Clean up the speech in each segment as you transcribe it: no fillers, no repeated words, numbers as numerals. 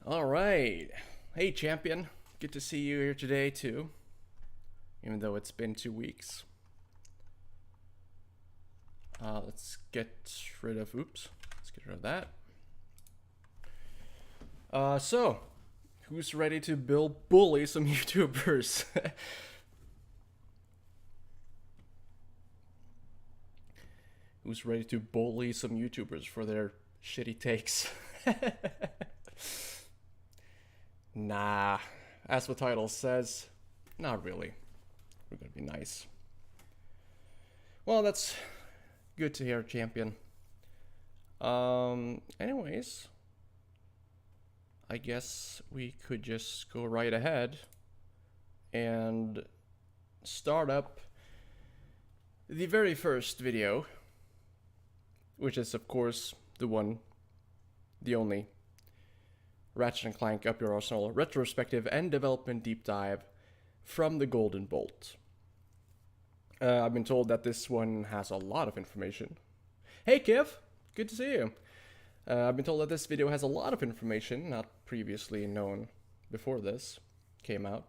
All right. Hey, champion. Good to see you here today, too. Even though it's been 2 weeks. Let's get rid of... Oops. Let's get rid of that. So, who's ready to bully some YouTubers? Who's ready to bully some YouTubers for their shitty takes? Nah, as the title says, not really. We're gonna be nice. Well, that's good to hear, champion. Anyways, I guess we could just go right ahead and start up the very first video, which is, of course, the one, the only, Ratchet and Clank Up Your Arsenal retrospective and development deep dive from the Golden Bolt. I've been told that this one has a lot of information. Hey Kev, good to see you. I've been told that this video has a lot of information not previously known before this came out.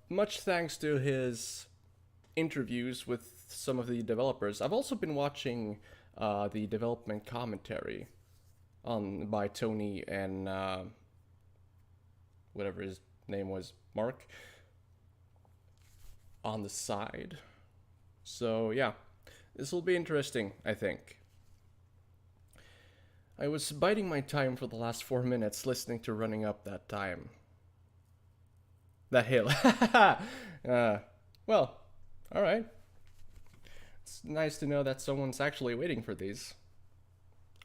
Much thanks to his interviews with some of the developers. I've also been watching the development commentary by Tony and whatever his name was, Mark, on the side. So yeah, this will be interesting, I think. I was biding my time for the last 4 minutes listening to Running Up That Time. That hill. Well, alright. It's nice to know that someone's actually waiting for these.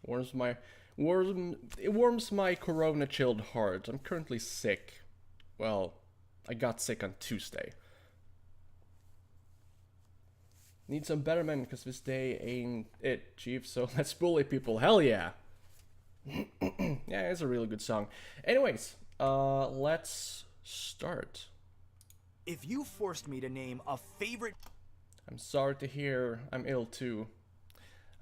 It warms my corona-chilled heart. I'm currently sick. Well, I got sick on Tuesday. Need some betterment because this day ain't it, Chief, so let's bully people. Hell yeah! Yeah, it's a really good song. Anyways, let's start. If you forced me to name a favorite... I'm sorry to hear I'm ill too.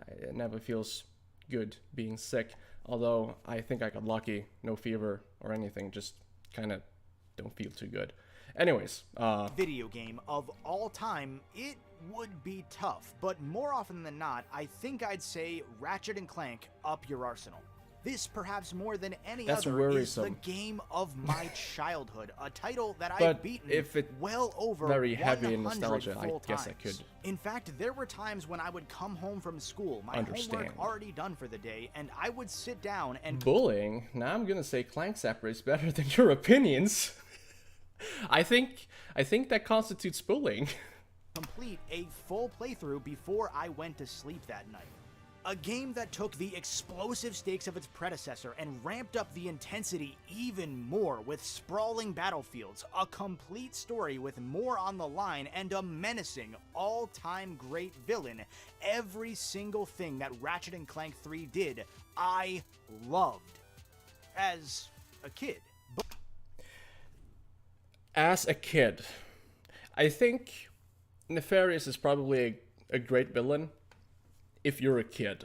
It never feels good being sick, although I think I got lucky. No fever or anything, just kind of don't feel too good. Anyways, video game of all time, it would be tough, but more often than not, I think I'd say Ratchet and Clank Up Your Arsenal. This, perhaps more than any other, worrisome. is the game of my childhood, a title that but I've beaten if it well over very heavy 100 in nostalgia, I full guess times. I could. In fact, there were times when I would come home from school, my homework already done for the day, and I would sit down and... Bullying? Now I'm gonna say Clank Zapper is better than your opinions. I think that constitutes bullying. Complete a full playthrough before I went to sleep that night. A game that took the explosive stakes of its predecessor and ramped up the intensity even more with sprawling battlefields, a complete story with more on the line, and a menacing, all-time great villain. Every single thing that Ratchet and Clank 3 did, I loved. As a kid. As a kid, I think Nefarious is probably a great villain if you're a kid,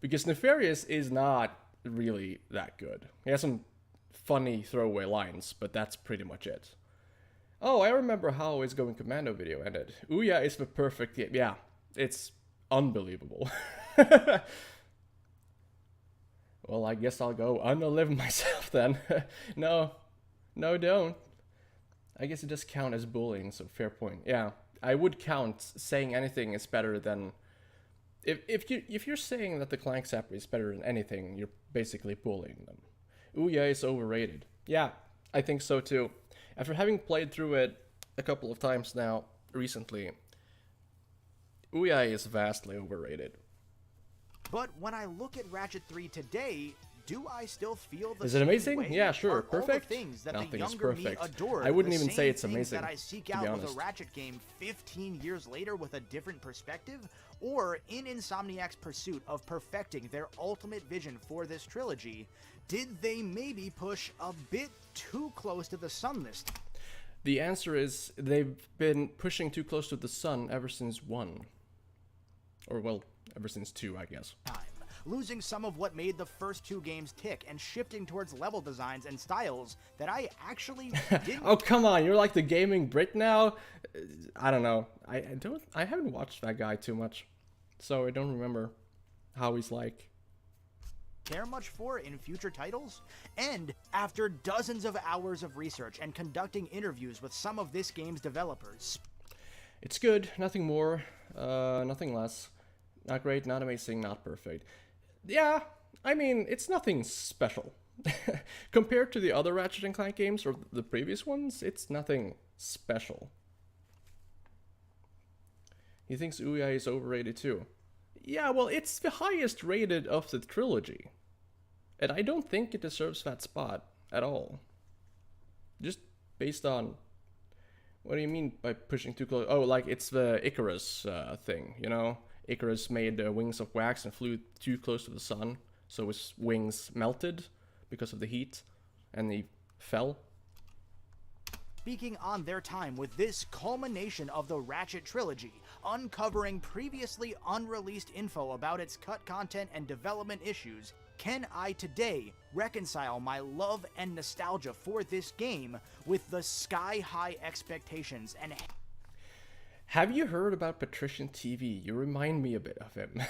because Nefarious is not really that good. He has some funny throwaway lines, but that's pretty much it. Oh, I remember how his Going Commando video ended. Ouya is the perfect game. Yeah, it's unbelievable. Well, I guess I'll go unlive myself then. No, don't. I guess it does count as bullying, so fair point. Yeah, I would count saying anything is better than... If you're saying that the Clank Zapper is better than anything, you're basically bullying them. Ouya is overrated. Yeah, I think so too. After having played through it a couple of times now, recently, Ouya is vastly overrated. But when I look at Ratchet 3 today, do I still feel the Is it same amazing? way? Yeah, sure. Are Perfect? All the things that Nothing the is younger perfect. Me adored, I wouldn't the even same say it's things amazing, that I seek to out be with a honest. Ratchet game 15 years later with a different perspective, or in Insomniac's pursuit of perfecting their ultimate vision for this trilogy, did they maybe push a bit too close to the sun this time? The answer is they've been pushing too close to the sun ever since 1. Or, well, ever since 2, I guess. losing some of what made the first two games tick and shifting towards level designs and styles that I actually didn't. Oh, come on, you're like the gaming Brit now? I don't know. I haven't watched that guy too much, so I don't remember how he's like. Care much for in future titles? And after dozens of hours of research and conducting interviews with some of this game's developers, it's good, nothing more, nothing less. Not great, not amazing, not perfect. Yeah, I mean, it's nothing special. Compared to the other Ratchet and Clank games or the previous ones, it's nothing special. He thinks Ouya is overrated too. Yeah, well, it's the highest rated of the trilogy. And I don't think it deserves that spot at all. Just based on... What do you mean by pushing too close? Oh, like it's the Icarus thing, you know? Icarus made wings of wax and flew too close to the sun, so his wings melted because of the heat, and he fell. speaking on their time with this culmination of the Ratchet trilogy, uncovering previously unreleased info about its cut content and development issues, can I today reconcile my love and nostalgia for this game with the sky-high expectations and... Have you heard about Patrician TV? You remind me a bit of him.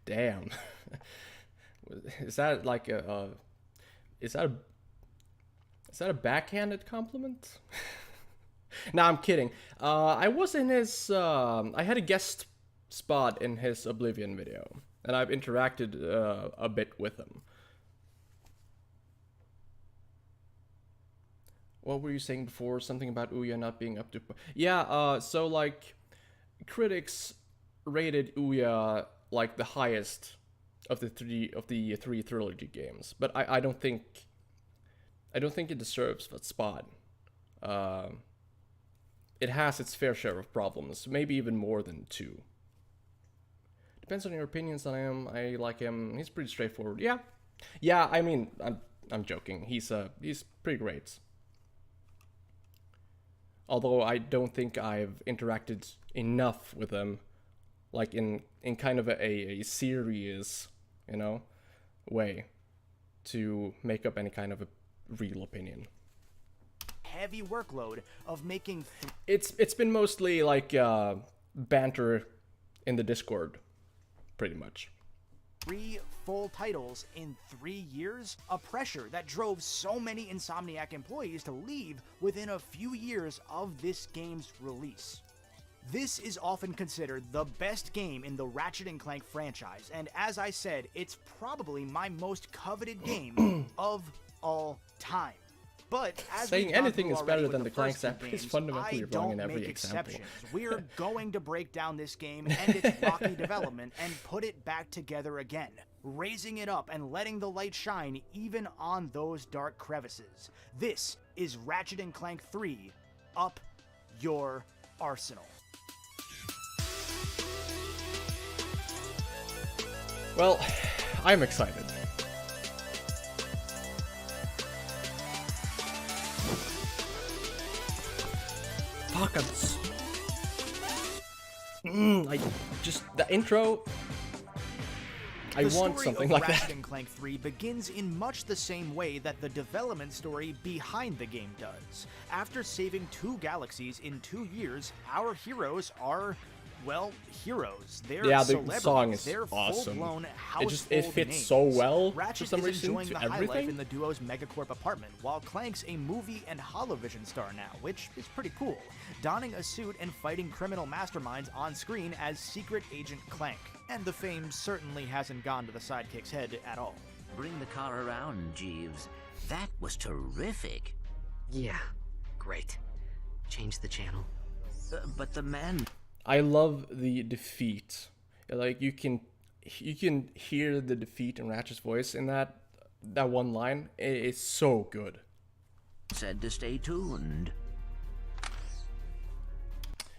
Damn. Is that like is that a backhanded compliment? No, I'm kidding. I was in his I had a guest spot in his Oblivion video, and I've interacted a bit with him. What were you saying before? Something about Ouya not being up to... Yeah, so like, critics rated Ouya like the highest of the three trilogy games, but I don't think it deserves that spot. It has its fair share of problems, maybe even more than two. Depends on your opinions on him. I like him. He's pretty straightforward. Yeah. I mean, I'm joking. He's pretty great. Although I don't think I've interacted enough with him, like in kind of a serious, way, to make up any kind of a real opinion. heavy workload of making... It's been mostly like banter in the Discord, pretty much. 3 full titles in 3 years? A pressure that drove so many Insomniac employees to leave within a few years of this game's release. This is often considered the best game in the Ratchet and Clank franchise, and as I said, it's probably my most coveted game of all time. But as saying anything is better than the Clank series is fundamentally wrong in every example. We're going to break down this game and its rocky development and put it back together again, raising it up and letting the light shine even on those dark crevices. This is Ratchet and Clank 3, Up Your Arsenal. Well, I'm excited. Pockets. The intro. I want something like that. Ratchet and Clank 3 begins in much the same way that the development story behind the game does. After saving 2 galaxies in 2 years, our heroes are, well, heroes. They're the song is They're awesome. Full-blown It fits names. so well Ratchet for some is reason enjoying to the high everything. life in the duo's megacorp apartment, while Clank's a movie and holovision star now, which is pretty cool, donning a suit and fighting criminal masterminds on screen as Secret Agent Clank. And the fame certainly hasn't gone to the sidekick's head at all. Bring the car around, Jeeves. That was terrific. Yeah, great. Change the channel. But the man... I love the defeat. Like you can hear the defeat in Ratchet's voice in that one line. It's so good. said to stay tuned.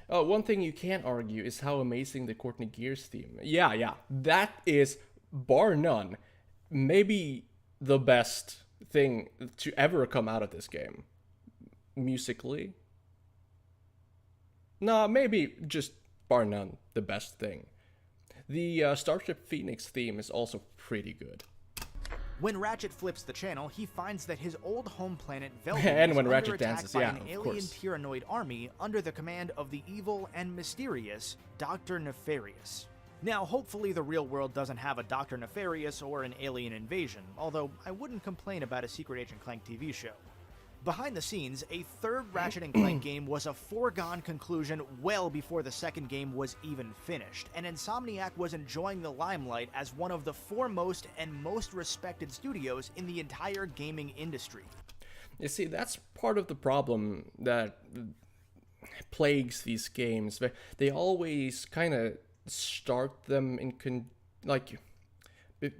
Oh, one thing you can't argue is how amazing the Courtney Gears theme. Yeah, that is bar none, maybe the best thing to ever come out of this game, musically. No, maybe just bar none, the best thing. The Starship Phoenix theme is also pretty good. When Ratchet flips the channel, he finds that his old home planet Velvet And is when under Ratchet attack dances, by yeah, an of alien course. Tyrannoid army under the command of the evil and mysterious Dr. Nefarious. Now, hopefully the real world doesn't have a Dr. Nefarious or an alien invasion, although I wouldn't complain about a Secret Agent Clank TV show. Behind the scenes, a third Ratchet and Clank game was a foregone conclusion well before the second game was even finished, and Insomniac was enjoying the limelight as one of the foremost and most respected studios in the entire gaming industry. You see, that's part of the problem that plagues these games. They always kind of start them in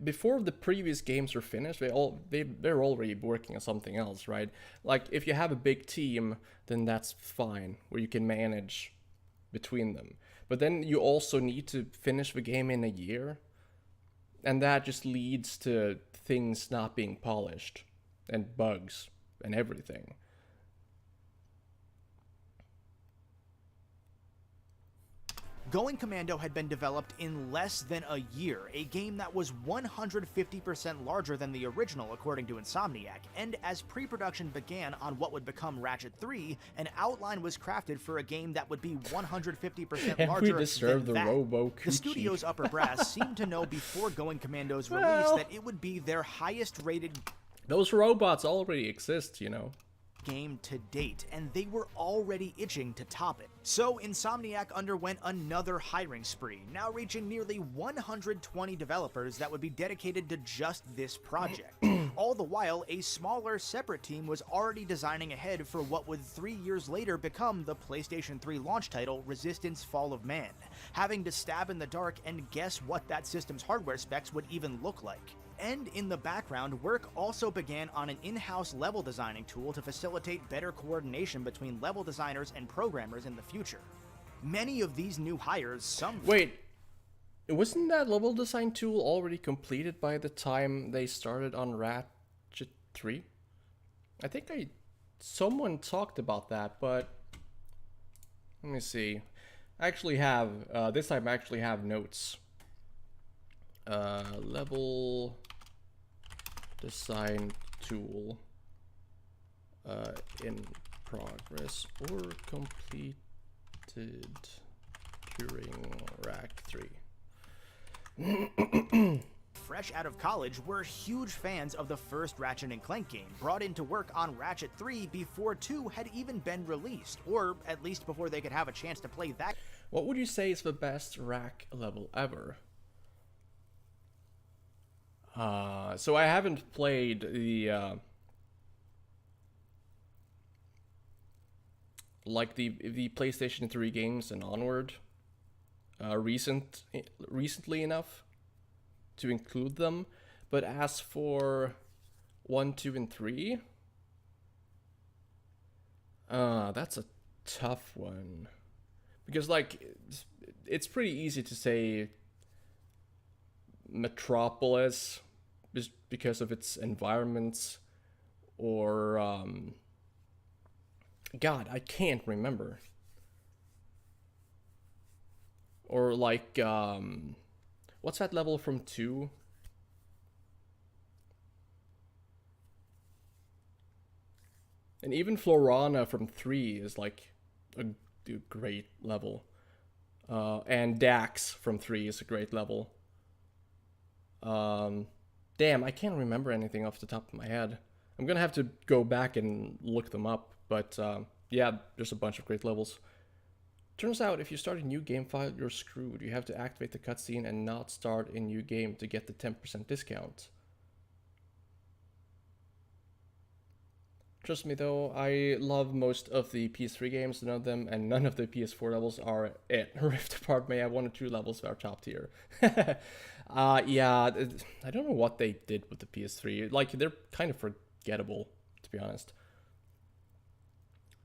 before the previous games are finished. They're already working on something else, right? Like if you have a big team, then that's fine, where you can manage between them. But then you also need to finish the game in a year, and that just leads to things not being polished and bugs and everything. Going Commando had been developed in less than a year, a game that was 150% larger than the original according to Insomniac, and as pre-production began on what would become Ratchet 3, an outline was crafted for a game that would be 150% And larger we deserve than the that. Robo The Coochie. studio's upper brass seemed to know before Going Commando's release Well. that it would be their highest rated Those robots already exist, you know. game to date, and they were already itching to top it. So Insomniac underwent another hiring spree, now reaching nearly 120 developers that would be dedicated to just this project. All the while, a smaller, separate team was already designing ahead for what would 3 years later become the PlayStation 3 launch title, Resistance: Fall of Man, having to stab in the dark and guess what that system's hardware specs would even look like. And in the background, work also began on an in-house level designing tool to facilitate better coordination between level designers and programmers in the future. Many of these new hires, Wait, wasn't that level design tool already completed by the time they started on Ratchet 3? I think someone talked about that, but let me see. I actually have, this time I actually have notes. Level design tool in progress or completed during Rack 3. fresh out of college, were huge fans of the first Ratchet and Clank game, brought in to work on Ratchet 3 before 2 had even been released, or at least before they could have a chance to play that. What would you say is the best Rack level ever? So I haven't played the like the PlayStation 3 games and onward recently enough to include them, but as for 1, 2, and 3, that's a tough one, because like it's pretty easy to say Metropolis just because of its environments, or God, I can't remember. Or like what's that level from 2? And even Florana from 3 is like a great level. And Dax from 3 is a great level. Damn, I can't remember anything off the top of my head. I'm gonna have to go back and look them up, but yeah, there's a bunch of great levels. Turns out if you start a new game file, you're screwed. You have to activate the cutscene and not start a new game to get the 10% discount. Trust me though, I love most of the PS3 games, none of them, and none of the PS4 levels are it. Rift apart may have 1 or 2 levels that are top tier. Yeah, I don't know what they did with the PS3. Like, they're kind of forgettable, to be honest.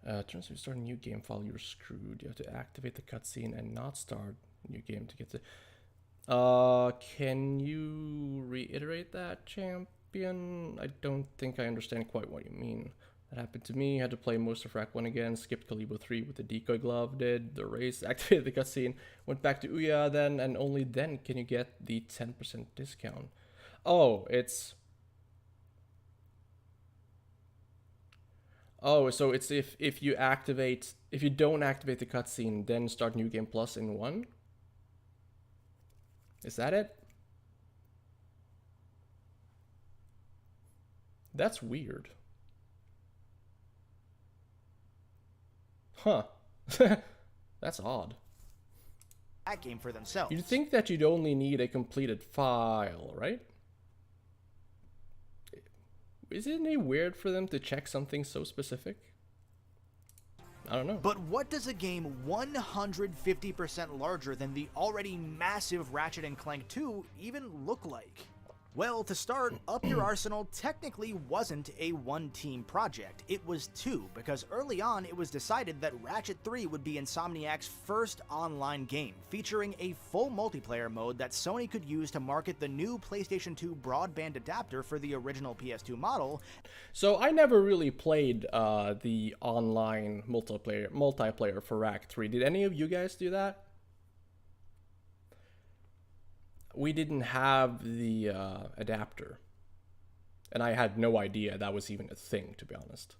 Turns out if you start a new game file, you're screwed. You have to activate the cutscene and not start a new game to get the... Can you reiterate that, champion? I don't think I understand quite what you mean. That happened to me. Had to play most of Rack 1 again. Skipped Kalibo 3 with the decoy glove. Did the race. Activated the cutscene. Went back to Ouya then, and only then can you get the 10% discount. Oh, it's... Oh, so it's if you activate... If you don't activate the cutscene, then start New Game Plus in 1? Is that it? That's weird. Huh. That's odd. That game for themselves. You'd think that you'd only need a completed file, right? Isn't it weird for them to check something so specific? I don't know. But what does a game 150% larger than the already massive Ratchet and Clank 2 even look like? Well, to start, Up Your Arsenal technically wasn't a one-team project. It was two, because early on it was decided that Ratchet 3 would be Insomniac's first online game, featuring a full multiplayer mode that Sony could use to market the new PlayStation 2 broadband adapter for the original PS2 model. So I never really played the online multiplayer for Rack 3. Did any of you guys do that? We didn't have the adapter, and I had no idea that was even a thing, to be honest.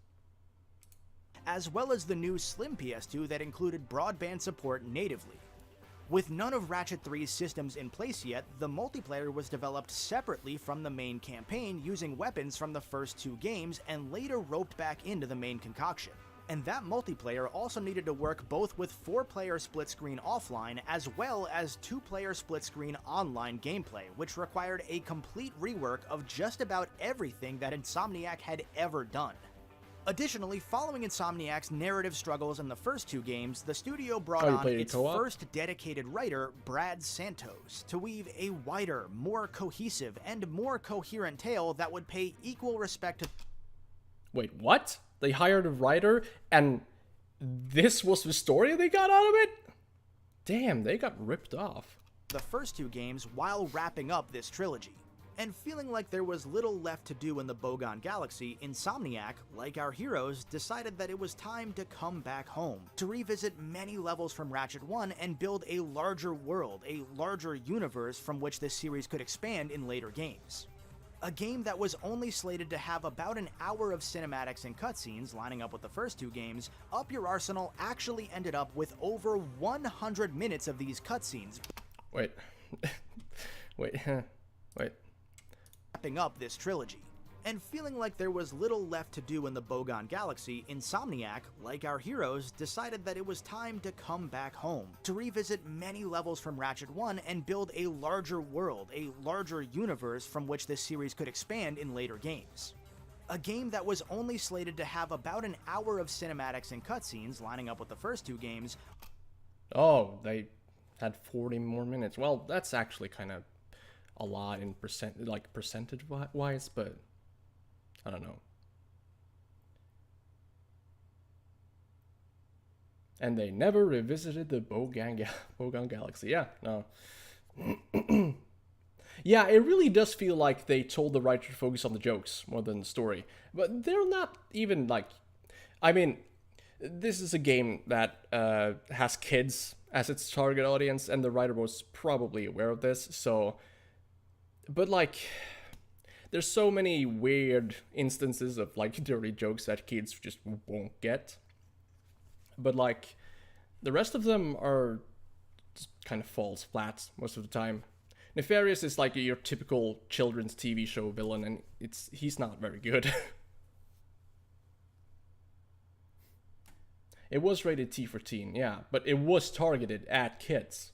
As well as the new Slim PS2 that included broadband support natively. With none of Ratchet 3's systems in place yet, the multiplayer was developed separately from the main campaign using weapons from the first two games and later roped back into the main concoction. And that multiplayer also needed to work both with 4-player split-screen offline as well as 2-player split-screen online gameplay, which required a complete rework of just about everything that Insomniac had ever done. Additionally, following Insomniac's narrative struggles in the first two games, the studio brought on its first dedicated writer, Brad Santos, to weave a wider, more cohesive, and more coherent tale that would pay equal respect to... Wait, what? They hired a writer, and this was the story they got out of it? Damn, they got ripped off. The first two games while wrapping up this trilogy. And feeling like there was little left to do in the Bogon Galaxy, Insomniac, like our heroes, decided that it was time to come back home, to revisit many levels from Ratchet 1 and build a larger world, a larger universe from which this series could expand in later games. A game that was only slated to have about an hour of cinematics and cutscenes lining up with the first two games, Up Your Arsenal actually ended up with over 100 minutes of these cutscenes. Wait. Wait. Wrapping up this trilogy. And feeling like there was little left to do in the Bogon Galaxy, Insomniac, like our heroes, decided that it was time to come back home, to revisit many levels from Ratchet 1 and build a larger world, a larger universe from which this series could expand in later games. A game that was only slated to have about an hour of cinematics and cutscenes lining up with the first two games. Oh, they had 40 more minutes. Well, that's actually kind of a lot in percentage-wise, but I don't know. And they never revisited the Bogon Galaxy. Yeah, no. Yeah, it really does feel like they told the writer to focus on the jokes more than the story. But they're not even like... I mean, this is a game that has kids as its target audience, and the writer was probably aware of this, so... But, like... There's so many weird instances of, like, dirty jokes that kids just won't get. But, like, the rest of them are just kind of falls flat most of the time. Nefarious is like your typical children's TV show villain, and he's not very good. It was rated T for teen, yeah, but it was targeted at kids.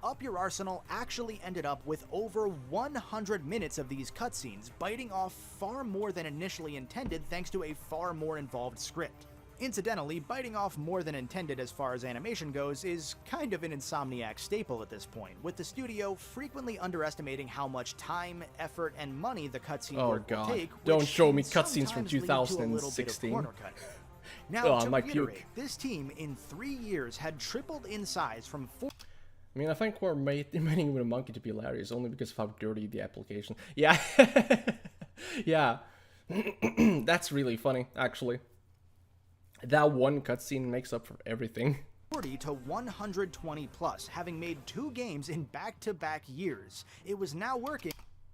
Up Your Arsenal actually ended up with over 100 minutes of these cutscenes, biting off far more than initially intended thanks to a far more involved script. Incidentally, biting off more than intended as far as animation goes is kind of an Insomniac staple at this point, with the studio frequently underestimating how much time, effort, and money the cutscene work will take. Don't show me cutscenes from 2016. Now, to reiterate, this team in 3 years had tripled in size from I mean, I think we're making with a monkey to be hilarious only because of how dirty the application. Yeah, yeah, that's really funny, actually. That one cutscene makes up for everything. 40 to 120 plus, having made 2 games in back-to-back years. It was now working.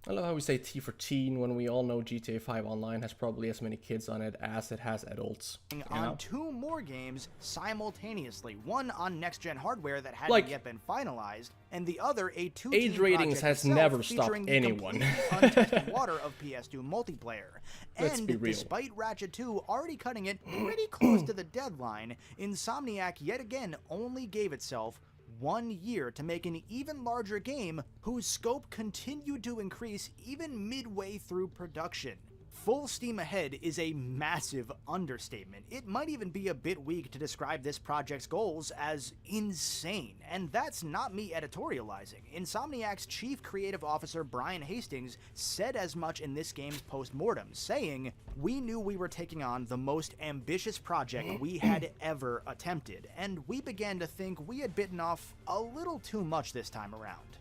I love how we say T for teen when we all know GTA 5 Online has probably as many kids on it as it has adults. On 2 more games simultaneously, one on next-gen hardware that hadn't yet been finalized, and the other a 2-team age ratings has never stopped anyone. Untested water of PS2 multiplayer. Let's be And real. despite Ratchet 2 already cutting it pretty close to the deadline, Insomniac yet again only gave itself 1 year to make an even larger game whose scope continued to increase even midway through production. Full steam ahead is a massive understatement. It might even be a bit weak to describe this project's goals as insane, and that's not me editorializing. Insomniac's chief creative officer Brian Hastings said as much in this game's post-mortem, saying, "We knew we were taking on the most ambitious project we had ever attempted, and we began to think we had bitten off a little too much this time around."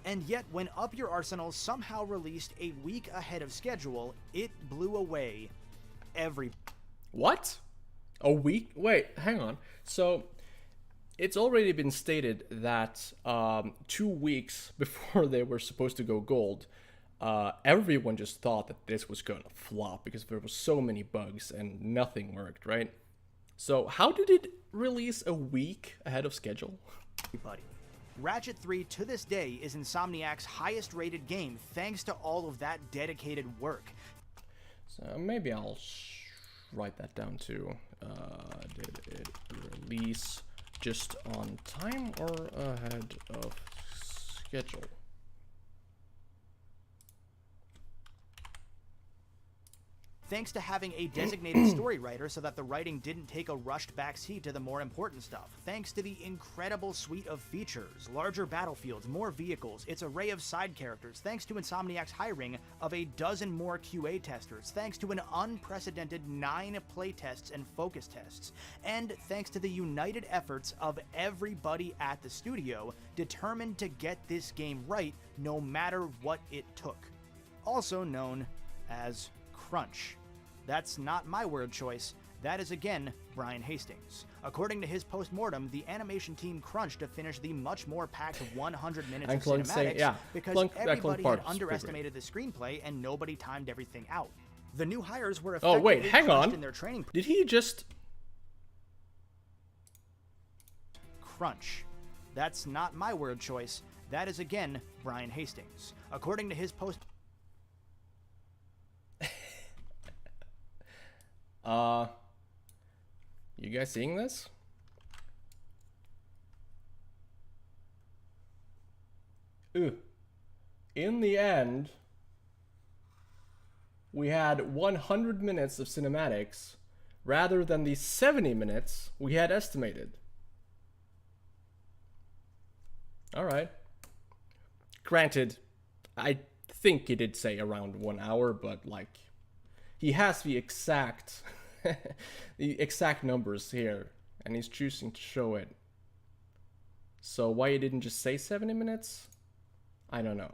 And yet, when Up Your Arsenal somehow released a week ahead of schedule, it blew away every... What? A week? Wait, hang on. So, it's already been stated that 2 weeks before they were supposed to go gold, everyone just thought that this was gonna flop because there were so many bugs and nothing worked, right? So, how did it release a week ahead of schedule? Everybody. Ratchet 3 to this day is Insomniac's highest rated game thanks to all of that dedicated work. So maybe I'll write that down too. Did it release just on time or ahead of schedule? Thanks to having a designated story writer so that the writing didn't take a rushed backseat to the more important stuff. Thanks to the incredible suite of features, larger battlefields, more vehicles, its array of side characters. Thanks to Insomniac's hiring of a dozen more QA testers. Thanks to an unprecedented 9 playtests and focus tests. And thanks to the united efforts of everybody at the studio, determined to get this game right no matter what it took. Also known as crunch. That's not my word choice. That is again Brian Hastings. According to his post-mortem, the animation team crunched to finish the much more packed 100 minutes of cinematics because everybody had underestimated the screenplay and nobody timed everything out. The new hires were effectively crunched in their training. Did he just... Crunch. That's not my word choice. That is again Brian Hastings. According to his post... You guys seeing this? In the end, we had 100 minutes of cinematics rather than the 70 minutes we had estimated. Alright. Granted, I think he did say around 1 hour, but like, he has the exact numbers here, and he's choosing to show it. So why he didn't just say 70 minutes? I don't know.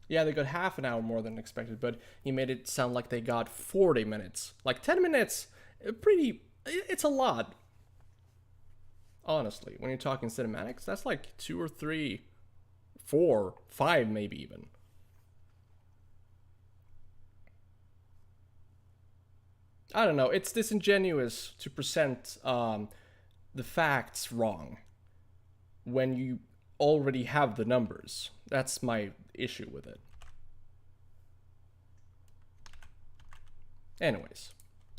Yeah, they got half an hour more than expected, but he made it sound like they got 40 minutes. Like 10 minutes, it's a lot. Honestly, when you're talking cinematics, that's like 2 or 3, 4, 5 maybe even. I don't know, it's disingenuous to present the facts wrong when you already have the numbers. That's my issue with it. Anyways.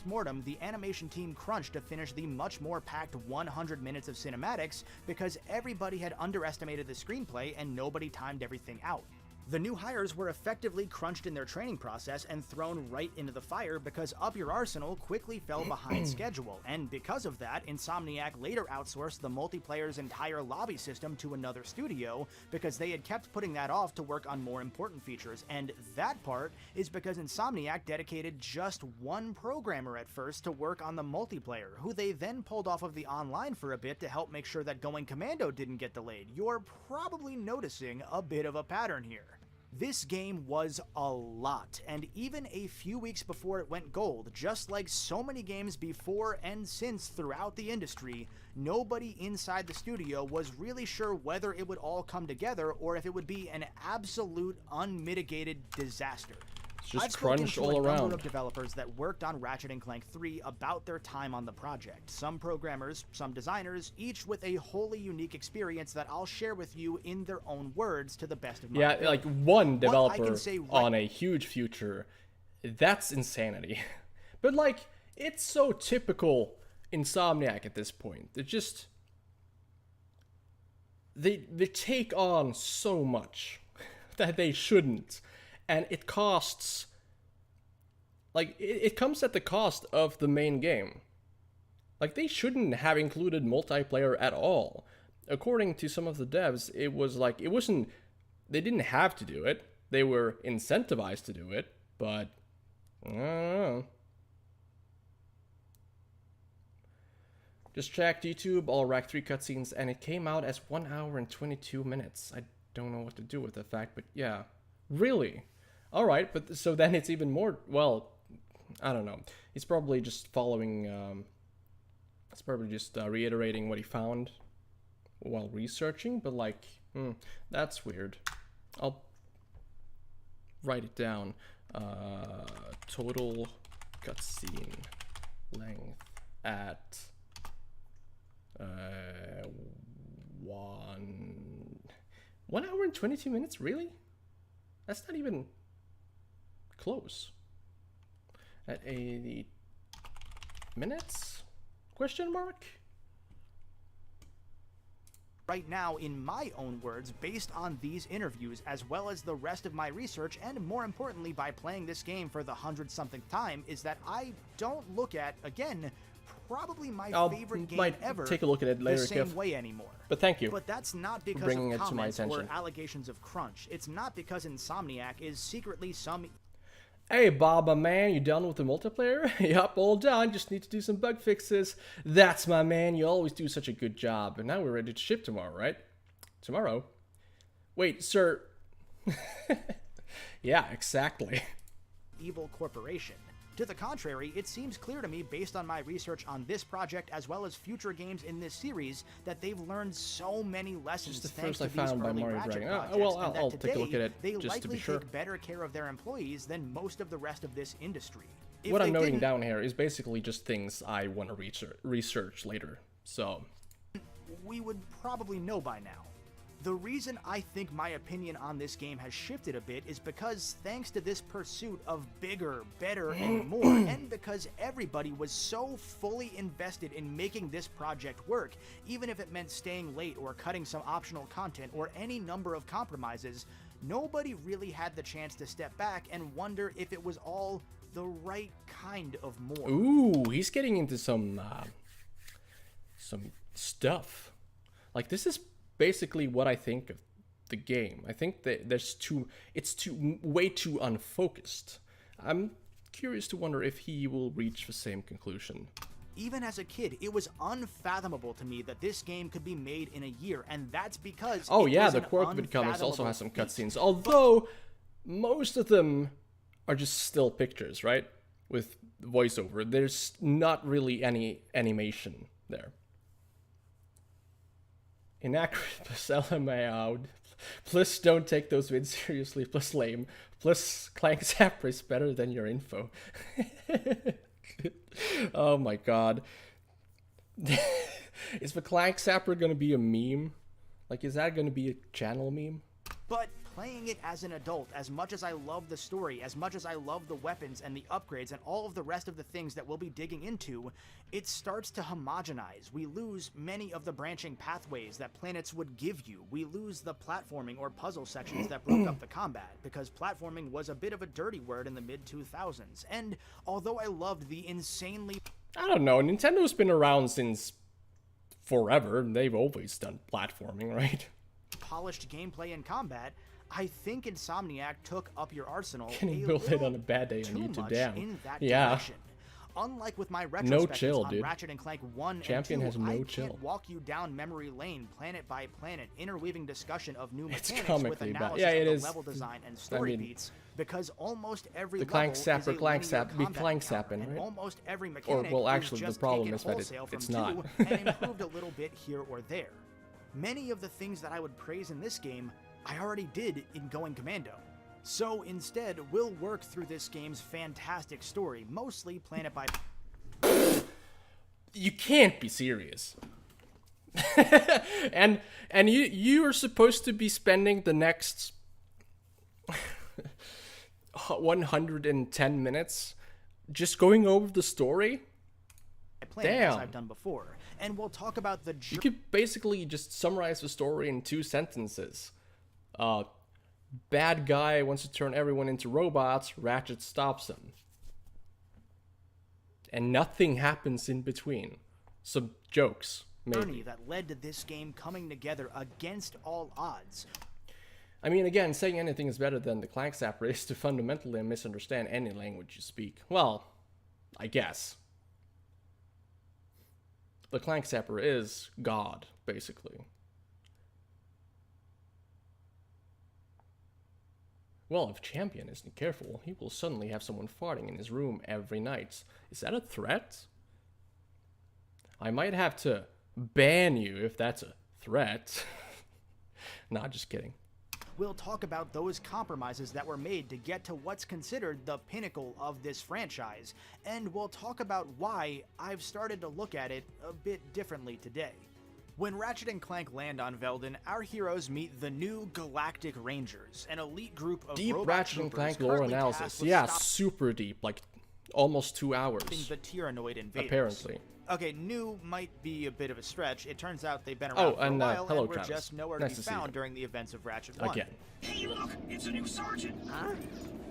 Mortem, the animation team crunched to finish the much more packed 100 minutes of cinematics because everybody had underestimated the screenplay and nobody timed everything out. The new hires were effectively crunched in their training process and thrown right into the fire because Up Your Arsenal quickly fell behind schedule, and because of that, Insomniac later outsourced the multiplayer's entire lobby system to another studio because they had kept putting that off to work on more important features, and that part is because Insomniac dedicated just one programmer at first to work on the multiplayer, who they then pulled off of the online for a bit to help make sure that Going Commando didn't get delayed. You're probably noticing a bit of a pattern here. This game was a lot, and even a few weeks before it went gold, just like so many games before and since throughout the industry, nobody inside the studio was really sure whether it would all come together or if it would be an absolute unmitigated disaster. It's just I've spoken crunch to all a number around. of developers that worked on Ratchet and Clank 3 about their time on the project. Some programmers, some designers, each with a wholly unique experience that I'll share with you in their own words to the best of my Yeah, ability. like one What I developer can say on a huge future, that's insanity. But like, it's so typical Insomniac at this point. They're just... They take on so much that they shouldn't. And it costs... Like, it comes at the cost of the main game. Like, they shouldn't have included multiplayer at all. According to some of the devs, it was like, it wasn't... They didn't have to do it. They were incentivized to do it, but... I don't know. Just checked YouTube, all Rack 3 cutscenes, and it came out as 1 hour and 22 minutes. I don't know what to do with the fact, but yeah. Really? Alright, but so then it's even more... Well, I don't know. He's probably just following... It's probably just reiterating what he found while researching, but like, that's weird. I'll write it down. Total cutscene length at 1 hour and 22 minutes? Really? That's not even close. At 80 minutes? Question mark? Right now, in my own words, based on these interviews, as well as the rest of my research, and more importantly, by playing this game for the 100-something time, is that I don't look at, again, probably my favorite game ever take a look at it later, the same Kev. way anymore. But thank you. But that's not because bringing of it to my comments or attention. allegations of crunch. It's not because Insomniac is secretly some Hey, Bob, my man, you done with the multiplayer? Yup, all done. Just need to do some bug fixes. That's my man. You always do such a good job. And now we're ready to ship tomorrow, right? Tomorrow? Wait, sir. Yeah, exactly. evil corporation. To the contrary, it seems clear to me, based on my research on this project as well as future games in this series, that they've learned so many lessons Just the thanks first to I these found by early Mario Ratchet Dragon. projects, Well, and that I'll take a look today, at it they just to likely be sure. take better care of their employees than most of the rest of this industry. If What I'm they noting didn't, down here is basically just things I want to research later. So, we would probably know by now. The reason I think my opinion on this game has shifted a bit is because thanks to this pursuit of bigger, better, and more, and because everybody was so fully invested in making this project work, even if it meant staying late or cutting some optional content or any number of compromises, nobody really had the chance to step back and wonder if it was all the right kind of more. ooh, he's getting into some stuff. Like, this is basically what I think of the game. I think that it's way too unfocused. I'm curious to wonder if he will reach the same conclusion. Even as a kid, it was unfathomable to me that this game could be made in a year, and that's because Oh it yeah, was the an Quarkbit comics also unfathomable has some feat. cutscenes, although most of them are just still pictures, right? With voiceover. There's not really any animation there. Inaccurate plus LMAO. Plus don't take those vids seriously. Plus lame. Plus Clank Zapper is better than your info. Oh my god. Is the Clank Zapper gonna be a meme? Like, is that gonna be a channel meme? But playing it as an adult, as much as I love the story, as much as I love the weapons and the upgrades and all of the rest of the things that we'll be digging into, it starts to homogenize. We lose many of the branching pathways that planets would give you. We lose the platforming or puzzle sections that broke up the combat, because platforming was a bit of a dirty word in the mid-2000s. And although I loved the insanely... I don't know, Nintendo's been around since forever. They've always done platforming, right? polished gameplay and combat, I think Insomniac took Up Your Arsenal Can you build it on a bad day on too YouTube? much Damn. in that Yeah. direction. Unlike with my No retrospectives chill, on dude. Ratchet and Clank 1 Champion and 2, has no I chill. can't walk you down memory lane, planet by planet, interweaving discussion of new It's mechanics with comically bad. analysis Yeah, of it the is. level design and story mean, beats, because almost every the level clank is sapper, a clank linear sap, be combat clank encounter, sapping, and right? almost every mechanic well, is actually, the just problem taken is that wholesale from it's 2 not. and improved a little bit here or there. Many of the things that I would praise in this game, I already did in Going Commando. So instead, we'll work through this game's fantastic story, mostly planet by... You can't be serious. and you are supposed to be spending the next 110 minutes just going over the story? planet, as Damn. I've done before. And we'll talk about the You could basically just summarize the story in 2 sentences. Bad guy wants to turn everyone into robots, Ratchet stops him. And nothing happens in between. Some jokes, journey maybe. that led to this game coming together against all odds. I mean, again, saying anything is better than the clank sapper is to fundamentally misunderstand any language you speak. Well, I guess. The clank sapper is God, basically. Well, if Champion isn't careful, he will suddenly have someone farting in his room every night. Is that a threat? I might have to ban you if that's a threat. Nah, just kidding. We'll talk about those compromises that were made to get to what's considered the pinnacle of this franchise, and we'll talk about why I've started to look at it a bit differently today. When Ratchet and Clank land on Veldin, our heroes meet the new Galactic Rangers, an elite group of Deep robot Ratchet and troopers Clank lore currently analysis. tasked with Yeah, stopping super deep, like almost 2 hours. the Tyrannoid invaders. Apparently. Okay, new might be a bit of a stretch. It turns out they've been Oh, around for a and, while hello, and were Travis. just nowhere Nice to to be see you. found during the events of Ratchet 1. Again. Hey, look! It's a new sergeant! Huh?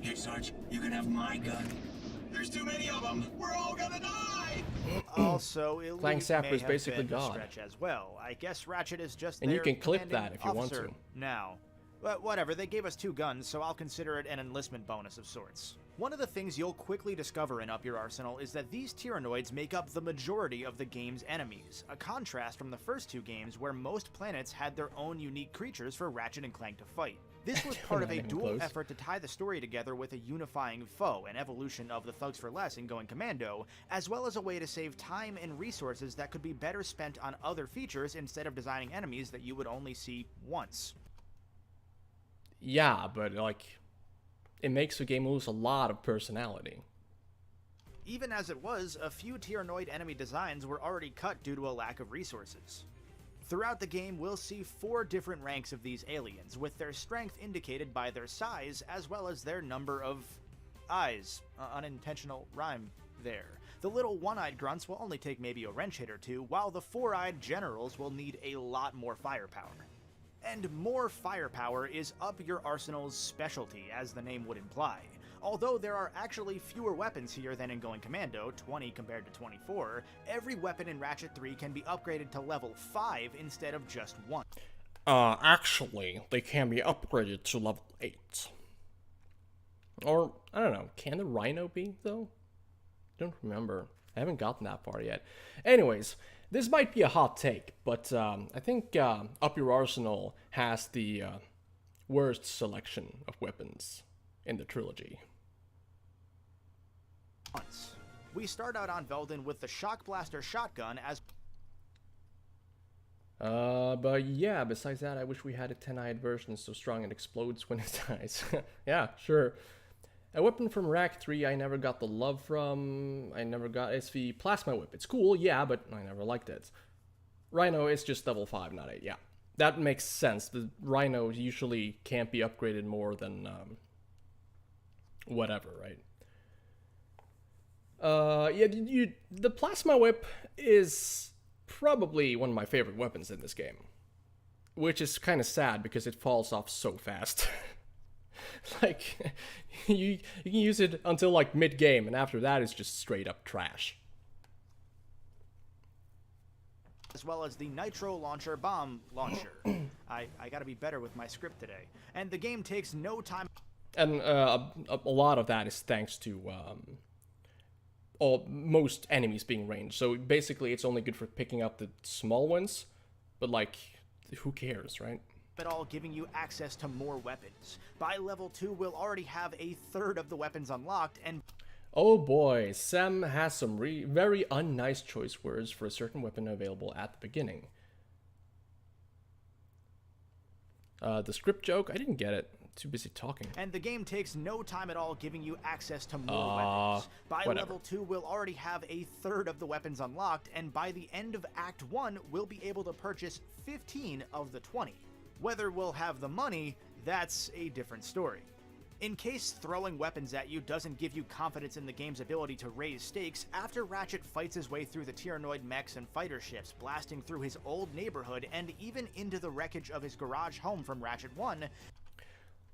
Hey, Sarge, you can have my gun. There's too many of them! We're all gonna die! Also, Elite Clank Sapper may is have basically been a God. stretch as well. I guess Ratchet is just And you their can clip commanding that if you want officer to. now. But whatever, they gave us 2 guns, so I'll consider it an enlistment bonus of sorts. One of the things you'll quickly discover in Up Your Arsenal is that these Tyrannoids make up the majority of the game's enemies, a contrast from the first 2 games where most planets had their own unique creatures for Ratchet and Clank to fight. This was part of a Not even dual close. effort to tie the story together with a unifying foe, an evolution of the Thugs for Less in Going Commando, as well as a way to save time and resources that could be better spent on other features instead of designing enemies that you would only see once. Yeah, but like, it makes the game lose a lot of personality. Even as it was, a few Tyrannoid enemy designs were already cut due to a lack of resources. Throughout the game, we'll see 4 different ranks of these aliens, with their strength indicated by their size as well as their number of eyes. Unintentional rhyme there. The little one-eyed grunts will only take maybe a wrench hit or 2, while the 4-eyed generals will need a lot more firepower. And more firepower is Up Your Arsenal's specialty, as the name would imply. Although there are actually fewer weapons here than in Going Commando, 20 compared to 24, every weapon in Ratchet 3 can be upgraded to level 5 instead of just 1. Actually, they can be upgraded to level 8. Or, I don't know, can the Rhino be, though? Don't remember. I haven't gotten that far yet. Anyways, this might be a hot take, but I think Up Your Arsenal has the worst selection of weapons in the trilogy. We start out on Veldin with the Shock Blaster shotgun as But yeah, besides that, I wish we had a 10-eyed version so strong it explodes when it dies. Yeah, sure. A weapon from Rack 3 I never got the love from. I never got SV Plasma Whip. It's cool, yeah, but I never liked it. Rhino is just level 5, not 8, yeah. that makes sense. The Rhino usually can't be upgraded more than whatever, right? Yeah, the plasma whip is probably one of my favorite weapons in this game, which is kind of sad because it falls off so fast. Like, you can use it until like mid-game, and after that it's just straight up trash. As well as the Nitro Launcher Bomb Launcher. I gotta be better with my script today. And the game takes no time. And a lot of that is thanks to most enemies being ranged. So basically it's only good for picking up the small ones, but like, who cares, right? At all, giving you access to more weapons. By level 2, we'll already have a third of the weapons unlocked, and Oh boy, Sam has some very unnice choice words for a certain weapon available at the beginning. The script joke, I didn't get it. Too busy talking. And the game takes no time at all giving you access to more weapons. By whatever. level 2, we'll already have a third of the weapons unlocked, and by the end of Act 1, we'll be able to purchase 15 of the 20. Whether we'll have the money, that's a different story. In case throwing weapons at you doesn't give you confidence in the game's ability to raise stakes, after Ratchet fights his way through the Tyrannoid mechs and fighter ships, blasting through his old neighborhood and even into the wreckage of his garage home from Ratchet 1,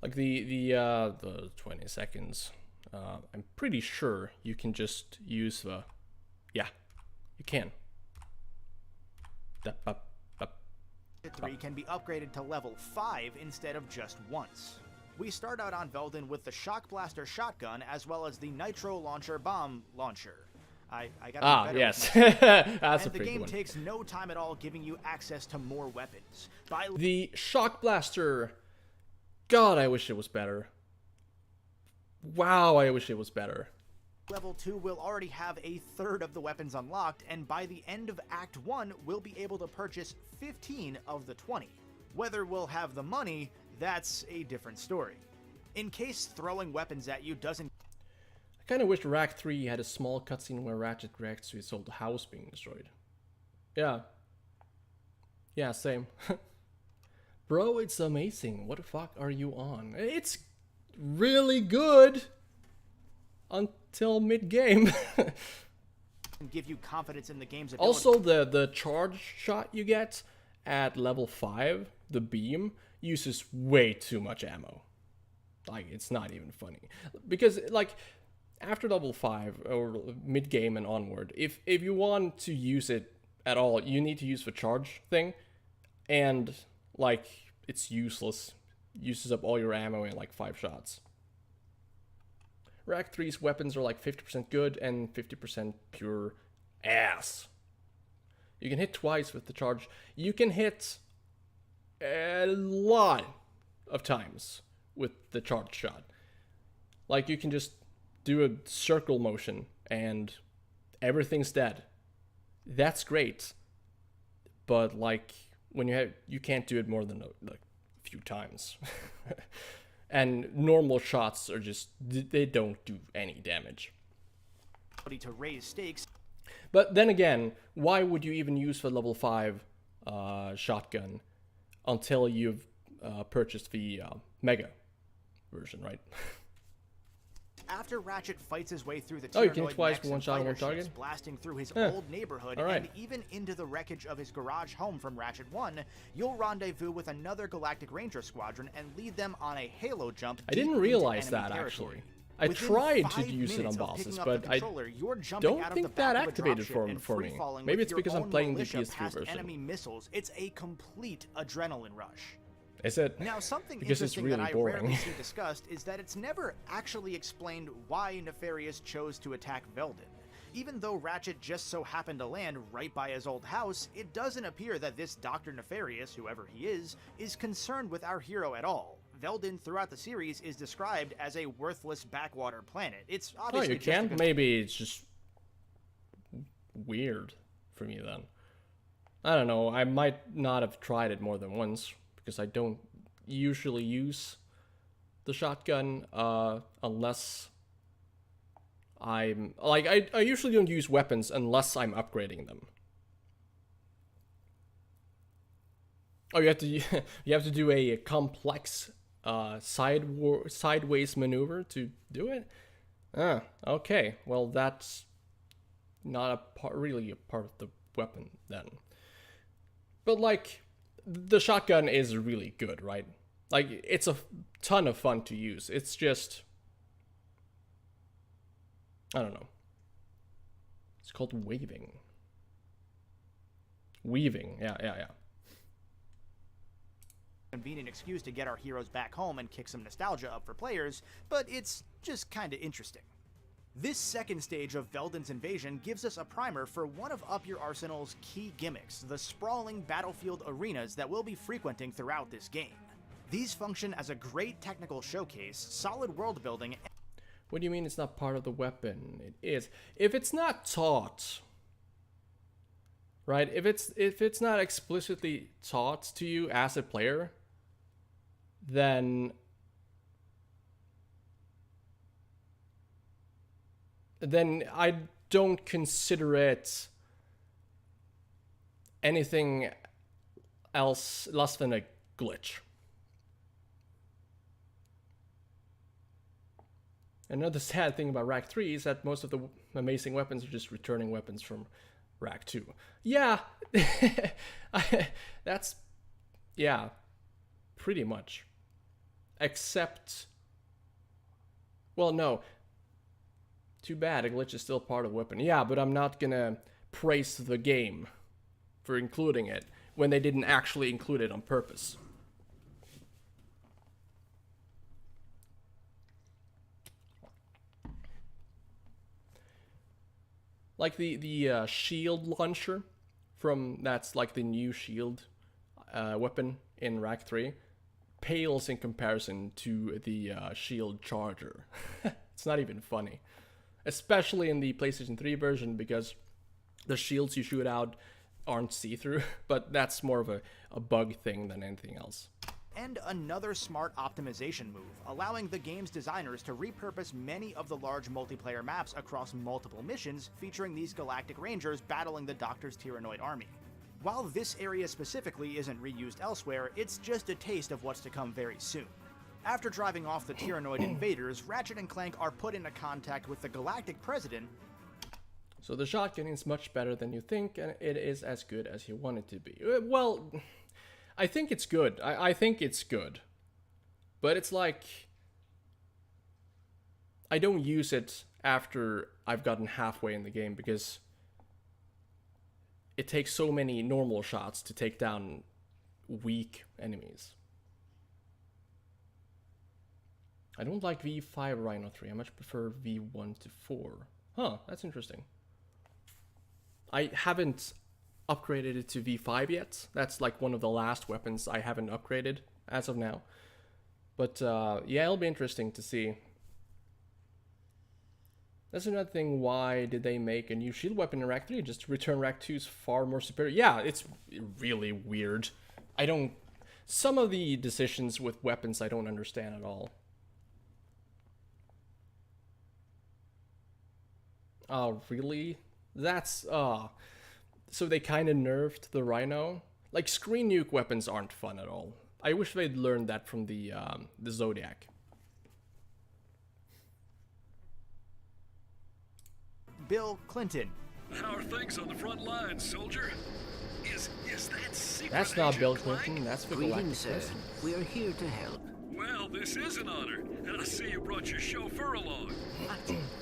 like the 20 seconds, I'm pretty sure you can just use the, yeah, you can. 3 can be upgraded to level 5 instead of just once. We start out on Veldin with the Shock Blaster shotgun as well as the Nitro Launcher Bomb Launcher. I gotta be better yes. with my- That's a and the pretty game one. takes no time at all giving you access to more weapons. By The Shock Blaster, God, I wish it was better. Wow, I wish it was better. level 2, we'll already have a third of the weapons unlocked, and by the end of Act 1, we'll be able to purchase 15 of the 20. Whether we'll have the money, that's a different story. In case throwing weapons at you doesn't I kind of wish Rack 3 had a small cutscene where Ratchet reacts to his old house being destroyed. Yeah. Yeah, same. Bro, it's amazing. What the fuck are you on? It's really good until mid-game. give you confidence in the game's ability. Also, the charge shot you get at level 5, the beam, uses way too much ammo. Like, it's not even funny. Because, like, after level 5, or mid-game and onward, if you want to use it at all, you need to use the charge thing. And, like, it's useless. Uses up all your ammo in, like, 5 shots. Rack 3's weapons are, like, 50% good and 50% pure ass. You can hit twice with the charge. You can hit a lot of times with the charge shot. Like, you can just do a circle motion and everything's dead. That's great. But, like, when you can't do it more than a few times. And normal shots are just, they don't do any damage. To raise stakes. But then again, why would you even use the level 5 shotgun until you've purchased the Mega version, right? After Ratchet fights his way through the Oh, you can Tyrannoid twice mechs one and shot on one fighter ships, target? blasting through his Eh, old neighborhood alright. and even into the wreckage of his garage home from Ratchet 1, you'll rendezvous with another Galactic Ranger squadron and lead them on a halo jump. I didn't deep into realize enemy that, territory. actually. I Within tried to 5 use it on minutes of bosses, picking up but the I controller, you're jumping don't out of think the back that of a activated dropship and for me. free-falling Maybe with it's your because I'm own playing the militia PS3 past version. enemy missiles. It's a complete adrenaline rush. Is it? Now, something Because it's interesting that really I boring. rarely see discussed is that it's never actually explained why Nefarious chose to attack Veldin. Even though Ratchet just so happened to land right by his old house, it doesn't appear that this Dr. Nefarious, whoever he is concerned with our hero at all. Veldin, throughout the series, is described as a worthless backwater planet. It's Oh, obviously you just a can? good- Maybe it's just weird for me then. I don't know. I might not have tried it more than once because I don't usually use the shotgun unless I'm like I usually don't use weapons unless I'm upgrading them. Oh, you have to you have to do a complex sideways maneuver to do it. Ah, okay. Well, that's not a part, really a part of the weapon then. But like, the shotgun is really good, right? Like, it's a ton of fun to use. It's just, I don't know. It's called waving. Weaving. Yeah. Convenient excuse to get our heroes back home and kick some nostalgia up for players, but it's just kinda interesting. This second stage of Veldon's invasion gives us a primer for one of Up Your Arsenal's key gimmicks, the sprawling battlefield arenas that we'll be frequenting throughout this game. These function as a great technical showcase, solid world building. What do you mean it's not part of the weapon? It is. If it's not taught, right? If it's not explicitly taught to you as a player, then I don't consider it anything else less than a glitch. Another sad thing about Rack 3 is that most of the amazing weapons are just returning weapons from Rack 2. Yeah, that's, yeah, pretty much. Except, well, no. Too bad, a glitch is still part of the weapon. Yeah, but I'm not gonna praise the game for including it when they didn't actually include it on purpose. Like the shield launcher that's like the new shield weapon in Rack 3 pales in comparison to the shield charger. It's not even funny. Especially in the PlayStation 3 version, because the shields you shoot out aren't see-through, but that's more of a bug thing than anything else. And another smart optimization move, allowing the game's designers to repurpose many of the large multiplayer maps across multiple missions featuring these Galactic Rangers battling the Doctor's Tyrannoid army. While this area specifically isn't reused elsewhere, it's just a taste of what's to come very soon. After driving off the Tyrannoid invaders, Ratchet and Clank are put into contact with the Galactic President. So the shotgun is much better than you think, and it is as good as you want it to be. Well, I think it's good. I think it's good. But it's like, I don't use it after I've gotten halfway in the game, because it takes so many normal shots to take down weak enemies. I don't like V5 Rhino 3. I much prefer V1 to 4. Huh, that's interesting. I haven't upgraded it to V5 yet. That's like one of the last weapons I haven't upgraded as of now. But yeah, it'll be interesting to see. That's another thing. Why did they make a new shield weapon in Rack 3? Just to return Rack 2's far more superior. Yeah, it's really weird. Some of the decisions with weapons I don't understand at all. Oh, really? That's, so they kind of nerfed the Rhino? Like, screen nuke weapons aren't fun at all. I wish they'd learned that from the Zodiac. Bill Clinton. How are things on the front lines, soldier? Is that secret? That's not Agent Bill Clank? Clinton, that's the Galactic Greetings, sir. President. We are here to help. Well, this is an honor, and I see you brought your chauffeur along.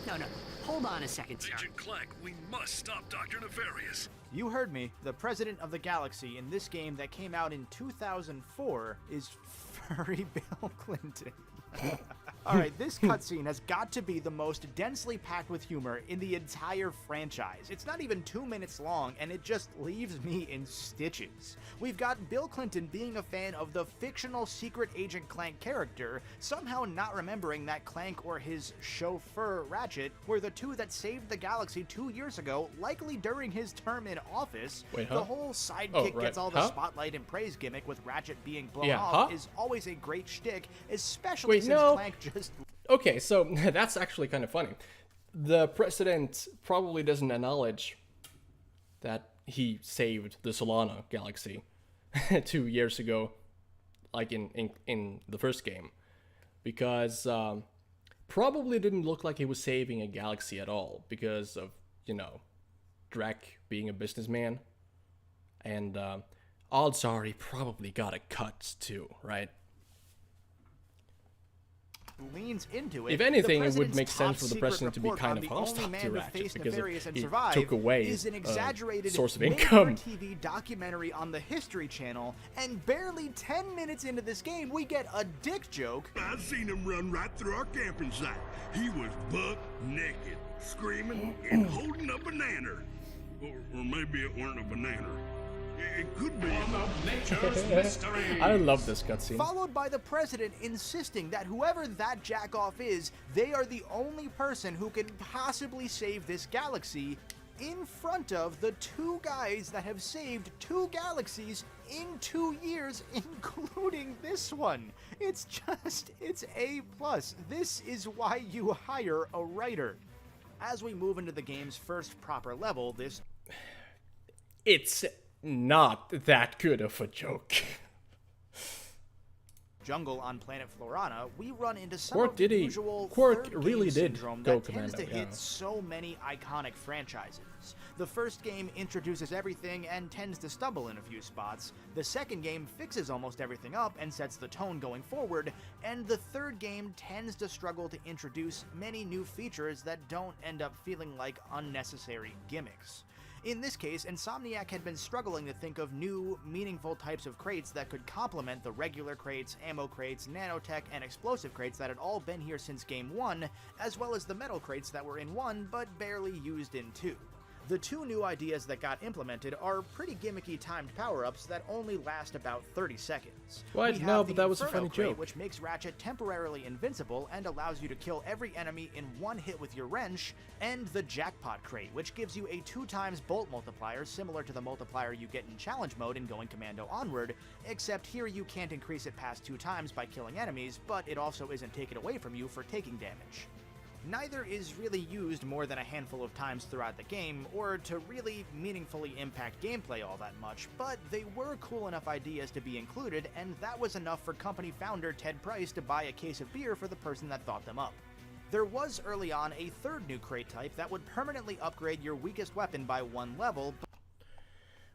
No. Hold on a second, sir. Agent Clank, we must stop Dr. Nefarious. You heard me. The President of the Galaxy in this game that came out in 2004 is furry Bill Clinton. Alright, this cutscene has got to be the most densely packed with humor in the entire franchise. It's not even 2 minutes long, and it just leaves me in stitches. We've got Bill Clinton being a fan of the fictional Secret Agent Clank character, somehow not remembering that Clank or his chauffeur Ratchet were the two that saved the galaxy 2 years ago, likely during his term in office. Wait, huh? The whole sidekick gets all the spotlight and praise gimmick with Ratchet being blown off is always a great shtick, especially since Clank just... Okay, so that's actually kind of funny. The president probably doesn't acknowledge that he saved the Solana galaxy 2 years ago, like in the first game, because probably didn't look like he was saving a galaxy at all because of, you know, Drek being a businessman, and odds are he probably got a cut too, right? Leans into it. If anything, the it would president's make sense for the top-secret president to be report kind on of the only hostile man to to Ratchet face because nefarious and he survive took away is an exaggerated source of made-for income. TV documentary on the History Channel, and barely 10 minutes into this game, we get a dick joke. I seen him run right through our camping site. He was buck naked, screaming and holding a banana. Or maybe it weren't a banana. It could be. I love this cutscene. Followed by the president insisting that whoever that jackoff is, they are the only person who can possibly save this galaxy, in front of the 2 guys that have saved 2 galaxies in 2 years, including this one. It's A+. This is why you hire a writer. As we move into the game's first proper level, this... It's not that good of a joke. jungle on planet Florana, we run into some Quark of the did he- usual Quark third really game did syndrome go that tends commando, to hit yeah. so many iconic franchises. The first game introduces everything and tends to stumble in a few spots. The second game fixes almost everything up and sets the tone going forward, and the third game tends to struggle to introduce many new features that don't end up feeling like unnecessary gimmicks. In this case, Insomniac had been struggling to think of new, meaningful types of crates that could complement the regular crates, ammo crates, nanotech, and explosive crates that had all been here since Game 1, as well as the metal crates that were in 1 but barely used in 2. The 2 new ideas that got implemented are pretty gimmicky timed power-ups that only last about 30 seconds. What? We have No, the but that was a Inferno funny crate, joke. which makes Ratchet temporarily invincible and allows you to kill every enemy in one hit with your wrench, and the Jackpot crate, which gives you a 2x bolt multiplier similar to the multiplier you get in challenge mode in Going Commando Onward, except here you can't increase it past 2 times by killing enemies, but it also isn't taken away from you for taking damage. Neither is really used more than a handful of times throughout the game, or to really meaningfully impact gameplay all that much, but they were cool enough ideas to be included, and that was enough for company founder Ted Price to buy a case of beer for the person that thought them up. There was early on a third new crate type that would permanently upgrade your weakest weapon by 1 level.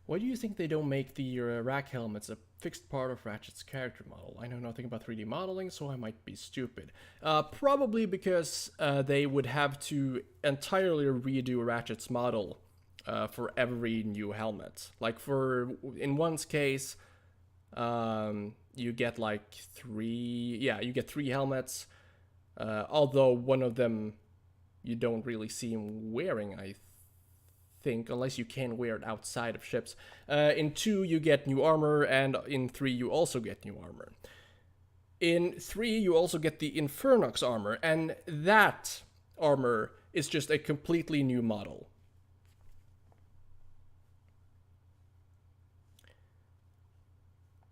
Why do you think they don't make the rack helmets a fixed part of Ratchet's character model? I know nothing about 3D modeling, so I might be stupid. Probably because they would have to entirely redo Ratchet's model for every new helmet. Like in one's case, you get like 3 helmets, although one of them you don't really see him wearing, I think, unless you can wear it outside of ships. In 2 you get new armor, and in 3 you also get new armor. In 3 you also get the Infernox armor, and that armor is just a completely new model.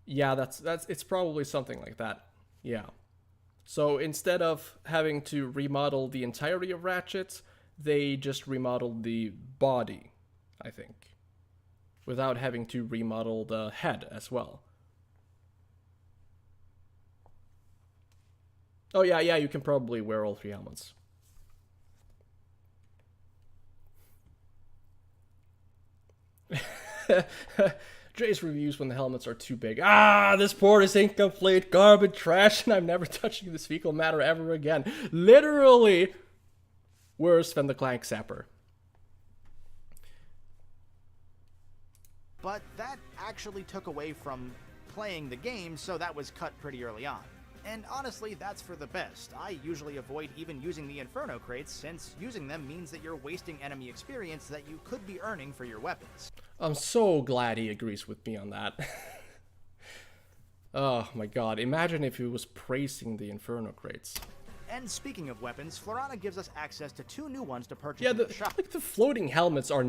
Yeah, that's it's probably something like that. Yeah. So instead of having to remodel the entirety of Ratchet, they just remodeled the body, I think, without having to remodel the head as well. Oh yeah, you can probably wear all 3 helmets. Jay's reviews when the helmets are too big. This port is incomplete, garbage, trash, and I'm never touching this fecal matter ever again. Literally worse than the Clank Zapper. But that actually took away from playing the game, so that was cut pretty early on. And honestly, that's for the best. I usually avoid even using the Inferno crates, since using them means that you're wasting enemy experience that you could be earning for your weapons. I'm so glad he agrees with me on that. Oh my god, imagine if he was praising the Inferno crates. And speaking of weapons, Florana gives us access to 2 new ones to purchase Yeah, in the shop. like the floating helmets are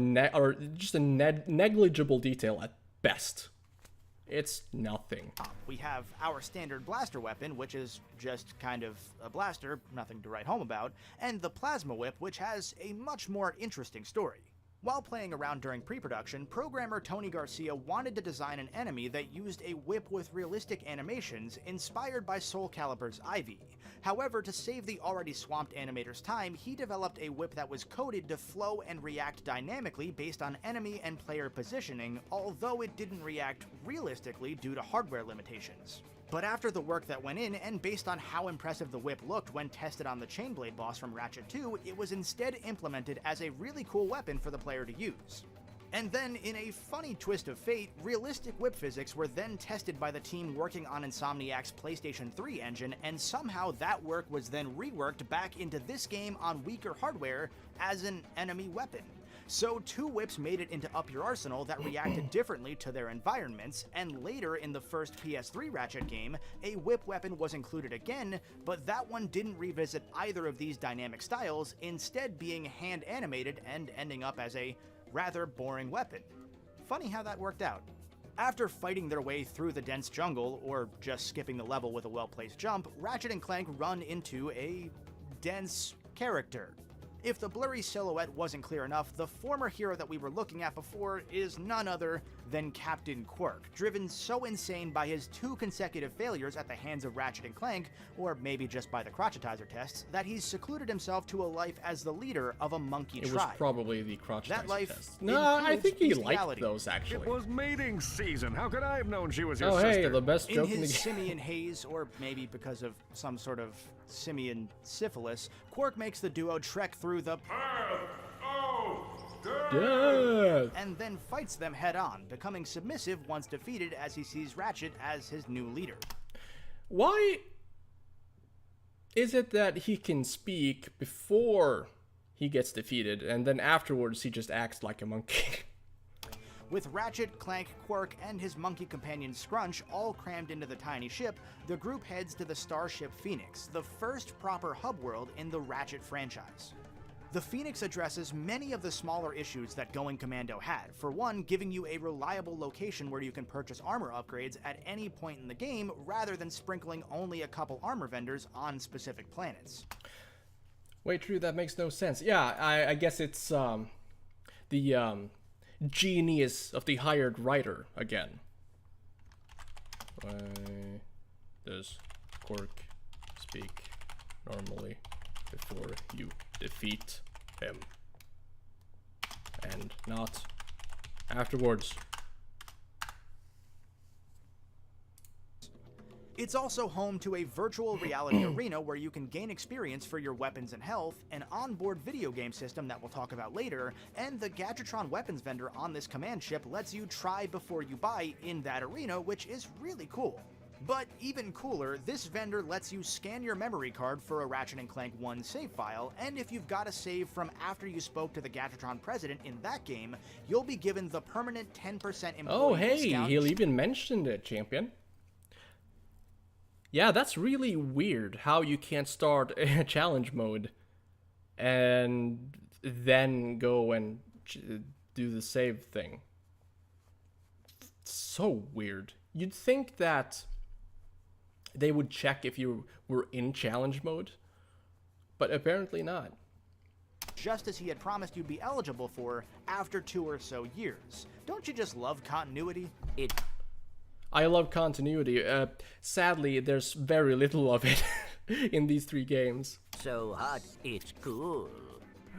just a negligible detail at best. It's nothing. We have our standard blaster weapon, which is just kind of a blaster, nothing to write home about, and the plasma whip, which has a much more interesting story. While playing around during pre-production, programmer Tony Garcia wanted to design an enemy that used a whip with realistic animations inspired by Soul Calibur's Ivy. However, to save the already swamped animator's time, he developed a whip that was coded to flow and react dynamically based on enemy and player positioning, although it didn't react realistically due to hardware limitations. But after the work that went in, and based on how impressive the whip looked when tested on the Chainblade boss from Ratchet 2, it was instead implemented as a really cool weapon for the player to use. And then, in a funny twist of fate, realistic whip physics were then tested by the team working on Insomniac's PlayStation 3 engine, and somehow that work was then reworked back into this game on weaker hardware as an enemy weapon. So 2 whips made it into Up Your Arsenal that reacted differently to their environments, and later in the first PS3 Ratchet game, a whip weapon was included again, but that one didn't revisit either of these dynamic styles, instead being hand animated and ending up as a rather boring weapon. Funny how that worked out. After fighting their way through the dense jungle, or just skipping the level with a well-placed jump, Ratchet and Clank run into a dense character. If the blurry silhouette wasn't clear enough, the former hero that we were looking at before is none other than Captain Quirk, driven so insane by his 2 consecutive failures at the hands of Ratchet and Clank, or maybe just by the crotchetizer tests, that he's secluded himself to a life as the leader of a monkey tribe. It was probably the crotchetizer That life test. No, I think he liked bestiality. those, actually. It was mating season. How could I have known she was your Oh, sister? hey, the best In joke in the his game. simian haze, or maybe because of some sort of simian syphilis, Quirk makes the duo trek through the Yeah. and then fights them head-on, becoming submissive once defeated as he sees Ratchet as his new leader. Why is it that he can speak before he gets defeated, and then afterwards he just acts like a monkey? With Ratchet, Clank, Quirk, and his monkey companion Scrunch all crammed into the tiny ship, the group heads to the Starship Phoenix, the first proper hub world in the Ratchet franchise. The Phoenix addresses many of the smaller issues that Going Commando had, for one, giving you a reliable location where you can purchase armor upgrades at any point in the game, rather than sprinkling only a couple armor vendors on specific planets. Wait, true, that makes no sense. Yeah, I guess it's the genius of the hired writer again. Why does Quirk speak normally before you defeat him, and not afterwards? It's also home to a virtual reality arena where you can gain experience for your weapons and health, an onboard video game system that we'll talk about later, and the Gadgetron weapons vendor on this command ship lets you try before you buy in that arena, which is really cool. But even cooler, this vendor lets you scan your memory card for a Ratchet & Clank 1 save file, and if you've got a save from after you spoke to the Gadgetron president in that game, you'll be given the permanent 10% employee Oh, hey, discount. he'll even mentioned it, champion. Yeah, that's really weird how you can't start a challenge mode and then go and do the save thing. So weird. You'd think that they would check if you were in challenge mode, but apparently not. Just as he had promised you'd be eligible for after 2 or so years. Don't you just love continuity? I love continuity. Sadly, there's very little of it in these 3 games. So hot, it's cool.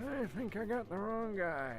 I think I got the wrong guy.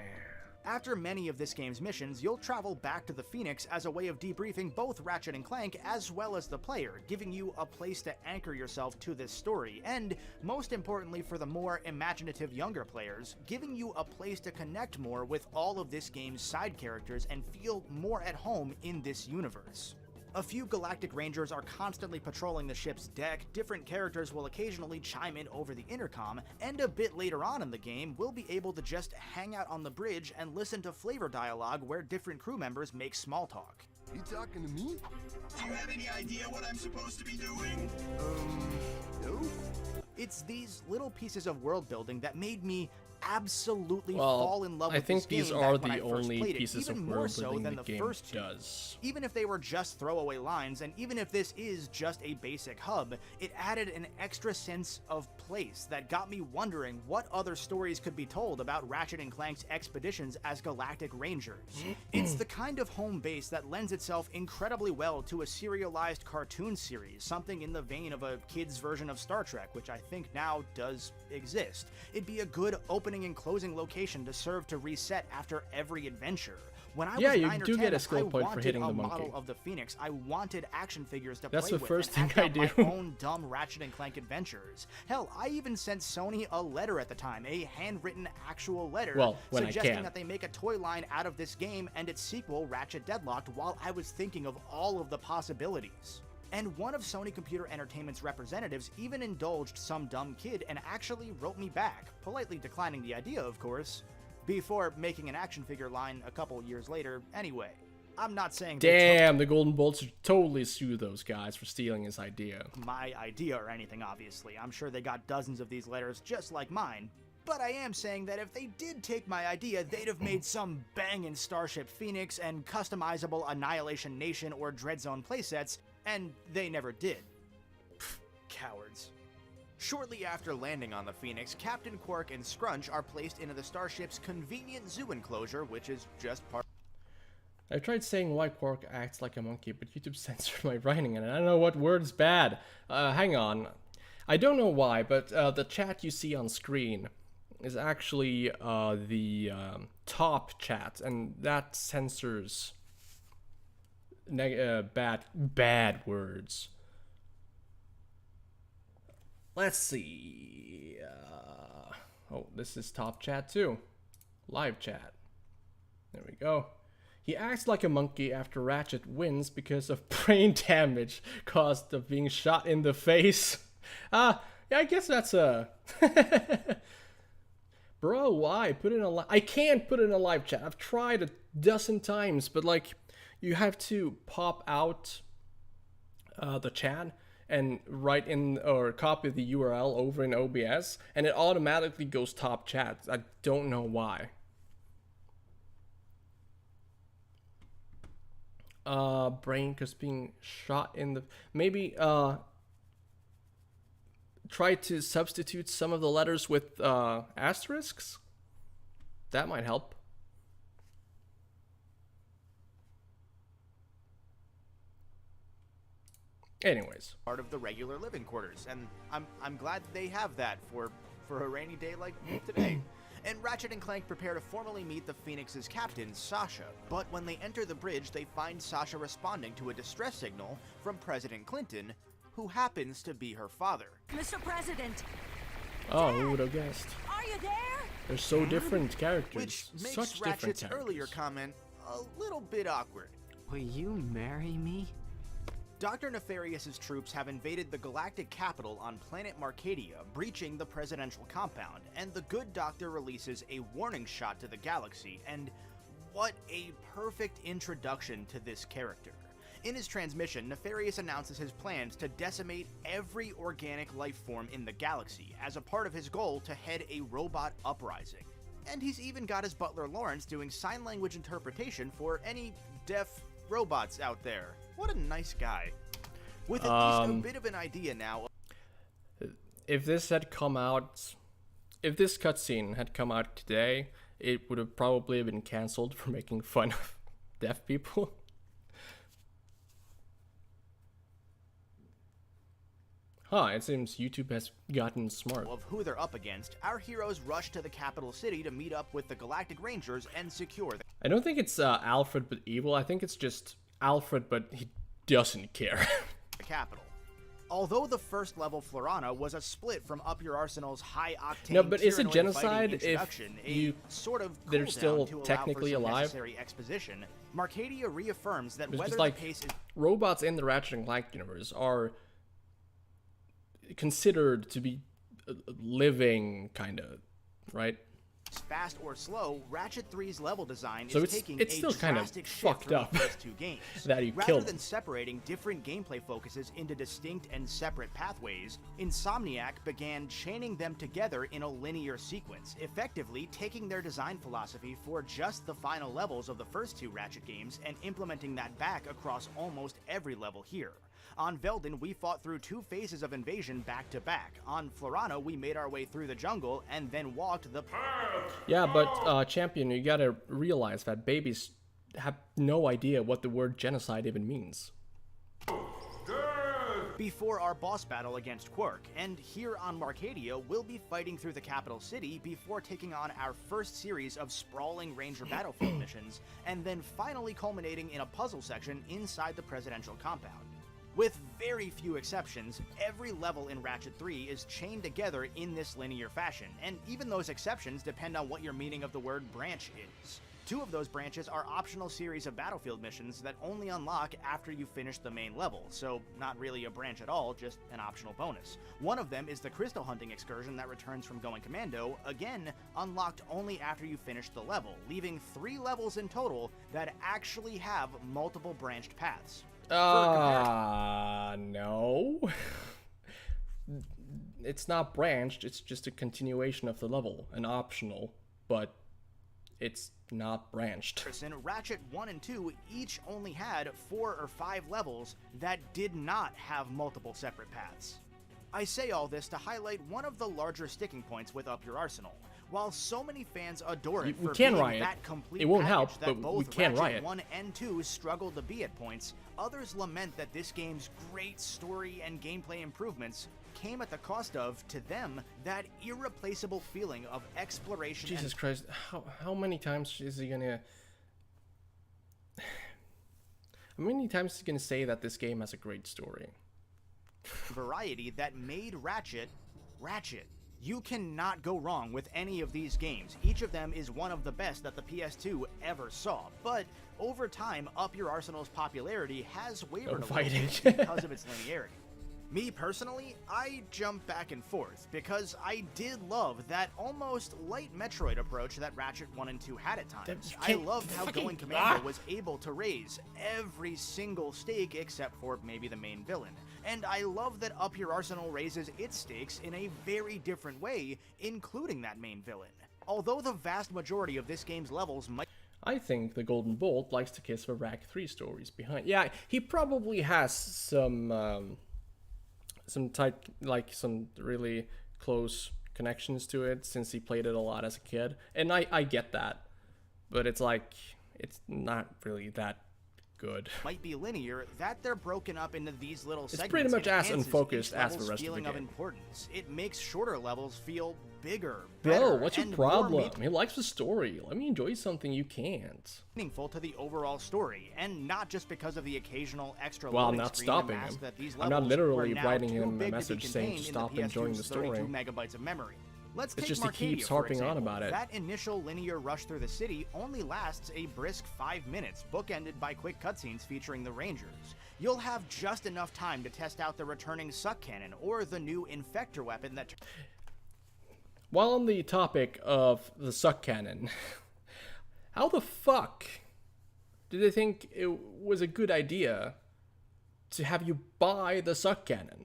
After many of this game's missions, you'll travel back to the Phoenix as a way of debriefing both Ratchet and Clank as well as the player, giving you a place to anchor yourself to this story, and, most importantly for the more imaginative younger players, giving you a place to connect more with all of this game's side characters and feel more at home in this universe. A few Galactic Rangers are constantly patrolling the ship's deck, different characters will occasionally chime in over the intercom, and a bit later on in the game, we'll be able to just hang out on the bridge and listen to flavor dialogue where different crew members make small talk. You talking to me? Do you have any idea what I'm supposed to be doing? No? It's these little pieces of world building that made me absolutely Well, fall in love I with think this game these are when I the first only played it, pieces even of more world so building than the the game first two. does. Even if they were just throwaway lines, and even if this is just a basic hub, it added an extra sense of place that got me wondering what other stories could be told about Ratchet and Clank's expeditions as Galactic Rangers. It's the kind of home base that lends itself incredibly well to a serialized cartoon series, something in the vein of a kid's version of Star Trek, which I think now does exist. It'd be a good opening and closing location to serve to reset after every adventure. When I Yeah, was you 9 or do 10, get a I skill point for wanted hitting a the monkey. model of the Phoenix. I wanted action figures to That's play the with first and thing act I out do. my own dumb Ratchet and Clank adventures. Hell, I even sent Sony a letter at the time, a handwritten actual letter, Well, when I suggesting can. that they make a toy line out of this game and its sequel, Ratchet Deadlocked, while I was thinking of all of the possibilities. And one of Sony Computer Entertainment's representatives even indulged some dumb kid and actually wrote me back, politely declining the idea, of course, before making an action figure line a couple years later anyway. I'm not saying they Damn, the Golden Bolts should totally sue those guys for stealing his idea. took my idea or anything, obviously. I'm sure they got dozens of these letters just like mine. But I am saying that if they did take my idea, they'd have made some bangin' Starship Phoenix and customizable Annihilation Nation or Dreadzone playsets, and they never did. Pfft, cowards. Shortly after landing on the Phoenix, Captain Quark and Scrunch are placed into the starship's convenient zoo enclosure, which is just part. I tried saying why Quark acts like a monkey, but YouTube censored my writing, and I don't know what word's bad. Hang on. I don't know why, but the chat you see on screen is actually the top chat, and that censors bad words. Let's see. Oh, this is top chat too. Live chat. There we go. He acts like a monkey after Ratchet wins because of brain damage caused of being shot in the face. Yeah, I guess that's a... Bro, why? Put in a I can't put in a live chat. I've tried a dozen times, but like, you have to pop out the chat and write in or copy the URL over in OBS, and it automatically goes top chat. I don't know why. Brain because being shot in the... Maybe try to substitute some of the letters with asterisks. That might help. Anyways, Part of the regular living quarters, and I'm glad they have that for a rainy day like today. And Ratchet and Clank prepare to formally meet the Phoenix's captain, Sasha. But when they enter the bridge, they find Sasha responding to a distress signal from President Clinton, who happens to be her father. Mr. President, oh, who would have guessed? are you there? They're so different characters. Which makes Such different Ratchet's characters. earlier comment a little bit awkward. Will you marry me? Dr. Nefarious's troops have invaded the galactic capital on planet Marcadia, breaching the presidential compound, and the good doctor releases a warning shot to the galaxy, and what a perfect introduction to this character. In his transmission, Nefarious announces his plans to decimate every organic life form in the galaxy as a part of his goal to head a robot uprising. And he's even got his butler Lawrence doing sign language interpretation for any deaf robots out there. What a nice guy. With at least a bit of an idea now. If this had come out, if this cutscene had come out today, it would have probably been cancelled for making fun of deaf people. Huh, it seems YouTube has gotten smart. Of who they're up against, our heroes rush to the capital city to meet up with the Galactic Rangers and secure I don't think it's Alfred but evil. I think it's just Alfred, but he doesn't care. the capital. Although the first level Florana was a split from Up Your Arsenal's high-octane No, but is it Tyrannoid genocide fighting if introduction, you- a sort of they're cooldown still to allow technically for some alive? necessary exposition, Marcadia reaffirms that It's whether just like the pace is robots in the Ratchet and Clank universe are considered to be living, kind of, right? fast or slow, Ratchet 3's level design So is it's taking still a kind of drastic shift fucked from up the first two games. that you Rather killed than him. separating different gameplay focuses into distinct and separate pathways, Insomniac began chaining them together in a linear sequence, effectively taking their design philosophy for just the final levels of the first two Ratchet games and implementing that back across almost every level here. On Velden, we fought through two phases of invasion back to back. On Florano, we made our way through the jungle and then walked the path. Yeah, but Champion, you gotta realize that babies have no idea what the word genocide even means. Before our boss battle against Quirk, and here on Marcadia, we'll be fighting through the capital city before taking on our first series of sprawling Ranger battlefield missions, and then finally culminating in a puzzle section inside the presidential compound. With very few exceptions, every level in Ratchet 3 is chained together in this linear fashion, and even those exceptions depend on what your meaning of the word branch is. Two of those branches are optional series of battlefield missions that only unlock after you finish the main level, so not really a branch at all, just an optional bonus. One of them is the crystal hunting excursion that returns from going commando, again unlocked only after you finish the level, leaving 3 levels in total that actually have multiple branched paths. No. It's not branched, it's just a continuation of the level, an optional, but it's not branched. Ratchet 1 and 2 each only had 4 or 5 levels that did not have multiple separate paths. I say all this to highlight one of the larger sticking points with Up Your Arsenal. While so many fans adore it We for can being riot. that complete It won't package help, that but both we can Ratchet riot. 1 and 2 struggled to be at points, others lament that this game's great story and gameplay improvements came at the cost of, to them, that irreplaceable feeling of exploration. Jesus Christ, how many times is he gonna... How many times is he gonna say that this game has a great story? Variety that made Ratchet, Ratchet. You cannot go wrong with any of these games. Each of them is one of the best that the PS2 ever saw. But over time, Up Your Arsenal's popularity has wavered a little bit because of its linearity. Me personally, I jump back and forth because I did love that almost light Metroid approach that Ratchet 1 and 2 had at times. I loved how Going Commando was able to raise every single stake except for maybe the main villain. And I love that Up Your Arsenal raises its stakes in a very different way, including that main villain. Although the vast majority of this game's levels might... I think the Golden Bolt likes to kiss the Rack 3 stories behind. Yeah, he probably has some type, like some really close connections to it since he played it a lot as a kid. And I get that, but it's like, it's not really that good. Might be linear, that they're broken up into these little segments. It's pretty much as enhances unfocused each as the level's rest of the feeling game. Importance. It makes shorter levels feel bigger, Bro, better, what's your and more problem? He likes the story. Let me enjoy something you can't. meaningful to the overall story, and not just because of the occasional extra Well, I'm loading not screen to stopping mask him. that these I'm not levels literally were now writing too him a big to be message saying to contained in stop the enjoying the PS2's 32 story. megabytes of memory. Let's It's take just he Marcadia, keeps for harping on example. about it. That initial linear rush through the city only lasts a brisk 5 minutes, bookended by quick cutscenes featuring the Rangers. You'll have just enough time to test out the returning suck cannon or the new infector weapon that... While on the topic of the suck cannon, how the fuck did they think it was a good idea to have you buy the suck cannon?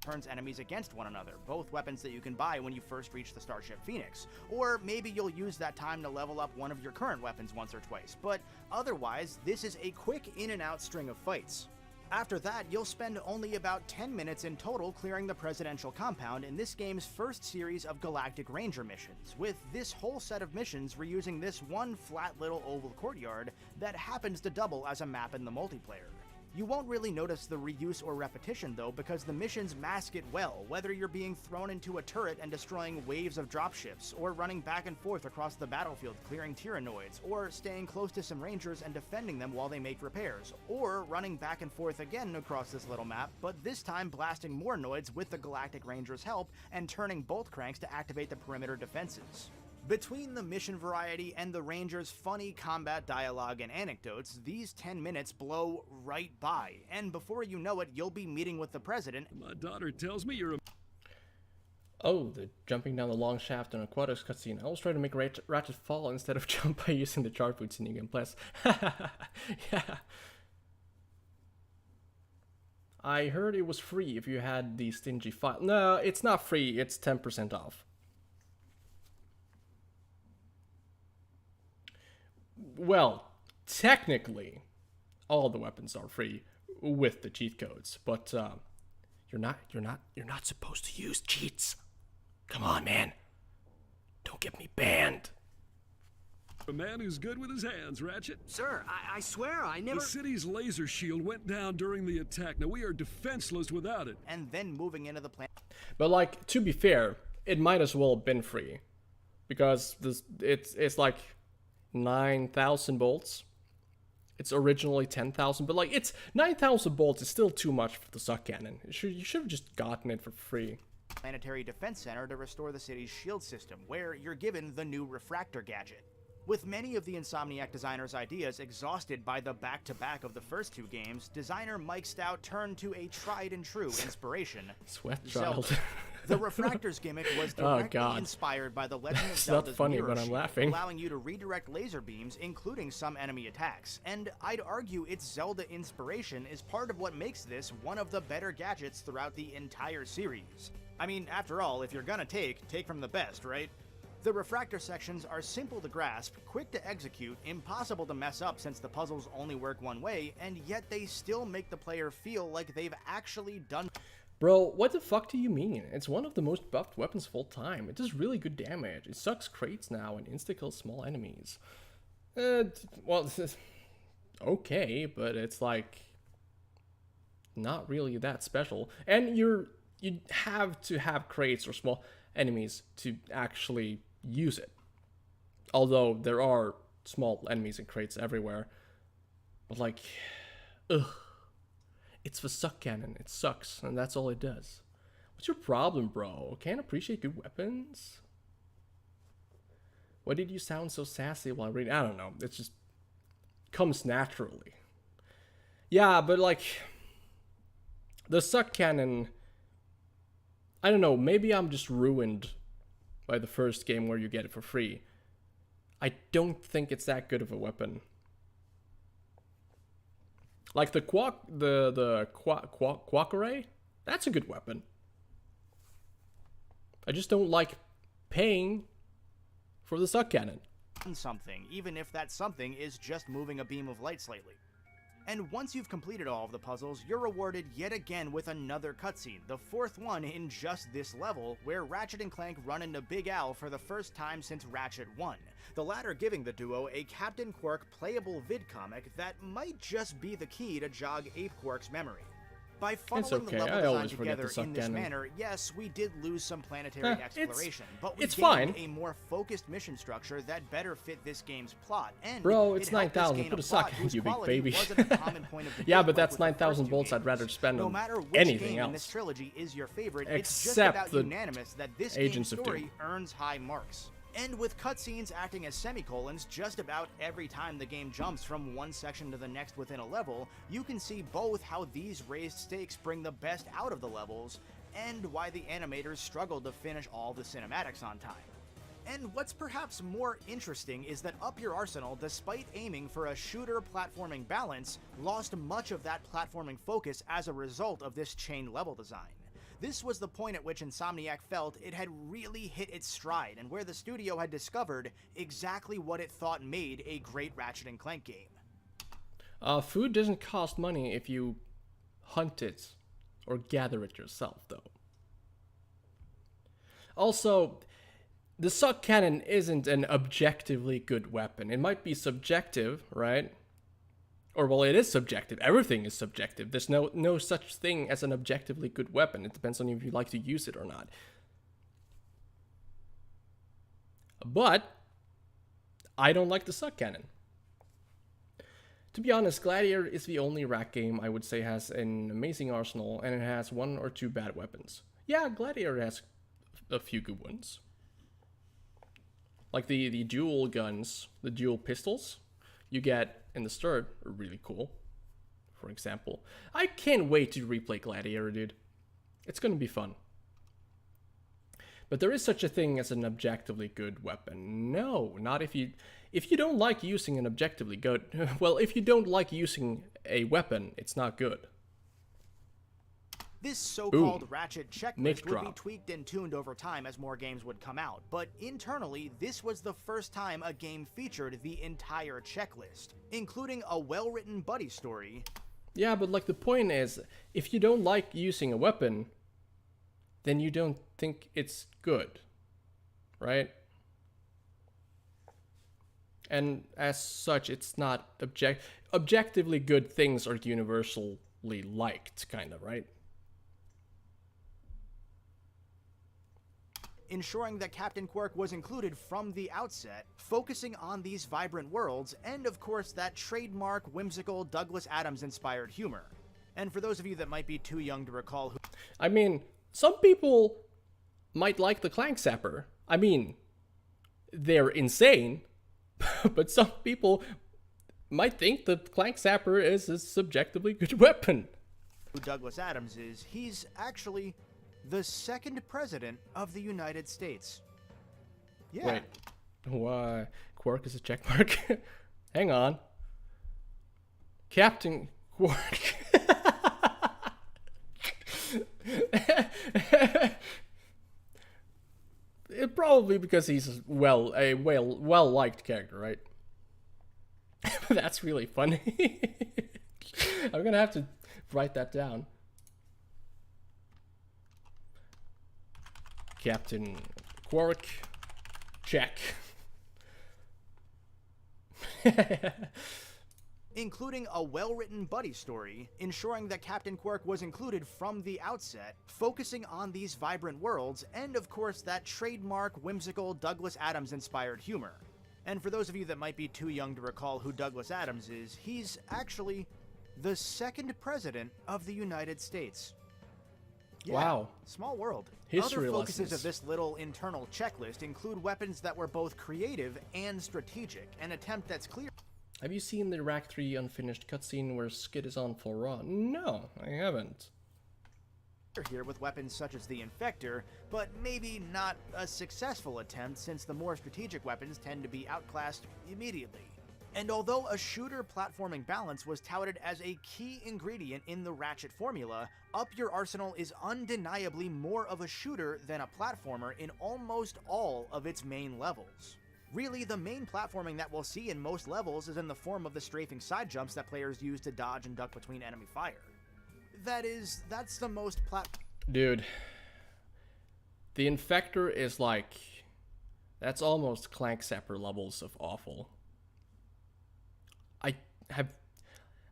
turns enemies against one another, both weapons that you can buy when you first reach the Starship Phoenix. Or maybe you'll use that time to level up one of your current weapons once or twice, but otherwise, this is a quick in and out string of fights. After that, you'll spend only about 10 minutes in total clearing the presidential compound in this game's first series of Galactic Ranger missions, with this whole set of missions reusing this one flat little oval courtyard that happens to double as a map in the multiplayer. You won't really notice the reuse or repetition though, because the missions mask it well, whether you're being thrown into a turret and destroying waves of dropships, or running back and forth across the battlefield clearing Tyrannoids, or staying close to some Rangers and defending them while they make repairs, or running back and forth again across this little map, but this time blasting more Noids with the Galactic Rangers' help and turning bolt cranks to activate the perimeter defenses. Between the mission variety and the Rangers' funny combat dialogue and anecdotes, these 10 minutes blow right by, and before you know it, you'll be meeting with the President. My daughter tells me you're a... Oh, the jumping down the long shaft in Aquatics cutscene. I was trying to make Ratchet fall instead of jump by using the charge boots in New Plus. Yeah. I heard it was free if you had the stingy file. No, it's not free. It's 10% off. Well, technically, all the weapons are free with the cheat codes, but you're not supposed to use cheats. Come on, man. Don't get me banned. A man who's good with his hands, Ratchet. Sir, I swear I never... The city's laser shield went down during the attack. Now we are defenseless without it. And then moving into the planet. But like, to be fair, it might as well have been free, because it's like 9,000 bolts. It's originally 10,000, but like, it's 9,000 bolts is still too much for the suck cannon. You should have just gotten it for free. Planetary Defense Center to restore the city's shield system, where you're given the new refractor gadget. With many of the Insomniac designers' ideas exhausted by the back-to-back of the first two games, designer Mike Stout turned to a tried-and-true inspiration, Sweat Zelda. child. The refractor's gimmick was Oh, directly God. inspired by the Legend of It's Zelda's not funny, Mirror but I'm Shield, laughing. allowing you to redirect laser beams, including some enemy attacks. And I'd argue its Zelda inspiration is part of what makes this one of the better gadgets throughout the entire series. I mean, after all, if you're gonna take from the best, right? The refractor sections are simple to grasp, quick to execute, impossible to mess up since the puzzles only work one way, and yet they still make the player feel like they've actually done. Bro, what the fuck do you mean? It's one of the most buffed weapons of all time. It does really good damage. It sucks crates now and insta-kills small enemies. Well, okay, but it's like not really that special. And you have to have crates or small enemies to actually use it. Although there are small enemies and crates everywhere. But like, ugh. It's the suck cannon. It sucks, and that's all it does. What's your problem, bro? Can't appreciate good weapons? Why did you sound so sassy while reading? I don't know. It just comes naturally. Yeah, but like, the suck cannon, I don't know, maybe I'm just ruined by the first game where you get it for free. I don't think it's that good of a weapon. Like the Quackere, that's a good weapon. I just don't like paying for the suck cannon. Something, even if that something is just moving a beam of light slightly. And once you've completed all of the puzzles, you're rewarded yet again with another cutscene, the fourth one in just this level, where Ratchet and Clank run into Big Al for the first time since Ratchet 1, the latter giving the duo a Captain Quirk playable vidcomic that might just be the key to jog Ape Quirk's memory. By funneling okay. the I level always design forget together the suck in this cannon. manner, yes, we did lose some planetary exploration, but we it's gained fine. a more focused mission structure that better fit this game's plot. And Bro, it's it helped us 9,000. gain Put a plot suck in whose you, big quality baby. wasn't a common point of debate Yeah, but like that's with the first 9,000 two bolts I'd games. rather spend no on matter which anything game else. in this trilogy is your favorite, it's just Except about the unanimous that this Agents game's of story Doom. earns high marks. And with cutscenes acting as semicolons just about every time the game jumps from one section to the next within a level, you can see both how these raised stakes bring the best out of the levels, and why the animators struggled to finish all the cinematics on time. And what's perhaps more interesting is that Up Your Arsenal, despite aiming for a shooter platforming balance, lost much of that platforming focus as a result of this chain level design. This was the point at which Insomniac felt it had really hit its stride, and where the studio had discovered exactly what it thought made a great Ratchet and Clank game. Food doesn't cost money if you hunt it or gather it yourself, though. Also, the suck cannon isn't an objectively good weapon. It might be subjective, right? Or, well, it is subjective. Everything is subjective. There's no such thing as an objectively good weapon. It depends on if you like to use it or not. But I don't like the suck cannon. To be honest, Gladiator is the only rack game I would say has an amazing arsenal, and it has one or two bad weapons. Yeah, Gladiator has a few good ones. Like the dual guns, the dual pistols you get in the start are really cool, for example. I can't wait to replay Gladiator, dude. It's gonna be fun. But there is such a thing as an objectively good weapon. No, not if you don't like using an objectively good... Well, if you don't like using a weapon, it's not good. This so-called Boom. Ratchet Mic checklist would be drop. tweaked and tuned over time as more games would come out, but internally, this was the first time a game featured the entire checklist, including a well-written buddy story. Yeah, but like the point is, if you don't like using a weapon, then you don't think it's good, right? And as such, it's not objectively good things are universally liked, kind of, right? Ensuring that Captain Quirk was included from the outset, focusing on these vibrant worlds, and of course that trademark, whimsical, Douglas Adams-inspired humor. And for those of you that might be too young to recall who... I mean, some people might like the Clank Zapper. I mean, they're insane, but some people might think the Clank Zapper is a subjectively good weapon. who Douglas Adams is, he's actually the second president of the United States. Yeah. Wait, why? Quark is a checkmark? Hang on. Captain Quark. It probably because he's a well liked character, right? That's really funny. I'm gonna have to write that down. Captain Quark, check. Including a well-written buddy story, ensuring that Captain Quirk was included from the outset, focusing on these vibrant worlds, and of course that trademark, whimsical, Douglas Adams-inspired humor. And for those of you that might be too young to recall who Douglas Adams is, he's actually the second president of the United States. Yeah, Wow. Small world. History Other focuses lessons. of this little internal checklist include weapons that were both creative and strategic, an attempt that's clear. Have you seen the Rack 3 unfinished cutscene where Skid is on full run? No, I haven't. Here with weapons such as the Infector, but maybe not a successful attempt since the more strategic weapons tend to be outclassed immediately. And although a shooter platforming balance was touted as a key ingredient in the Ratchet formula, Up Your Arsenal is undeniably more of a shooter than a platformer in almost all of its main levels. Really, the main platforming that we'll see in most levels is in the form of the strafing side jumps that players use to dodge and duck between enemy fire. That's the most Dude, the Infector is like, that's almost Clank Zapper levels of awful.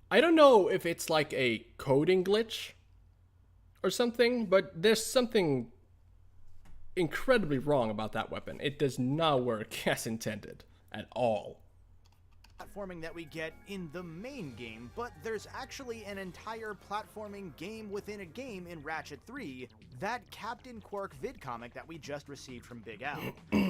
I don't know if it's like a coding glitch or something, but there's something incredibly wrong about that weapon. It does not work as intended at all. platforming that we get in the main game, but there's actually an entire platforming game within a game in Ratchet 3, that Captain Quirk vidcomic that we just received from Big Al.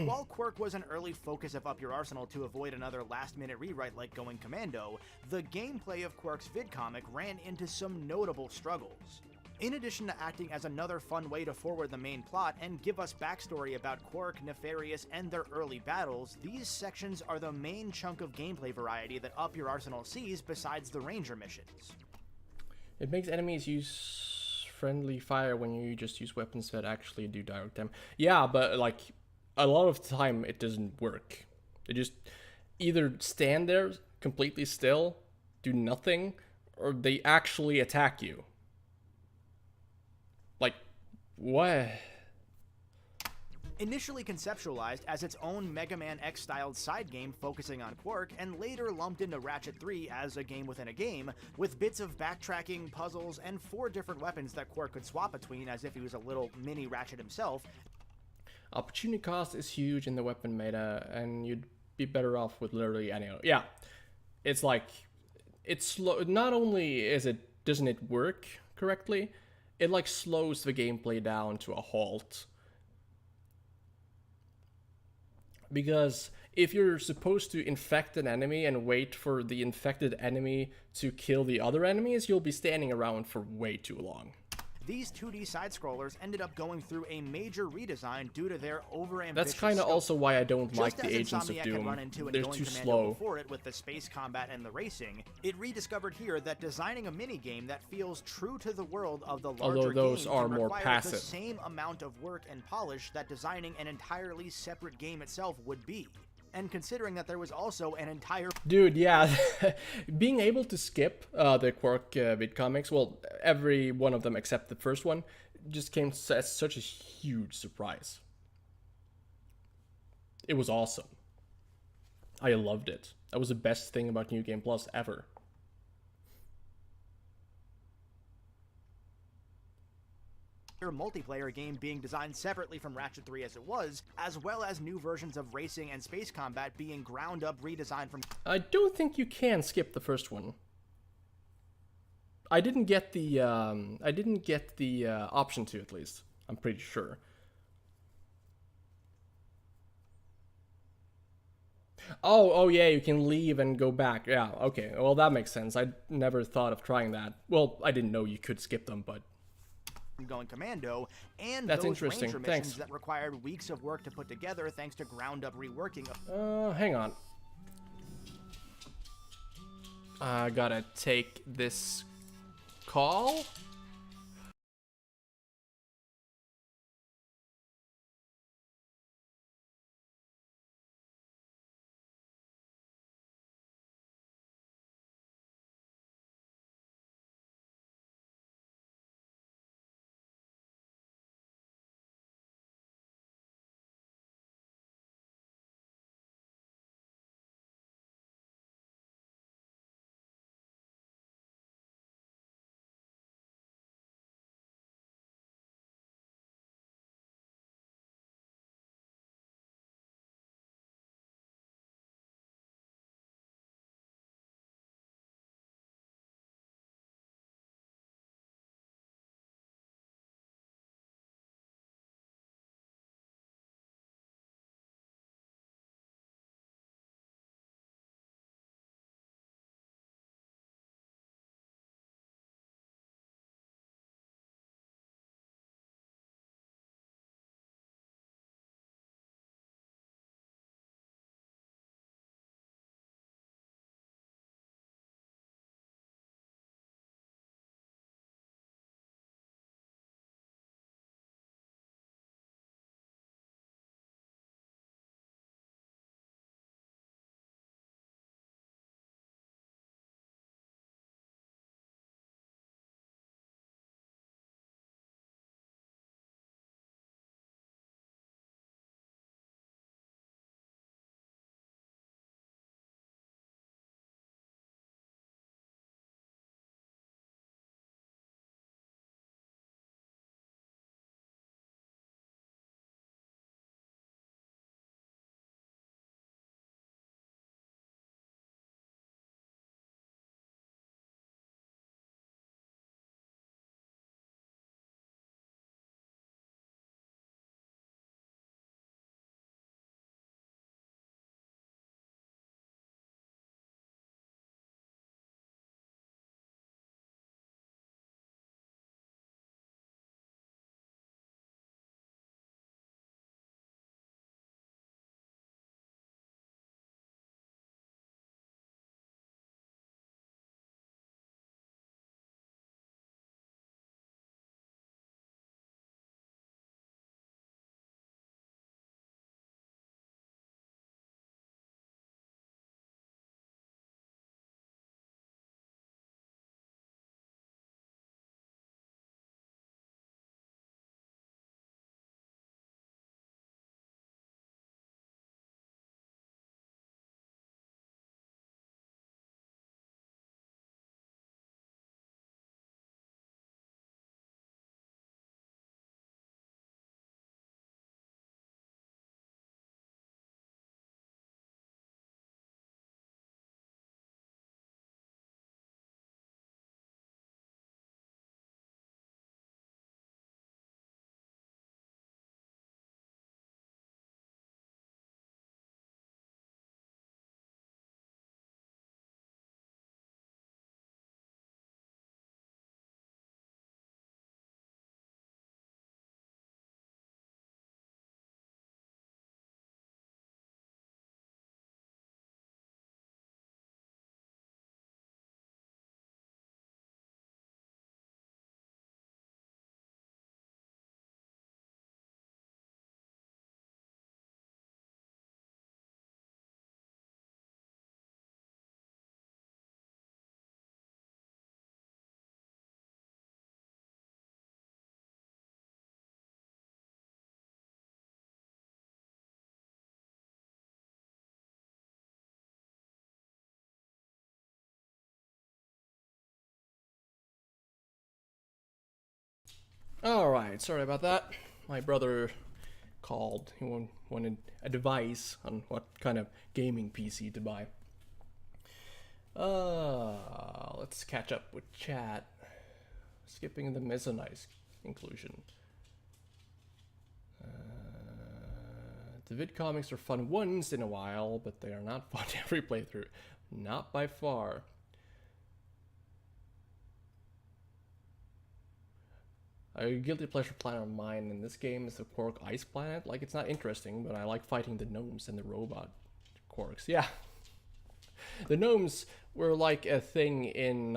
While Quirk was an early focus of Up Your Arsenal to avoid another last-minute rewrite like Going Commando, the gameplay of Quirk's vidcomic ran into some notable struggles. In addition to acting as another fun way to forward the main plot and give us backstory about Quirk, Nefarious, and their early battles, these sections are the main chunk of gameplay variety that Up Your Arsenal sees besides the Ranger missions. It makes enemies use friendly fire when you just use weapons that actually do direct damage. Yeah, but like a lot of the time it doesn't work. They just either stand there completely still, do nothing, or they actually attack you. Like, what? Initially conceptualized as its own Mega Man X-styled side game focusing on Quirk, and later lumped into Ratchet 3 as a game within a game, with bits of backtracking, puzzles, and 4 different weapons that Quirk could swap between as if he was a little mini Ratchet himself. Opportunity cost is huge in the weapon meta, and you'd be better off with literally any. Yeah, it's like it's slow. Not only doesn't it work correctly, it like slows the gameplay down to a halt. Because if you're supposed to infect an enemy and wait for the infected enemy to kill the other enemies, you'll be standing around for way too long. These 2D side-scrollers ended up going through a major redesign due to their overambitious That's kind of scope. also why I don't Just like the as Agents of Insomniac had run Doom. into in They're Going too Commando slow. before it with the space combat and the racing, it rediscovered here that designing a minigame that feels true to the world of the larger Although those game are can more require passive. the same amount of work and polish that designing an entirely separate game itself would be. And considering that there was also an entire Dude, yeah, being able to skip the Quark vid comics, well, every one of them except the first one, just came as such a huge surprise. It was awesome. I loved it. That was the best thing about New Game Plus ever. multiplayer game being designed separately from Ratchet 3 as it was, as well as new versions of racing and space combat being ground up redesigned from. I don't think you can skip the first one. I didn't get the option to, at least. I'm pretty sure. Oh yeah, you can leave and go back. Yeah, okay. Well, that makes sense. I never thought of trying that. Well, I didn't know you could skip them, but Going Commando, and that's those interesting. Ranger missions Thanks. that required weeks of work to put together thanks to ground-up reworking. Hang on. I gotta take this call. Alright, sorry about that. My brother called. He wanted advice on what kind of gaming PC to buy. Let's catch up with chat. Skipping the Mezzanite inclusion. The vidcomics are fun once in a while, but they are not fun every playthrough. Not by far. A guilty pleasure planet of mine in this game is the Quark Ice Planet. Like, it's not interesting, but I like fighting the gnomes and the robot Quarks. Yeah. The gnomes were like a thing in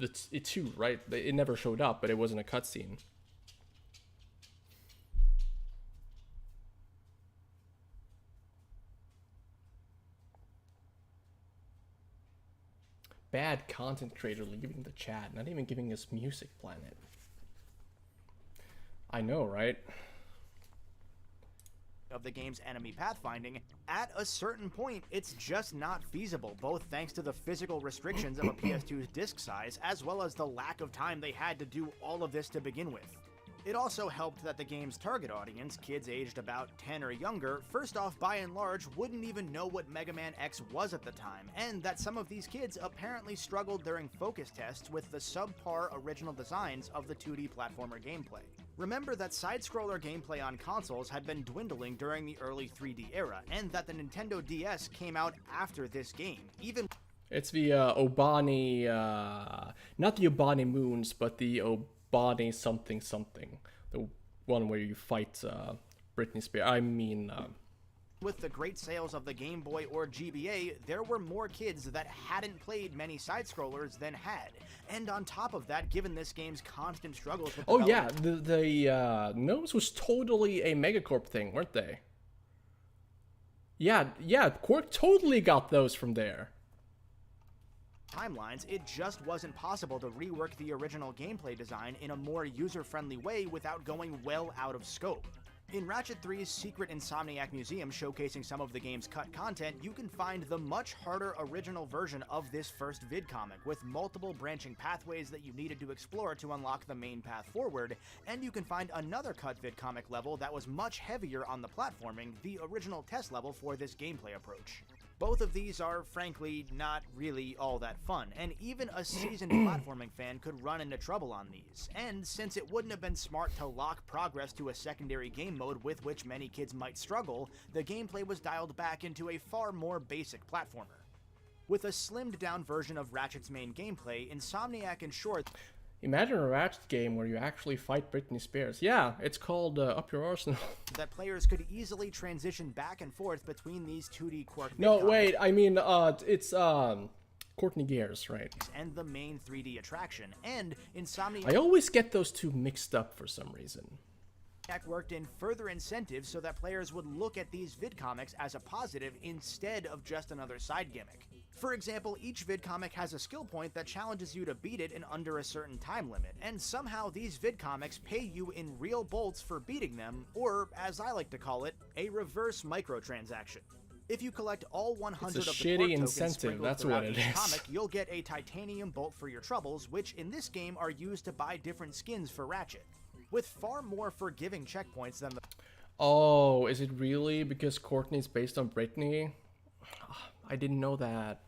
it too, right? It never showed up, but it wasn't a cutscene. Bad content creator leaving the chat, not even giving us Music Planet. I know, right? Of the game's enemy pathfinding, at a certain point, it's just not feasible, both thanks to the physical restrictions of a PS2's disc size, as well as the lack of time they had to do all of this to begin with. It also helped that the game's target audience, kids aged about 10 or younger, first off, by and large, wouldn't even know what Mega Man X was at the time, and that some of these kids apparently struggled during focus tests with the subpar original designs of the 2D platformer gameplay. Remember that side-scroller gameplay on consoles had been dwindling during the early 3D era, and that the Nintendo DS came out after this game, even... It's the Obani, not the Obani Moons, but the Obani something something. The one where you fight Britney Spears. I mean... With the great sales of the Game Boy or GBA, there were more kids that hadn't played many side-scrollers than had. And on top of that, given this game's constant struggles with development... Oh yeah, the Gnomes was totally a Megacorp thing, weren't they? Yeah, Quark totally got those from there. Timelines, it just wasn't possible to rework the original gameplay design in a more user-friendly way without going well out of scope. In Ratchet 3's secret Insomniac Museum showcasing some of the game's cut content, you can find the much harder original version of this first vidcomic, with multiple branching pathways that you needed to explore to unlock the main path forward, and you can find another cut vidcomic level that was much heavier on the platforming, the original test level for this gameplay approach. Both of these are, frankly, not really all that fun, and even a seasoned platforming fan could run into trouble on these. And since it wouldn't have been smart to lock progress to a secondary game mode with which many kids might struggle, the gameplay was dialed back into a far more basic platformer. With a slimmed down version of Ratchet's main gameplay, Insomniac ensured... Imagine a Ratchet game where you actually fight Britney Spears. Yeah, it's called Up Your Arsenal. That players could easily transition back and forth between these 2D Quark... No, wait, I mean, it's, Courtney Gears, right? And the main 3D attraction, and Insomniac... I always get those two mixed up for some reason. Worked in further incentives so that players would look at these vidcomics as a positive instead of just another side gimmick. For example, each vidcomic has a skill point that challenges you to beat it in under a certain time limit, and somehow these vidcomics pay you in real bolts for beating them, or, as I like to call it, a reverse microtransaction. If you collect all 100 of the shitty Quark incentive, tokens that's sprinkled what it throughout each is. comic, you'll get a titanium bolt for your troubles, which in this game are used to buy different skins for Ratchet. With far more forgiving checkpoints than the... Oh, is it really because Courtney's based on Britney? I didn't know that.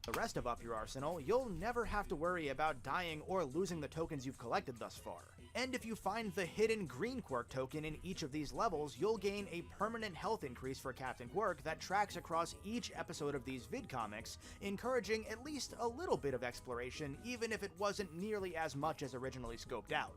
The rest of Up Your Arsenal, you'll never have to worry about dying or losing the tokens you've collected thus far. And if you find the hidden green Quark token in each of these levels, you'll gain a permanent health increase for Captain Quark that tracks across each episode of these vidcomics, encouraging at least a little bit of exploration, even if it wasn't nearly as much as originally scoped out.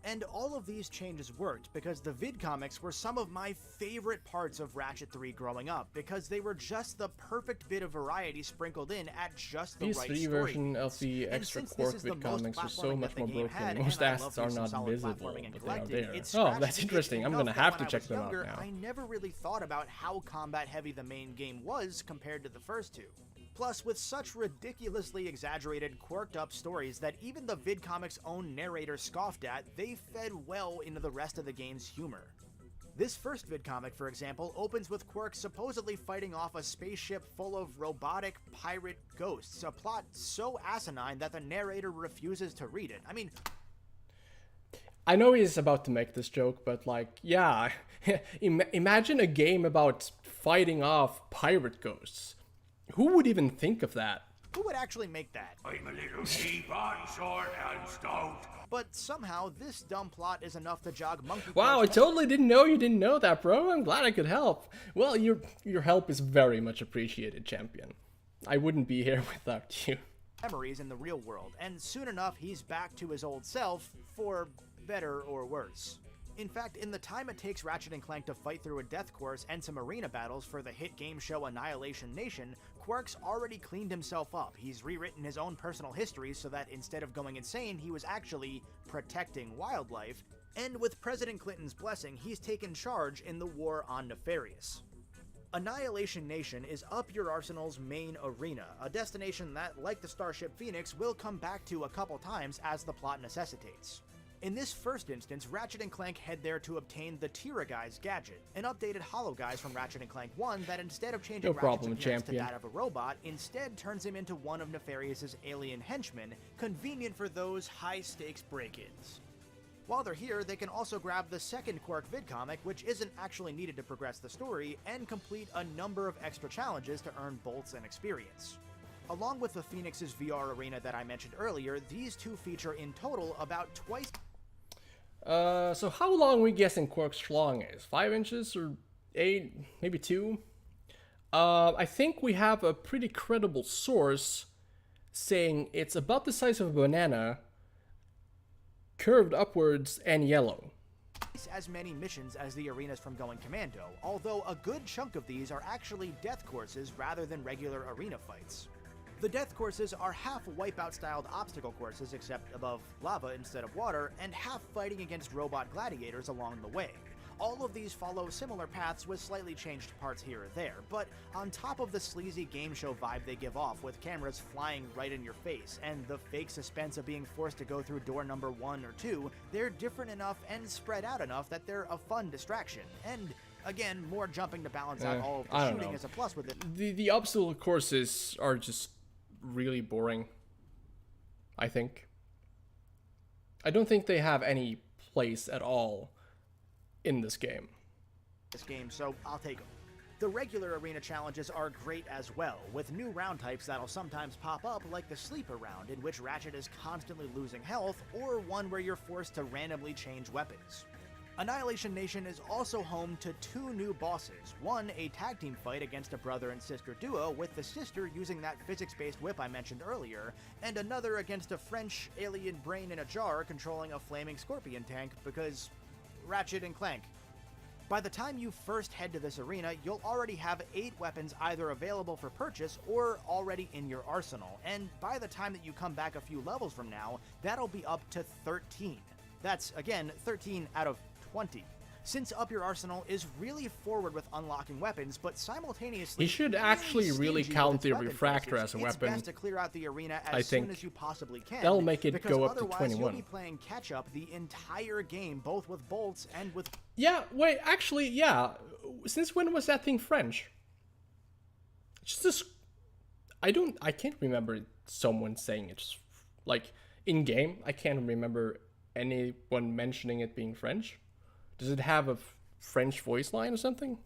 And all of these changes worked because the vidcomics were some of my favorite parts of Ratchet 3 growing up, because they were just the perfect bit of variety sprinkled in at just the right story. PS3 version of the extra Quark vidcomics was so much more broken. Most assets are not visible, but they are there. Oh, that's interesting. I'm gonna have to check them out now. I never really thought about how combat heavy the main game was compared to the first two. Plus, with such ridiculously exaggerated, quirked-up stories that even the vidcomic's own narrator scoffed at, they fed well into the rest of the game's humor. This first vidcomic, for example, opens with Quark supposedly fighting off a spaceship full of robotic pirate ghosts, a plot so asinine that the narrator refuses to read it. I know he's about to make this joke, but like, yeah, imagine a game about fighting off pirate ghosts. Who would even think of that? Who would actually make that? I'm a little cheap on short and stout. But somehow, this dumb plot is enough to jog Monkey Wow, I Punch totally didn't know you didn't know that, bro. I'm glad I could help. Well, your help is very much appreciated, champion. I wouldn't be here without you. memories in the real world, and soon enough, he's back to his old self, for better or worse. In fact, in the time it takes Ratchet and Clank to fight through a death course and some arena battles for the hit game show Annihilation Nation, Quark's already cleaned himself up. He's rewritten his own personal history so that instead of going insane, he was actually protecting wildlife, and with President Clinton's blessing, he's taken charge in the war on Nefarious. Annihilation Nation is Up Your Arsenal's main arena, a destination that, like the Starship Phoenix, will come back to a couple times as the plot necessitates. In this first instance, Ratchet and Clank head there to obtain the Tira-Guise gadget, an updated hologuise from Ratchet and Clank 1 that instead of changing Ratchet's appearance to that of a robot, instead turns him into one of Nefarious's alien henchmen, convenient for those high-stakes break-ins. While they're here, they can also grab the second Quark vidcomic, which isn't actually needed to progress the story, and complete a number of extra challenges to earn bolts and experience. Along with the Phoenix's VR arena that I mentioned earlier, these two feature in total about twice. So how long are we guessing Quark's schlong is? 5 inches or 8, maybe 2? I think we have a pretty credible source saying it's about the size of a banana, curved upwards, and yellow. As many missions as the arenas from Going Commando, although a good chunk of these are actually death courses rather than regular arena fights. The death courses are half Wipeout-styled obstacle courses except above lava instead of water, and half fighting against robot gladiators along the way. All of these follow similar paths with slightly changed parts here or there, but on top of the sleazy game show vibe they give off with cameras flying right in your face and the fake suspense of being forced to go through door number 1 or 2, they're different enough and spread out enough that they're a fun distraction, and again, more jumping to balance out all of the shooting is a plus with it. The obstacle courses are just really boring, I think. I don't think they have any place at all in this game. So I'll take them. The regular arena challenges are great as well, with new round types that'll sometimes pop up, like the sleeper round, in which Ratchet is constantly losing health, or one where you're forced to randomly change weapons. Annihilation Nation is also home to 2 new bosses, one a tag team fight against a brother and sister duo, with the sister using that physics-based whip I mentioned earlier, and another against a French alien brain in a jar controlling a flaming scorpion tank, because Ratchet and Clank. By the time you first head to this arena, you'll already have 8 weapons either available for purchase or already in your arsenal, and by the time that you come back a few levels from now, that'll be up to 13. That's, again, 13 out of 20. Since Up Your Arsenal is really forward with unlocking weapons, but simultaneously He should actually really count the refractor as a weapon. It's best to clear out the arena as soon as you possibly can. That'll make it go up to otherwise 21. You'll be playing catch up the entire game, both with bolts and with. Yeah, wait, actually, yeah. Since when was that thing French? Just this. I can't remember someone saying it. Just, like, in game, I can't remember anyone mentioning it being French. Does it have a French voice line or something?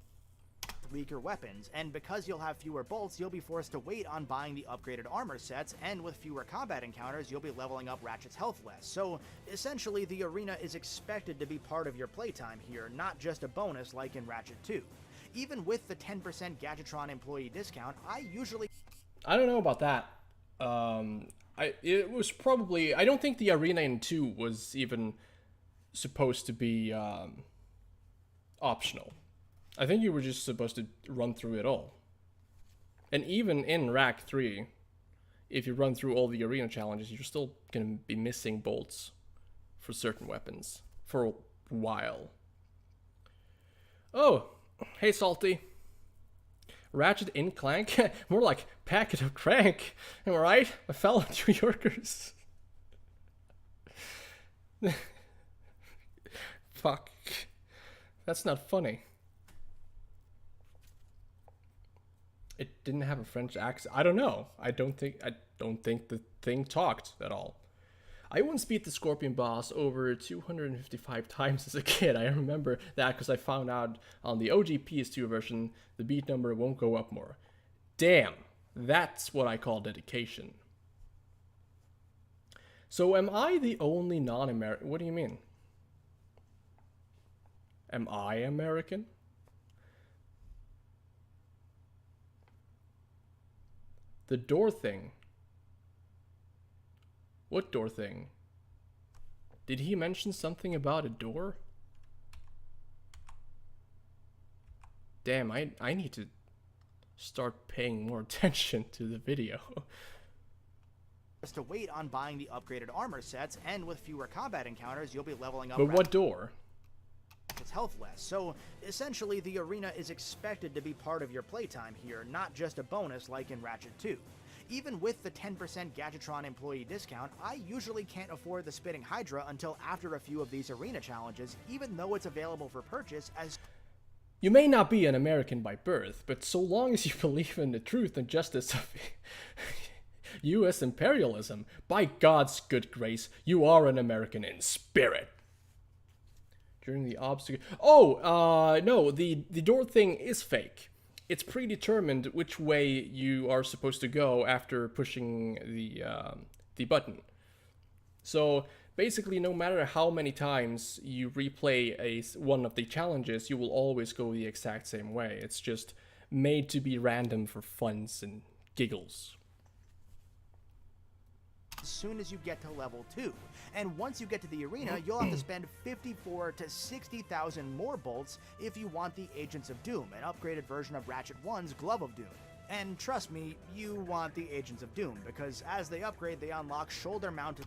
Weaker weapons, and because you'll have fewer bolts, you'll be forced to wait on buying the upgraded armor sets, and with fewer combat encounters, you'll be leveling up Ratchet's health less. So, essentially, the arena is expected to be part of your playtime here, not just a bonus like in Ratchet 2. Even with the 10% Gadgetron employee discount, I don't know about that. It was probably... I don't think the arena in 2 was even supposed to be optional. I think you were just supposed to run through it all. And even in Rack 3, if you run through all the arena challenges, you're still going to be missing bolts for certain weapons for a while. Oh, hey Salty. Ratchet in Clank? More like Packet of Crank. Am I right? My fellow New Yorkers. Fuck. That's not funny. It didn't have a French accent. I don't know. I don't think the thing talked at all. I once beat the Scorpion boss over 255 times as a kid. I remember that because I found out on the OG PS2 version, the beat number won't go up more. Damn, that's what I call dedication. So am I the only non-American? What do you mean? Am I American? The door thing. What door thing? Did he mention something about a door? Damn, I need to start paying more attention to the video. To wait on buying the upgraded armor sets, and with fewer combat encounters, you'll be leveling up. But what door? Its health less. So essentially, the arena is expected to be part of your playtime here, not just a bonus like in Ratchet 2. Even with the 10% Gadgetron employee discount, I usually can't afford the Spitting Hydra until after a few of these arena challenges, even though it's available for purchase as... You may not be an American by birth, but so long as you believe in the truth and justice of U.S. imperialism, by God's good grace, you are an American in spirit. During the obstacle... Oh, no, the door thing is fake. It's predetermined which way you are supposed to go after pushing the button. So basically, no matter how many times you replay one of the challenges, you will always go the exact same way. It's just made to be random for funs and giggles. As soon as you get to level 2. And once you get to the arena, you'll have to spend 54 to 60,000 more bolts if you want the Agents of Doom, an upgraded version of Ratchet 1's Glove of Doom. And trust me, you want the Agents of Doom, because as they upgrade, they unlock shoulder-mounted...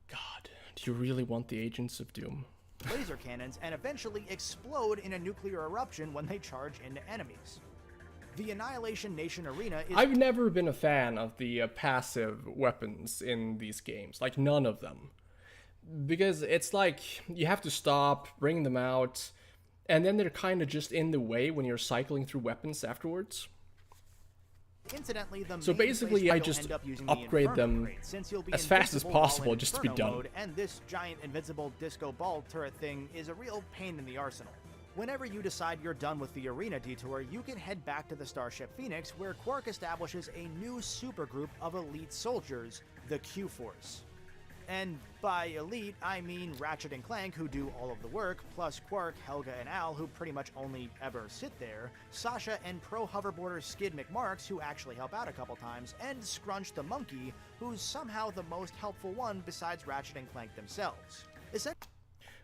God, do you really want the Agents of Doom? ...laser cannons, and eventually explode in a nuclear eruption when they charge into enemies. The Annihilation Nation arena is... I've never been a fan of the passive weapons in these games. Like, none of them. Because it's like, you have to stop, bring them out, and then they're kind of just in the way when you're cycling through weapons afterwards. Incidentally, the so basically, I just upgrade them as fast as possible just to be done. Mode, and this giant invincible disco ball turret thing is a real pain in the arsenal. Whenever you decide you're done with the arena detour, you can head back to the Starship Phoenix, where Quark establishes a new supergroup of elite soldiers, the Q-Force. And by elite, I mean Ratchet and Clank, who do all of the work, plus Quark, Helga, and Al, who pretty much only ever sit there, Sasha and pro hoverboarder Skid McMarks, who actually help out a couple times, and Scrunch the Monkey, who's somehow the most helpful one besides Ratchet and Clank themselves.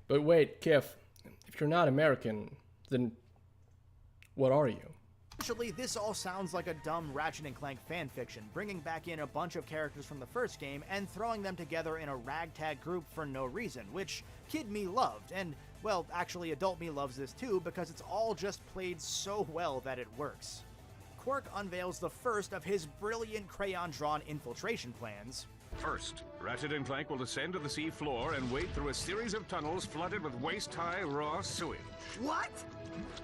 But wait, Kif. If you're not American, then what are you? Actually, this all sounds like a dumb Ratchet and Clank fanfiction, bringing back in a bunch of characters from the first game and throwing them together in a ragtag group for no reason, which kid me loved, and, well, actually adult me loves this too because it's all just played so well that it works. Quark unveils the first of his brilliant crayon-drawn infiltration plans. First, Ratchet and Clank will descend to the sea floor and wade through a series of tunnels flooded with waist-high raw sewage. What?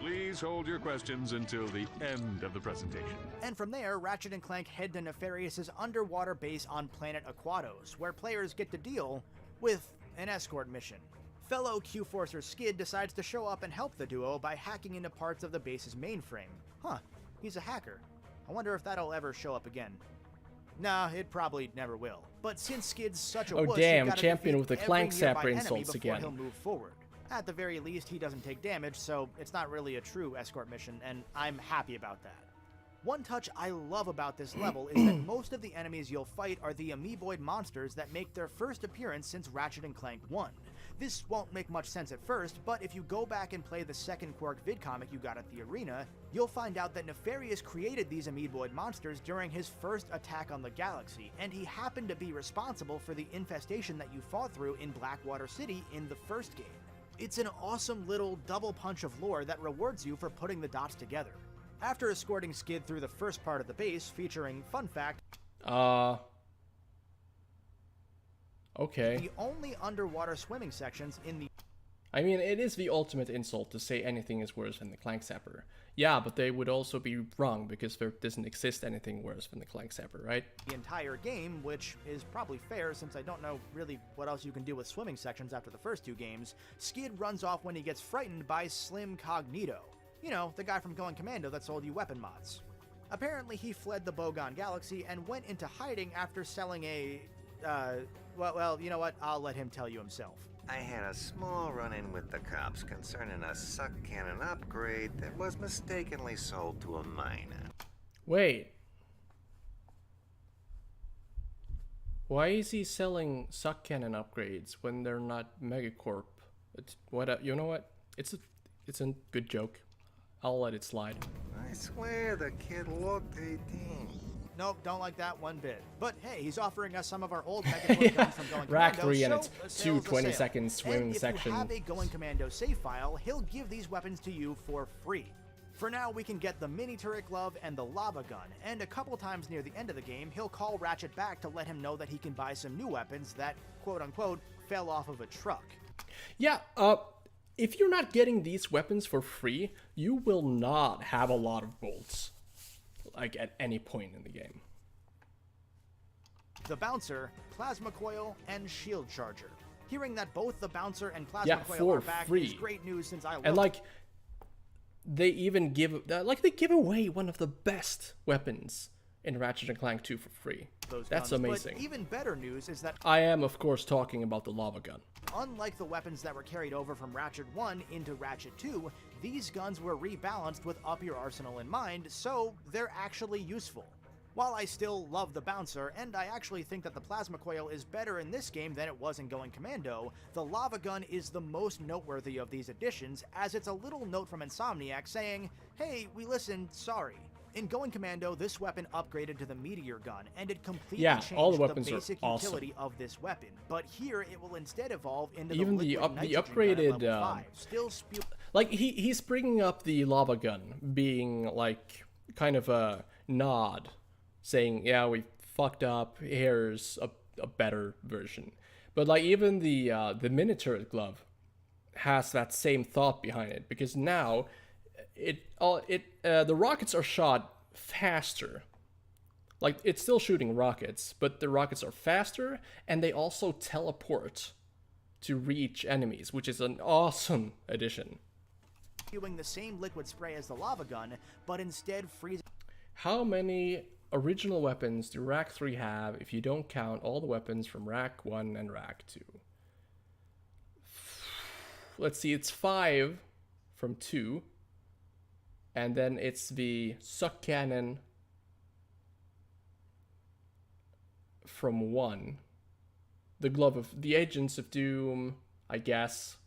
Please hold your questions until the end of the presentation. And from there, Ratchet and Clank head to Nefarious's underwater base on planet Aquatos, where players get to deal with an escort mission. Fellow Q-Forcer Skid decides to show up and help the duo by hacking into parts of the base's mainframe. Huh, he's a hacker. I wonder if that'll ever show up again. Nah, it probably never will. But since Skid's such a wuss, damn, champion with the Clank Sapper insults again. He'll move forward. At the very least, he doesn't take damage, so it's not really a true escort mission, and I'm happy about that. One touch I love about this level is that most of the enemies you'll fight are the amoeboid monsters that make their first appearance since Ratchet and Clank 1. This won't make much sense at first, but if you go back and play the second Quark vidcomic you got at the arena, you'll find out that Nefarious created these amoeboid monsters during his first attack on the galaxy, and he happened to be responsible for the infestation that you fought through in Blackwater City in the first game. It's an awesome little double punch of lore that rewards you for putting the dots together. After escorting Skid through the first part of the base, featuring, fun fact, okay. the only underwater swimming sections in the... I mean, it is the ultimate insult to say anything is worse than the Clank Zapper. Yeah, but they would also be wrong because there doesn't exist anything worse than the Clank Zapper, right? The entire game, which is probably fair since I don't know really what else you can do with swimming sections after the first 2 games, Skid runs off when he gets frightened by Slim Cognito. You know, the guy from Going Commando that sold you weapon mods. Apparently he fled the Bogon Galaxy and went into hiding after selling a... well, you know what? I'll let him tell you himself. I had a small run-in with the cops concerning a suck cannon upgrade that was mistakenly sold to a miner. Wait. Why is he selling suck cannon upgrades when they're not Megacorp? It's what you know what? It's a good joke. I'll let it slide. I swear the kid looked 18. Nope, don't like that one bit. But hey, he's offering us some of our old Megacorp guns from Going Rack Commando, 3 and so its a 2 sale's a 20-second sale. swim And if section. you have a Going Commando save file, he'll give these weapons to you for free. For now, we can get the mini turret glove and the lava gun, and a couple times near the end of the game, he'll call Ratchet back to let him know that he can buy some new weapons that, quote-unquote, fell off of a truck. Yeah, if you're not getting these weapons for free, you will not have a lot of bolts, like, at any point in the game. The Bouncer, Plasma Coil, and Shield Charger. Hearing that both the Bouncer and Plasma Coil for are back free. is great news since I love And, like, they even give, they give away one of the best weapons in Ratchet and Clank 2 for free. those That's guns. amazing. But even better news is that I am, of course, talking about the lava gun. unlike the weapons that were carried over from Ratchet 1 into Ratchet 2, these guns were rebalanced with up your arsenal in mind, so they're actually useful. While I still love the Bouncer, and I actually think that the Plasma Coil is better in this game than it was in Going Commando, the Lava Gun is the most noteworthy of these additions, as it's a little note from Insomniac saying, hey, we listened, sorry. In Going Commando, this weapon upgraded to the Meteor Gun, and it completely changed all the weapons are basic awesome. utility of this weapon. But here, it will instead evolve into Even the the liquid nitrogen upgraded, gun at level 5, still spew- Like, he's bringing up the lava gun, being, like, kind of a nod, saying, yeah, we fucked up, here's a better version. But, like, even the mini turret glove has that same thought behind it, because now the rockets are shot faster. Like, it's still shooting rockets, but the rockets are faster, and they also teleport to reach enemies, which is an awesome addition. spewing the same liquid spray as the Lava Gun, but instead freezing. How many original weapons do Rack 3 have if you don't count all the weapons from Rack 1 and Rack 2? Let's see, it's 5 from 2. And then it's the suck cannon from 1. The glove of the Agents of Doom, I guess.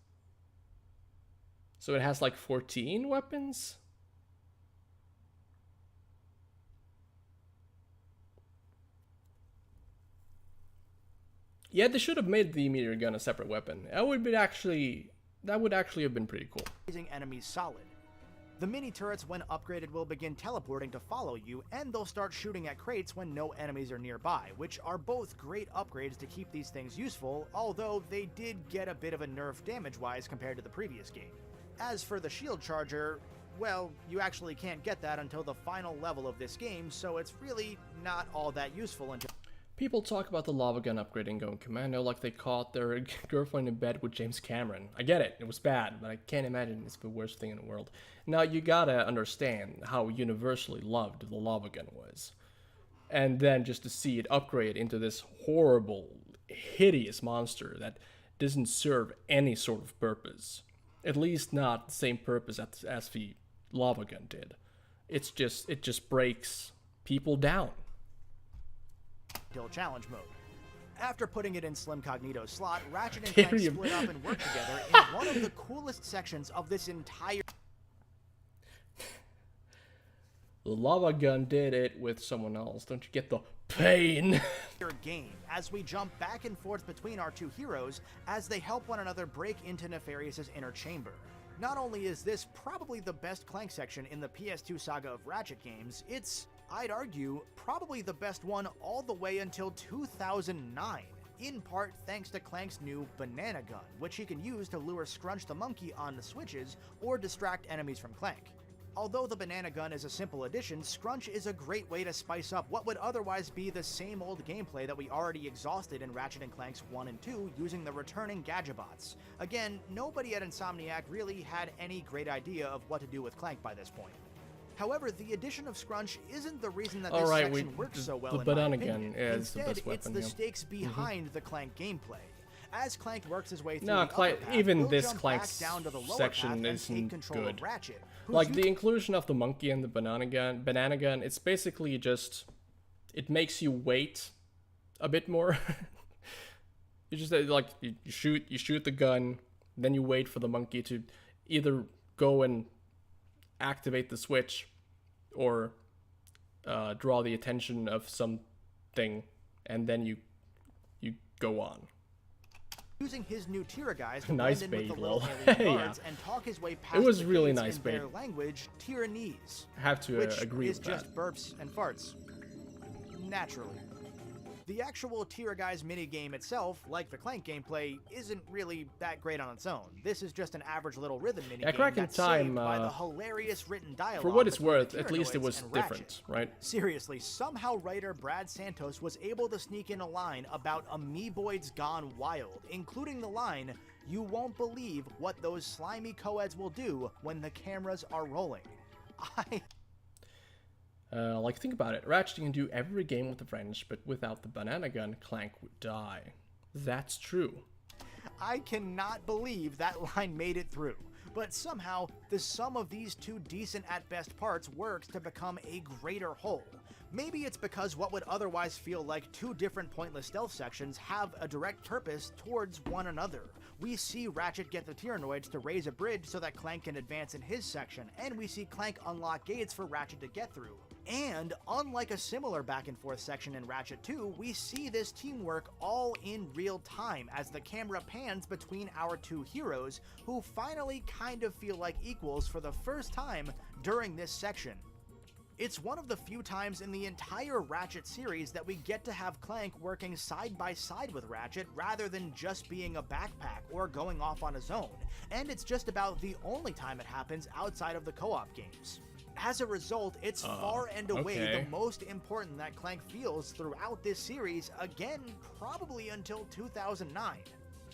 So it has like 14 weapons? Yeah, they should have made the meteor gun a separate weapon. That would actually have been pretty cool. Enemies solid. The mini turrets, when upgraded, will begin teleporting to follow you, and they'll start shooting at crates when no enemies are nearby, which are both great upgrades to keep these things useful, although they did get a bit of a nerf damage-wise compared to the previous game. As for the shield charger, well, you actually can't get that until the final level of this game, so it's really not all that useful until... People talk about the lava gun upgrade in Going Commando like they caught their girlfriend in bed with James Cameron. I get it, it was bad, but I can't imagine it's the worst thing in the world. Now, you gotta understand how universally loved the lava gun was. And then just to see it upgrade into this horrible, hideous monster that doesn't serve any sort of purpose. At least not the same purpose as the lava gun did. It just breaks people down. challenge mode. After putting it in Slim Cognito's slot, Ratchet and Clank split up and worked together in one of the coolest sections of this entire... The lava gun did it with someone else. Don't you get the pain? game, as we jump back and forth between our two heroes as they help one another break into Nefarious's inner chamber. Not only is this probably the best Clank section in the PS2 saga of Ratchet games, it's, I'd argue, probably the best one all the way until 2009. in part thanks to Clank's new banana gun, which he can use to lure Scrunch the monkey on the switches or distract enemies from Clank. Although the banana gun is a simple addition, Scrunch is a great way to spice up what would otherwise be the same old gameplay that we already exhausted in Ratchet and Clank's 1 and 2 using the returning Gadgetobots. Again, nobody at Insomniac really had any great idea of what to do with Clank by this point. However, the addition of Scrunch isn't the reason that this section works so well in my opinion. Instead, it's the stakes behind the Clank gameplay. As Clank works his way through the upper path, even this jump Clank back down to the lower section path and take isn't control good. of Ratchet, Like the inclusion of the monkey and the banana gun, it's basically just, it makes you wait a bit more. You just like you shoot the gun, then you wait for the monkey to either go and activate the switch or draw the attention of something, and then you go on. Using his new Tiraguys to Nice blend in with bait, the little lol. alien Yeah. guards and talk his way past It was the really kids nice in bait. their language, Tiranese, I have to which agree is with just that. burps and farts. Naturally. The actual Tiraguys minigame itself, like the Clank gameplay, isn't really that great on its own. This is just an average little rhythm minigame Crack in that's Time, saved by the hilarious written dialogue. For what it's between the worth, at least it Tyranoids was and Ratchet. different, right? Seriously, somehow writer Brad Santos was able to sneak in a line about amoeboids gone wild, including the line, "You won't believe what those slimy co-eds will do when the cameras are rolling." Like, think about it. Ratchet can do every game with the French, but without the banana gun, Clank would die. That's true. I cannot believe that line made it through. But somehow, the sum of these two decent at best parts works to become a greater whole. Maybe it's because what would otherwise feel like two different pointless stealth sections have a direct purpose towards one another. We see Ratchet get the Tyrannoids to raise a bridge so that Clank can advance in his section, and we see Clank unlock gates for Ratchet to get through. And, unlike a similar back and forth section in Ratchet 2, we see this teamwork all in real time as the camera pans between our two heroes, who finally kind of feel like equals for the first time during this section. It's one of the few times in the entire Ratchet series that we get to have Clank working side by side with Ratchet rather than just being a backpack or going off on his own, and it's just about the only time it happens outside of the co-op games. As a result, it's far and away the most important that Clank feels throughout this series, again, probably until 2009.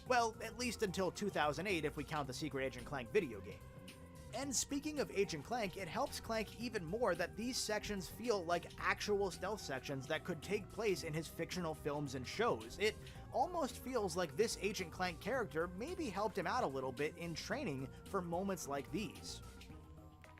Well, at least until 2008 if we count the Secret Agent Clank video game. And speaking of Agent Clank, it helps Clank even more that these sections feel like actual stealth sections that could take place in his fictional films and shows. It almost feels like this Agent Clank character maybe helped him out a little bit in training for moments like these.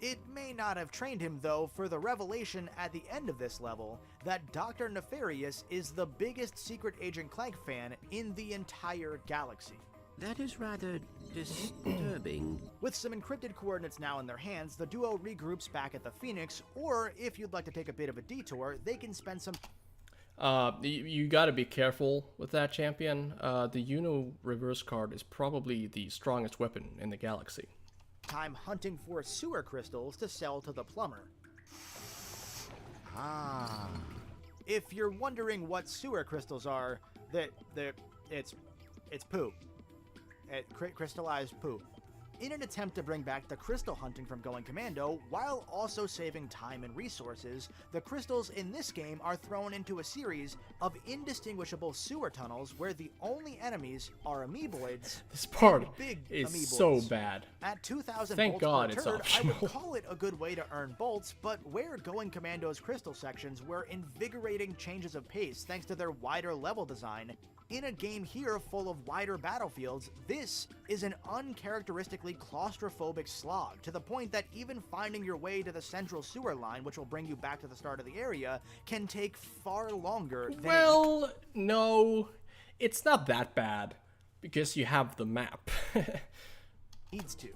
It may not have trained him, though, for the revelation at the end of this level that Dr. Nefarious is the biggest Secret Agent Clank fan in the entire galaxy. That is rather disturbing. With some encrypted coordinates now in their hands, the duo regroups back at the Phoenix, or if you'd like to take a bit of a detour, they can spend some You gotta be careful with that, champion. The Uno reverse card is probably the strongest weapon in the galaxy. time hunting for sewer crystals to sell to the plumber. If you're wondering what sewer crystals are, it's poop. Crystallized poop. In an attempt to bring back the crystal hunting from going commando, while also saving time and resources, the crystals in this game are thrown into a series of indistinguishable sewer tunnels where the only enemies are amoeboids. This part big is amoeboids. so bad. At 2,000 Thank bolts God per it's turd, I optional. would call it a good way to earn bolts, but where Going Commando's crystal sections were invigorating changes of pace thanks to their wider level design, in a game here full of wider battlefields, this is an uncharacteristically claustrophobic slog, to the point that even finding your way to the central sewer line, which will bring you back to the start of the area, can take far longer than Well, no, it's not that bad, because you have the map. it needs to.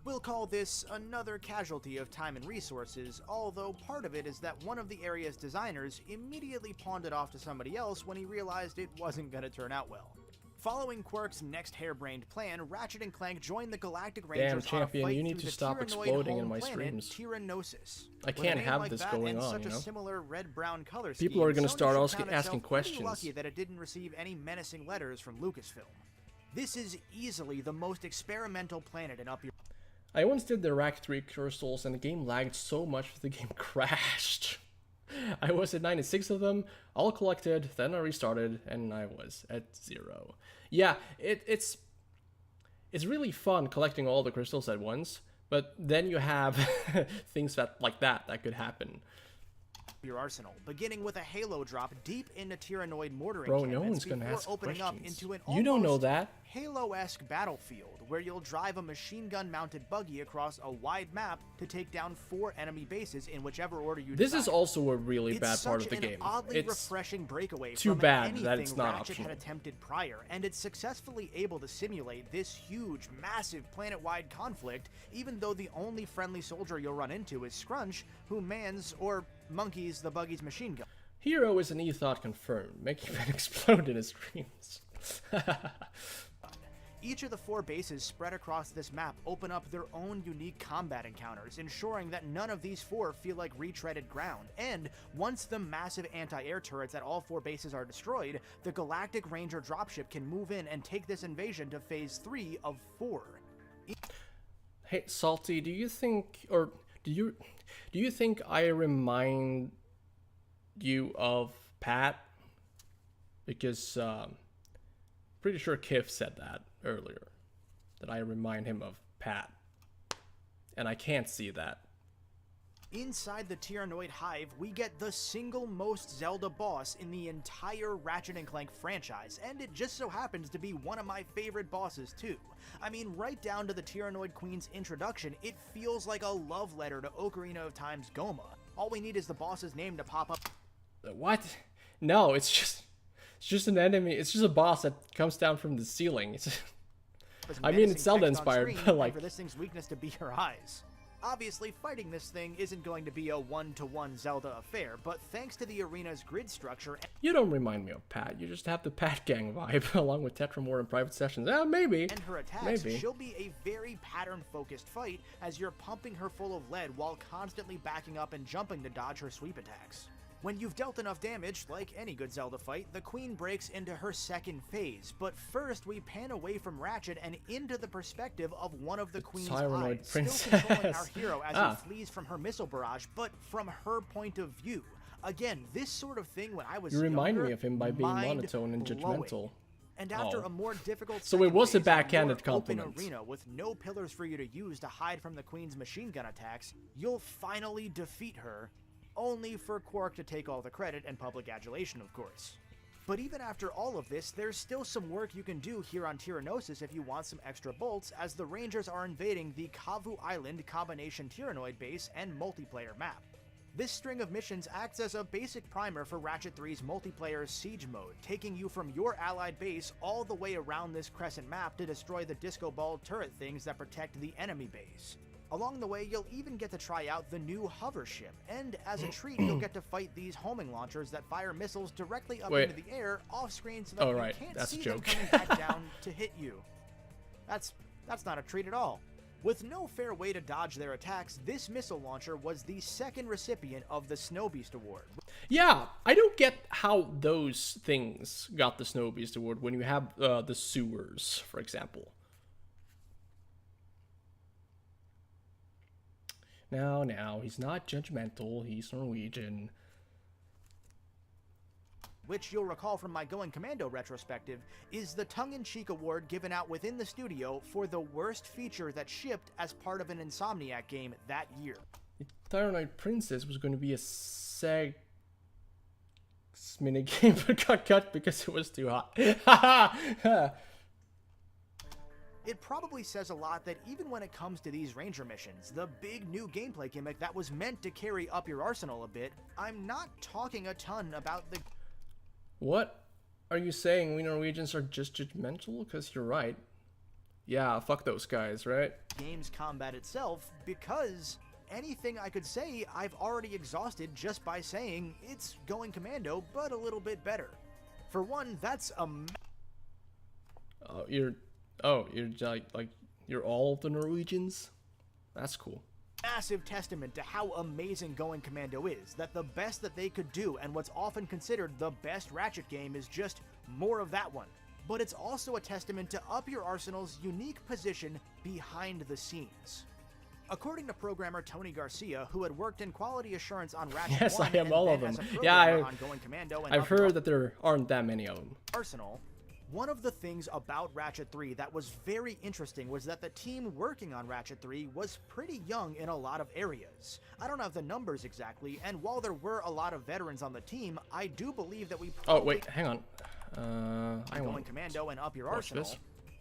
We'll call this another casualty of time and resources, although part of it is that one of the area's designers immediately pawned it off to somebody else when he realized it wasn't going to turn out well. Following Quirk's next harebrained plan, Ratchet and Clank joined the Galactic Rangers Damn, champion, on a fight you need through to the stop Tyrannoid exploding in home my planet, streams. Tyrannosis. I With a can't name have like this that going and on, such you a know? similar red-brown color People are scheme, gonna Sony start should count asking itself pretty questions. lucky that it didn't receive any menacing letters from Lucasfilm. This is easily the most experimental planet in Up Your... I once did the Rack 3 crystals and the game lagged so much that the game crashed. I was at 96 of them, all collected, then I restarted, and I was at 0. Yeah, it's really fun collecting all the crystals at once, but then you have things like that could happen. Your arsenal, beginning with a halo drop deep into Tyrannoid mortar Bro, no encampments one's gonna before ask opening up questions. into an You don't know almost that. Halo-esque battlefield where you'll drive a machine gun-mounted buggy across a wide map to take down 4 enemy bases in whichever order you This desire. is also a really It's bad part of such the an game. oddly It's refreshing breakaway too from bad anything that it's not Ratchet optional. had attempted prior, and it's successfully able to simulate this huge, massive planet-wide conflict, even though the only friendly soldier you'll run into is Scrunch, who mans or monkeys the buggy's machine gun. Hero is an e-thought confirmed, making it explode in his dreams. Each of the 4 bases spread across this map open up their own unique combat encounters, ensuring that none of these 4 feel like retreaded ground. And once the massive anti-air turrets at all 4 bases are destroyed, the Galactic Ranger dropship can move in and take this invasion to Phase 3 of 4. Hey, Salty, do you think I remind you of Pat? Because pretty sure Kiff said that earlier, that I remind him of Pat, and I can't see that. Inside the Tyrannoid Hive, we get the single most Zelda boss in the entire Ratchet and Clank franchise, and it just so happens to be one of my favorite bosses too. I mean, right down to the Tyrannoid Queen's introduction, it feels like a love letter to Ocarina of Time's Goma. All we need is the boss's name to pop up. What? No, it's just an enemy. It's just a boss that comes down from the ceiling. I mean, it's Zelda inspired, but like, for this thing's weakness to be her eyes. Obviously, fighting this thing isn't going to be a one-to-one Zelda affair, but thanks to the arena's grid structure... You don't remind me of Pat. You just have the Pat Gang vibe, along with Tetramore and Private Sessions. Maybe. And her attacks, maybe. She'll be a very pattern-focused fight as you're pumping her full of lead while constantly backing up and jumping to dodge her sweep attacks. When you've dealt enough damage, like any good Zelda fight, the Queen breaks into her second phase, but first we pan away from Ratchet and into the perspective of one of the Queen's Tyrannoid eyes, princess. still controlling our hero as he flees from her missile barrage, but from her point of view. Again, this sort of thing when I was You remind younger, me of him by being monotone and mind-blowing. judgmental. And after Oh. a more difficult So it second was a phase, backhanded more open compliment. arena with no pillars for you to use to hide from the Queen's machine gun attacks, you'll finally defeat her, only for Quark to take all the credit and public adulation, of course. But even after all of this, there's still some work you can do here on Tyrannosis if you want some extra bolts, as the Rangers are invading the Kavu Island Combination Tyrannoid base and multiplayer map. This string of missions acts as a basic primer for Ratchet 3's multiplayer Siege mode, taking you from your allied base all the way around this crescent map to destroy the disco ball turret things that protect the enemy base. Along the way, you'll even get to try out the new hover ship, and as a treat, you'll get to fight these homing launchers that fire missiles directly up into the air off-screen so that you can't that's a see them joke. coming back down to hit you. That's not a treat at all. With no fair way to dodge their attacks, this missile launcher was the second recipient of the Snow Beast Award. Yeah, I don't get how those things got the Snow Beast Award when you have the sewers, for example. Now, he's not judgmental, he's Norwegian. Which you'll recall from my Going Commando retrospective, is the tongue-in-cheek award given out within the studio for the worst feature that shipped as part of an Insomniac game that year. The Tyrannoid Princess was going to be a Sex minigame, but got cut because it was too hot. It probably says a lot that even when it comes to these Ranger missions, the big new gameplay gimmick that was meant to carry up your arsenal a bit, I'm not talking a ton about the... What are you saying? We Norwegians are just judgmental? Because you're right. Yeah, fuck those guys, right? game's combat itself, because anything I could say I've already exhausted just by saying it's Going Commando, but a little bit better. For one, that's a You're like you're all of the Norwegians? That's cool. Massive testament to how amazing Going Commando is, that the best that they could do and what's often considered the best Ratchet game is just more of that one. But it's also a testament to Up Your Arsenal's unique position behind the scenes. According to programmer Tony Garcia, who had worked in quality assurance on Ratchet Yes, 1 I am and all then of them. as a Yeah, programmer on Going Commando and I've Up Your heard that there aren't that many of them. Arsenal, one of the things about Ratchet 3 that was very interesting was that the team working on Ratchet 3 was pretty young in a lot of areas. I don't have the numbers exactly, and while there were a lot of veterans on the team, I do believe that we Oh wait, hang on. I Going want Commando and Up Your watch Arsenal. this.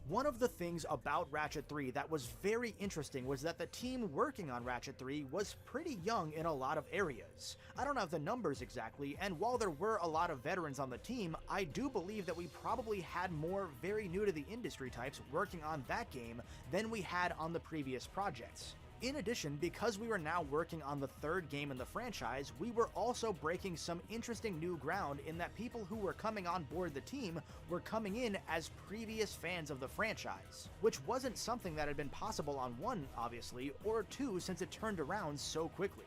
One of the things about Ratchet 3 that was very interesting was that the team working on Ratchet 3 was pretty young in a lot of areas. I don't have the numbers exactly, and while there were a lot of veterans on the team, I do believe that we probably had more very new to the industry types working on that game than we had on the previous projects. In addition, because we were now working on the third game in the franchise, we were also breaking some interesting new ground in that people who were coming on board the team were coming in as previous fans of the franchise, which wasn't something that had been possible on 1, obviously, or 2 since it turned around so quickly.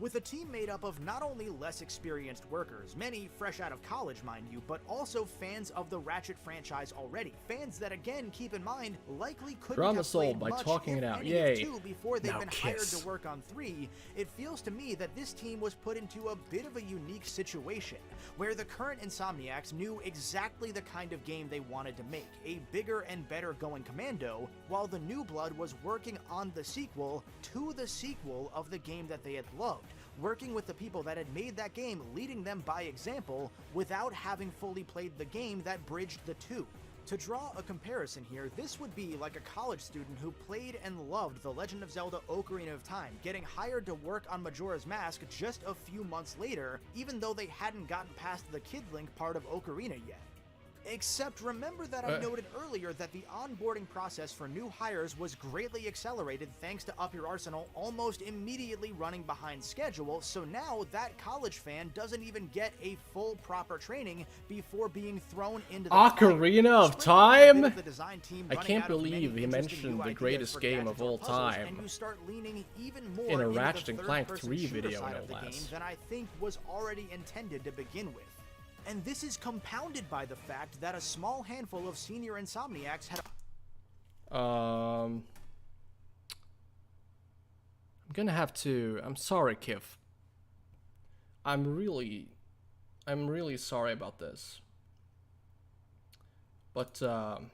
With a team made up of not only less experienced workers, many fresh out of college mind you, but also fans of the Ratchet franchise already. Fans that, again, keep in mind, likely couldn't Drama have sold played by much, talking if it out. any, Yay. of 2 before they've Now been hired kiss. to work on 3. It feels to me that this team was put into a bit of a unique situation, where the current Insomniacs knew exactly the kind of game they wanted to make, a bigger and better Going Commando, while the new blood was working on the sequel to the sequel of the game that they had loved, working with the people that had made that game, leading them by example, without having fully played the game that bridged the two. To draw a comparison here, this would be like a college student who played and loved The Legend of Zelda Ocarina of Time, getting hired to work on Majora's Mask just a few months later, even though they hadn't gotten past the Kid Link part of Ocarina yet. Except remember that I noted earlier that the onboarding process for new hires was greatly accelerated thanks to Up Your Arsenal almost immediately running behind schedule, so now that college fan doesn't even get a full proper training before being thrown into the Ocarina of Time? I can't believe he mentioned the greatest game of all time and you start leaning even more in a into Ratchet the and Clank third-person 3 shooter video, side no of the less. game than I think was already intended to begin with. And this is compounded by the fact that a small handful of senior Insomniacs had I'm gonna have to. I'm sorry, Kif. I'm really sorry about this. But I'm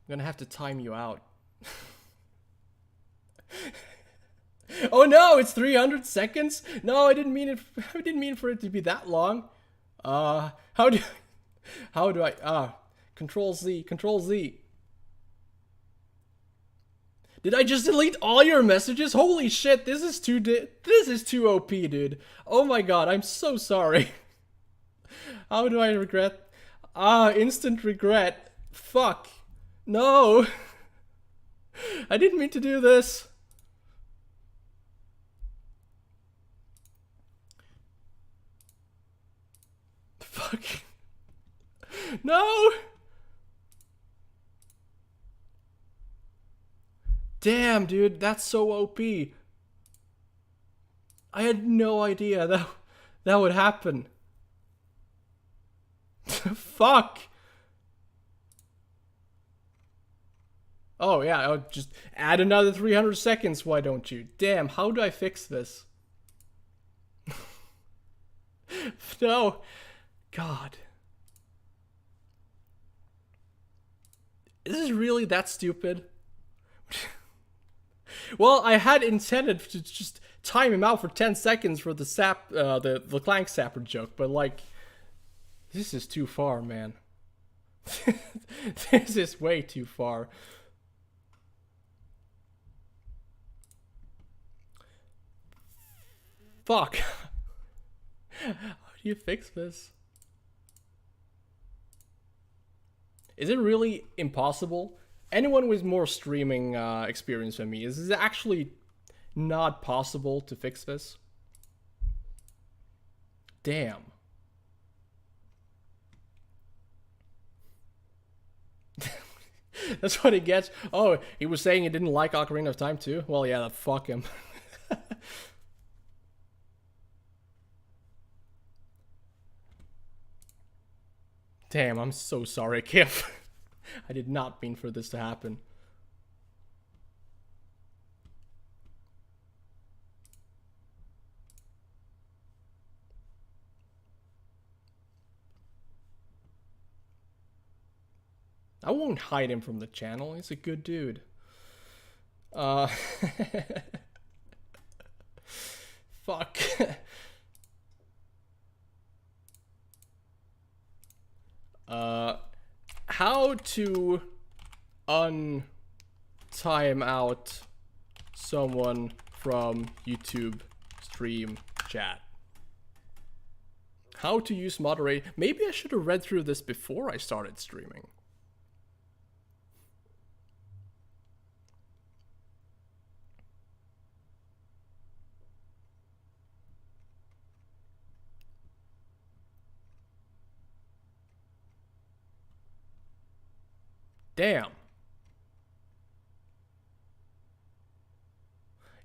gonna have to time you out. Oh no, it's 300 seconds? No, I didn't mean it. I didn't mean for it to be that long. How do I? Control Z. Control Z. Did I just delete all your messages? Holy shit! This is too OP, dude. Oh my god, I'm so sorry. How do I regret? Instant regret. Fuck. No. I didn't mean to do this. Fuck. No! Damn, dude, that's so OP. I had no idea that would happen. Fuck. Oh yeah, I'll just add another 300 seconds, why don't you? Damn, how do I fix this? No. God. Is this really that stupid? Well, I had intended to just time him out for 10 seconds for the the Clank Sapper joke, but like, this is too far, man. This is way too far. Fuck. How do you fix this? Is it really impossible? Anyone with more streaming experience than me, is it actually not possible to fix this? Damn. That's what he gets. Oh, he was saying he didn't like Ocarina of Time too? Well, yeah, fuck him. Damn, I'm so sorry, Kif. I did not mean for this to happen. I won't hide him from the channel. He's a good dude. Fuck. How to time out someone from YouTube stream chat. How to use moderate. Maybe I should have read through this before I started streaming. Damn.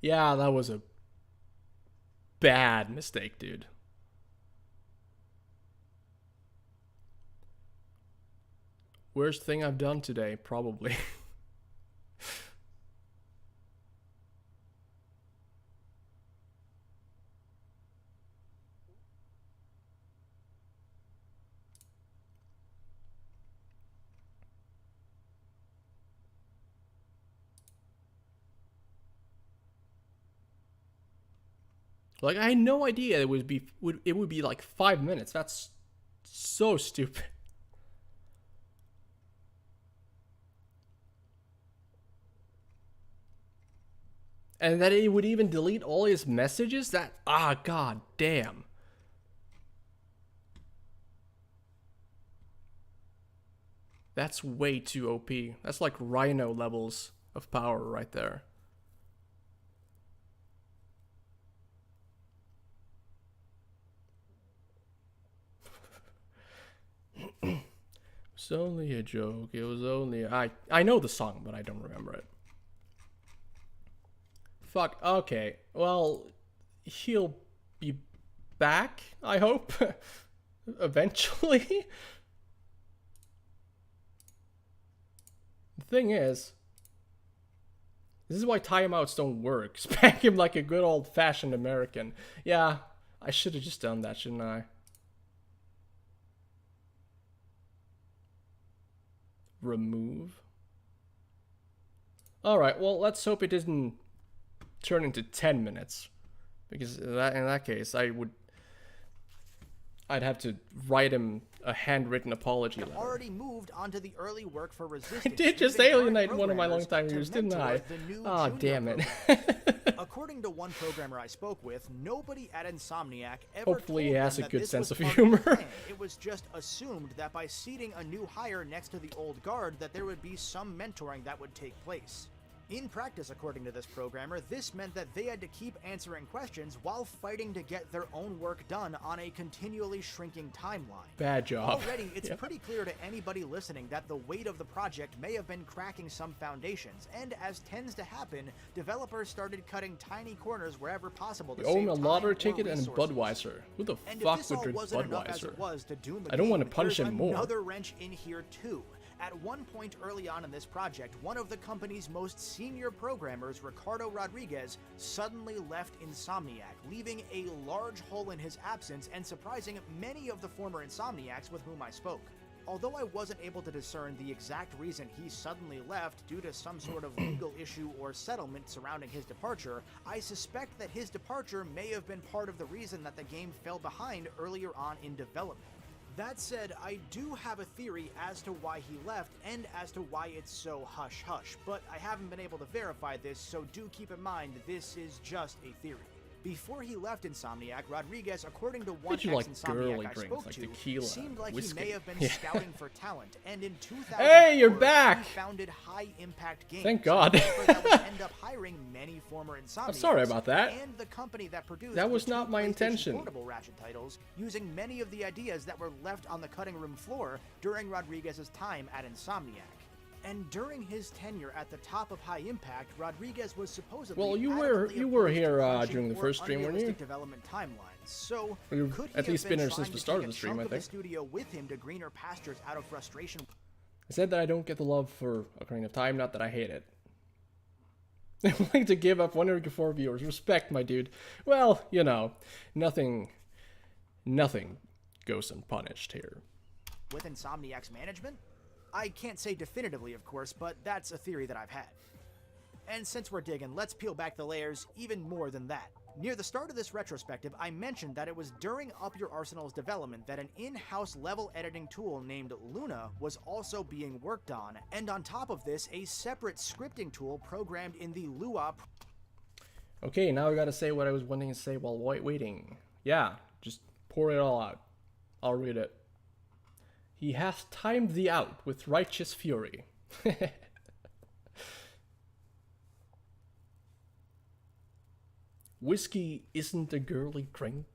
Yeah, that was a bad mistake, dude. Worst thing I've done today, probably. Like, I had no idea it would be like 5 minutes. That's so stupid. And that it would even delete all his messages? That, god damn. That's way too OP. That's like Rhino levels of power right there. It's only a joke. It was only I know the song, but I don't remember it. Fuck. Okay. Well, he'll be back, I hope. Eventually. The thing is, this is why timeouts don't work. Spank him like a good old-fashioned American. Yeah, I should have just done that, shouldn't I? Remove. Alright, well, let's hope it doesn't turn into 10 minutes. Because in that case, I'd have to write him a handwritten apology letter. Already moved onto the early work for Resistance. I did just alienate one of my longtime viewers, didn't I? Ah, damn it. According to one programmer I spoke with, nobody at Insomniac ever Hopefully he told has them a that good this sense was of part humor. the plan. It was just assumed that by seating a new hire next to the old guard that there would be some mentoring that would take place. In practice, according to this programmer, this meant that they had to keep answering questions while fighting to get their own work done on a continually shrinking timeline. Bad job. Already, it's pretty clear to anybody listening that the weight of the project may have been cracking some foundations, and as tends to happen, developers started cutting tiny corners wherever possible to You owe him save a time lottery or ticket and a resources. Budweiser. Who the And fuck if this would all drink wasn't enough as Budweiser? it was to doom the I don't want to game, punish there's him more. another wrench in here too. At one point early on in this project, one of the company's most senior programmers, Ricardo Rodriguez, suddenly left Insomniac, leaving a large hole in his absence and surprising many of the former Insomniacs with whom I spoke. Although I wasn't able to discern the exact reason he suddenly left due to some sort of legal issue or settlement surrounding his departure, I suspect that his departure may have been part of the reason that the game fell behind earlier on in development. That said, I do have a theory as to why he left and as to why it's so hush-hush, but I haven't been able to verify this, so do keep in mind this is just a theory. Before he left Insomniac, Rodriguez, according to one Bet you like girly ex-Insomniac I drinks, spoke like to, tequila, seemed like whiskey. he may have been Yeah. scouting for talent, and in 2004, Hey, you're back! he founded High Impact Games. Thank God. a developer that would end up hiring many former Insomniacs. I'm sorry about that. And the company that produced That was the not two my PlayStation intention. Portable Ratchet titles, using many of the ideas that were left on the cutting room floor during Rodriguez's time at Insomniac. And during his tenure at the top of High Impact, Rodriguez was supposedly Well, you adamantly were opposed to here crunching during the or first stream, weren't you? unrealistic development timelines. So, You've could he at least have been been here since trying the to start take of the a stream, chunk I of the think. studio with him to greener pastures out of frustration? I said that I don't get the love for Ocarina of Time, not that I hate it. I'm willing to give up 104 viewers. Respect, my dude. Well, you know, nothing goes unpunished here. With Insomniac's management? I can't say definitively, of course, but that's a theory that I've had. And since we're digging, let's peel back the layers even more than that. Near the start of this retrospective, I mentioned that it was during Up Your Arsenal's development that an in-house level editing tool named Luna was also being worked on, and on top of this, a separate scripting tool programmed in the Lua. Okay, now I gotta say what I was wanting to say while waiting. Yeah, just pour it all out. I'll read it. He hath timed thee out with righteous fury. Whiskey isn't a girly drink.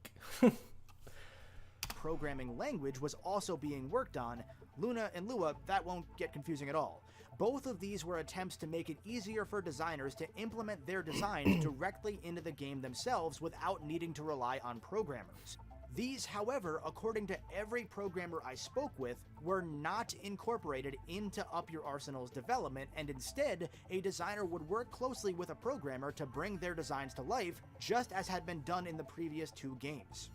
Programming language was also being worked on. Luna and Lua, that won't get confusing at all. Both of these were attempts to make it easier for designers to implement their designs directly into the game themselves without needing to rely on programmers. These, however, according to every programmer I spoke with, were not incorporated into Up Your Arsenal's development, and instead, a designer would work closely with a programmer to bring their designs to life, just as had been done in the previous two games.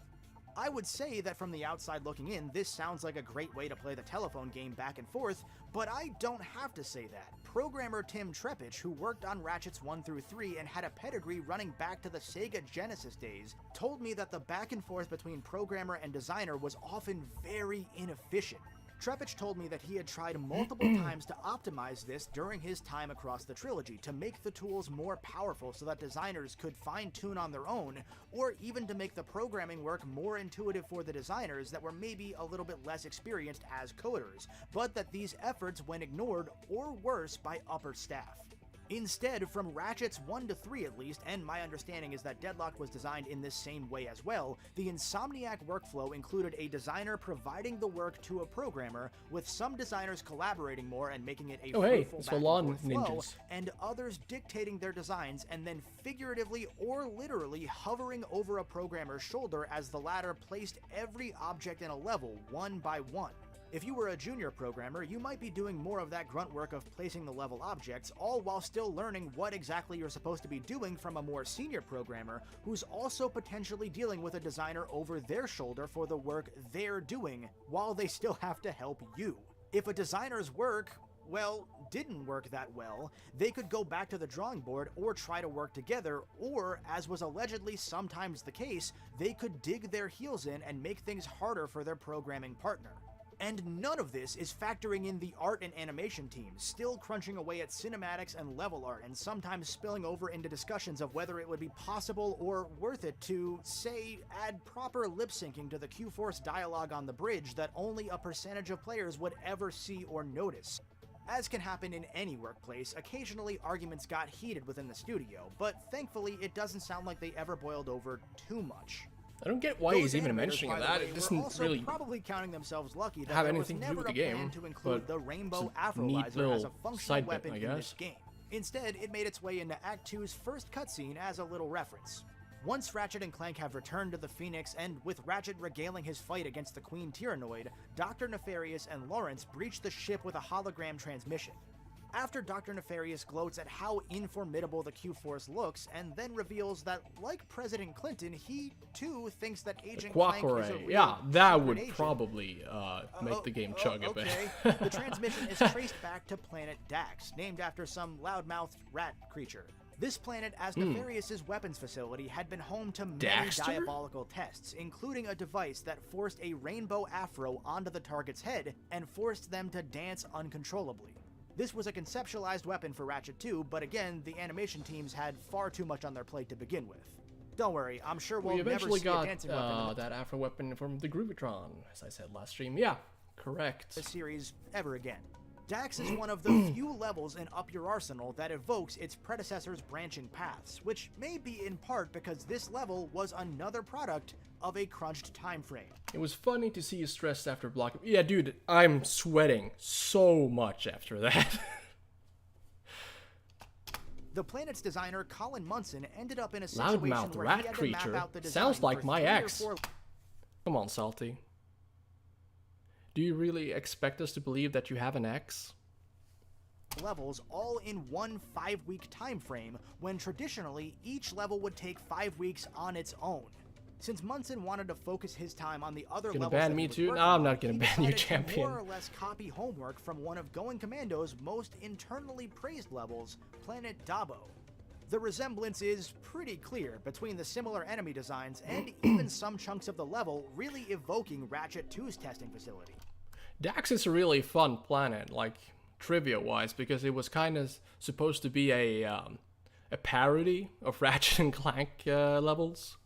I would say that from the outside looking in, this sounds like a great way to play the telephone game back and forth, but I don't have to say that. Programmer Tim Trepich, who worked on Ratchets 1 through 3 and had a pedigree running back to the Sega Genesis days, told me that the back and forth between programmer and designer was often very inefficient. Trepich told me that he had tried multiple times to optimize this during his time across the trilogy, to make the tools more powerful so that designers could fine-tune on their own, or even to make the programming work more intuitive for the designers that were maybe a little bit less experienced as coders, but that these efforts went ignored, or worse, by upper staff. Instead, from Ratchets 1 to 3 at least, and my understanding is that Deadlock was designed in this same way as well, the Insomniac workflow included a designer providing the work to a programmer, with some designers collaborating more and making it a fruitful it's back and lawn forth flow, ninjas. and others dictating their designs and then figuratively or literally hovering over a programmer's shoulder as the latter placed every object in a level one by one. If you were a junior programmer, you might be doing more of that grunt work of placing the level objects, all while still learning what exactly you're supposed to be doing from a more senior programmer, who's also potentially dealing with a designer over their shoulder for the work they're doing, while they still have to help you. If a designer's work, well, didn't work that well, they could go back to the drawing board or try to work together, or, as was allegedly sometimes the case, they could dig their heels in and make things harder for their programming partner. And none of this is factoring in the art and animation teams, still crunching away at cinematics and level art, and sometimes spilling over into discussions of whether it would be possible or worth it to, say, add proper lip syncing to the Q-Force dialogue on the bridge that only a percentage of players would ever see or notice. As can happen in any workplace, occasionally arguments got heated within the studio, but thankfully it doesn't sound like they ever boiled over too much. I don't get why he's even mentioning that. It doesn't really probably counting themselves lucky that have there was anything to do never with the a plan game, to include but the Rainbow it's a neat Afrolizer as little a functional side bit, weapon I in guess. this game. Instead, it made its way into Act 2's first cutscene as a little reference. Once Ratchet and Clank have returned to the Phoenix, and with Ratchet regaling his fight against the Queen Tyrannoid, Dr. Nefarious and Lawrence breach the ship with a hologram transmission. After Dr. Nefarious gloats at how informidable the Q-Force looks, and then reveals that, like President Clinton, he too thinks that Agent Clank is a real yeah, that secret would agent. probably make the game chug a bit. Okay. The transmission is traced back to planet Dax, named after some loudmouthed rat creature. This planet, as Nefarious's weapons facility, had been home to many Daxter? diabolical tests, including a device that forced a rainbow afro onto the target's head and forced them to dance uncontrollably. This was a conceptualized weapon for Ratchet 2, but again, the animation teams had far too much on their plate to begin with. Don't worry, I'm sure we'll We never eventually see a got dancing weapon that Afro weapon from the Groovitron, as I said last stream. Yeah, correct. the series ever again. Dax is one of the few levels in Up Your Arsenal that evokes its predecessor's branching paths, which may be in part because this level was another product of a crunched time frame. It was funny to see you stressed after blocking. Yeah, dude, I'm sweating so much after that. The planet's designer, Colin Munson, ended up in a situation Loudmouth where rat he had to creature. map out the design Sounds like for my 3 or ex. 4 Come on, Salty. Do you really expect us to believe that you have an ex? levels all in one 5-week time frame, when traditionally each level would take 5 weeks on its own. Since Munson wanted to focus his time on the other Gonna levels ban that me he was too? working No, I'm on, not gonna he ban you, decided to champion. more or less copy homework from one of Going Commando's most internally praised levels, Planet Dabo. The resemblance is pretty clear between the similar enemy designs and even some chunks of the level really evoking Ratchet 2's testing facility. Dax is a really fun planet, like trivia-wise, because it was kind of supposed to be a parody of Ratchet and Clank levels.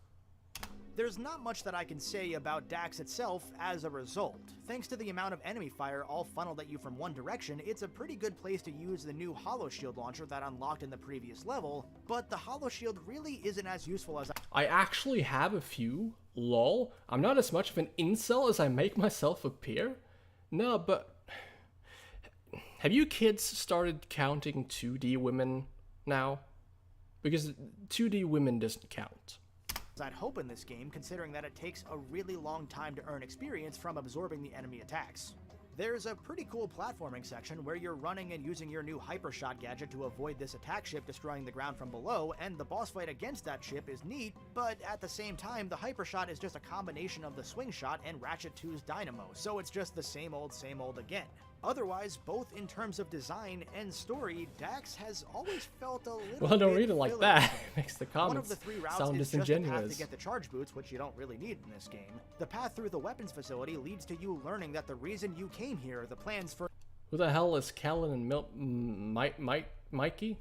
There's not much that I can say about Dax itself as a result. Thanks to the amount of enemy fire all funneled at you from one direction, it's a pretty good place to use the new Holo Shield launcher that unlocked in the previous level, but the Holo Shield really isn't as useful as I actually have a few, lol. I'm not as much of an incel as I make myself appear. No, but have you kids started counting 2D women now? Because 2D women doesn't count. I'd hope in this game, considering that it takes a really long time to earn experience from absorbing the enemy attacks. There's a pretty cool platforming section where you're running and using your new Hypershot gadget to avoid this attack ship destroying the ground from below, and the boss fight against that ship is neat, but at the same time, the Hypershot is just a combination of the Swing Shot and Ratchet 2's Dynamo, so it's just the same old again. Otherwise, both in terms of design and story, Dax has always felt a little Well, I don't bit read it like filler that. to me. Makes the One of comments the 3 routes sound is just the path disingenuous. to get the charge boots, which you don't really need in this game. The path through the weapons facility leads to you learning that the reason you came here, the plans for Who the hell is Callan and Mikey?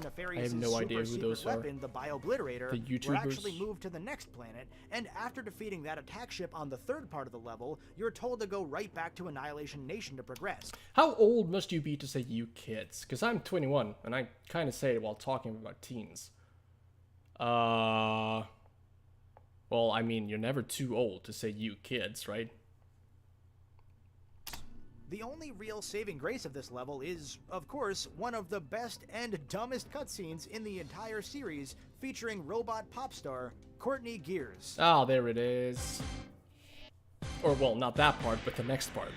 Nefarious' no idea who super those secret are. weapon, the Bio-Obliterator, The were actually YouTubers? moved to the next planet, and after defeating that attack ship on the 3rd part of the level, you're told to go right back to Annihilation Nation to progress. How old must you be to say you kids? Because I'm 21, and I kind of say it while talking about teens. Well, I mean, you're never too old to say you kids, right? The only real saving grace of this level is, of course, one of the best and dumbest cutscenes in the entire series, featuring robot pop star Courtney Gears. Ah, there it is. Or, well, not that part, but the next part.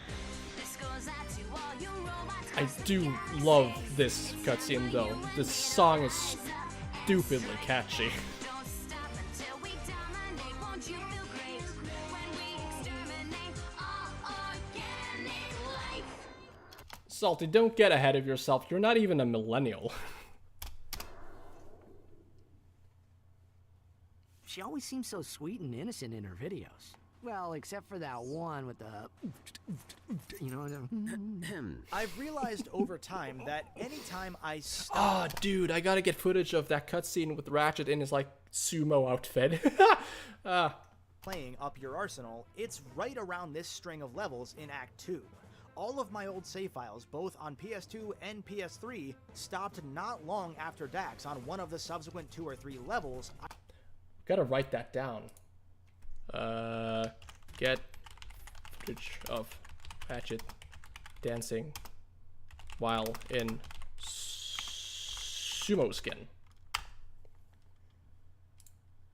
I do love this cutscene, though. This song is stupidly catchy. Salty, don't get ahead of yourself. You're not even a millennial. She always seems so sweet and innocent in her videos. Well, except for that one with the, you know. I've realized over time that anytime I stop Oh, dude, I gotta get footage of that cutscene with Ratchet in his, like, sumo outfit. playing Up Your Arsenal, it's right around this string of levels in Act 2. All of my old save files, both on PS2 and PS3, stopped not long after Dax on one of the subsequent 2 or 3 levels. Gotta write that down. Get footage of Ratchet dancing while in sumo skin.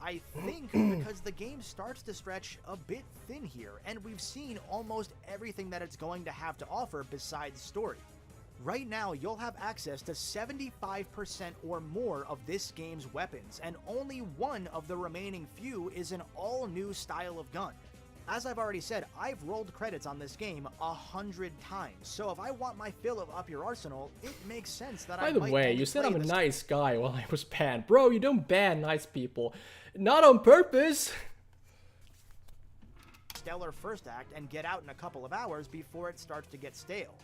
I think because the game starts to stretch a bit thin here, and we've seen almost everything that it's going to have to offer besides story. Right now, you'll have access to 75% or more of this game's weapons, and only one of the remaining few is an all-new style of gun. As I've already said, I've rolled credits on this game 100 times, so if I want my fill of Up Your Arsenal, it makes sense that By I the might way, only you said play I'm a this nice guy while I was banned. Bro, you don't ban nice people. Not on purpose. stellar first act and get out in a couple of hours before it starts to get stale.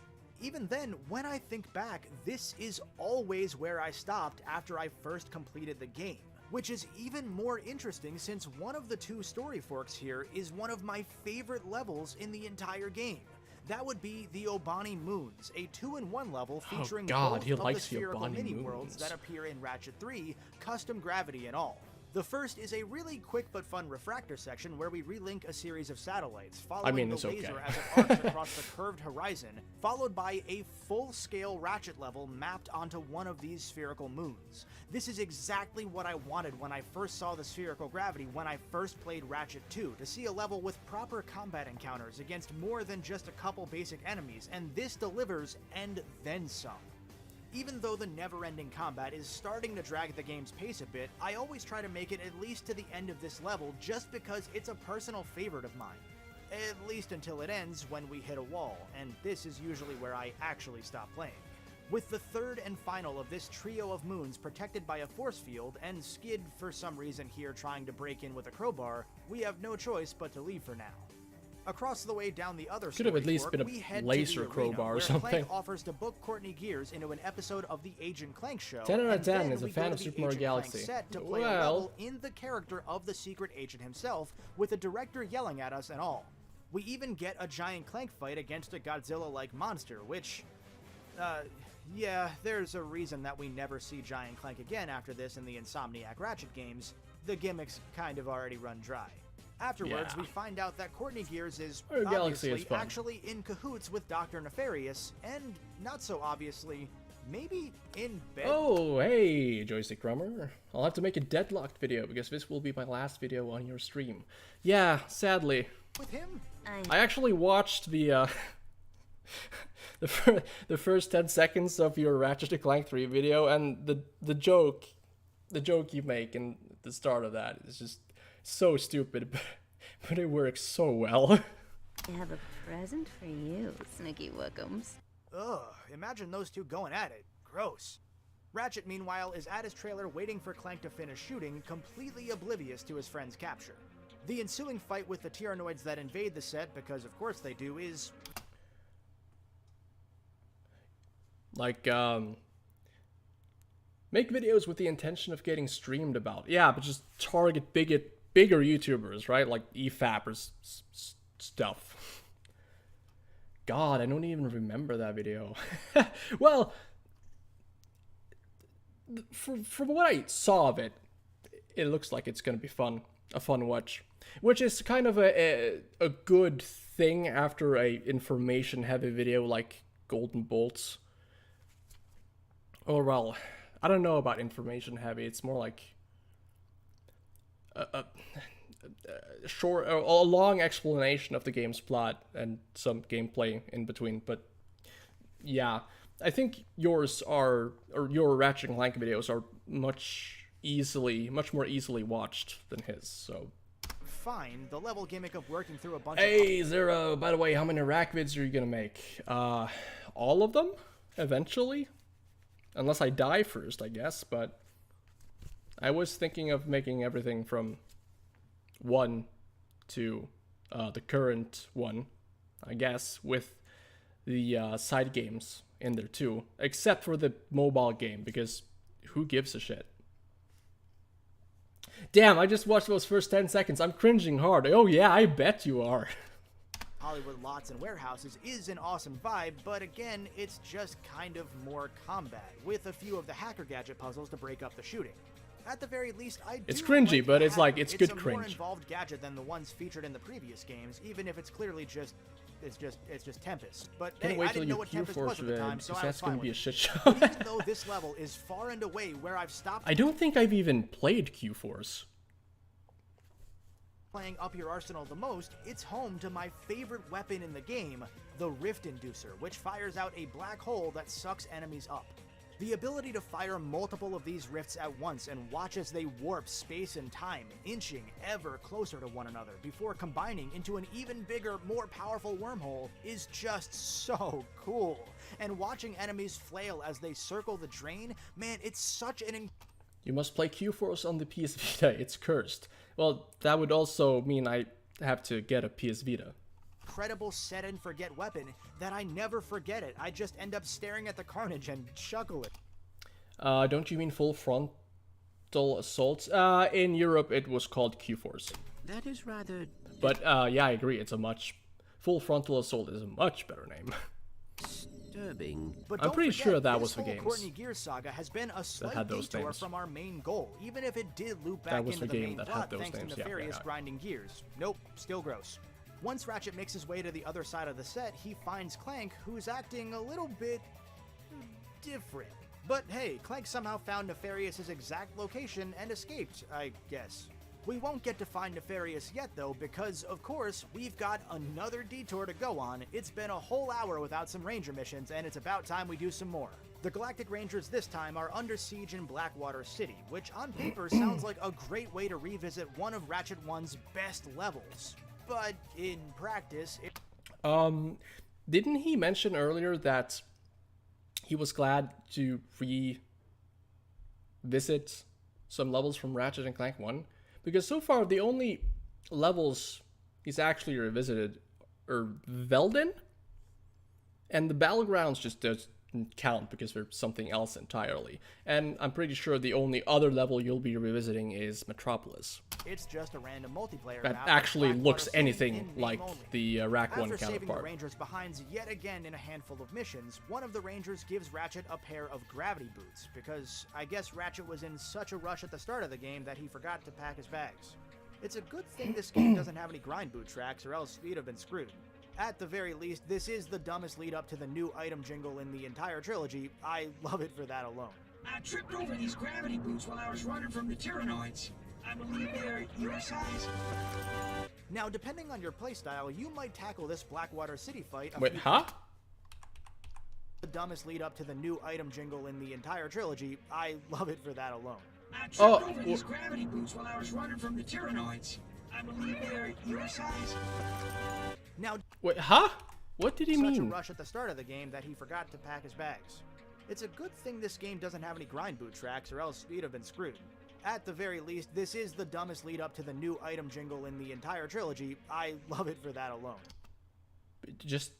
Even then, when I think back, this is always where I stopped after I first completed the game. Which is even more interesting since one of the 2 story forks here is one of my favorite levels in the entire game. That would be the Obani Moons, a 2-in-1 level featuring God, both he of the likes the spherical Obani mini-worlds Moons. that appear in Ratchet 3, custom gravity and all. The first is a really quick but fun refractor section where we relink a series of satellites, following I mean, the it's laser okay. as it arcs across the curved horizon, followed by a full-scale Ratchet level mapped onto one of these spherical moons. This is exactly what I wanted when I first saw the spherical gravity when I first played Ratchet 2, to see a level with proper combat encounters against more than just a couple basic enemies, and this delivers and then some. Even though the never-ending combat is starting to drag the game's pace a bit, I always try to make it at least to the end of this level just because it's a personal favorite of mine. At least until it ends when we hit a wall, and this is usually where I actually stop playing. With the third and final of this trio of moons protected by a force field, and Skid for some reason here trying to break in with a crowbar, we have no choice but to leave for now. Across the way down the other Could have at story least fork, been a we head laser to the arena, crowbar or where something. Clank offers to book Courtney Gears into an episode of the Agent Clank show. 10 out of and 10 then is a we fan go of to Super the Mario Agent Clank Galaxy. set to play a Well. level in the character of the secret agent himself, with the director yelling at us and all. We even get a giant Clank fight against a Godzilla-like monster, which, yeah, there's a reason that we never see Giant Clank again after this in the Insomniac Ratchet games. The gimmicks kind of already run dry. Afterwards, Yeah. we find out that Courtney Gears is Mario Galaxy obviously is fun. actually in cahoots with Dr. Nefarious, and not so obviously, maybe in bed. Oh, hey, Joystick Drummer. I'll have to make a deadlocked video because this will be my last video on your stream. Yeah, sadly. With him? I actually watched the the first 10 seconds of your Ratchet and Clank 3 video, and the joke you make in the start of that is just so stupid, but it works so well. I have a present for you, Snooky Wookums. Ugh, imagine those two going at it. Gross. Ratchet, meanwhile, is at his trailer waiting for Clank to finish shooting, completely oblivious to his friend's capture. The ensuing fight with the Tyrannoids that invade the set, because of course they do, is... Like, make videos with the intention of getting streamed about. Yeah, but just target bigger YouTubers, right? Like EFAP or stuff. God, I don't even remember that video. Well, from what I saw of it, it looks like it's gonna be fun. A fun watch. Which is kind of a good thing after a information-heavy video like Golden Bolts. Or, well, I don't know about information heavy. It's more like a short, a long explanation of the game's plot and some gameplay in between. But yeah, I think your Ratchet and Clank videos are much more easily watched than his. So. Fine, the level gimmick of working through a bunch Hey, Zero, by the way, how many rack vids are you gonna make? All of them? Eventually? Unless I die first, I guess, but I was thinking of making everything from 1 to the current one, I guess, with the side games in there too, except for the mobile game, because who gives a shit? Damn, I just watched those first 10 seconds. I'm cringing hard. Oh yeah, I bet you are. Hollywood lots and warehouses is an awesome vibe, but again, it's just kind of more combat, with a few of the hacker gadget puzzles to break up the shooting. At the very least, I do It's cringy, like but the it's like, hacker. it's good a more cringe. involved gadget than the ones featured in the previous games, even if it's clearly just Tempest. But Can't hey, wait I till didn't you know what Tempest Q-Force was at the time, so I was that's fine gonna be a with shit it. show. But even though this level is far and away where I've stopped I don't think I've even played Q-Force. playing Up Your Arsenal the most, it's home to my favorite weapon in the game, the Rift Inducer, which fires out a black hole that sucks enemies up. The ability to fire multiple of these rifts at once and watch as they warp space and time, inching ever closer to one another before combining into an even bigger, more powerful wormhole is just so cool. And watching enemies flail as they circle the drain, man, it's such an You must play Q-Force on the PS Vita, it's cursed. Well, that would also mean I have to get a PS Vita. incredible set and forget weapon that I never forget it. I just end up staring at the carnage and chuckle it. Don't you mean full frontal assaults? In Europe it was called Q-Force. That is rather... But yeah, I agree, full frontal assault is a much better name. disturbing. But I'm don't pretty forget, sure that this was the whole games Courtney Gears saga has been a slight had those detour names. from our main goal, even if it did loop That back was into the the game main that had plot those thanks names, to yeah, nefarious yeah. grinding gears. Nope, still gross. Once Ratchet makes his way to the other side of the set, he finds Clank, who's acting a little bit different. But hey, Clank somehow found Nefarious's exact location and escaped, I guess. We won't get to find Nefarious yet though, because of course, we've got another detour to go on. It's been a whole hour without some Ranger missions, and it's about time we do some more. The Galactic Rangers this time are under siege in Blackwater City, which on paper sounds like a great way to revisit one of Ratchet 1's best levels. But in practice, Didn't he mention earlier that he was glad to revisit some levels from Ratchet and Clank 1? Because so far, the only levels he's actually revisited are Velden, and the Battlegrounds just doesn't count because they're something else entirely. And I'm pretty sure the only other level you'll be revisiting is Metropolis. it's just a random multiplayer That map actually with looks Blackwater City anything in name like only. the Rack 1 After saving the counterpart. Rangers behind yet again in a handful of missions, one of the Rangers gives Ratchet a pair of gravity boots, because I guess Ratchet was in such a rush at the start of the game that he forgot to pack his bags. It's a good thing this game doesn't have any grind boot tracks, or else we'd have been screwed. At the very least, this is the dumbest lead up to the new item jingle in the entire trilogy. I love it for that alone. I tripped over these gravity boots while I was running from the Tyrannoids. I believe they're your size. Now, depending on your playstyle, you might tackle this Blackwater City fight a Wait, few huh? the dumbest lead up to the new item jingle in the entire trilogy. I love it for that alone. I tripped over these gravity boots while I was running from the Tyrannoids. I believe they're your size. Now, Wait, huh? What did he such a mean? rush at the start of the game that he forgot to pack his bags. It's a good thing this game doesn't have any grind boot tracks, or else we'd have been screwed. At the very least, this is the dumbest lead up to the new item jingle in the entire trilogy. I love it for that alone. Just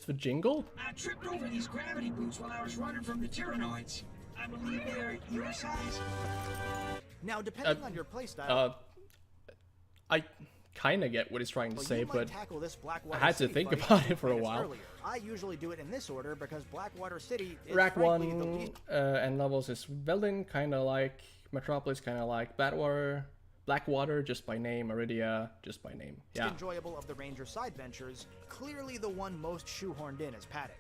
the jingle? I tripped over these gravity boots while I was running from the Tyrannoids. I believe they're your size. Now, depending on your playstyle, I kind of get what he's trying to well, say, you might but tackle this Blackwater I had to City think fight about if you it for a played us while. earlier. I usually do it in this order because Blackwater City is Rack frankly 1 the least and levels is Velden, kind of like Metropolis, kind of like Blackwater, just by name, Iridia, just by name. Yeah. enjoyable of the Ranger side ventures, clearly the one most shoehorned in is Paddock.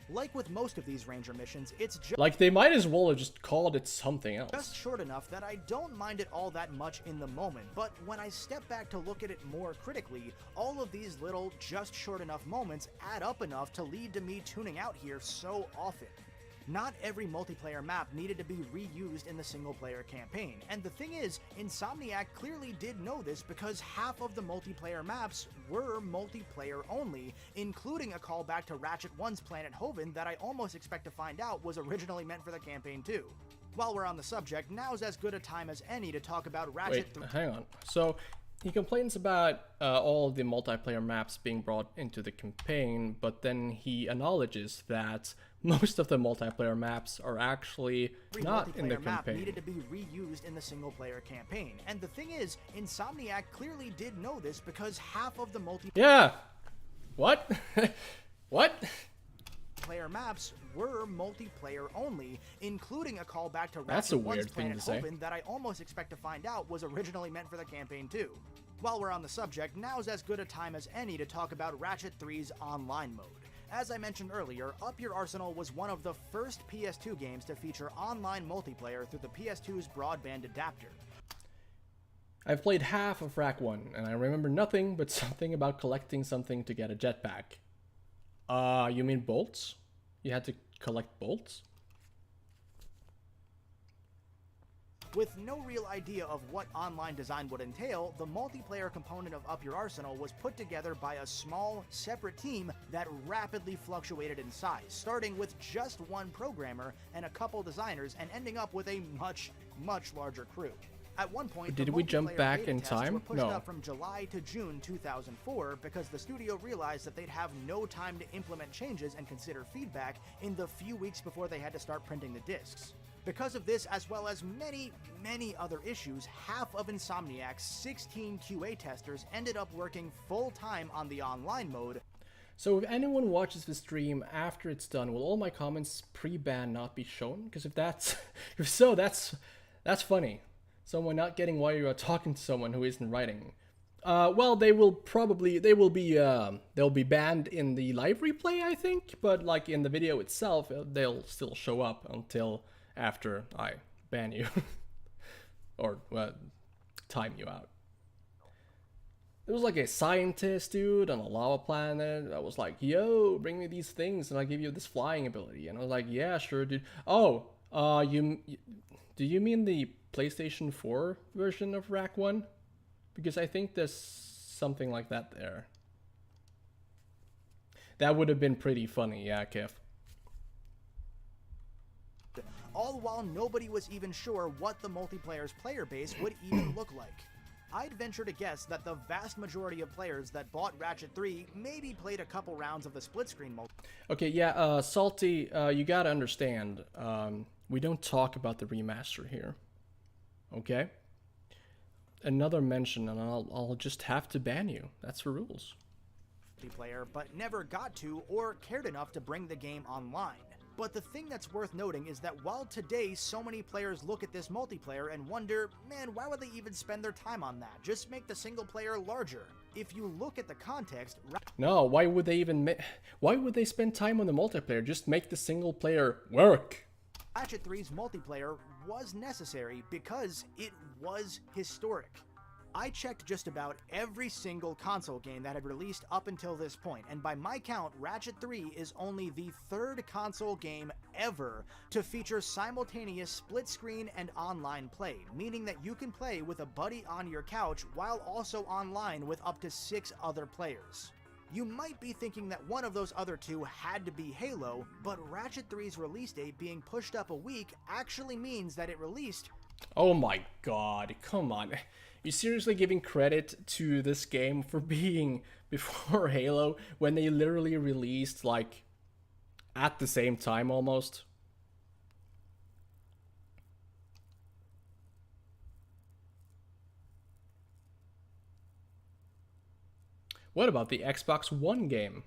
Like with most of these Ranger missions, it's Like, they might as well have just called it something else. just short enough that I don't mind it all that much in the moment, but when I step back to look at it more critically, all of these little, just short enough moments add up enough to lead to me tuning out here so often. Not every multiplayer map needed to be reused in the single-player campaign, and the thing is, Insomniac clearly did know this because half of the multiplayer maps were multiplayer only, including a callback to Ratchet 1's Planet Hoven that I almost expect to find out was originally meant for the campaign too. While we're on the subject, now's as good a time as any to talk about Ratchet Wait, hang on. So, he complains about all of the multiplayer maps being brought into the campaign, but then he acknowledges that most of the multiplayer maps are actually Every not in the multiplayer map campaign. needed to be reused in the single-player campaign, and the thing is, Insomniac clearly did know this because half of the Yeah. What? What? player maps were multiplayer only, including a callback to That's a Ratchet 1's weird thing Planet to say. Hoven that I almost expect to find out was originally meant for the campaign too. While we're on the subject, now's as good a time as any to talk about Ratchet 3's online mode. As I mentioned earlier, Up Your Arsenal was one of the first PS2 games to feature online multiplayer through the PS2's broadband adapter. I've played half of Rack 1, and I remember nothing but something about collecting something to get a jetpack. You mean bolts? You had to collect bolts? With no real idea of what online design would entail, the multiplayer component of Up Your Arsenal was put together by a small, separate team that rapidly fluctuated in size, starting with just one programmer and a couple designers and ending up with a much, much larger crew. At one point, Did the we jump multiplayer back beta in tests time? were pushed No. up from July to June 2004 because the studio realized that they'd have no time to implement changes and consider feedback in the few weeks before they had to start printing the discs. Because of this, as well as many, many other issues, half of Insomniac's 16 QA testers ended up working full-time on the online mode. So if anyone watches the stream after it's done, will all my comments pre-ban not be shown? Because if that's if so, that's funny. Someone not getting why you are talking to someone who isn't writing. Well, they'll be banned in the live replay, I think, but like in the video itself, they'll still show up until after I ban you or time you out. There was like a scientist dude on a lava planet that was like, yo, bring me these things and I'll give you this flying ability. And I was like, yeah, sure, dude. Oh, do you mean the PlayStation 4 version of Rack 1? Because I think there's something like that there. That would have been pretty funny, yeah, Kev. All while nobody was even sure what the multiplayer's player base would even look like. I'd venture to guess that the vast majority of players that bought Ratchet 3 maybe played a couple rounds of the split-screen mode. Okay, yeah, Salty, you gotta understand, we don't talk about the remaster here, okay? Another mention and I'll just have to ban you. That's the rules. Player, but never got to or cared enough to bring the game online. But the thing that's worth noting is that while today so many players look at this multiplayer and wonder, man, why would they even spend their time on that? Just make the single player larger. If you look at the context... No, why would they even why would they spend time on the multiplayer? Just make the single player work. Ratchet 3's multiplayer was necessary because it was historic. I checked just about every single console game that had released up until this point, and by my count, Ratchet 3 is only the third console game ever to feature simultaneous split-screen and online play, meaning that you can play with a buddy on your couch while also online with up to 6 other players. You might be thinking that one of those other two had to be Halo, but Ratchet 3's release date being pushed up a week actually means that it released... Oh my god, come on. You seriously giving credit to this game for being before Halo when they literally released like at the same time almost? What about the Xbox One game?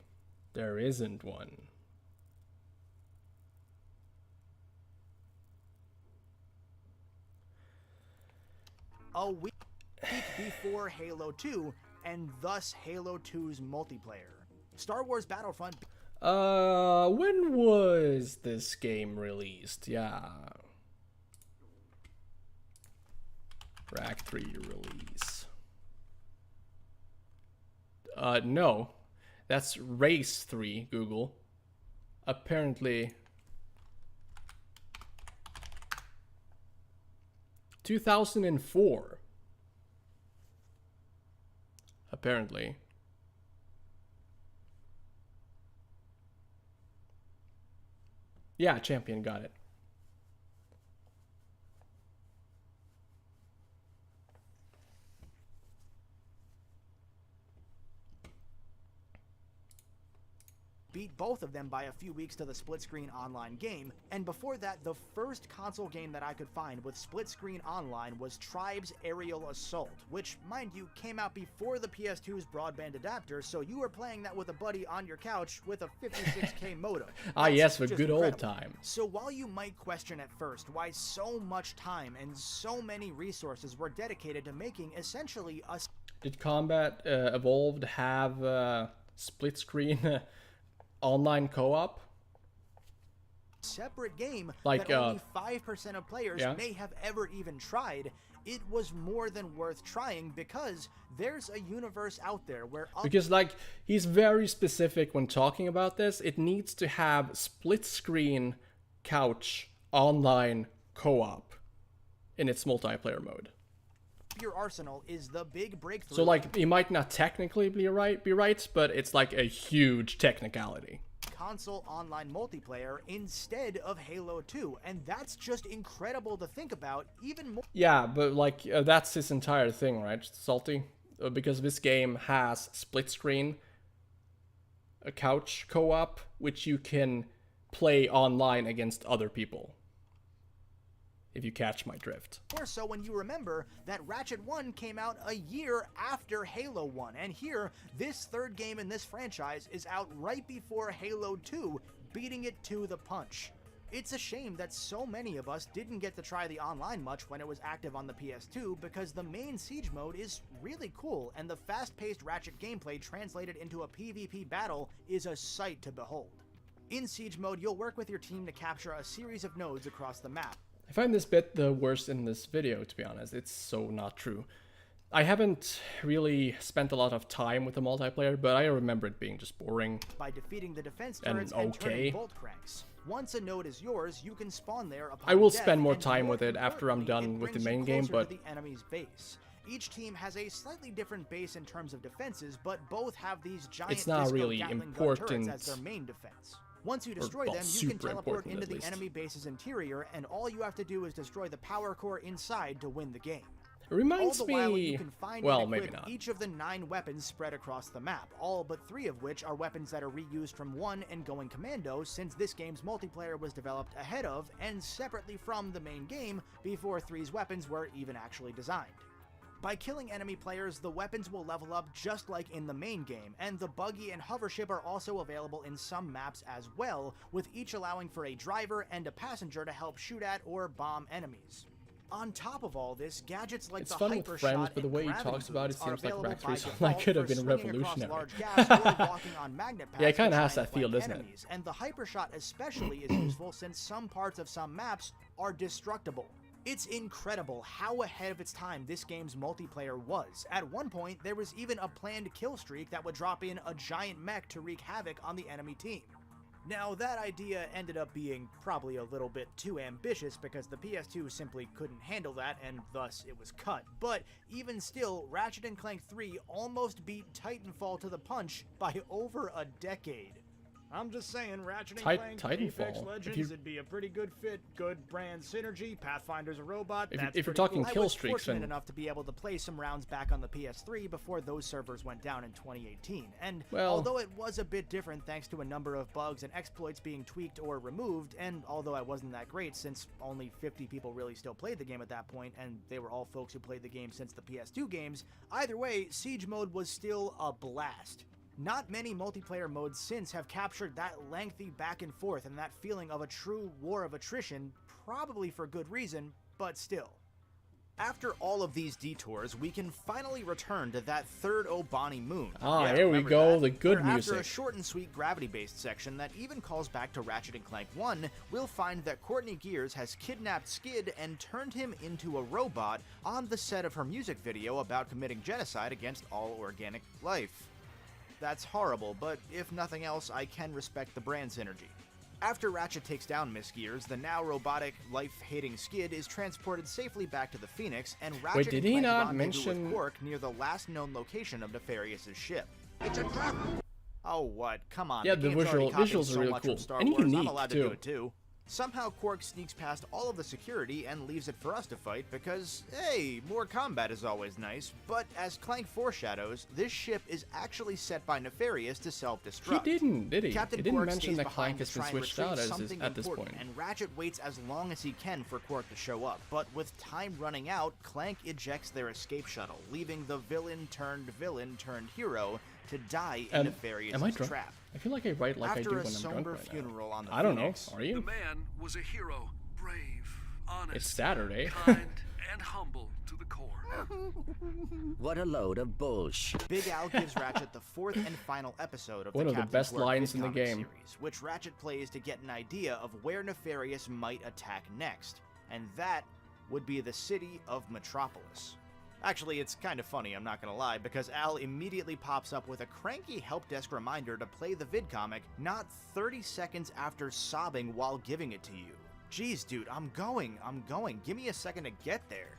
There isn't one. A week before Halo 2, and thus Halo 2's multiplayer. Star Wars Battlefront... when was this game released? Yeah. Rack 3 release. No. That's Race 3, Google. Apparently... 2004. Apparently. Yeah, Champion got it. Beat both of them by a few weeks to the split-screen online game, and before that, the first console game that I could find with split-screen online was Tribe's Aerial Assault, which, mind you, came out before the PS2's broadband adapter, so you were playing that with a buddy on your couch with a 56K modem. Ah yes, for Just good incredible. old time. So while you might question at first why so much time and so many resources were dedicated to making essentially a... Did Combat Evolved have split-screen online co-op? Separate game like, that only 5% of players may have ever even tried, it was more than worth trying because there's a universe out there where... Because, like, he's very specific when talking about this. It needs to have split-screen couch online co-op in its multiplayer mode. Your arsenal is the big breakthrough. So, like, he might not technically be right, but it's like a huge technicality. Console online multiplayer instead of Halo 2, and that's just incredible to think about, even more... Yeah, but, like, that's his entire thing, right, Salty? Because this game has split-screen, a couch co-op, which you can play online against other people. if you catch my drift. More so when you remember that Ratchet 1 came out a year after Halo 1, and here, this third game in this franchise is out right before Halo 2, beating it to the punch. It's a shame that so many of us didn't get to try the online much when it was active on the PS2, because the main Siege mode is really cool, and the fast-paced Ratchet gameplay translated into a PvP battle is a sight to behold. In Siege mode, you'll work with your team to capture a series of nodes across the map. I find this bit the worst in this video, to be honest. It's so not true. I haven't really spent a lot of time with the multiplayer, but I remember it being just boring. By defeating the defense And turrets and okay. turning bolt cranks. Once a node is yours, you can spawn there upon I will death, spend more and time with it after I'm importantly, done it with the brings you main game, closer but to the enemy's base. Each team has a slightly different base in terms of defenses, but both have these giant it's not disco really Gatling gun important. turrets as their main defense. Once you destroy well, them, you can super teleport important, into at the least. enemy base's interior, and all you have to do is destroy the power core inside to win the game. it reminds All the while, you me... can find Well, and maybe equip not. each of the 9 weapons spread across the map, all but 3 of which are weapons that are reused from 1 and going commando, since this game's multiplayer was developed ahead of and separately from the main game before 3's weapons were even actually designed. By killing enemy players, the weapons will level up just like in the main game, and the buggy and hover ship are also available in some maps as well, with each allowing for a driver and a passenger to help shoot at or bomb enemies. On top of all this, gadgets like It's the fun with hyper friends, shot but the and way he gravity talks about it boots are seems like available Rack by 3 Online default could have for been swinging revolutionary. across large gaps or walking on magnet paths Yeah, it kinda to has try that and feel, flank doesn't it? enemies, and the hyper shot especially is useful since some parts of some maps are destructible. It's incredible how ahead of its time this game's multiplayer was. At one point, there was even a planned kill streak that would drop in a giant mech to wreak havoc on the enemy team. Now, that idea ended up being probably a little bit too ambitious because the PS2 simply couldn't handle that and thus it was cut. But even still, Ratchet and Clank 3 almost beat Titanfall to the punch by over a decade. I'm just saying, Ratchet and Clank, Titanfall, Apex if Legends, you- it'd be a pretty good fit. Good brand synergy. Pathfinder's a robot. If That's you're pretty talking cool. kill I was streaks, fortunate then- enough to be able to play some rounds back on the PS3 before those servers went down in 2018. And Well- although it was a bit different thanks to a number of bugs and exploits being tweaked or removed, and although I wasn't that great since only 50 people really still played the game at that point, and they were all folks who played the game since the PS2 games, either way, Siege mode was still a blast. Not many multiplayer modes since have captured that lengthy back and forth and that feeling of a true war of attrition, probably for good reason, but still. After all of these detours, we can finally return to that third Obani moon. Ah, Yeah, here we remember go, that? the good Where After a music. short and sweet gravity-based section that even calls back to Ratchet and Clank 1, we'll find that Courtney Gears has kidnapped Skid and turned him into a robot on the set of her music video about committing genocide against all organic life. That's horrible, but if nothing else, I can respect the brand synergy. After Ratchet takes down Miss Gears, the now robotic, life-hating Skid is transported safely back to the Phoenix, and Ratchet did and he Clank not rendezvous mention- with Quark near the last known location of Nefarious's ship. It's a trap! Oh, what? Come on. Yeah, the the game's already copied visuals are so really much from cool. Star And Wars, I'm unique, allowed to too. do it too. Somehow Quark sneaks past all of the security and leaves it for us to fight because, hey, more combat is always nice, but as Clank foreshadows, this ship is actually set by Nefarious to He self-destruct. didn't, did he? Captain He didn't Quark mention stays that behind Clank to has been try and switched out retrieve as something at this important, point. and Ratchet waits as long as he can for Quark to show up, but with time running out, Clank ejects their escape shuttle, leaving the villain-turned-hero to die in Nefarious' Am I drunk? trap. I feel like I write like I do After when a I'm drunk somber right now. funeral on the I don't know. Phoenix, Are The you? man was a hero, brave, honest, It's Saturday. kind, and humble to the core. What a load of bullshit. Big Al gives Ratchet the fourth and final episode of One the of the Captain best Quark lines in the VidComic game. series, which Ratchet plays to get an idea of where Nefarious might attack next, and that would be the city of Metropolis. Actually, it's kind of funny, I'm not gonna lie, because Al immediately pops up with a cranky help desk reminder to play the vidcomic not 30 seconds after sobbing while giving it to you. Jeez, dude, I'm going. Give me a second to get there.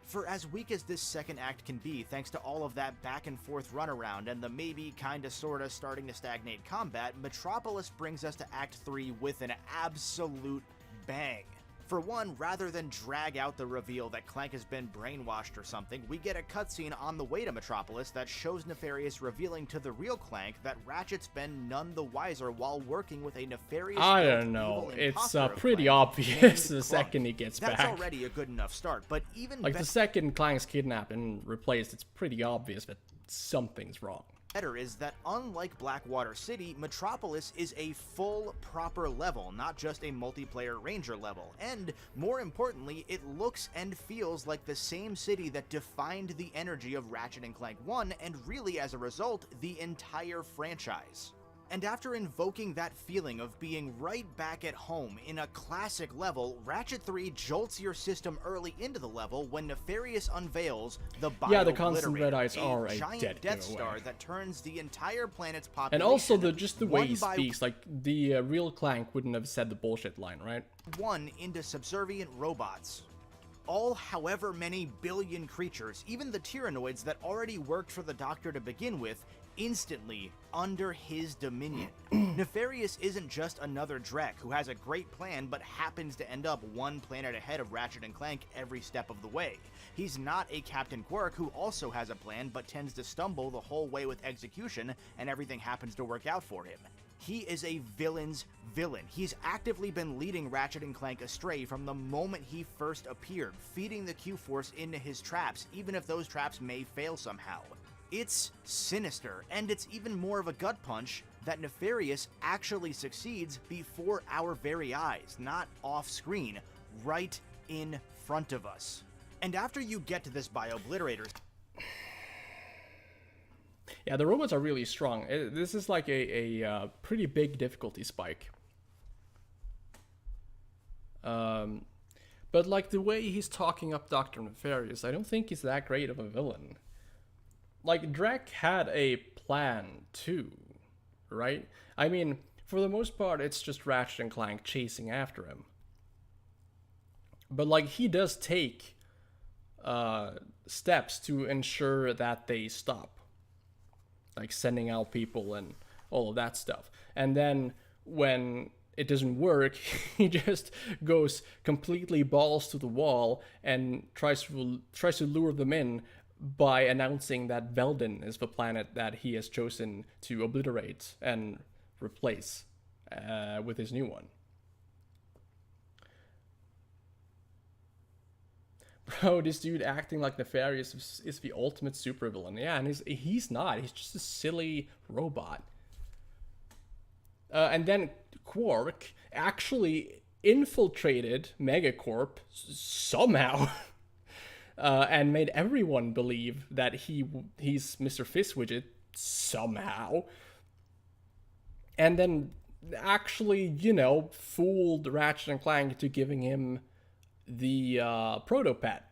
For as weak as this second act can be, thanks to all of that back and forth runaround and the maybe kinda sorta starting to stagnate combat, Metropolis brings us to Act 3 with an absolute bang. For one, rather than drag out the reveal that Clank has been brainwashed or something, we get a cutscene on the way to Metropolis that shows Nefarious revealing to the real Clank that Ratchet's been none the wiser while working with a nefarious I don't know. It's pretty obvious the second he gets back. That's already a good enough start, but even like the second Clank's kidnapped and replaced, it's pretty obvious that something's wrong. Better is that unlike Blackwater City, Metropolis is a full, proper level, not just a multiplayer ranger level, and more importantly, it looks and feels like the same city that defined the energy of Ratchet and Clank 1, and really as a result, the entire franchise. And after invoking that feeling of being right back at home in a classic level, Ratchet 3 jolts your system early into the level when Nefarious unveils the the constant red eyes are a giant Death Star that turns the entire planet's population. And also just the way he speaks, like the real Clank wouldn't have said the bullshit line, right? One into subservient robots. All however many billion creatures, even the Tyrannoids that already worked for the Doctor to begin with, instantly under his dominion. Nefarious isn't just another Drek who has a great plan but happens to end up one planet ahead of Ratchet and Clank every step of the way. He's not a Captain Quirk who also has a plan but tends to stumble the whole way with execution and everything happens to work out for him. He is a villain's villain. He's actively been leading Ratchet and Clank astray from the moment he first appeared, feeding the Q-Force into his traps, even if those traps may fail somehow. It's sinister, and it's even more of a gut punch that Nefarious actually succeeds before our very eyes, not off-screen, right in front of us. And after you get to this Bio-Obliterator... Yeah, the robots are really strong. This is like a pretty big difficulty spike. But like the way he's talking up Dr. Nefarious, I don't think he's that great of a villain. Like, Drek had a plan too, right? I mean, for the most part, it's just Ratchet and Clank chasing after him. But like, he does take steps to ensure that they stop. Like sending out people and all of that stuff. And then when it doesn't work, he just goes completely balls to the wall and tries to lure them in by announcing that Veldin is the planet that he has chosen to obliterate and replace with his new one. Bro, this dude acting like Nefarious is the ultimate supervillain. Yeah, and he's not. He's just a silly robot. And then Quark actually infiltrated Megacorp somehow. And made everyone believe that he's Mr. Fizzwidget somehow. And then actually, fooled Ratchet and Clank to giving him the Protopet.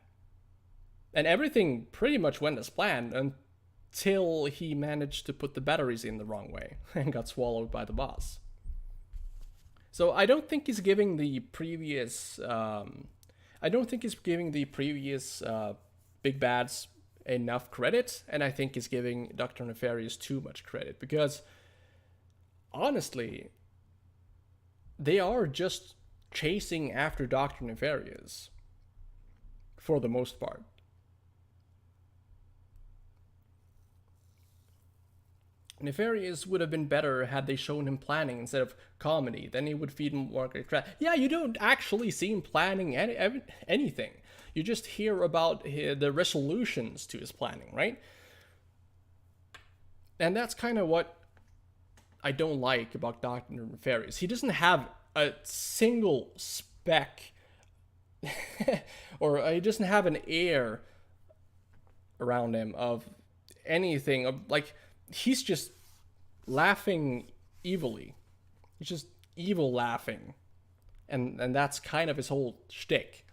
And everything pretty much went as planned until he managed to put the batteries in the wrong way and got swallowed by the boss. So I don't think he's giving the previous... big bads enough credit, and I think he's giving Dr. Nefarious too much credit, because honestly, they are just chasing after Dr. Nefarious for the most part. Nefarious would have been better had they shown him planning instead of comedy. Then he would feed him more like crap. Yeah, you don't actually see him planning anything. You just hear about the resolutions to his planning, right? And that's kind of what I don't like about Dr. Nefarious. He doesn't have a single speck, or he doesn't have an air around him of anything. Like, he's just laughing evilly. He's just evil laughing. And that's kind of his whole shtick.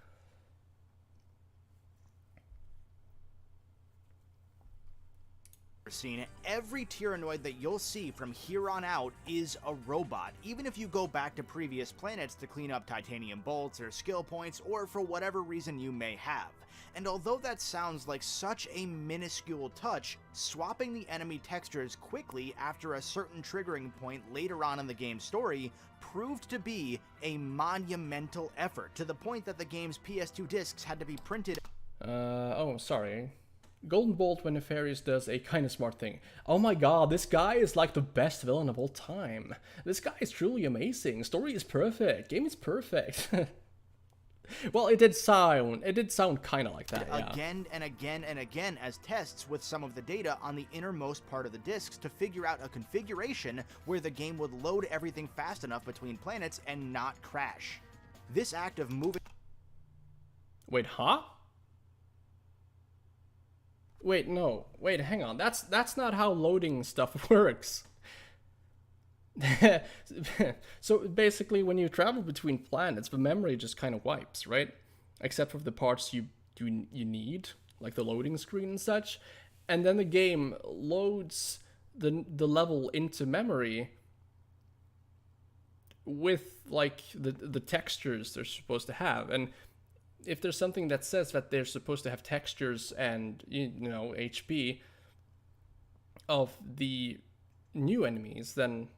scene, every Tyrannoid that you'll see from here on out is a robot, even if you go back to previous planets to clean up titanium bolts or skill points or for whatever reason you may have. And although that sounds like such a minuscule touch, swapping the enemy textures quickly after a certain triggering point later on in the game's story proved to be a monumental effort, to the point that the game's PS2 discs had to be printed. Oh, sorry. Golden Bolt, when Nefarious does a kind of smart thing. Oh my god, this guy is like the best villain of all time. This guy is truly amazing. Story is perfect. Game is perfect. Well, it did sound kind of like that, yeah. Again and again and again as tests with some of the data on the innermost part of the discs to figure out a configuration where the game would load everything fast enough between planets and not crash. This act of moving... Wait, huh? Wait, no. Wait, hang on. That's not how loading stuff works. So basically, when you travel between planets, the memory just kind of wipes, right? Except for the parts you need, like the loading screen and such. And then the game loads the level into memory with like the textures they're supposed to have. And if there's something that says that they're supposed to have textures and, you know, HP of the new enemies, then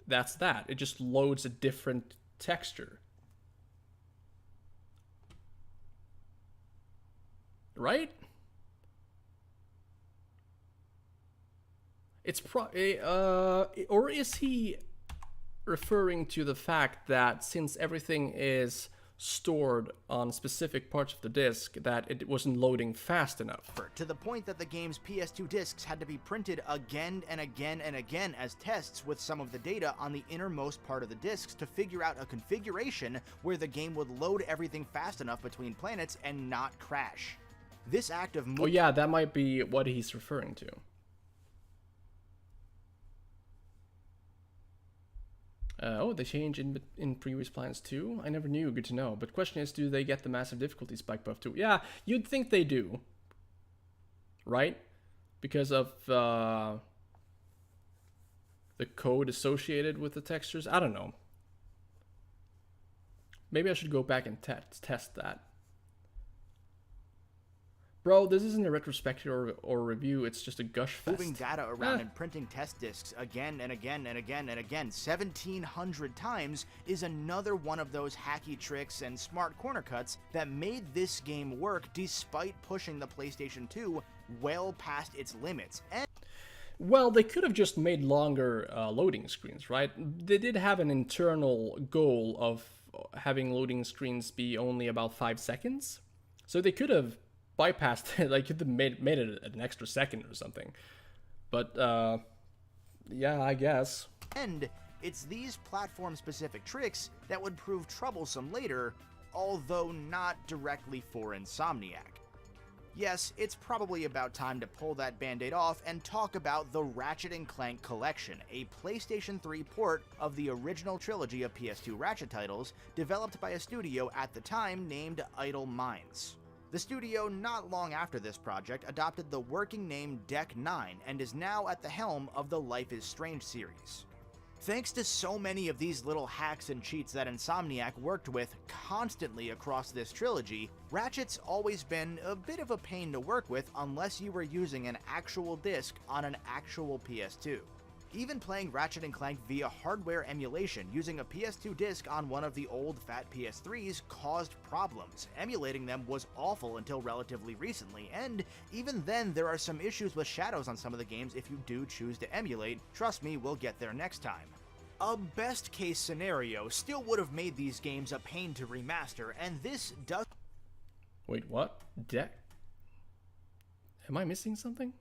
that's that. It just loads a different texture. Right? It's or is he referring to the fact that since everything is stored on specific parts of the disk, that it wasn't loading fast enough? To the point that the game's PS2 discs had to be printed again and again and again as tests with some of the data on the innermost part of the discs to figure out a configuration where the game would load everything fast enough between planets and not crash. This act of... Oh yeah, that might be what he's referring to. Oh, they change in previous plans too? I never knew, good to know. But question is, do they get the massive difficulty spike buff too? Yeah, you'd think they do. Right? Because of the code associated with the textures? I don't know. Maybe I should go back and test that. Bro, this isn't a retrospective or review, it's just a gush fest. Moving data around and printing test discs again and again and again and again 1,700 times is another one of those hacky tricks and smart corner cuts that made this game work despite pushing the PlayStation 2 well past its limits. And well, they could have just made longer loading screens, right? They did have an internal goal of having loading screens be only about 5 seconds. So they could have bypassed it, like could have made it an extra second or something. But yeah, I guess. And it's these platform-specific tricks that would prove troublesome later, although not directly for Insomniac. Yes, it's probably about time to pull that band-aid off and talk about the Ratchet and Clank Collection, a PlayStation 3 port of the original trilogy of PS2 Ratchet titles, developed by a studio at the time named Idle Minds. The studio, not long after this project, adopted the working name Deck 9 and is now at the helm of the Life is Strange series. Thanks to so many of these little hacks and cheats that Insomniac worked with constantly across this trilogy, Ratchet's always been a bit of a pain to work with unless you were using an actual disc on an actual PS2. Even playing Ratchet and Clank via hardware emulation using a PS2 disc on one of the old fat PS3s caused problems. Emulating them was awful until relatively recently, and even then there are some issues with shadows on some of the games if you do choose to emulate. Trust me, we'll get there next time. A best case scenario still would have made these games a pain to remaster, and this does... Wait, what? Deck? Am I missing something?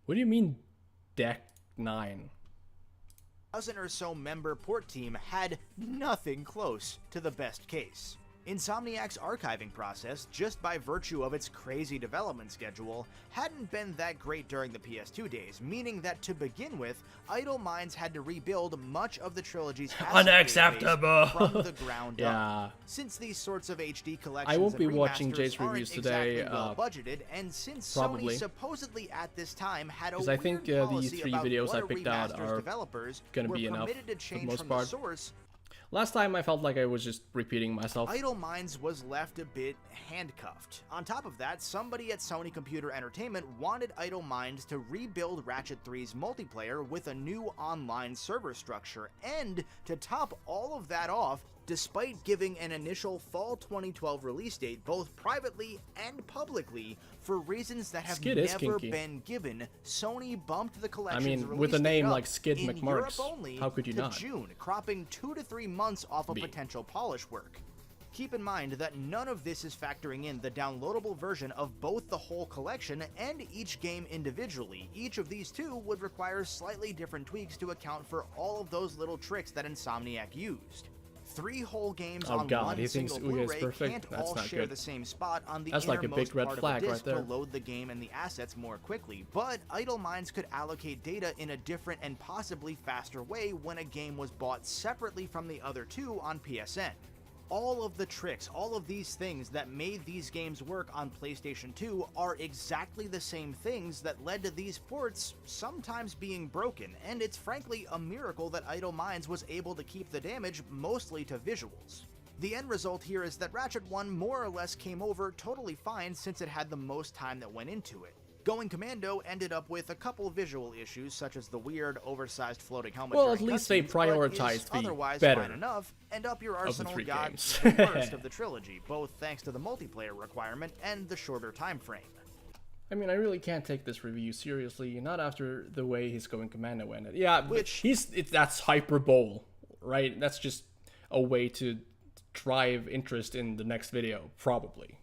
What do you mean, Deck 9? Dozen or so member port team had nothing close to the best case. Insomniac's archiving process, just by virtue of its crazy development schedule, hadn't been that great during the PS2 days, meaning that to begin with, Idle Minds had to rebuild much of the trilogy's asset Unacceptable. database from the ground Yeah. up. Since these sorts of HD collections I won't be and watching remasters Jay's aren't reviews today, exactly well budgeted, and since probably. Sony supposedly at this time had a Because weird I think policy the 3 about videos what I a picked out remaster's are developers gonna were be enough permitted to for the change most from part. the source. Last time I felt like I was just repeating myself. Idle Minds was left a bit handcuffed. On top of that, somebody at Sony Computer Entertainment wanted Idle Minds to rebuild Ratchet 3's multiplayer with a new online server structure, and to top all of that off, despite giving an initial fall 2012 release date both privately and publicly, for reasons that have Skid is never kinky. been given, Sony bumped the I collection's mean, release with a date name up like Skid in McMarks, Europe only how could you to not? June, cropping 2 to 3 months off of B. potential polish work. Keep in mind that none of this is factoring in the downloadable version of both the whole collection and each game individually. Each of these two would require slightly different tweaks to account for all of those little tricks that Insomniac used. 3 whole games Oh on God, one he thinks single Ouya is Blu-ray perfect? can't That's all not share good. the same spot on the That's like a innermost big red part flag of a right disc there. to load the game and the assets more quickly, but Idle Minds could allocate data in a different and possibly faster way when a game was bought separately from the other two on PSN. All of the tricks, all of these things that made these games work on PlayStation 2 are exactly the same things that led to these ports sometimes being broken, and it's frankly a miracle that Idle Minds was able to keep the damage mostly to visuals. The end result here is that Ratchet 1 more or less came over totally fine since it had the most time that went into it. Going Commando ended up with a couple visual issues, such as the weird, oversized floating helmet. Well, during at least they cutscenes, but is prioritized the otherwise better fine enough, and Up Your of the Arsenal 3 got games. the worst of the trilogy, both thanks to the multiplayer requirement and the shorter time frame. I mean, I really can't take this review seriously, not after the way he's Going Commando ended. Yeah, but Which- that's hyperbole, right? That's just a way to drive interest in the next video, probably.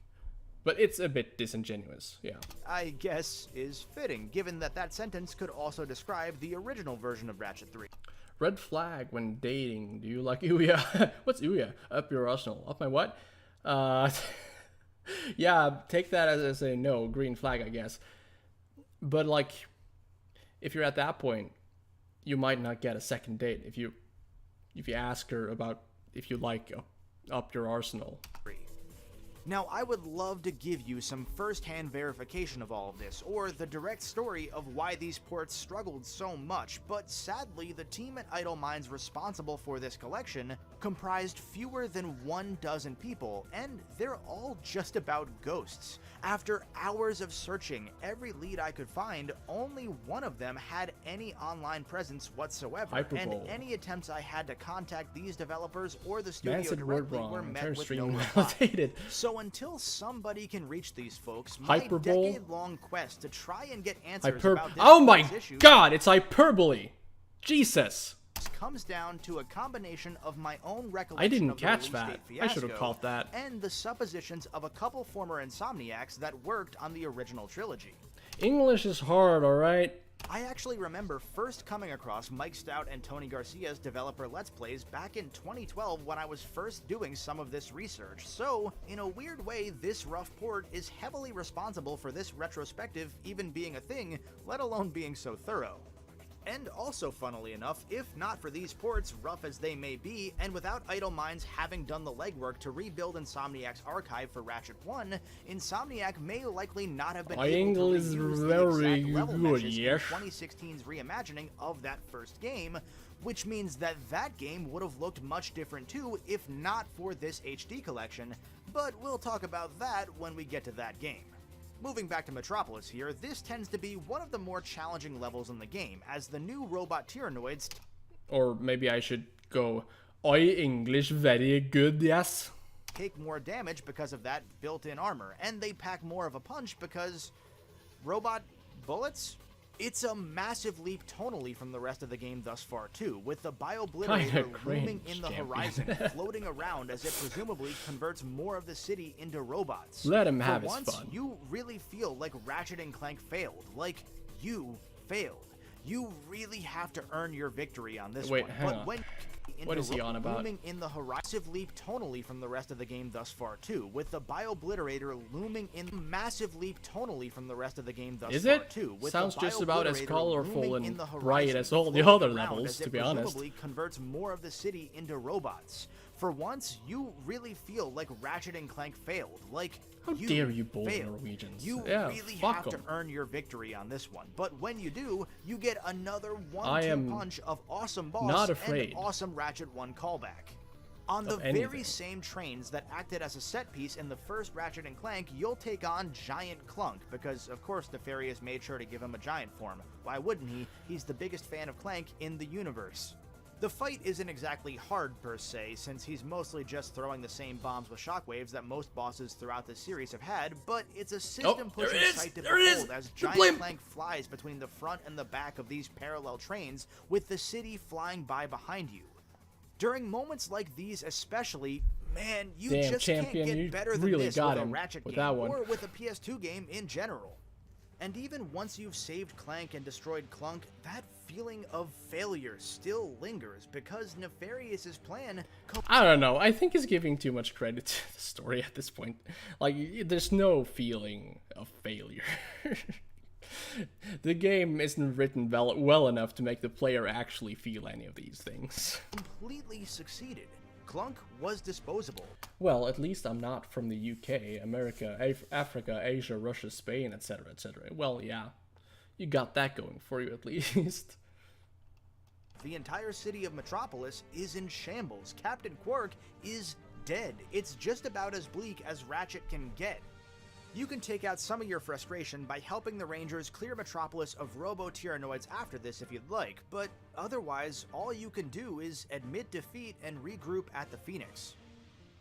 But it's a bit disingenuous, yeah. I guess is fitting, given that that sentence could also describe the original version of Ratchet 3. Red flag when dating. Do you like Ouya? What's Ouya? Up your arsenal. Up my what? Yeah, take that as a no. Green flag, I guess. But like, if you're at that point, you might not get a second date if you ask her about if you like Up Your Arsenal. Now, I would love to give you some first-hand verification of all of this, or the direct story of why these ports struggled so much, but sadly, the team at Idle Minds responsible for this collection comprised fewer than 12 people, and they're all just about ghosts. After hours of searching every lead I could find, only one of them had any online presence whatsoever, Hyperbole. and any attempts I had to contact these developers or the Man studio said word directly wrong. were Entire met with no stream reply. validated. So until somebody can reach these folks, my Hyperbole? decade-long quest to try and get answers about this Oh my issue God! It's hyperbole. Jesus. comes down to a combination of my own recollection I didn't of the catch release that. date I should have fiasco caught that. and the suppositions of a couple former Insomniacs that worked on the original trilogy. English is hard, alright? I actually remember first coming across Mike Stout and Tony Garcia's developer Let's Plays back in 2012 when I was first doing some of this research, so in a weird way this rough port is heavily responsible for this retrospective even being a thing, let alone being so thorough. And also, funnily enough, if not for these ports, rough as they may be, and without Idle Minds having done the legwork to rebuild Insomniac's archive for Ratchet 1, Insomniac may likely not have been My able English to is reuse the very exact level good, meshes yes. in 2016's reimagining of that first game, which means that that game would have looked much different too if not for this HD collection, but we'll talk about that when we get to that game. Moving back to Metropolis here, this tends to be one of the more challenging levels in the game, as the new robot Tyrannoids Or maybe I should go, I English very good, yes? take more damage because of that built-in armor, and they pack more of a punch because... robot bullets? It's a massive leap tonally from the rest of the game thus far too, with the Biobliterator looming cringe, in the champion. horizon, floating around as it presumably converts more of the city into robots. Let him For have his once, fun. you really feel like Ratchet and Clank failed. Like, you failed. You really have to earn your victory on this Wait, one. hang But on. when into What is he on about? looming in the massive leap tonally from the rest of the game thus far too, with the Biobliterator looming in massive leap tonally from the rest of the game thus Is far it? too. With Sounds the just about as Biobliterator colorful looming in and the bright horizon, as all the floating other around levels, as to it be honest. presumably converts more of the city into robots. For once, you really feel like Ratchet and Clank failed. Like, How you dare you bold failed. Norwegians. You Yeah, really fuck have to 'em. earn your victory on this one. But when you do, you get another I 1-2 am punch of awesome boss not afraid and awesome Ratchet 1 callback. On the of anything. very same trains that acted as a set piece in the first Ratchet and Clank, you'll take on Giant Clunk, because of course Nefarious made sure to give him a giant form. Why wouldn't he? He's the biggest fan of Clank in the universe. The fight isn't exactly hard per se, since he's mostly just throwing the same bombs with shockwaves that most bosses throughout the series have had, but it's a system-pushing there it is! sight to There it is! behold as The Giant blimp! Clank flies between the front and the back of these parallel trains, with the city flying by behind you. During moments like these especially, man, you Damn, just champion, can't you get better than really this got with a him Ratchet with game, that one. or with a PS2 game in general. And even once you've saved Clank and destroyed Clunk, that feeling of failure still lingers, because Nefarious's plan... I don't know. I think he's giving too much credit to the story at this point. Like, there's no feeling of failure. The game isn't written well enough to make the player actually feel any of these things. completely succeeded. Clunk was disposable. Well, at least I'm not from the UK, America, Africa, Asia, Russia, Spain, etc., etc. Well, yeah, you got that going for you at least. The entire city of Metropolis is in shambles. Captain Quark is dead. It's just about as bleak as Ratchet can get. You can take out some of your frustration by helping the Rangers clear Metropolis of robo-tyrannoids after this if you'd like, but otherwise, all you can do is admit defeat and regroup at the Phoenix.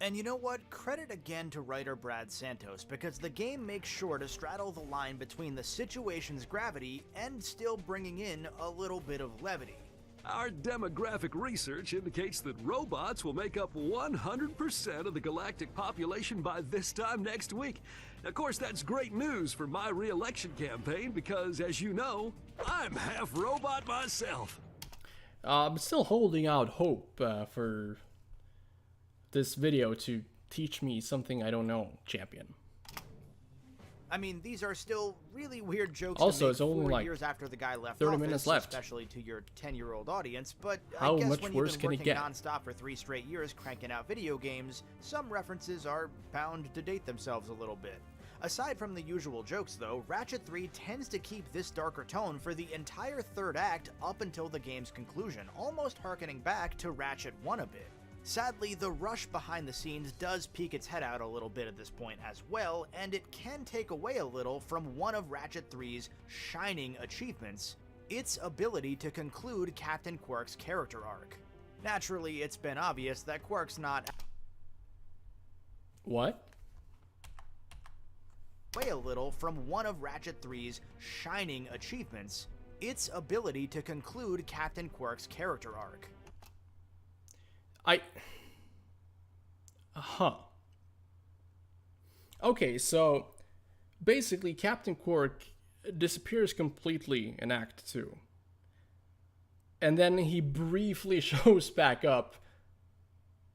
And you know what? Credit again to writer Brad Santos, because the game makes sure to straddle the line between the situation's gravity and still bringing in a little bit of levity. Our demographic research indicates that robots will make up 100% of the galactic population by this time next week. Of course, that's great news for my re-election campaign because, as you know, I'm half robot myself. I'm still holding out hope for this video to teach me something I don't know, champion. I mean, these are still really weird jokes Also, to make it's only 4 like years after the guy left 30 office, minutes left. especially to your 10-year-old audience, but How I guess much when worse you've been can it working get? non-stop for 3 straight years cranking out video games, some references are bound to date themselves a little bit. Aside from the usual jokes though, Ratchet 3 tends to keep this darker tone for the entire third act up until the game's conclusion, almost harkening back to Ratchet 1 a bit. Sadly, the rush behind the scenes does peek its head out a little bit at this point as well, and it can take away a little from one of Ratchet 3's shining achievements, its ability to conclude Captain Quark's character arc. Naturally, it's been obvious that Quark's not What? away a little from one of Ratchet 3's shining achievements, its ability to conclude Captain Quark's character arc. Okay, so basically Captain Quark disappears completely in Act 2. And then he briefly shows back up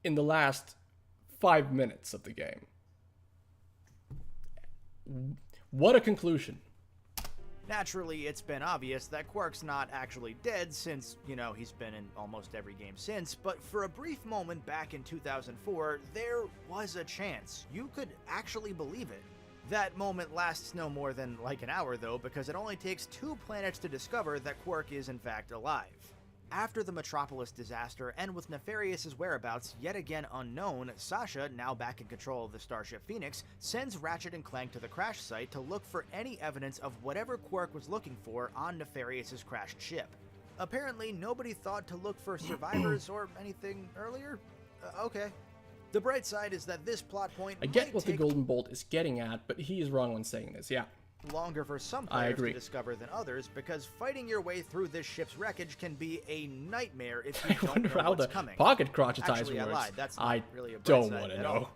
in the last 5 minutes of the game. What a conclusion. Naturally, it's been obvious that Quark's not actually dead since, you know, he's been in almost every game since, but for a brief moment back in 2004, there was a chance. You could actually believe it. That moment lasts no more than like an hour though, because it only takes 2 planets to discover that Quark is in fact alive. After the Metropolis disaster, and with Nefarious's whereabouts yet again unknown, Sasha, now back in control of the Starship Phoenix, sends Ratchet and Clank to the crash site to look for any evidence of whatever Quark was looking for on Nefarious's crashed ship. Apparently, nobody thought to look for survivors or anything earlier? Okay. The bright side is that this plot point I get might what the take Golden Bolt is getting at, but he is wrong when saying this, yeah. longer for some I players agree. to discover than others, because fighting your way through this ship's wreckage can be a nightmare if you I don't wonder know how what's the coming. pocket crotchetize Actually, I works. lied. That's not I really a bright don't side want to at know. all.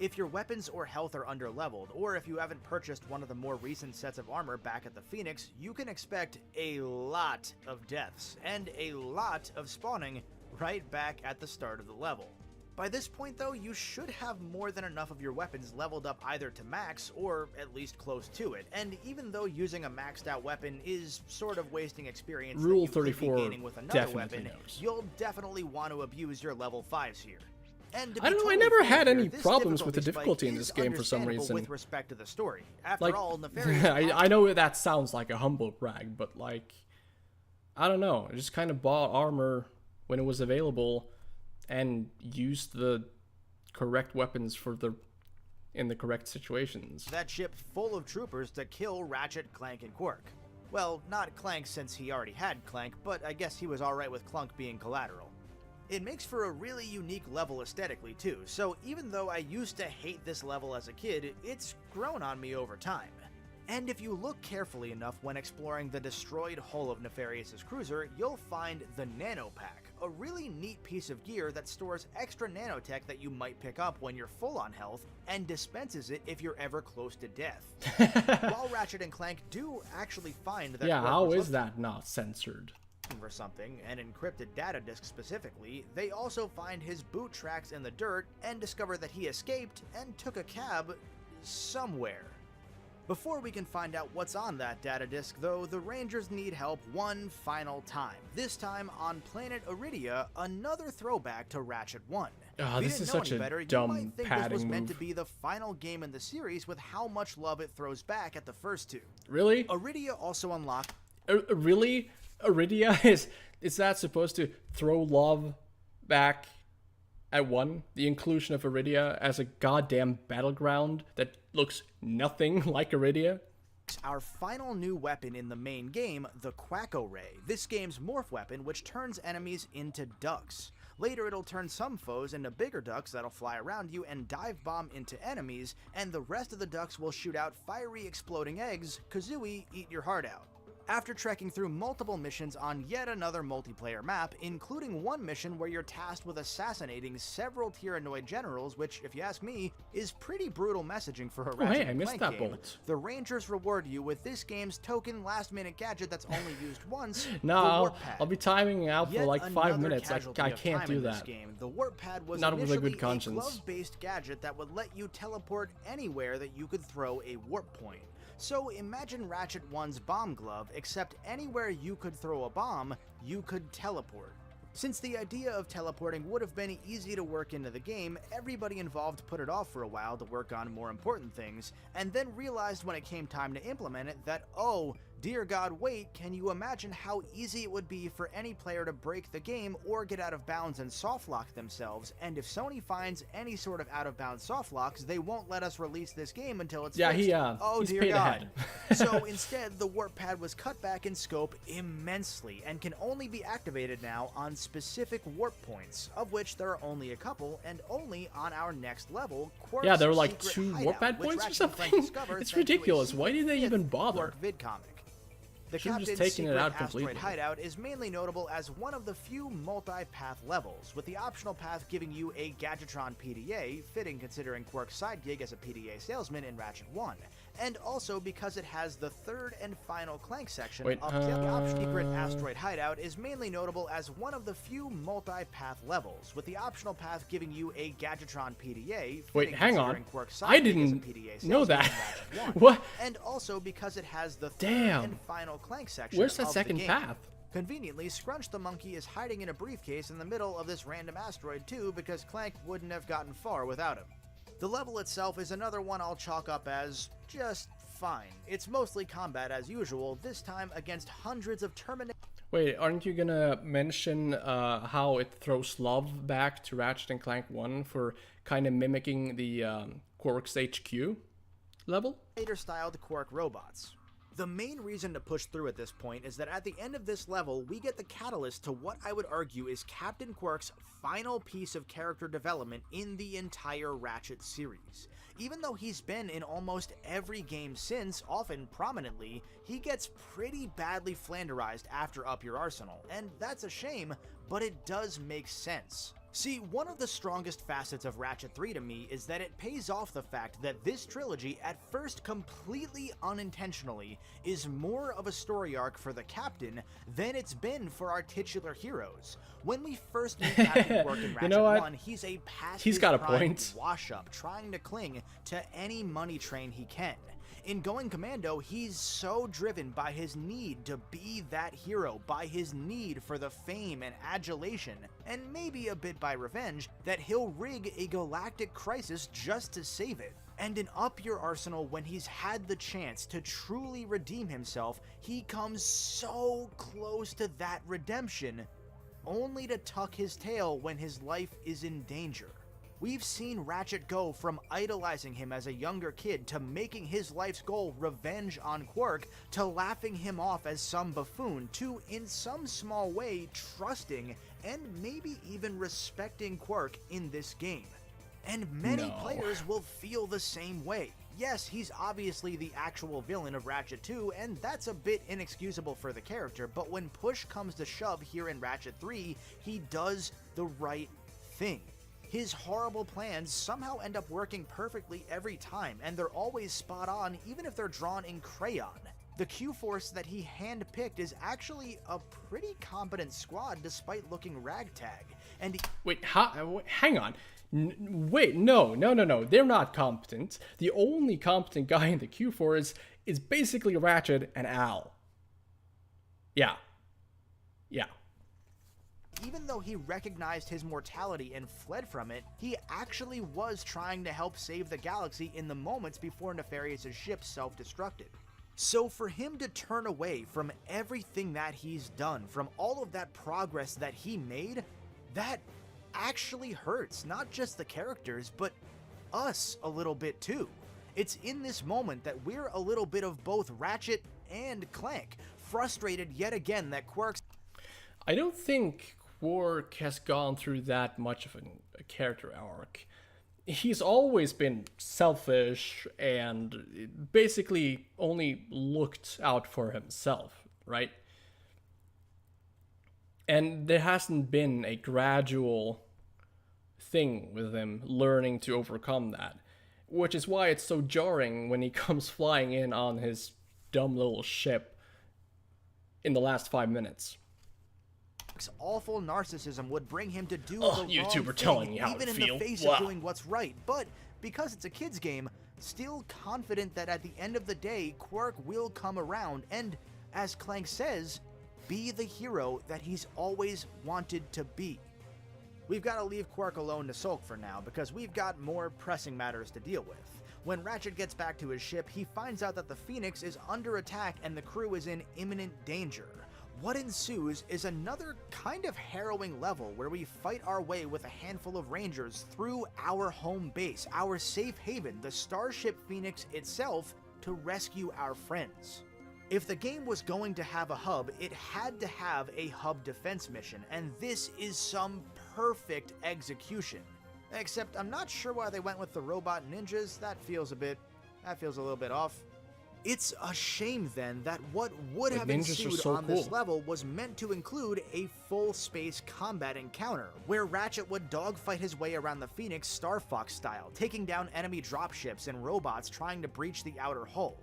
If your weapons or health are underleveled, or if you haven't purchased one of the more recent sets of armor back at the Phoenix, you can expect a lot of deaths, and a lot of spawning right back at the start of the level. By this point though, you should have more than enough of your weapons leveled up either to max or at least close to it, and even though using a maxed out weapon is sort of wasting experience Rule that you could 34 be gaining with another definitely weapon, knows. you'll definitely want to abuse your level 5s here. And to I be don't know, I totally never fair had here, any this problems with the spike difficulty in is this game for some understandable reason. with respect to the story. After Like, all, Nefarious I know that sounds like a humble brag, but like, I don't know. I just kind of bought armor when it was available and used the correct weapons in the correct situations. that ship full of troopers to kill Ratchet, Clank, and Quirk. Well, not Clank since he already had Clank, but I guess he was alright with Clunk being collateral. It makes for a really unique level aesthetically too, so even though I used to hate this level as a kid, it's grown on me over time. And if you look carefully enough when exploring the destroyed hull of Nefarious's cruiser, you'll find the Nano Pack, a really neat piece of gear that stores extra nanotech that you might pick up when you're full on health, and dispenses it if you're ever close to death. While Ratchet and Clank do actually find that Yeah, Quirk how was is that not censored? for something, an encrypted data disk specifically, they also find his boot tracks in the dirt and discover that he escaped and took a cab somewhere. Before we can find out what's on that data disk though, the Rangers need help one final time. This time on planet Iridia, another throwback to Ratchet 1. Oh, If you this didn't is know such any a better, you dumb might think padding this was meant to move. be the final game in the series with how much love it throws back at the first two. Really? Iridia also unlocked Really? Iridia is that supposed to throw love back at 1? The inclusion of Iridia as a goddamn battleground that looks nothing like Iridia? our final new weapon in the main game, the Quacko Ray, this game's morph weapon which turns enemies into ducks. Later it'll turn some foes into bigger ducks that'll fly around you and dive bomb into enemies, and the rest of the ducks will shoot out fiery exploding eggs. Kazooie, eat your heart out. After trekking through multiple missions on yet another multiplayer map, including one mission where you're tasked with assassinating several Tyrannoid generals, which, if you ask me, is pretty brutal messaging for a Ratchet I and missed Clank that game, bolt. the Rangers reward you with this game's token last-minute gadget that's only used once, No, the I'll, Warp Pad. I'll be timing out for Yet like 5 another minutes. casualty I of can't time do in this that. game. The Warp Pad was Not with a initially good conscience. glove-based gadget that would let you teleport anywhere that you could throw a warp point. So imagine Ratchet 1's bomb glove, except anywhere you could throw a bomb, you could teleport. Since the idea of teleporting would have been easy to work into the game, everybody involved put it off for a while to work on more important things, and then realized when it came time to implement it that, oh, dear God, wait, can you imagine how easy it would be for any player to break the game or get out of bounds and softlock themselves, and if Sony finds any sort of out of bounds softlocks, they won't let us release this game until it's fixed. Oh he's dear paid God. ahead. So instead, the warp pad was cut back in scope immensely and can only be activated now on specific warp points, of which there are only a couple, and only on our next level, Quark's Yeah, there are like secret 2 hideout, warp pad which points or Ratchet and Clank something? discovered It's thanks to a ridiculous. Why did they secret even bother? Quark vid comic. The Should've just Captain's taken it secret out asteroid completely. hideout is mainly notable as one of the few multi-path levels, with the optional path giving you a Gadgetron PDA, fitting considering Quark's side gig as a PDA salesman in Ratchet 1, and also because it has the third and final Clank section. Wait, The optional secret asteroid hideout is mainly notable as one of the few multi-path levels, with the optional path giving you a Gadgetron PDA, Wait, fitting hang considering on. Quark's I side gig as a didn't PDA know salesman that. in Ratchet 1, What? and also because it has the third Damn. and final Clank section. Where's that of the second game. path? Conveniently, Scrunch the monkey is hiding in a briefcase in the middle of this random asteroid too, because Clank wouldn't have gotten far without him. The level itself is another one I'll chalk up as just fine. It's mostly combat as usual, this time against hundreds of Terminator. Wait, aren't you gonna mention how it throws love back to Ratchet and Clank 1 for kind of mimicking the Quark's HQ level? Styled Quark robots. The main reason to push through at this point is that at the end of this level, we get the catalyst to what I would argue is Captain Quark's final piece of character development in the entire Ratchet series. Even though he's been in almost every game since, often prominently, he gets pretty badly flanderized after Up Your Arsenal, and that's a shame, but it does make sense. See, one of the strongest facets of Ratchet 3 to me is that it pays off the fact that this trilogy, at first completely unintentionally, is more of a story arc for the Captain than it's been for our titular heroes. When we first meet Captain Quirk in Ratchet know what? 1, he's a past He's his got a prime point. wash-up, trying to cling to any money train he can. In Going Commando, he's so driven by his need to be that hero, by his need for the fame and adulation, and maybe a bit by revenge, that he'll rig a galactic crisis just to save it. And in Up Your Arsenal, when he's had the chance to truly redeem himself, he comes so close to that redemption, only to tuck his tail when his life is in danger. We've seen Ratchet go from idolizing him as a younger kid to making his life's goal revenge on Quirk, to laughing him off as some buffoon, to, in some small way, trusting and maybe even respecting Quirk in this game. And many players will feel the same way. Yes, he's obviously the actual villain of Ratchet 2, and that's a bit inexcusable for the character, but when push comes to shove here in Ratchet 3, he does the right thing. His horrible plans somehow end up working perfectly every time, and they're always spot on even if they're drawn in crayon. The Q-Force that he handpicked is actually a pretty competent squad despite looking ragtag, and Wait, hang on. Wait, no. They're not competent. The only competent guy in the Q4 is basically Ratchet and Al. Yeah. even though he recognized his mortality and fled from it, he actually was trying to help save the galaxy in the moments before Nefarious' ship self-destructed. So for him to turn away from everything that he's done, from all of that progress that he made, that actually hurts not just the characters, but us a little bit too. It's in this moment that we're a little bit of both Ratchet and Clank, frustrated yet again that Quirk's... I don't think Quark has gone through that much of a character arc. He's always been selfish and basically only looked out for himself, right? And there hasn't been a gradual thing with him learning to overcome that, which is why it's so jarring when he comes flying in on his dumb little ship in the last 5 minutes. awful narcissism would bring him to do Oh, the you two wrong were thing, telling me how even to in feel. the face Wow. of doing what's right. But because it's a kid's game, still confident that at the end of the day, Quirk will come around and, as Clank says, be the hero that he's always wanted to be. We've got to leave Quirk alone to sulk for now, because we've got more pressing matters to deal with. When Ratchet gets back to his ship, he finds out that the Phoenix is under attack and the crew is in imminent danger. What ensues is another kind of harrowing level where we fight our way with a handful of Rangers through our home base, our safe haven, the Starship Phoenix itself, to rescue our friends. If the game was going to have a hub, it had to have a hub defense mission, and this is some perfect execution. Except I'm not sure why they went with the robot ninjas. That feels a little bit off. It's a shame then that what would have ensued on this level was meant to include a full space combat encounter, where Ratchet would dogfight his way around the Phoenix Star Fox style, taking down enemy dropships and robots trying to breach the outer hull.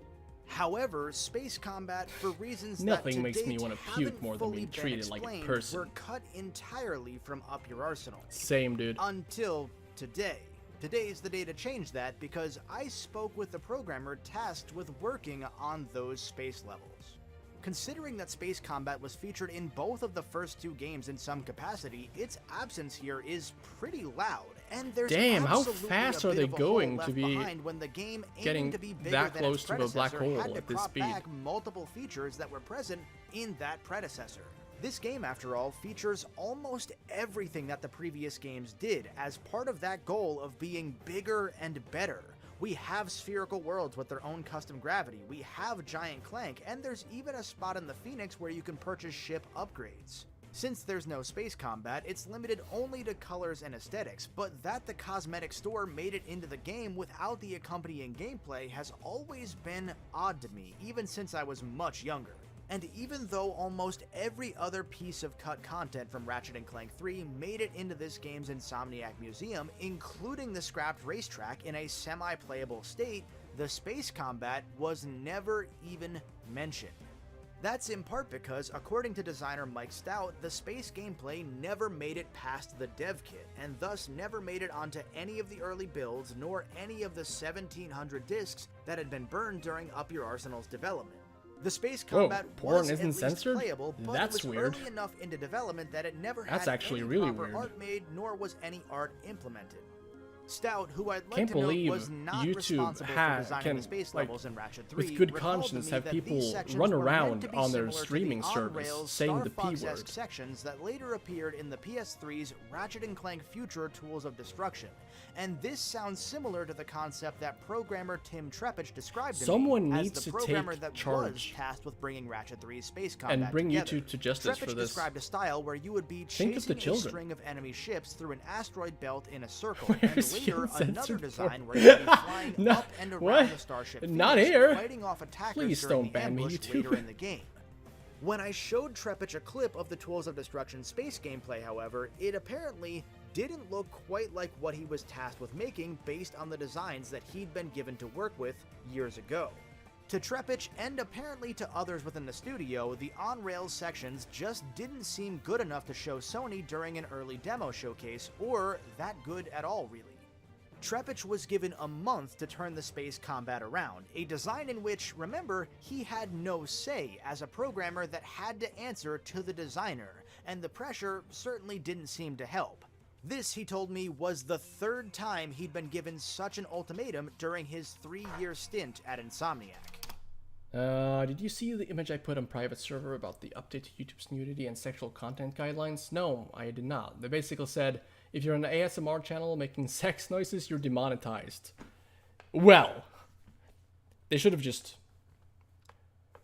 However, space combat, for reasons Nothing that makes me want to puke more than being fully treated like a explained, person. were cut entirely from Up Your Arsenal. Same, dude. Until today. Today's the day to change that, because I spoke with the programmer tasked with working on those space levels. Considering that space combat was featured in both of the first two games in some capacity, its absence here is pretty loud, and there's Damn, how absolutely fast a are bit they of a going hole to left be behind when the game, getting aiming to be bigger that than close its to a black predecessor, hole had to at this crop speed? back multiple features that were present in that predecessor. This game, after all, features almost everything that the previous games did as part of that goal of being bigger and better. We have spherical worlds with their own custom gravity, we have Giant Clank, and there's even a spot in the Phoenix where you can purchase ship upgrades. Since there's no space combat, it's limited only to colors and aesthetics, but that the cosmetic store made it into the game without the accompanying gameplay has always been odd to me, even since I was much younger. And even though almost every other piece of cut content from Ratchet and Clank 3 made it into this game's Insomniac Museum, including the scrapped racetrack in a semi-playable state, the space combat was never even mentioned. That's in part because, according to designer Mike Stout, the space gameplay never made it past the dev kit, and thus never made it onto any of the early builds, nor any of the 1,700 discs that had been burned during Up Your Arsenal's development. The space combat was at least censored? playable, but That's it was weird. early enough into development that it never That's had actually any really proper weird. art made, nor was any art implemented. Stout, who I'd like Can't to note believe was not YouTube responsible for designing the space like, levels in Ratchet 3, with good recalled to conscience, me have that people these sections run were meant around to be on their similar to streaming the service on-rails saying Star the P Fox-esque word. sections that later appeared in the PS3's Ratchet and Clank Future Tools of Destruction. And this sounds similar to the concept that programmer Tim Trepich described to Someone me as needs the to programmer take that was charge tasked with bringing Ratchet 3's space combat and bring together. YouTube to justice Trepich for this. described a style where you would be Think of the chasing a children. string of enemy ships through an asteroid belt in a circle, Where and is later Jim another censored design for? where you'd be flying No, up and around what? the starship Not Phoenix, here. fighting off attackers Please during don't the ban me, ambush YouTube. later in the game. When I showed Trepich a clip of the Tools of Destruction space gameplay, however, it apparently didn't look quite like what he was tasked with making based on the designs that he'd been given to work with years ago. To Trepich, and apparently to others within the studio, the on-rails sections just didn't seem good enough to show Sony during an early demo showcase, or that good at all, really. Trepich was given a month to turn the space combat around, a design in which, remember, he had no say as a programmer that had to answer to the designer, and the pressure certainly didn't seem to help. This, he told me, was the third time he'd been given such an ultimatum during his 3-year stint at Insomniac. Did you see the image I put on private server about the update to YouTube's nudity and sexual content guidelines? No, I did not. They basically said, if you're an ASMR channel making sex noises, you're demonetized. Well, they should have just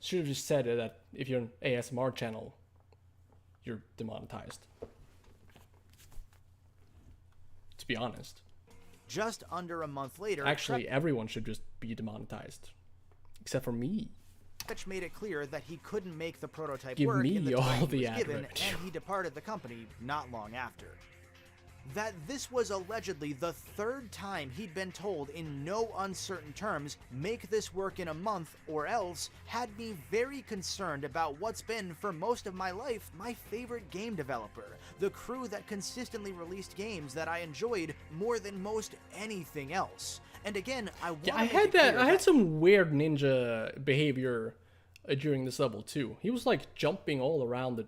said that if you're an ASMR channel, you're demonetized. To be honest. Just under a month later, Actually, everyone should just be demonetized. Except for me. Trepich made it clear that he couldn't make the prototype Give work me in the all time the he was ad given, revenue. and he departed the company not long after. That this was allegedly the third time he'd been told in no uncertain terms, make this work in a month or else, had me very concerned about what's been, for most of my life, my favorite game developer, the crew that consistently released games that I enjoyed more than most anything else. And again, I had some weird ninja behavior during this level too. He was like jumping all around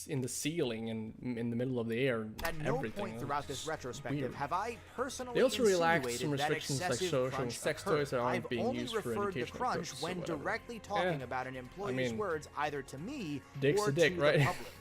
in the ceiling and in the middle of the air and At no everything. point throughout this retrospective weird. have I personally They also relaxed insinuated some that restrictions like excessive showing crunch sex occurred. toys that aren't I've being only used for referred to educational crunch purposes or when whatever. directly talking Yeah. about an employee's mean, words either to me dick's or a dick, to right? the public.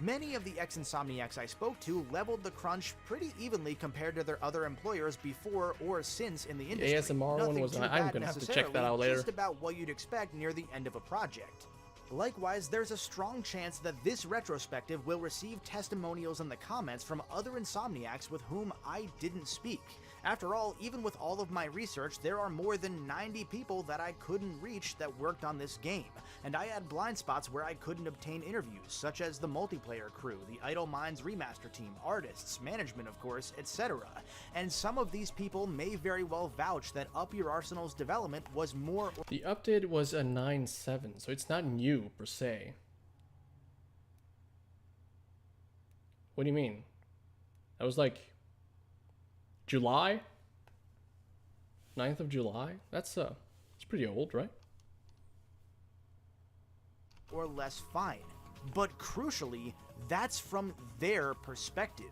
Many of the ex-Insomniacs I spoke to leveled the crunch pretty evenly compared to their other employers before or since in the industry. ASMR one Nothing was. too I'm bad gonna have to check that necessarily, out later. Just about what you'd expect near the end of a project. Likewise, there's a strong chance that this retrospective will receive testimonials in the comments from other Insomniacs with whom I didn't speak. After all, even with all of my research, there are more than 90 people that I couldn't reach that worked on this game, and I had blind spots where I couldn't obtain interviews, such as the multiplayer crew, the Idle Minds remaster team, artists, management of course, etc. And some of these people may very well vouch that Up Your Arsenal's development was more... The update was a 9.7, so it's not new per se. What do you mean? That was like July? 9th of July? It's pretty old, right? or less fine. But crucially, that's from their perspective.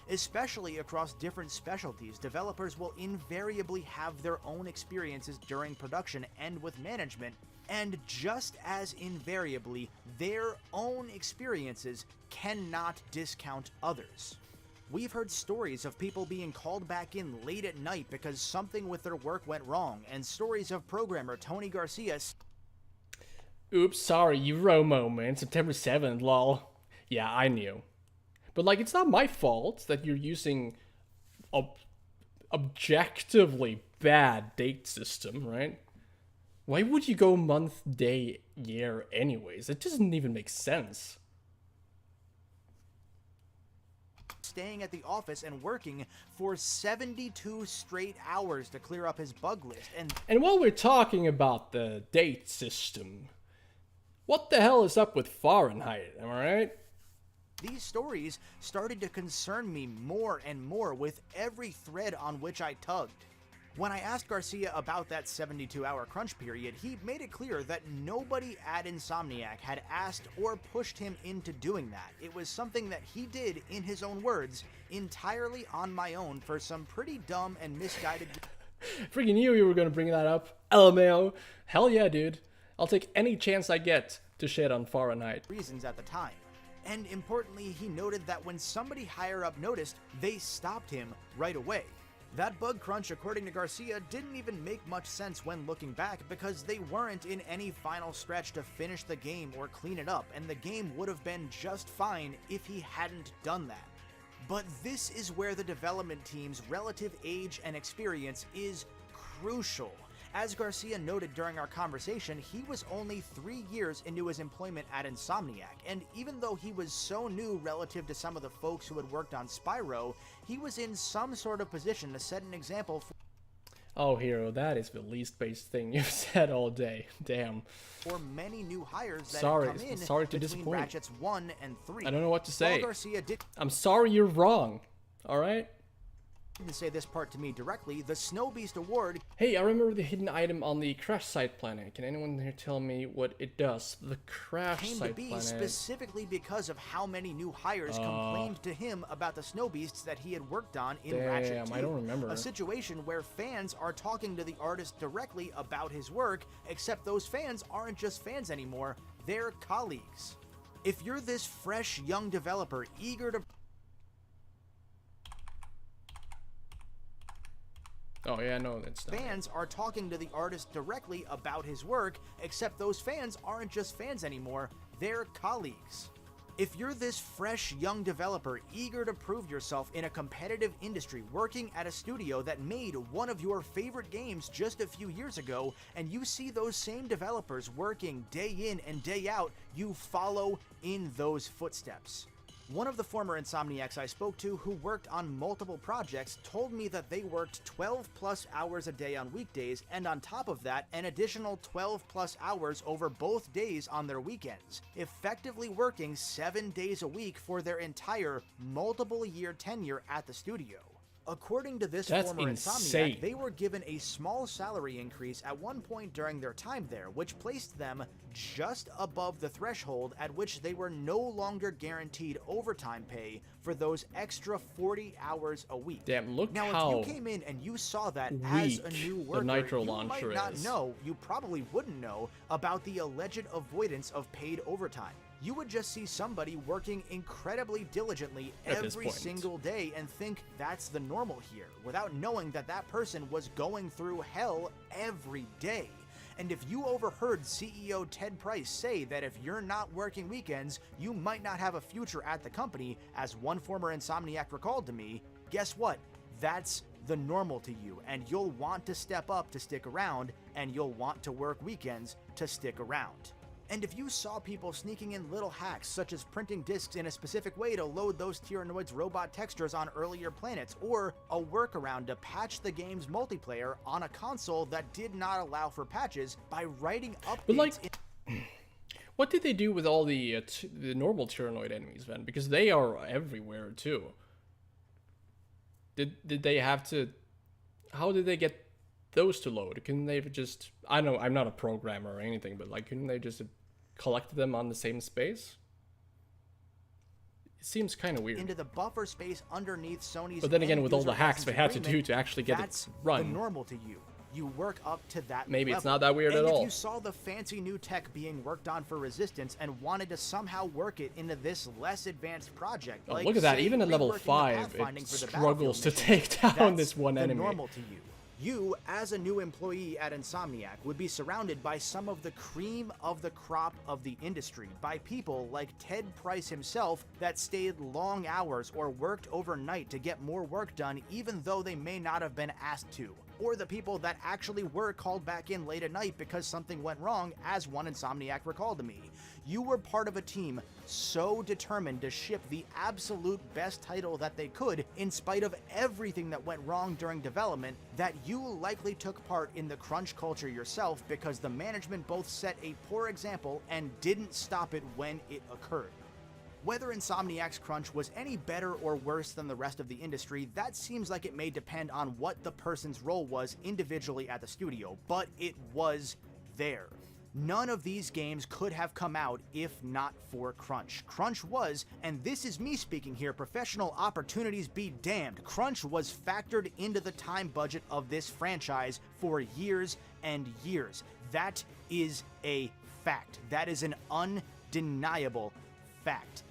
Especially across different specialties, developers will invariably have their own experiences during production and with management, and just as invariably, their own experiences cannot discount others. We've heard stories of people being called back in late at night because something with their work went wrong, and stories of programmer Tony Garcia. Oops, sorry, Euro moment, September 7th, lol. Yeah, I knew. But, like, it's not my fault that you're using a objectively bad date system, right? Why would you go month, day, year anyways? It doesn't even make sense. Staying at the office and working for 72 straight hours to clear up his bug list. And while we're talking about the date system, what the hell is up with Fahrenheit, am I right? These stories started to concern me more and more with every thread on which I tugged. When I asked Garcia about that 72-hour crunch period, he made it clear that nobody at Insomniac had asked or pushed him into doing that. It was something that he did, in his own words, entirely on my own for some pretty dumb and misguided... Freaking knew you were gonna bring that up. LMAO. Hell yeah, dude. I'll take any chance I get to shit on Fahrenheit. ...reasons at the time. And importantly, he noted that when somebody higher up noticed, they stopped him right away. That bug crunch, according to Garcia, didn't even make much sense when looking back because they weren't in any final stretch to finish the game or clean it up, and the game would have been just fine if he hadn't done that. But this is where the development team's relative age and experience is crucial. As Garcia noted during our conversation, he was only 3 years into his employment at Insomniac, and even though he was so new relative to some of the folks who had worked on Spyro, he was in some sort of position to set an example for... Oh, Hero, that is the least based thing you've said all day. Damn. For many new hires that sorry, had come in sorry to between disappoint. Ratchets 1 and 3. I don't know what to say. While Garcia I'm sorry you're wrong. Alright? didn't say this part to me directly, the Snow Beast Award... Hey, I remember the hidden item on the crash site planet. Can anyone here tell me what it does? The crash came site to be planet. specifically because of how many new hires complained to him about the Snow Beasts that he had worked on in Ratchet 2. I don't remember. A situation where fans are talking to the artist directly about his work, except those fans aren't just fans anymore, they're colleagues. If you're this fresh young developer eager to... Oh yeah, no, that's not. Fans are talking to the artist directly about his work, except those fans aren't just fans anymore, they're colleagues. If you're this fresh young developer eager to prove yourself in a competitive industry working at a studio that made one of your favorite games just a few years ago, and you see those same developers working day in and day out, you follow in those footsteps. One of the former Insomniacs I spoke to who worked on multiple projects told me that they worked 12 plus hours a day on weekdays, and on top of that, an additional 12 plus hours over both days on their weekends, effectively working 7 days a week for their entire multiple-year tenure at the studio. According to this former Insomniac, they were given a small salary increase at one point during their time there, which placed them just above the threshold at which they were no longer guaranteed overtime pay for those extra 40 hours a week. Damn, look now, how if you came in and you saw that as a new worker, the Nitro you launcher might not is. know, you probably wouldn't know about the alleged avoidance of paid overtime. You would just see somebody working incredibly diligently every single day and think that's the normal here, without knowing that that person was going through hell every day. And if you overheard CEO Ted Price say that if you're not working weekends, you might not have a future at the company, as one former Insomniac recalled to me, guess what? That's the normal to you, and you'll want to step up to stick around, and you'll want to work weekends to stick around. And if you saw people sneaking in little hacks, such as printing discs in a specific way to load those Tyrannoid's robot textures on earlier planets, or a workaround to patch the game's multiplayer on a console that did not allow for patches by writing updates... But like, what did they do with all the normal Tyrannoid enemies then? Because they are everywhere too. Did they have to... How did they get those to load? Couldn't they just... I know I'm not a programmer or anything, but like, couldn't they just collect them on the same space? It seems kind of weird. Into the buffer space underneath Sony's... But then again, with all the hacks they had to do to actually get it run. The normal to you. You work up to that Maybe level. it's not that weird at all. And if you saw the fancy new tech being worked on for Resistance and wanted to somehow work it into this less advanced project, oh, like, look at that! say, Even at level reworking 5, pathfinding it for the struggles to Battlefield take missions, down this one the enemy. Normal to you. You, as a new employee at Insomniac, would be surrounded by some of the cream of the crop of the industry, by people like Ted Price himself that stayed long hours or worked overnight to get more work done even though they may not have been asked to. or the people that actually were called back in late at night because something went wrong, as one Insomniac recalled to me. You were part of a team so determined to ship the absolute best title that they could, in spite of everything that went wrong during development, that you likely took part in the crunch culture yourself because the management both set a poor example and didn't stop it when it occurred. Whether Insomniac's crunch was any better or worse than the rest of the industry, that seems like it may depend on what the person's role was individually at the studio, but it was there. None of these games could have come out if not for crunch. Crunch was, and this is me speaking here, professional opportunities be damned, crunch was factored into the time budget of this franchise for years and years. That is a fact. That is an undeniable fact.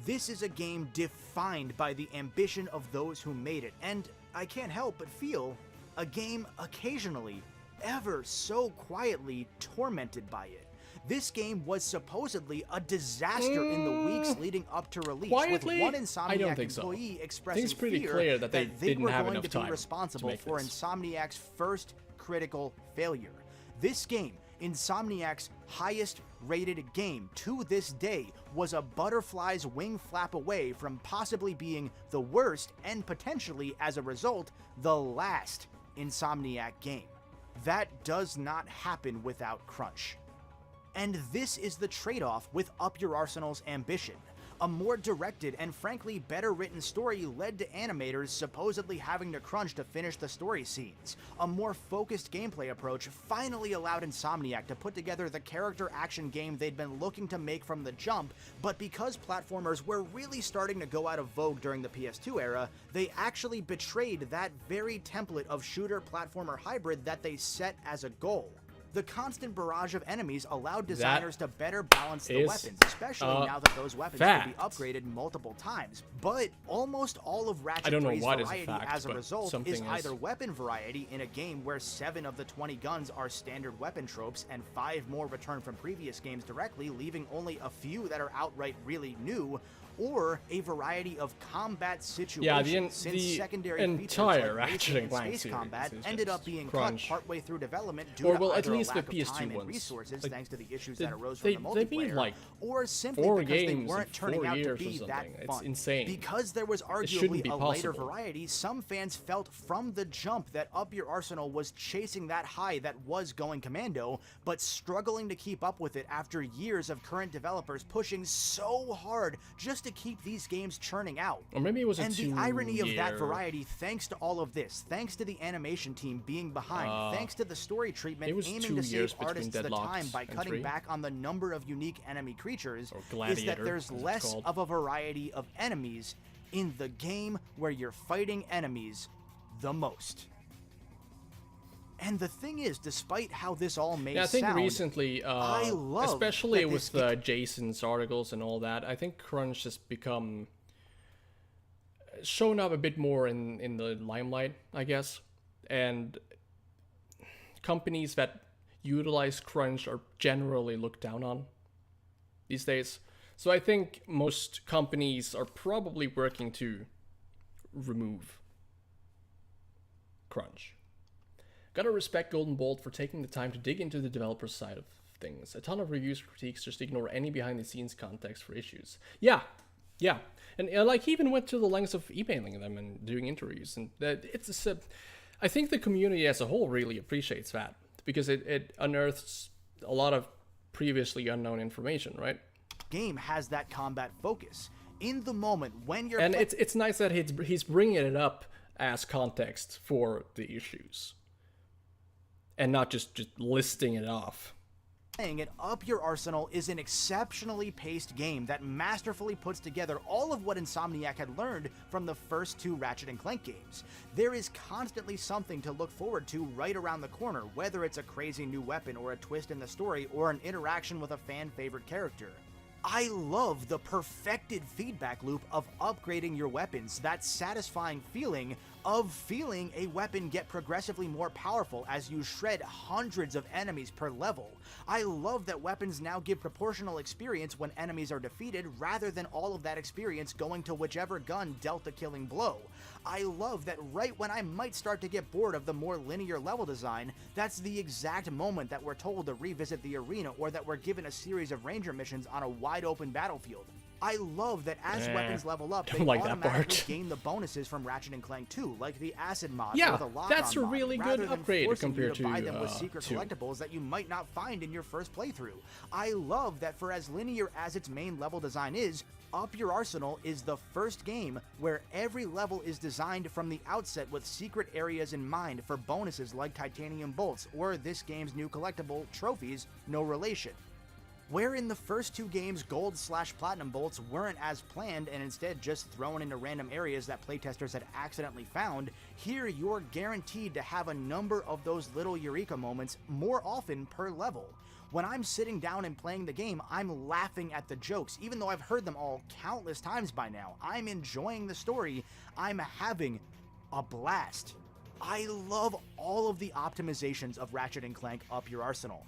This is a game defined by the ambition of those who made it, and I can't help but feel a game occasionally, ever so quietly, tormented by it. This game was supposedly a disaster in the weeks leading up to release, quietly? with one I Insomniac don't think so. employee I expressing think it's pretty fear clear that they were didn't have going enough to time be to responsible make for this. Insomniac's first critical failure. This game, Insomniac's highest rated game to this day, was a butterfly's wing flap away from possibly being the worst and potentially, as a result, the last Insomniac game. That does not happen without crunch. And this is the trade-off with Up Your Arsenal's ambition. A more directed and frankly better written story led to animators supposedly having to crunch to finish the story scenes. A more focused gameplay approach finally allowed Insomniac to put together the character action game they'd been looking to make from the jump, but because platformers were really starting to go out of vogue during the PS2 era, they actually betrayed that very template of shooter-platformer hybrid that they set as a goal. The constant barrage of enemies allowed designers to better balance the weapons, especially now that those weapons can be upgraded multiple times. But almost all of Ratchet 3's variety as a result is either weapon variety in a game where 7 of the 20 guns are standard weapon tropes and 5 more return from previous games directly, leaving only a few that are outright really new, or a variety of combat situations, since secondary entire features like Ratchet and Clank space combat ended up being crunch. cut partway through development due to either a lack of time and resources thanks to the issues that arose from the multiplayer, or simply because they weren't turning out to be that fun. It's insane. Because there was arguably a lighter variety, some fans felt from the jump that Up Your Arsenal was chasing that high that was Going Commando, but struggling to keep up with it after years of current developers pushing so hard just to keep these games churning out. Or maybe it was and the irony of that variety, thanks to all of this, thanks to the animation team being behind, thanks to the story treatment aiming to save artists the time by cutting back on the number of unique enemy creatures, is that there's less of a variety of enemies in the game where you're fighting enemies the most. And the thing is, despite how this all may I think sound, recently, I love especially with Jason's articles and all that, I think crunch has become shown up a bit more in the limelight, I guess. And companies that utilize crunch are generally looked down on these days. So I think most companies are probably working to remove crunch. Gotta respect Golden Bolt for taking the time to dig into the developer side of things. A ton of reviews and critiques just ignore any behind-the-scenes context for issues. Yeah. And like, he even went to the lengths of emailing them and doing interviews. And I think the community as a whole really appreciates that, because it unearths a lot of previously unknown information, right? Game has that combat focus. In the moment when you're and it's nice that he's bringing it up as context for the issues. And not just listing it off. And Up Your Arsenal is an exceptionally paced game that masterfully puts together all of what Insomniac had learned from the first 2 Ratchet and Clank games. There is constantly something to look forward to right around the corner, whether it's a crazy new weapon or a twist in the story or an interaction with a fan-favorite character. I love the perfected feedback loop of upgrading your weapons, that satisfying feeling of feeling a weapon get progressively more powerful as you shred hundreds of enemies per level. I love that weapons now give proportional experience when enemies are defeated rather than all of that experience going to whichever gun dealt the killing blow. I love that right when I might start to get bored of the more linear level design, that's the exact moment that we're told to revisit the arena or that we're given a series of ranger missions on a wide open battlefield. I love that as weapons level up, they automatically gain the bonuses from Ratchet and Clank 2, like the acid mod or the lock-on that's a mod, really good rather than upgrade forcing compared you to buy them to with secret 2. collectibles that you might not find in your first playthrough. I love that for as linear as its main level design is, Up Your Arsenal is the first game where every level is designed from the outset with secret areas in mind for bonuses like titanium bolts or this game's new collectible, trophies, No Relation. Where in the first 2 games gold/platinum bolts weren't as planned and instead just thrown into random areas that playtesters had accidentally found, here you're guaranteed to have a number of those little eureka moments more often per level. When I'm sitting down and playing the game, I'm laughing at the jokes, even though I've heard them all countless times by now. I'm enjoying the story. I'm having a blast. I love all of the optimizations of Ratchet and Clank Up Your Arsenal.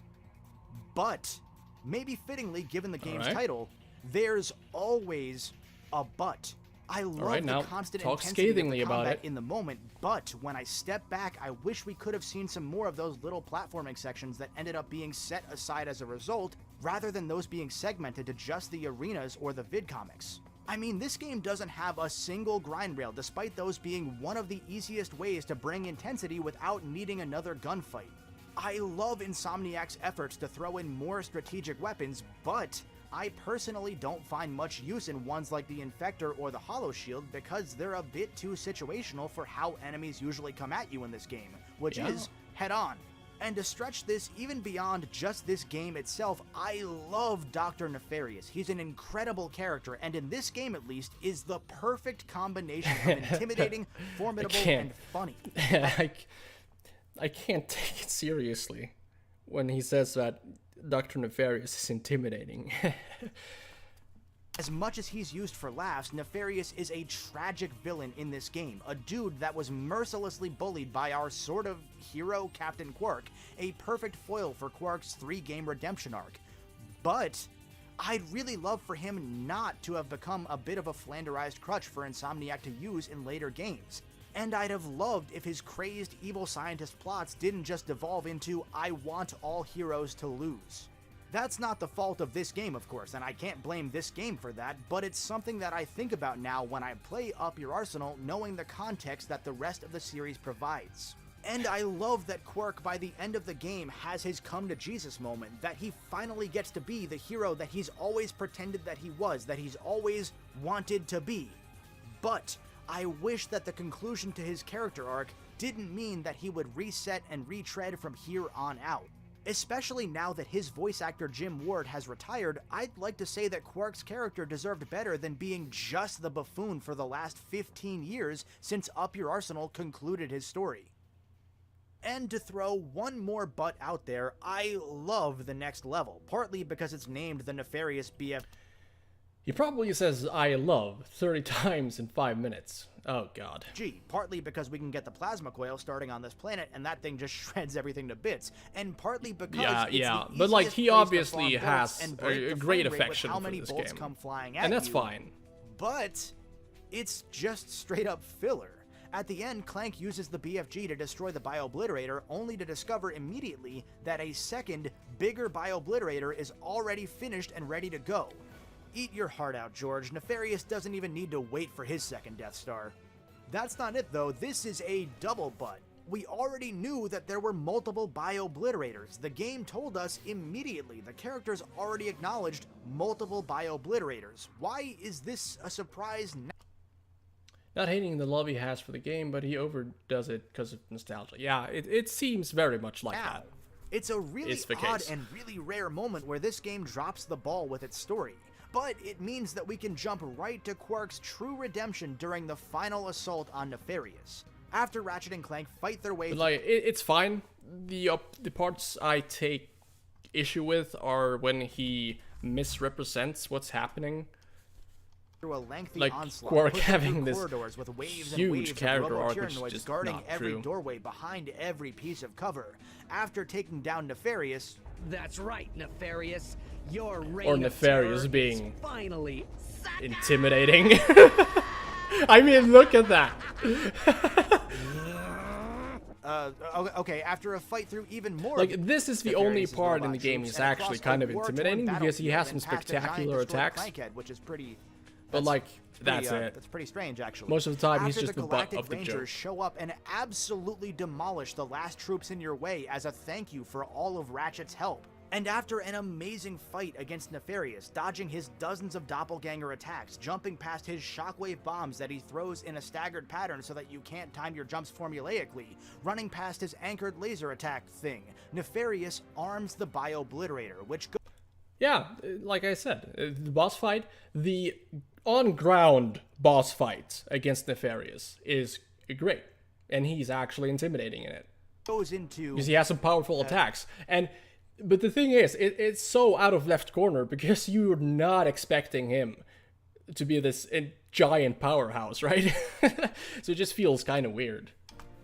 But maybe fittingly, given the game's title, there's always a but. I love the constant intensity of the combat in the moment, but when I step back, I wish we could have seen some more of those little platforming sections that ended up being set aside as a result, rather than those being segmented to just the arenas or the vidcomics. I mean, this game doesn't have a single grind rail, despite those being one of the easiest ways to bring intensity without needing another gunfight. I love Insomniac's efforts to throw in more strategic weapons, but I personally don't find much use in ones like the Infector or the Hollow Shield because they're a bit too situational for how enemies usually come at you in this game, which is head-on. And to stretch this even beyond just this game itself, I love Dr. Nefarious. He's an incredible character, and in this game at least, is the perfect combination of intimidating, formidable, and funny. I can't take it seriously when he says that Dr. Nefarious is intimidating. As much as he's used for laughs, Nefarious is a tragic villain in this game, a dude that was mercilessly bullied by our sort of hero, Captain Quark, a perfect foil for Quark's 3-game redemption arc. But I'd really love for him not to have become a bit of a flanderized crutch for Insomniac to use in later games. And I'd have loved if his crazed evil scientist plots didn't just devolve into, I want all heroes to lose. That's not the fault of this game, of course, and I can't blame this game for that, but it's something that I think about now when I play Up Your Arsenal, knowing the context that the rest of the series provides. And I love that Quark, by the end of the game, has his come-to-Jesus moment, that he finally gets to be the hero that he's always pretended that he was, that he's always wanted to be. But I wish that the conclusion to his character arc didn't mean that he would reset and retread from here on out. Especially now that his voice actor Jim Ward has retired, I'd like to say that Quark's character deserved better than being just the buffoon for the last 15 years since Up Your Arsenal concluded his story. And to throw one more butt out there, I love the next level, partly because it's named the Nefarious BF. He probably says I love 30 times in 5 minutes. Oh god. Partly because we can get the plasma coil starting on this planet and that thing just shreds everything to bits, and partly because but like he obviously has a great affection for this game, come flying at and that's you, fine. But it's just straight up filler. At the end, Clank uses the BFG to destroy the Bio-Obliterator, only to discover immediately that a second, bigger Bio-Obliterator is already finished and ready to go. Eat your heart out, George. Nefarious doesn't even need to wait for his second Death Star. That's not it, though. This is a double butt. We already knew that there were multiple Bio-Obliterators. The game told us immediately. The characters already acknowledged multiple Bio-Obliterators. Why is this a surprise now? Not hating the love he has for the game, but he overdoes it because of nostalgia. Yeah, it seems very much like that. It's a really odd and really rare moment where this game drops the ball with its story. But it means that we can jump right to Quark's true redemption during the final assault on Nefarious. After Ratchet and Clank fight their way... But like, it's fine. The parts I take issue with are when he misrepresents what's happening. through a lengthy like onslaught, Quark pushing having through this corridors with waves and huge waves character of arc, which is robo-tyrannoids just guarding not every true. doorway behind every piece of cover. After taking down Nefarious, That's right, Nefarious. Your reign Or of Nefarious terror being is finally intimidating. I mean, look at that. okay, after a fight through even more. Like, this is the only Nefarious' part in the robot game troops he's and actually across kind a of war-torn intimidating because he has battlefield some and past a giant spectacular destroyed attacks. Clankhead, which is pretty. But like, that's pretty, it. That's pretty strange, actually. Most of the time, he's After just the the butt Galactic of the Rangers joke. show up and absolutely demolish the last troops in your way as a thank you for all of Ratchet's help. And after an amazing fight against Nefarious, dodging his dozens of doppelganger attacks, jumping past his shockwave bombs that he throws in a staggered pattern so that you can't time your jumps formulaically, running past his anchored laser attack thing, Nefarious arms the Bio-Obliterator, which Yeah, like I said, the boss fight, the on-ground boss fight against Nefarious is great, and he's actually intimidating in it. goes into... Because he has some powerful attacks, but the thing is, it's so out of left corner because you're not expecting him to be this giant powerhouse, right? So it just feels kind of weird.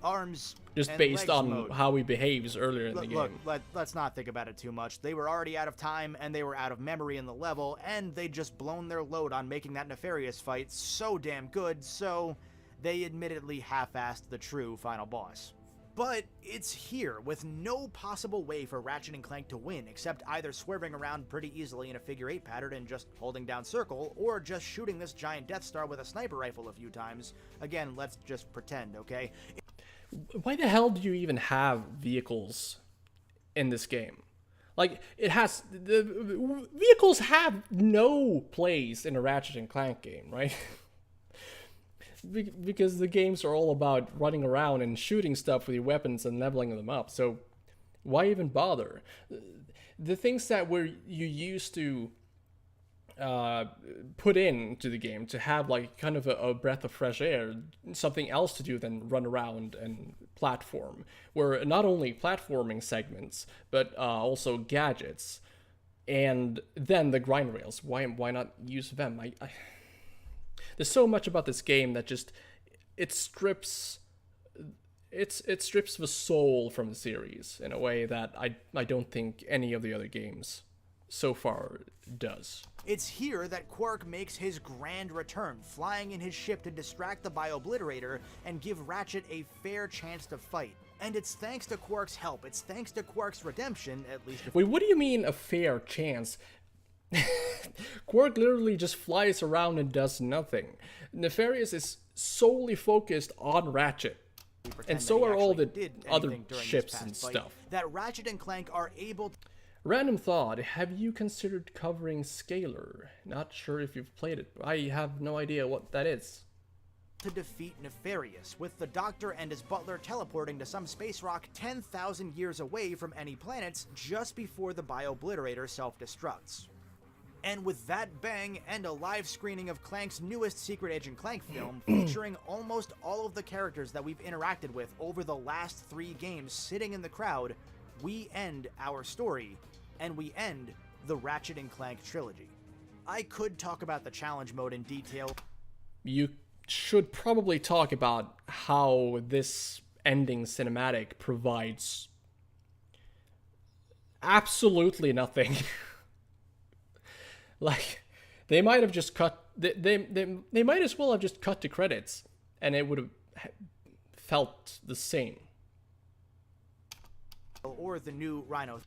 arms Just and based legs on mode. how he behaves earlier in the game. Look, let's not think about it too much. They were already out of time, and they were out of memory in the level, and they'd just blown their load on making that Nefarious fight so damn good, so they admittedly half-assed the true final boss. But it's here, with no possible way for Ratchet and Clank to win, except either swerving around pretty easily in a figure-8 pattern and just holding down circle, or just shooting this giant Death Star with a sniper rifle a few times. Again, let's just pretend, okay? Why the hell do you even have vehicles in this game? Like, the vehicles have no place in a Ratchet and Clank game, right? Because the games are all about running around and shooting stuff with your weapons and leveling them up. So why even bother? The things that you used to put into the game to have like kind of a breath of fresh air, something else to do than run around and platform, were not only platforming segments but also gadgets, and then the grind rails. Why not use them? There's so much about this game that just it strips the soul from the series in a way that I don't think any of the other games so far does. It's here that Quark makes his grand return, flying in his ship to distract the Bio-Obliterator and give Ratchet a fair chance to fight. And it's thanks to Quark's help, it's thanks to Quark's redemption, at least if... Wait, what do you mean a fair chance? Quark literally just flies around and does nothing. Nefarious is solely focused on Ratchet. And so are all the other ships and stuff. That Ratchet and Clank are able to... Random thought, have you considered covering Scalar? Not sure if you've played it. I have no idea what that is. to defeat Nefarious, with the Doctor and his butler teleporting to some space rock 10,000 years away from any planets just before the Bio-Obliterator self-destructs. And with that bang and a live screening of Clank's newest Secret Agent Clank film, featuring almost all of the characters that we've interacted with over the last 3 games sitting in the crowd, we end our story, and we end the Ratchet and Clank trilogy. I could talk about the challenge mode in detail. You should probably talk about how this ending cinematic provides absolutely nothing. Like, they might have just cut... They might as well have just cut the credits, and it would have felt the same. Or the new Rhino.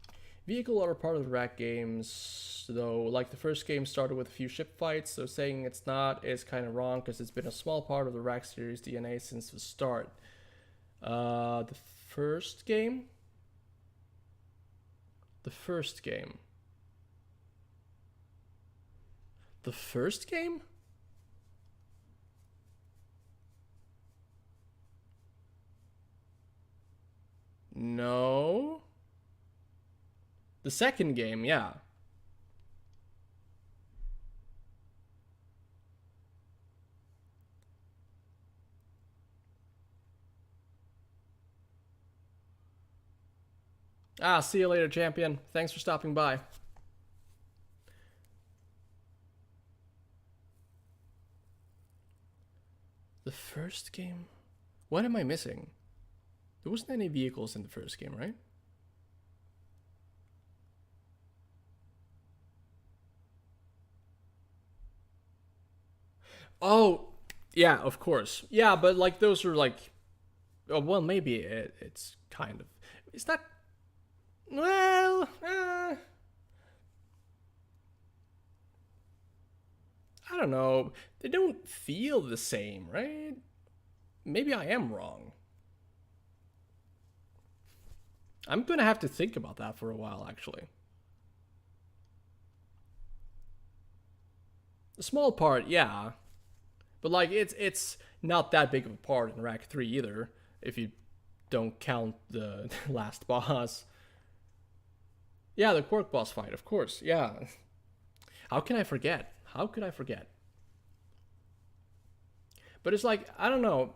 Vehicle are a part of the Rack games, though. Like, the first game started with a few ship fights, so saying it's not is kind of wrong, because it's been a small part of the Rack series DNA since the start. The first game? The first game? The first game? No. The second game, yeah. Ah, see you later, champion. Thanks for stopping by. The first game? What am I missing? There wasn't any vehicles in the first game, right? Oh, yeah, of course. Yeah, but like those are like, oh, well, maybe it's kind of, it's not. Well, I don't know. They don't feel the same, right? Maybe I am wrong. I'm gonna have to think about that for a while, actually. The small part, yeah. But like it's not that big of a part in Rack 3 either, if you don't count the last boss. Yeah, the Quark boss fight, of course. Yeah. How can I forget? How could I forget? But it's like, I don't know.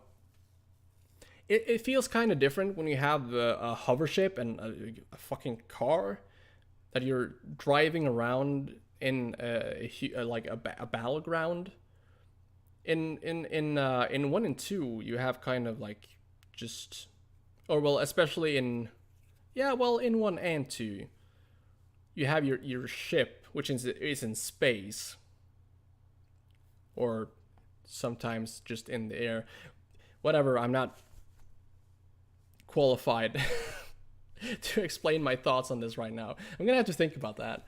It feels kind of different when you have a hover ship and a fucking car that you're driving around in like a battleground. In 1 and 2, you have kind of like just, or well, especially in, yeah, well, in 1 and 2, you have your ship, which is in space, or sometimes just in the air. Whatever, I'm not qualified to explain my thoughts on this right now. I'm gonna have to think about that.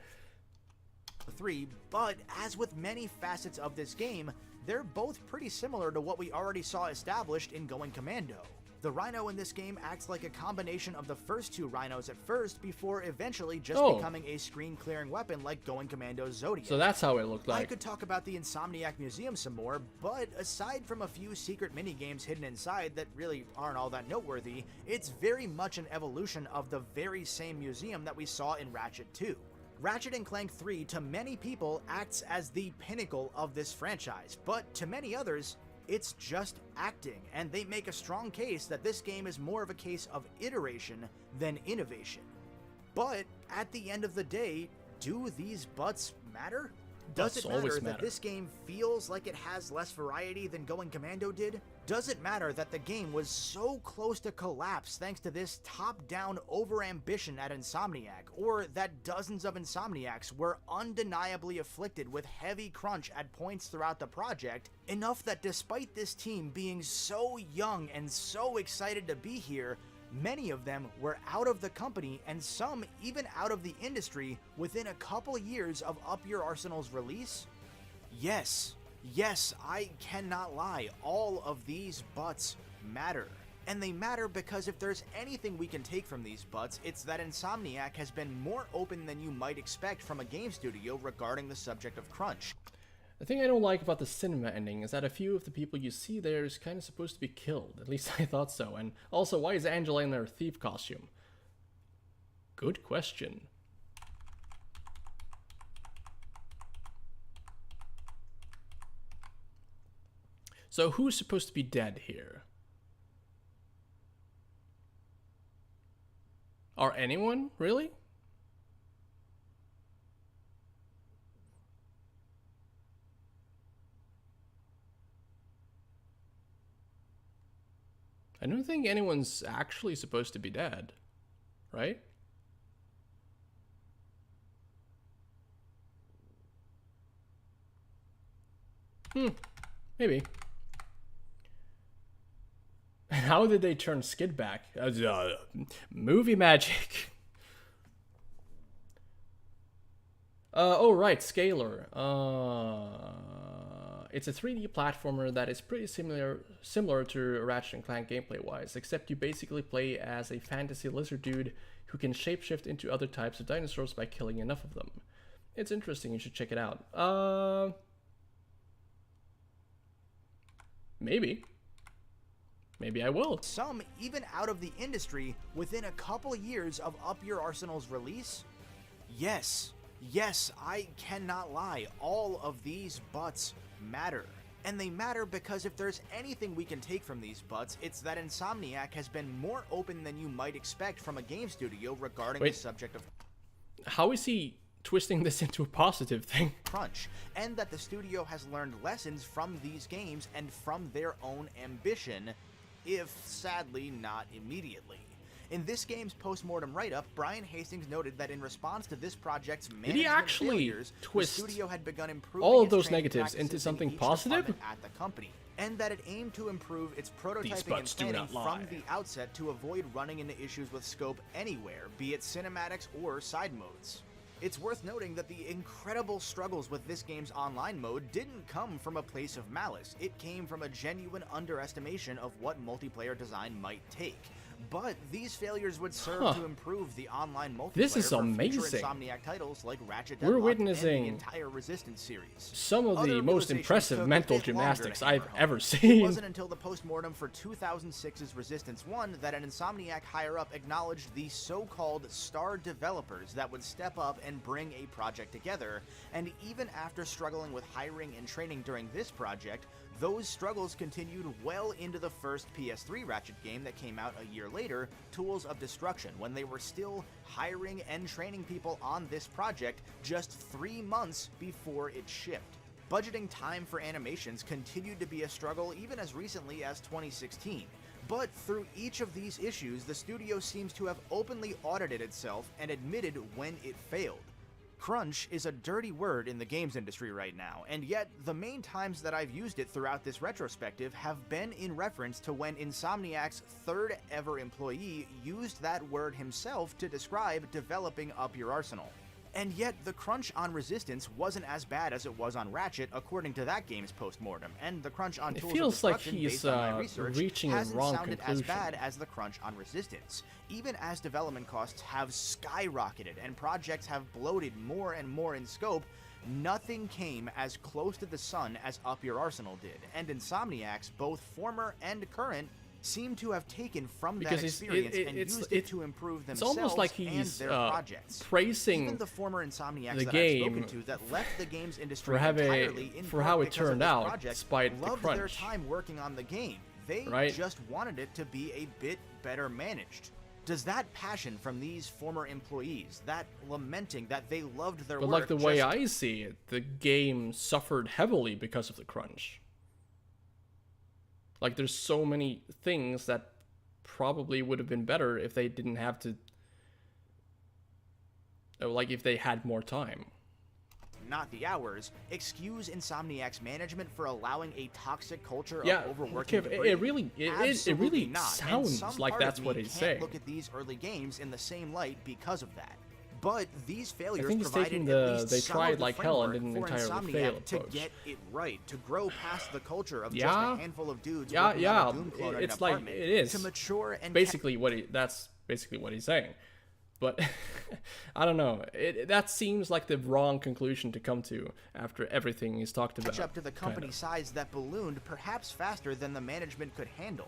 3, but as with many facets of this game, they're both pretty similar to what we already saw established in Going Commando. The Rhino in this game acts like a combination of the first 2 Rhinos at first, before eventually just becoming a screen-clearing weapon like Going Commando's Zodiac. So that's how it looked like. I could talk about the Insomniac Museum some more, but aside from a few secret minigames hidden inside that really aren't all that noteworthy, it's very much an evolution of the very same museum that we saw in Ratchet 2. Ratchet and Clank 3, to many people, acts as the pinnacle of this franchise, but to many others, it's just acting, and they make a strong case that this game is more of a case of iteration than innovation. But at the end of the day, do these buts matter? Does it matter that this game feels like it has less variety than Going Commando did? Does it matter that the game was so close to collapse thanks to this top-down overambition at Insomniac, or that dozens of Insomniacs were undeniably afflicted with heavy crunch at points throughout the project, enough that despite this team being so young and so excited to be here, many of them were out of the company and some even out of the industry within a couple years of Up Your Arsenal's release? Yes, I cannot lie, all of these buts matter. And they matter because if there's anything we can take from these buts, it's that Insomniac has been more open than you might expect from a game studio regarding the subject of crunch. The thing I don't like about the cinema ending is that a few of the people you see there is kind of supposed to be killed. At least I thought so. And also, why is Angela in her thief costume? Good question. So who's supposed to be dead here? Or anyone, really? I don't think anyone's actually supposed to be dead, right? Maybe. How did they turn Skid back? Movie magic. Oh right, Scalar. It's a 3D platformer that is pretty similar to Ratchet and Clank gameplay-wise, except you basically play as a fantasy lizard dude who can shapeshift into other types of dinosaurs by killing enough of them. It's interesting, you should check it out. Maybe. Maybe I will. Some even out of the industry within a couple years of Up Your Arsenal's release? Yes, I cannot lie, all of these buts matter. And they matter because if there's anything we can take from these buts, it's that Insomniac has been more open than you might expect from a game studio regarding the subject of... How is he twisting this into a positive thing. Crunch, and that the studio has learned lessons from these games and from their own ambition, if sadly not immediately. In this game's post-mortem write-up, Brian Hastings noted that in response to this project's management failures, the studio had begun improving all of its those training negatives into practices something in each positive department at the company, and that it aimed to improve its prototyping and butts do planning not lie. from the outset to avoid running into issues with scope anywhere, be it cinematics or side modes. It's worth noting that the incredible struggles with this game's online mode didn't come from a place of malice. It came from a genuine underestimation of what multiplayer design might take. But these failures would serve to improve the online multiplayer This is for amazing. future Insomniac titles like Ratchet We're and witnessing the entire Resistance series. some of the Other most realizations impressive took a mental bit longer gymnastics to hammer I've home. ever It seen. wasn't until the postmortem for 2006's Resistance 1 that an Insomniac higher-up acknowledged the so-called star developers that would step up and bring a project together, and even after struggling with hiring and training during this project, those struggles continued well into the first PS3 Ratchet game that came out a year later, Tools of Destruction, when they were still hiring and training people on this project just 3 months before it shipped. Budgeting time for animations continued to be a struggle even as recently as 2016. But through each of these issues, the studio seems to have openly audited itself and admitted when it failed. Crunch is a dirty word in the games industry right now, and yet the main times that I've used it throughout this retrospective have been in reference to when Insomniac's third ever employee used that word himself to describe developing Up Your Arsenal. And yet, the crunch on Resistance wasn't as bad as it was on Ratchet, according to that game's postmortem, and the crunch on Tools of feels like Destruction, he's based on my research, reaching a hasn't wrong sounded conclusion. as bad as the crunch on Resistance, even as development costs have skyrocketed and projects have bloated more and more in scope. Nothing came as close to the sun as Up Your Arsenal did, and Insomniacs, both former and current, seem to have taken from that experience and used it to improve themselves it's almost like and he's their projects. praising Even the former Insomniacs the that game I've spoken to that left the games industry for having entirely in for part how it because of turned this out project, despite the loved their crunch. time working on the game. They Right? just wanted it to be a bit better managed. Does that passion from these former employees, that lamenting that they loved their But work, like the way just I see it, the game suffered heavily because of the crunch. Like there's so many things that probably would have been better if they didn't have to, like if they had more time. not the hours, excuse Insomniac's management for allowing a toxic culture Yeah, of overworking Kev, debris? it really Absolutely not. And sounds some like part of that's me what he's can't saying. Look at these early games in the same light because of that. But these failures I think he's provided taking at the least they some tried of the like hell and framework didn't for entirely Insomniac fail to approach. get it right, to grow past the culture of just Yeah. a handful of dudes Yeah, working on a Doom clone in an it's like apartment, it is to mature and basically that's basically what he's saying. But I don't know. That seems like the wrong conclusion to come to after everything he's talked about. catch up to the company size that ballooned perhaps faster than the management could handle.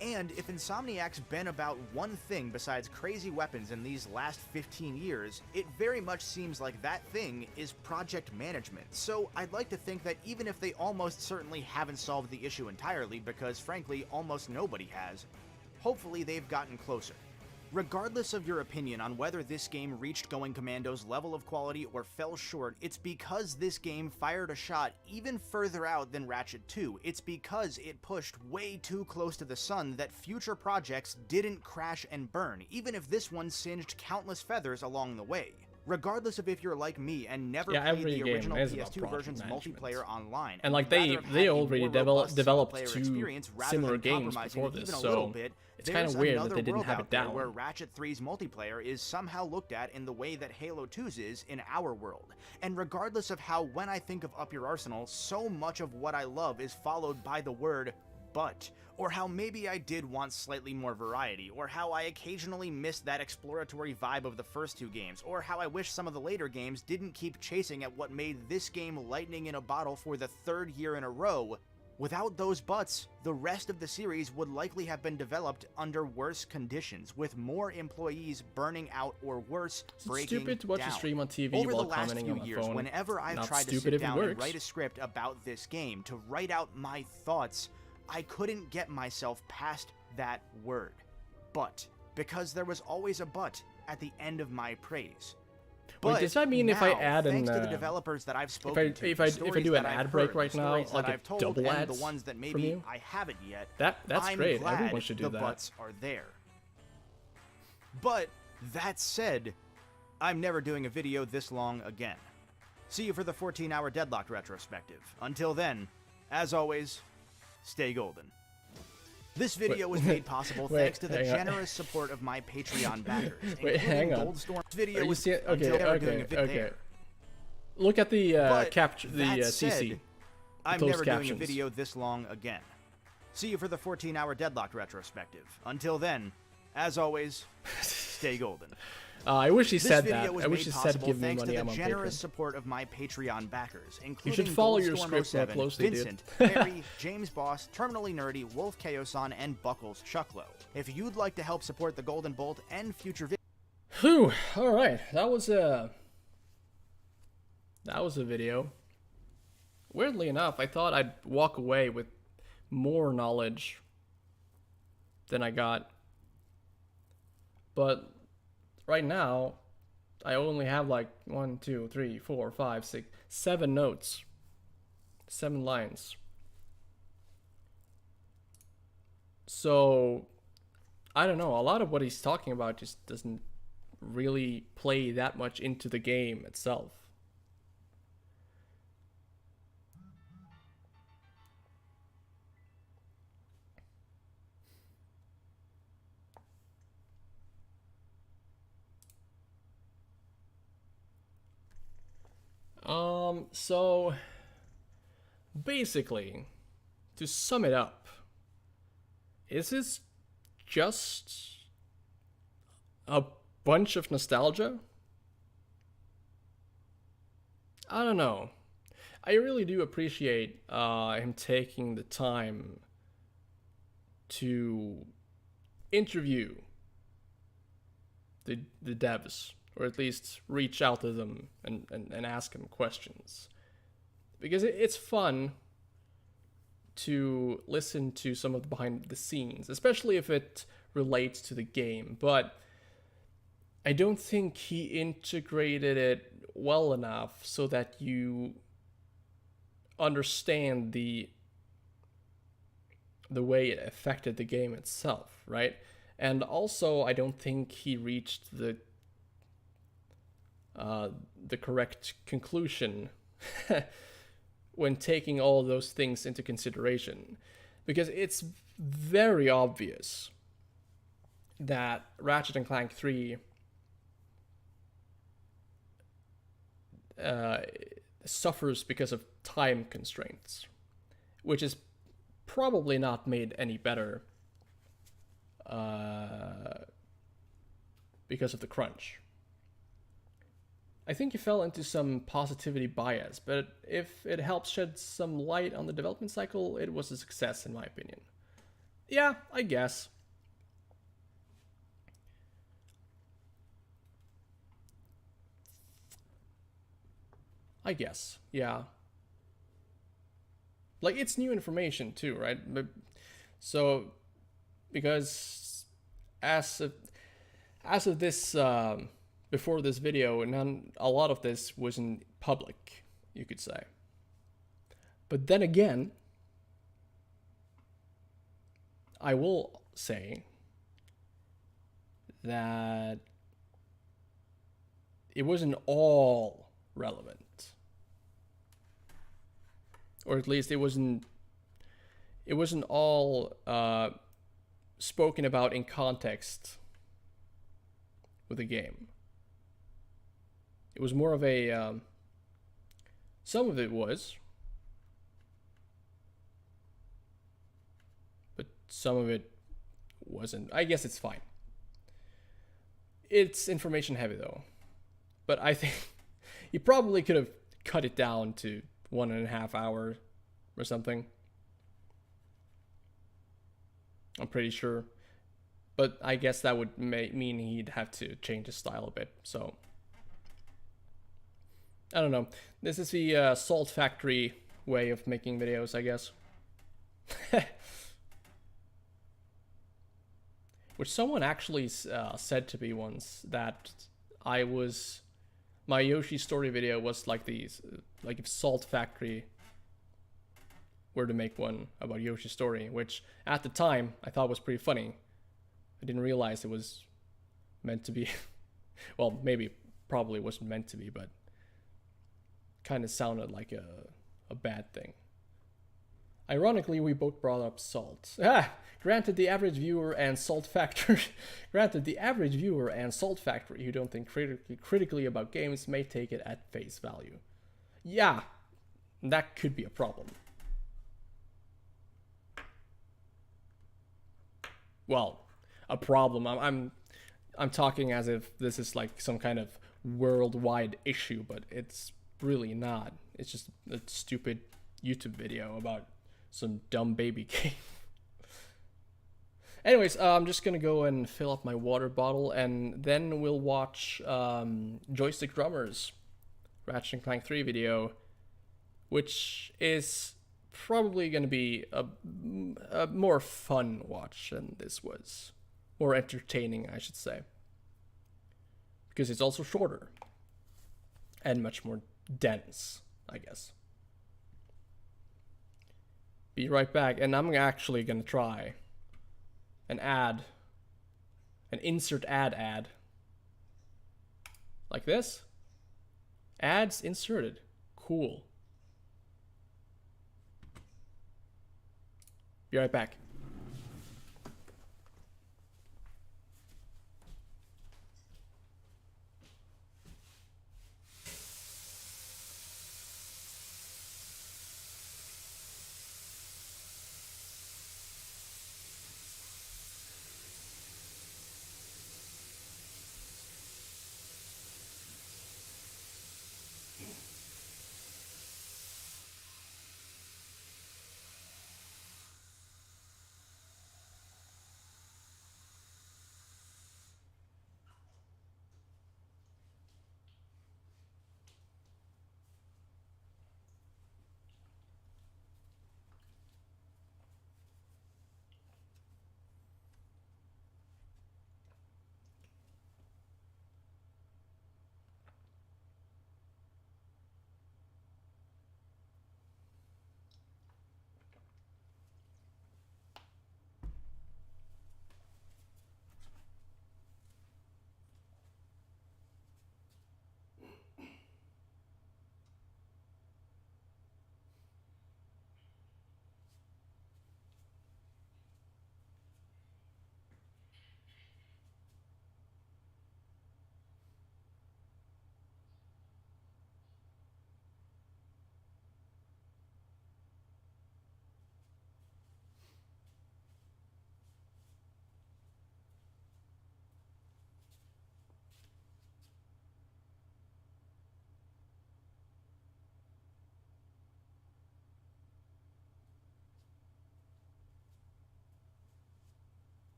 And if Insomniac's been about one thing besides crazy weapons in these last 15 years, it very much seems like that thing is project management. So I'd like to think that even if they almost certainly haven't solved the issue entirely, because frankly almost nobody has, hopefully they've gotten closer. Regardless of your opinion on whether this game reached Going Commando's level of quality or fell short, it's because this game fired a shot even further out than Ratchet 2. It's because it pushed way too close to the sun that future projects didn't crash and burn, even if this one singed countless feathers along the way. Regardless of if you're like me and never played every the game original is about PS2 project version's management. multiplayer online, And like would rather have they had a already more developed robust single-player 2 experience rather similar than games compromising before it this, even a little so bit, it's kind of there's weird that another they didn't world have out it there down. where Ratchet 3's multiplayer is somehow looked at in the way that Halo 2's is in our world. And regardless of how when I think of Up Your Arsenal, so much of what I love is followed by the word but, or how maybe I did want slightly more variety, or how I occasionally missed that exploratory vibe of the first two games, or how I wish some of the later games didn't keep chasing at what made this game lightning in a bottle for the third year in a row. Without those buts, the rest of the series would likely have been developed under worse conditions, with more employees burning out or worse, breaking stupid to watch down. a stream on TV Over while the last commenting few on my years, phone. whenever I've Not tried to stupid sit if it down and works. write a script about this game, to write out my thoughts, I couldn't get myself past that word. But, because there was always a but at the end of my praise. But does that mean if I now, add thanks an to the developers that I've if spoken to, I the do an stories that ad I've break heard, right the now, stories like that a I've told, double and ads the ones that from maybe you? I haven't yet, That's I'm great. glad Everyone should do the that. butts are there. But that said, I'm never doing a video this long again. See you for the 14-hour Deadlocked retrospective. Until then, as always, stay golden. This video was made possible thanks to the generous support of my Patreon backers, Wait, hang on. Goldstorm. This video Are you was seeing? until Okay, they were doing a okay, vid okay. there. Look at the But capture, the that CC. said, I'm closed never doing a captions. video this long again. See you for the 14-hour Deadlocked retrospective. Until then, as always, stay golden. I wish he This said video that. was I wish made he said possible give me thanks money. to I'm the on generous Patreon. support of my Patreon backers, including should follow your Goldstorm script more 07, closely, dude. Vincent, Harry, James Boss, Terminally Nerdy, Wolf Chaoson, and Buckles Chucklow. If you'd like to help support the Golden Bolt and future videos, Whew. All right, that was a video. Weirdly enough, I thought I'd walk away with more knowledge than I got, but right now I only have like 1, 2, 3, 4, 5, 6, 7 notes, 7 lines. So I don't know, a lot of what he's talking about just doesn't really play that much into the game itself. So basically, to sum it up, is this just a bunch of nostalgia? I don't know. I really do appreciate him taking the time to interview the devs, or at least reach out to them and ask them questions. Because it's fun to listen to some of the behind the scenes, especially if it relates to the game, but I don't think he integrated it well enough so that you understand the way it affected the game itself, right? And also, I don't think he reached the correct conclusion when taking all those things into consideration, because it's very obvious that Ratchet and Clank 3 suffers because of time constraints, which is probably not made any better because of the crunch. I think he fell into some positivity bias, but if it helps shed some light on the development cycle, it was a success in my opinion. Yeah, I guess. Yeah. Like, it's new information too, right? But, so, because as of this, before this video, a lot of this wasn't public, you could say. But then again, I will say that it wasn't all relevant. Or at least it wasn't all spoken about in context with the game. It was more of a some of it was, but some of it wasn't. I guess it's fine. It's information heavy though, but I think you probably could have cut it down to 1.5 hours or something. I'm pretty sure. But I guess that would mean he'd have to change his style a bit, so I don't know. This is the Salt Factory way of making videos, I guess. Which someone actually said to me once, that I was my Yoshi story video was like these, like if Salt Factory were to make one about Yoshi's story, which at the time I thought was pretty funny. I didn't realize it was meant to be, well, maybe probably wasn't meant to be, but kind of sounded like a bad thing. Ironically, we both brought up Salt. Granted, the average viewer and Salt Factory who don't think critically about games may take it at face value. Yeah, that could be a problem. Well, a problem. I'm talking as if this is like some kind of worldwide issue, but it's really not. It's just a stupid YouTube video about some dumb baby game. Anyways, I'm just gonna go and fill up my water bottle, and then we'll watch Joystick Drummers Ratchet and Clank 3 video, which is probably gonna be a more fun watch than this was. More entertaining, I should say. Because it's also shorter. And much more dense, I guess. Be right back, and I'm actually gonna try an insert ad. Like this. Ads inserted. Cool. Be right back.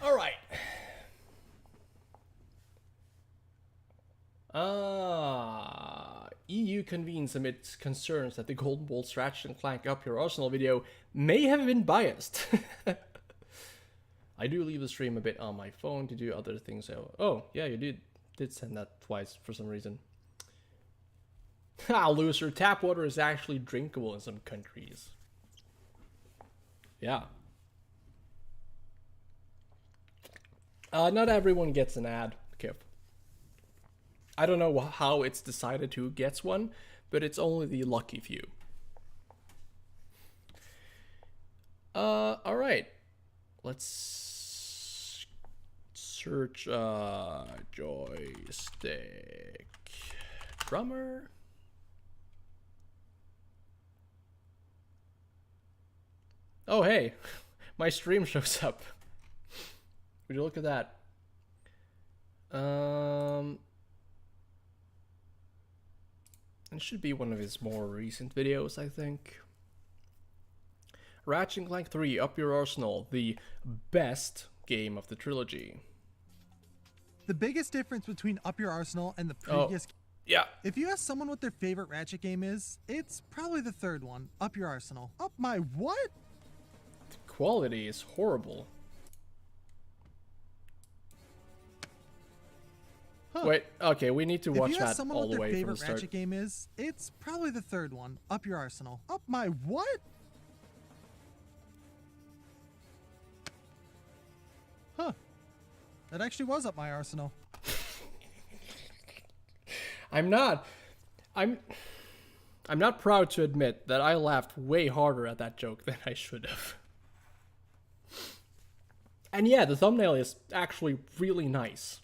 All right. EU convenes amidst concerns that the Golden Bolt's Ratchet and Clank Up Your Arsenal video may have been biased. I do leave the stream a bit on my phone to do other things. Oh, yeah, you did send that twice for some reason. Ha, loser. Tap water is actually drinkable in some countries. Yeah. Not everyone gets an ad, Kip. I don't know how it's decided who gets one, but it's only the lucky few. Alright. Let's search joystick drummer. Oh, hey, my stream shows up. Would you look at that? It should be one of his more recent videos, I think. Ratchet and Clank 3, Up Your Arsenal, the best game of the trilogy. The biggest difference between Up Your Arsenal and the previous... Yeah. If you ask someone what their favorite Ratchet game is, it's probably the third one, Up Your Arsenal. Up my what? The quality is horrible. Wait, okay, we need to If watch you ask that someone all what the their way from the favorite start. Ratchet game is, it's probably the third one, Up Your Arsenal. Up my what? Huh. That actually was Up My Arsenal. I'm not proud to admit that I laughed way harder at that joke than I should have. And yeah, the thumbnail is actually really nice.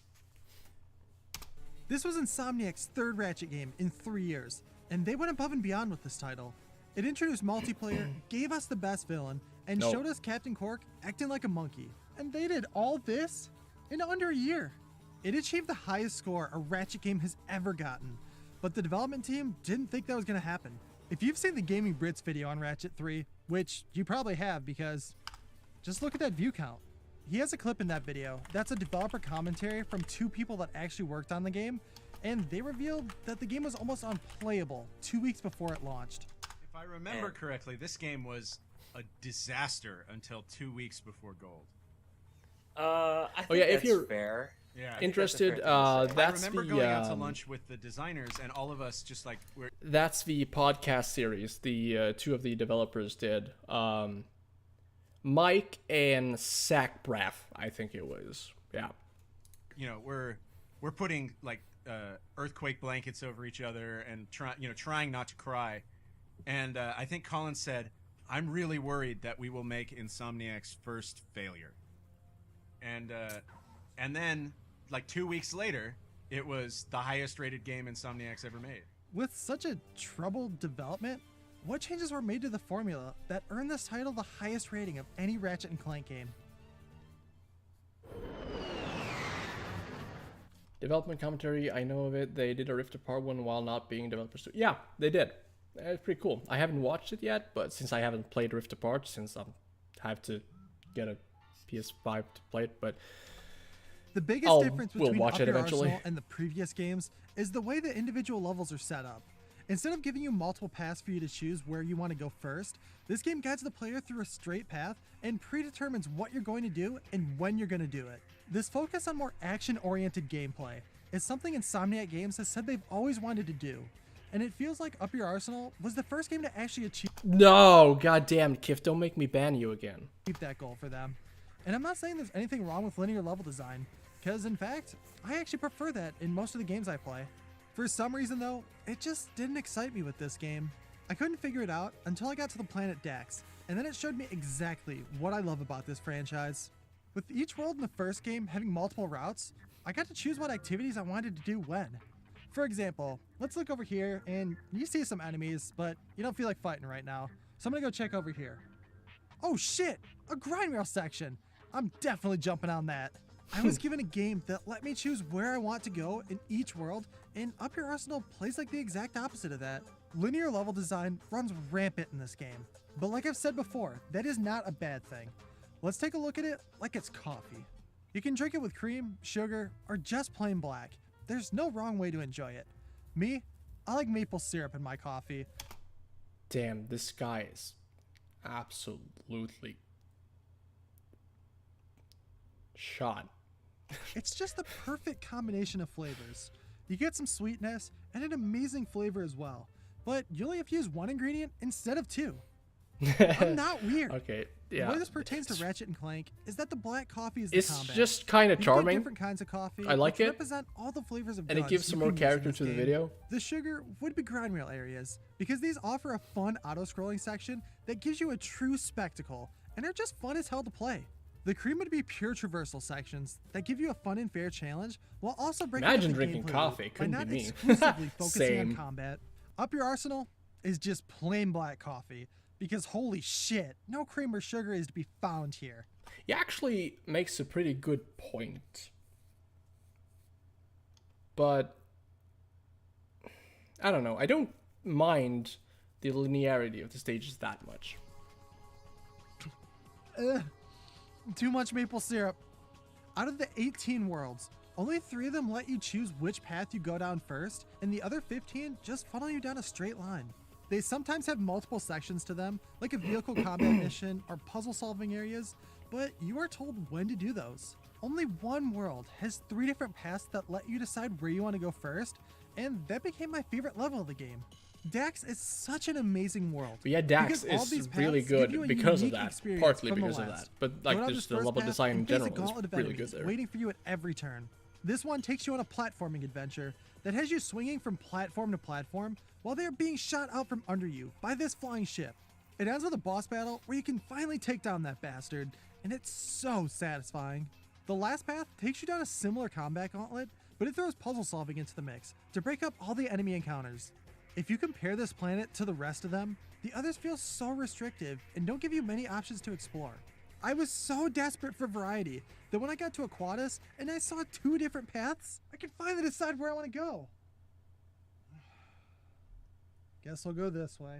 This was Insomniac's third Ratchet game in 3 years, and they went above and beyond with this title. It introduced multiplayer, gave us the best villain, and No. showed us Captain Cork acting like a monkey. And they did all this in under a year. It achieved the highest score a Ratchet game has ever gotten, but the development team didn't think that was going to happen. If you've seen the Gaming Brits video on Ratchet 3, which you probably have because just look at that view count. He has a clip in that video that's a developer commentary from 2 people that actually worked on the game, and they revealed that the game was almost unplayable 2 weeks before it launched. If I remember correctly, this game was a disaster until 2 weeks before Gold. I think Oh yeah, if that's you're Yeah, I think interested, I that's remember the going out to lunch with the designers, and all of us just like we're. that's the podcast series the 2 of the developers did. Mike and Zach Braff, I think it was. Yeah. You know, we're putting like earthquake blankets over each other and trying not to cry. And I think Colin said, "I'm really worried that we will make Insomniac's first failure." And then like 2 weeks later, it was the highest rated game Insomniac's ever made. With such a troubled development, what changes were made to the formula that earned this title the highest rating of any Ratchet and Clank game? Development commentary, I know of it. They did a Rift Apart one while not being developers. Yeah, they did. It's pretty cool. I haven't watched it yet, but since I haven't played Rift Apart, since I have to get a PS5 to play it, but The biggest difference we'll between watch Up it Your eventually. Arsenal and the previous games is the way the individual levels are set up. Instead of giving you multiple paths for you to choose where you want to go first, this game guides the player through a straight path and predetermines what you're going to do and when you're going to do it. This focus on more action-oriented gameplay is something Insomniac Games has said they've always wanted to do, and it feels like Up Your Arsenal was the first game to actually achieve No, goddamn, Kif, don't make me ban you again. that goal for them. And I'm not saying there's anything wrong with linear level design, because in fact, I actually prefer that in most of the games I play. For some reason though, it just didn't excite me with this game. I couldn't figure it out until I got to the planet Dax, and then it showed me exactly what I love about this franchise. With each world in the first game having multiple routes, I got to choose what activities I wanted to do when. For example, let's look over here and you see some enemies, but you don't feel like fighting right now. So I'm gonna go check over here. Oh shit, a grind rail section. I'm definitely jumping on that. I was given a game that let me choose where I want to go in each world, and Up Your Arsenal plays like the exact opposite of that. Linear level design runs rampant in this game, but like I've said before, that is not a bad thing. Let's take a look at it like it's coffee. You can drink it with cream, sugar, or just plain black. There's no wrong way to enjoy it. Me, I like maple syrup in my coffee. Damn, this guy is absolutely shot. It's just the perfect combination of flavors. You get some sweetness and an amazing flavor as well, but you only have to use one ingredient instead of 2. I'm not weird. Okay, yeah. The way this pertains to Ratchet and Clank is that the black coffee is the It's combat. just kind of You can get charming. different kinds of coffee, I like which it. represent all the flavors of And it goods gives you some more can use in character this to the game. video. The sugar would be grind rail areas, because these offer a fun auto-scrolling section that gives you a true spectacle, and are just fun as hell to play. The cream would be pure traversal sections that give you a fun and fair challenge, while also breaking up Imagine the drinking gameplay coffee, loop by couldn't not be me. exclusively focusing Same. on combat. Up Your Arsenal is just plain black coffee, because holy shit, no cream or sugar is to be found here. He actually makes a pretty good point. But I don't know. I don't mind the linearity of the stages that much. Ugh, too much maple syrup. Out of the 18 worlds, only 3 of them let you choose which path you go down first, and the other 15 just funnel you down a straight line. They sometimes have multiple sections to them, like a vehicle combat mission or puzzle solving areas, but you are told when to do those. only one world has 3 different paths that let you decide where you want to go first, and that became my favorite level of the game. Dax is such an amazing world. But yeah, Dax because all is these paths really give you good a because of unique that, experience partly from the because of last. that. But Go like, down just this the first level path design in and face a general is gauntlet of really enemies good there. waiting for you at every turn. This one takes you on a platforming adventure that has you swinging from platform to platform while they are being shot out from under you by this flying ship. It ends with a boss battle where you can finally take down that bastard, and it's so satisfying. The last path takes you down a similar combat gauntlet, but it throws puzzle solving into the mix to break up all the enemy encounters. If you compare this planet to the rest of them, the others feel so restrictive and don't give you many options to explore. I was so desperate for variety that when I got to Aquatis and I saw 2 different paths, I could finally decide where I want to go. Guess I'll go this way.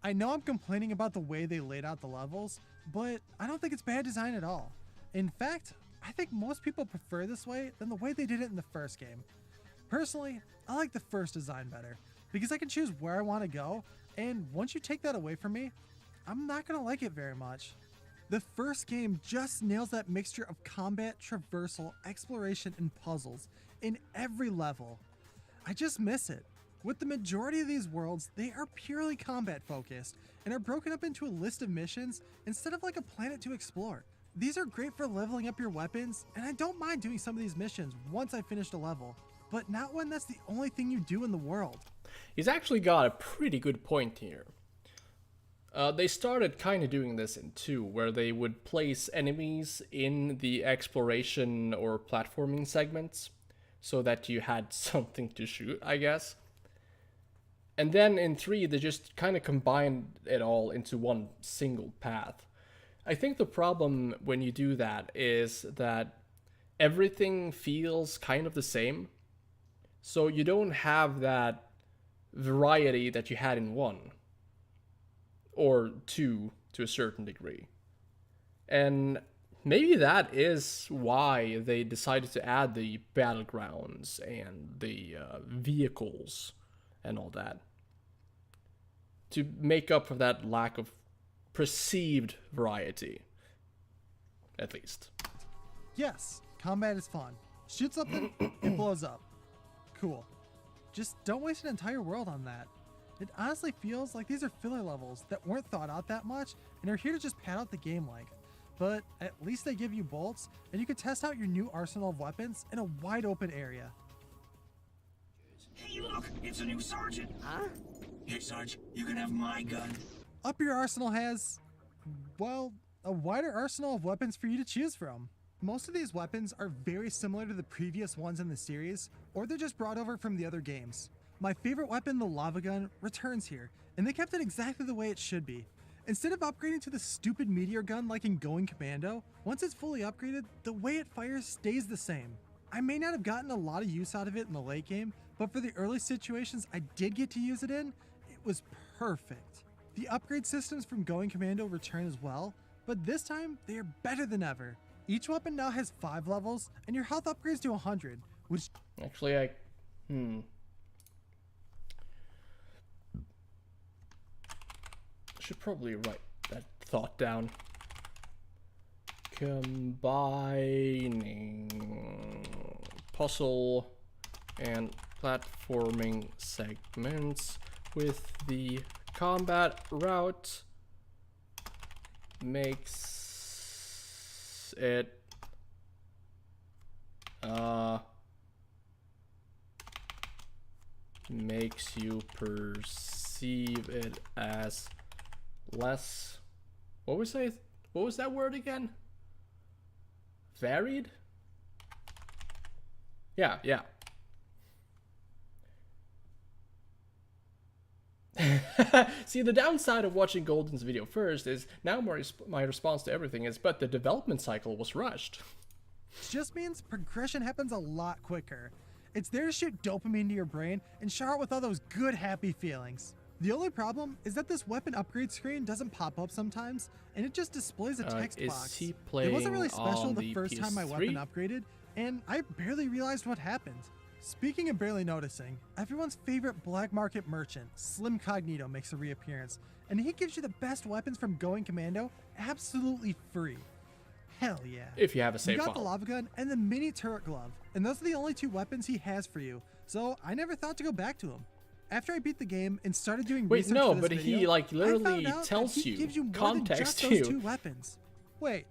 I know I'm complaining about the way they laid out the levels, but I don't think it's bad design at all. In fact, I think most people prefer this way than the way they did it in the first game. Personally, I like the first design better, because I can choose where I want to go, and once you take that away from me, I'm not going to like it very much. The first game just nails that mixture of combat, traversal, exploration, and puzzles in every level. I just miss it. With the majority of these worlds, they are purely combat focused and are broken up into a list of missions instead of like a planet to explore. These are great for leveling up your weapons, and I don't mind doing some of these missions once I finished a level, but not when that's the only thing you do in the world. He's actually got a pretty good point here. They started kind of doing this in 2, where they would place enemies in the exploration or platforming segments so that you had something to shoot, I guess. And then in 3, they just kind of combined it all into one single path. I think the problem when you do that is that everything feels kind of the same. So you don't have that variety that you had in 1. Or 2 to a certain degree. And maybe that is why they decided to add the battlegrounds and the vehicles and all that. To make up for that lack of perceived variety. At least. Yes, combat is fun. Shoot something, it blows up. Cool. Just don't waste an entire world on that. It honestly feels like these are filler levels that weren't thought out that much and are here to just pad out the game length. But at least they give you bolts and you can test out your new arsenal of weapons in a wide open area. Hey, look! It's a new sergeant! Huh? Hey, Sarge, you can have my gun. Up Your Arsenal has, well, a wider arsenal of weapons for you to choose from. Most of these weapons are very similar to the previous ones in the series, or they're just brought over from the other games. My favorite weapon, the lava gun, returns here, and they kept it exactly the way it should be. Instead of upgrading to the stupid meteor gun like in Going Commando, once it's fully upgraded, the way it fires stays the same. I may not have gotten a lot of use out of it in the late game, but for the early situations I did get to use it in, it was perfect. The upgrade systems from Going Commando return as well, but this time they are better than ever. Each weapon now has 5 levels, and your health upgrades to 100, which... Actually, should probably write that thought down. Combining puzzle and platforming segments with the combat route makes it makes you perceive it as less, what was that word again? Varied? Yeah. See, the downside of watching Golden's video first is now my response to everything is, but the development cycle was rushed. just means progression happens a lot quicker. It's there to shoot dopamine to your brain and shower it with all those good, happy feelings. The only problem is that this weapon upgrade screen doesn't pop up sometimes, and it just displays a text box. It wasn't really special the first time my weapon upgraded, and I barely realized what happened. Speaking of barely noticing, everyone's favorite black market merchant, Slim Cognito, makes a reappearance, and he gives you the best weapons from Going Commando absolutely free. Hell yeah. If you have a You save got the file. lava gun and the mini turret glove, and those are the only 2 weapons he has for you, so I never thought to go back to him. After I beat the game and started doing Wait, research no, for this but video, he like I literally found out that tells he you, gives you more context than just those you. 2 weapons. Wait,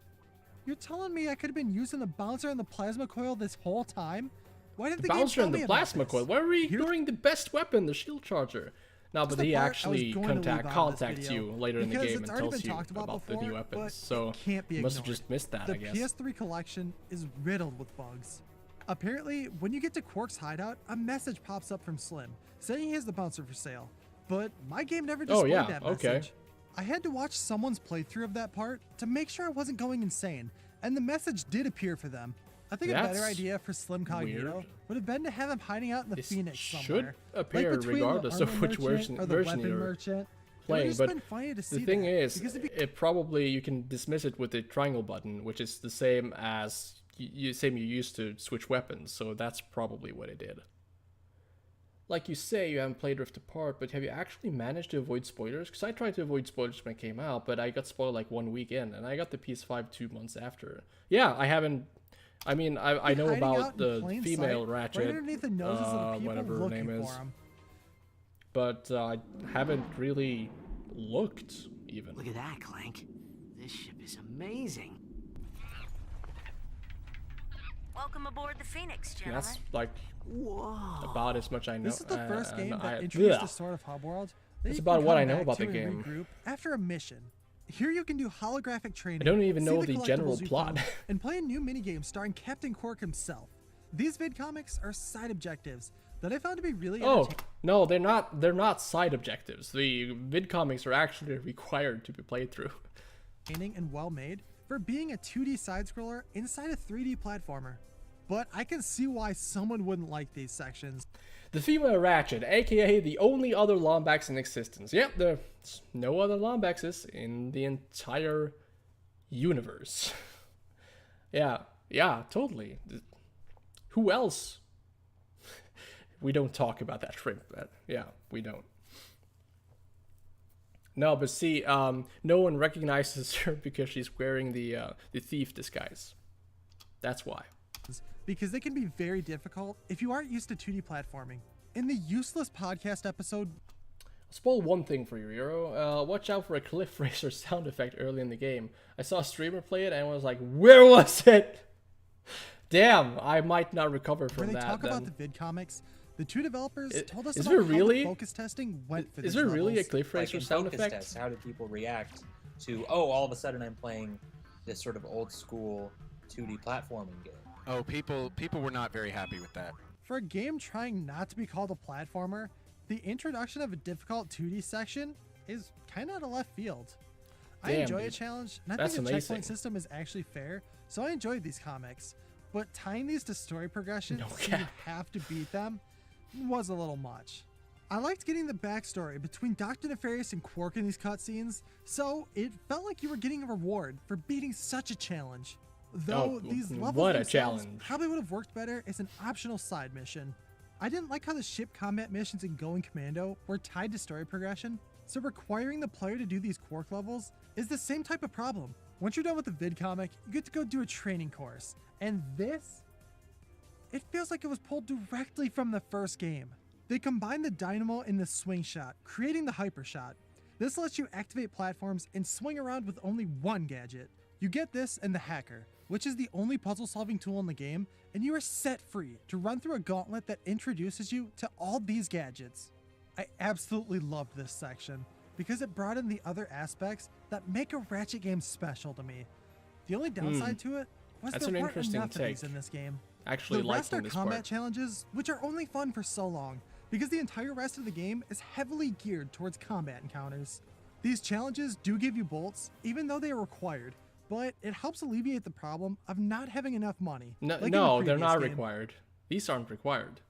you're telling me I could have been using the bouncer and the plasma coil this whole time? Why did The the game bouncer tell and me the about plasma this? coil. Why are we ignoring the best weapon, the shield charger? No, That's but the he part I was actually going to leave out of this contacts video, you later in the because game it's and already tells been you talked about the before, new but weapons. it So can't be you must have ignored. just missed that, The I guess. PS3 collection is riddled with bugs. Apparently, when you get to Quark's hideout, a message pops up from Slim saying he has the bouncer for sale. But my game never displayed that message. I had to watch someone's playthrough of that part to make sure I wasn't going insane, and the message did appear for them. I think a better That's idea for Slim Cognito weird. would have been to have him hiding out in the This Phoenix should somewhere. appear like between regardless the of which armor merchant or the version weapon you're merchant. playing. It would But have just been funny to see the thing that, is, because it'd be it probably you can dismiss it with the triangle button, which is the same as you used to switch weapons. So that's probably what it did. Like you say, you haven't played Rift Apart, but have you actually managed to avoid spoilers? Because I tried to avoid spoilers when it came out, but I got spoiled like 1 week in, and I got the PS5 2 months after. Yeah, I haven't. I mean, I know hiding out about in the plain female sight, Ratchet, right underneath the noses of the people whatever her looking name is, for 'em. but I haven't really looked even. Look at that, Clank. This ship is amazing. Welcome aboard the Phoenix, And gentlemen. that's like about as much I know. This is the first and game that I- introduced Ugh. a sort of hub world. that That's you about can what come I know back about to the and game. regroup after a mission. Here you can do holographic training. I don't even see know the general collectibles you plot. found, and play a new minigame starring Captain Quark himself. These vid comics are side objectives that I found to be really Oh entertaining. no, they're not. They're not side objectives. The vid comics are actually required to be played through. And well made for being a 2D side scroller inside a 3D platformer. But I can see why someone wouldn't like these sections. The female Ratchet, aka the only other Lombax in existence. Yep, there's no other Lombaxes in the entire universe. yeah, totally. Who else? We don't talk about that shrimp. Yeah, we don't. No, but see, no one recognizes her because she's wearing the thief disguise. That's why. Because they can be very difficult if you aren't used to 2D platforming. In the useless podcast episode, I'll spoil one thing for you, Hero. Watch out for a cliff racer sound effect early in the game. I saw a streamer play it and was like, where was it? Damn, I might not recover where from they that. talk then. about the vid comics, the 2 developers told us is about there how really- the focus testing went for Is these there really a levels. cliff racer in sound focus effect? tests, how do people react to, oh, all of a sudden I'm playing this sort of old school 2D platforming game? Oh, people were not very happy with that. For a game trying not to be called a platformer, the introduction of a difficult 2D section is kind of out of left field. I Damn, enjoy a dude. challenge, and I That's think the amazing. checkpoint system is actually fair, so I enjoyed these comics. But tying these to story progression No so you cap. have to beat them was a little much. I liked getting the backstory between Dr. Nefarious and Quark in these cutscenes, so it felt like you were getting a reward for beating such a challenge. Though these levels what a themselves challenge. probably would have worked better as an optional side mission. I didn't like how the ship combat missions in Going Commando were tied to story progression, so requiring the player to do these Quark levels is the same type of problem. Once you're done with the vid comic, you get to go do a training course, and this, it feels like it was pulled directly from the first game. They combined the dynamo and the swing shot, creating the hyper shot. This lets you activate platforms and swing around with only one gadget. You get this and the hacker, which is the only puzzle solving tool in the game, and you are set free to run through a gauntlet that introduces you to all these gadgets. I absolutely loved this section because it brought in the other aspects that make a Ratchet game special to me. The only downside to it was That's there an weren't interesting enough of these take. in this game. Actually The rest liking are this combat part. challenges, which are only fun for so long, because the entire rest of the game is heavily geared towards combat encounters. These challenges do give you bolts, even though they are required, but it helps alleviate the problem of not having enough money. No, like in the no, they're previous not game. required. These aren't required.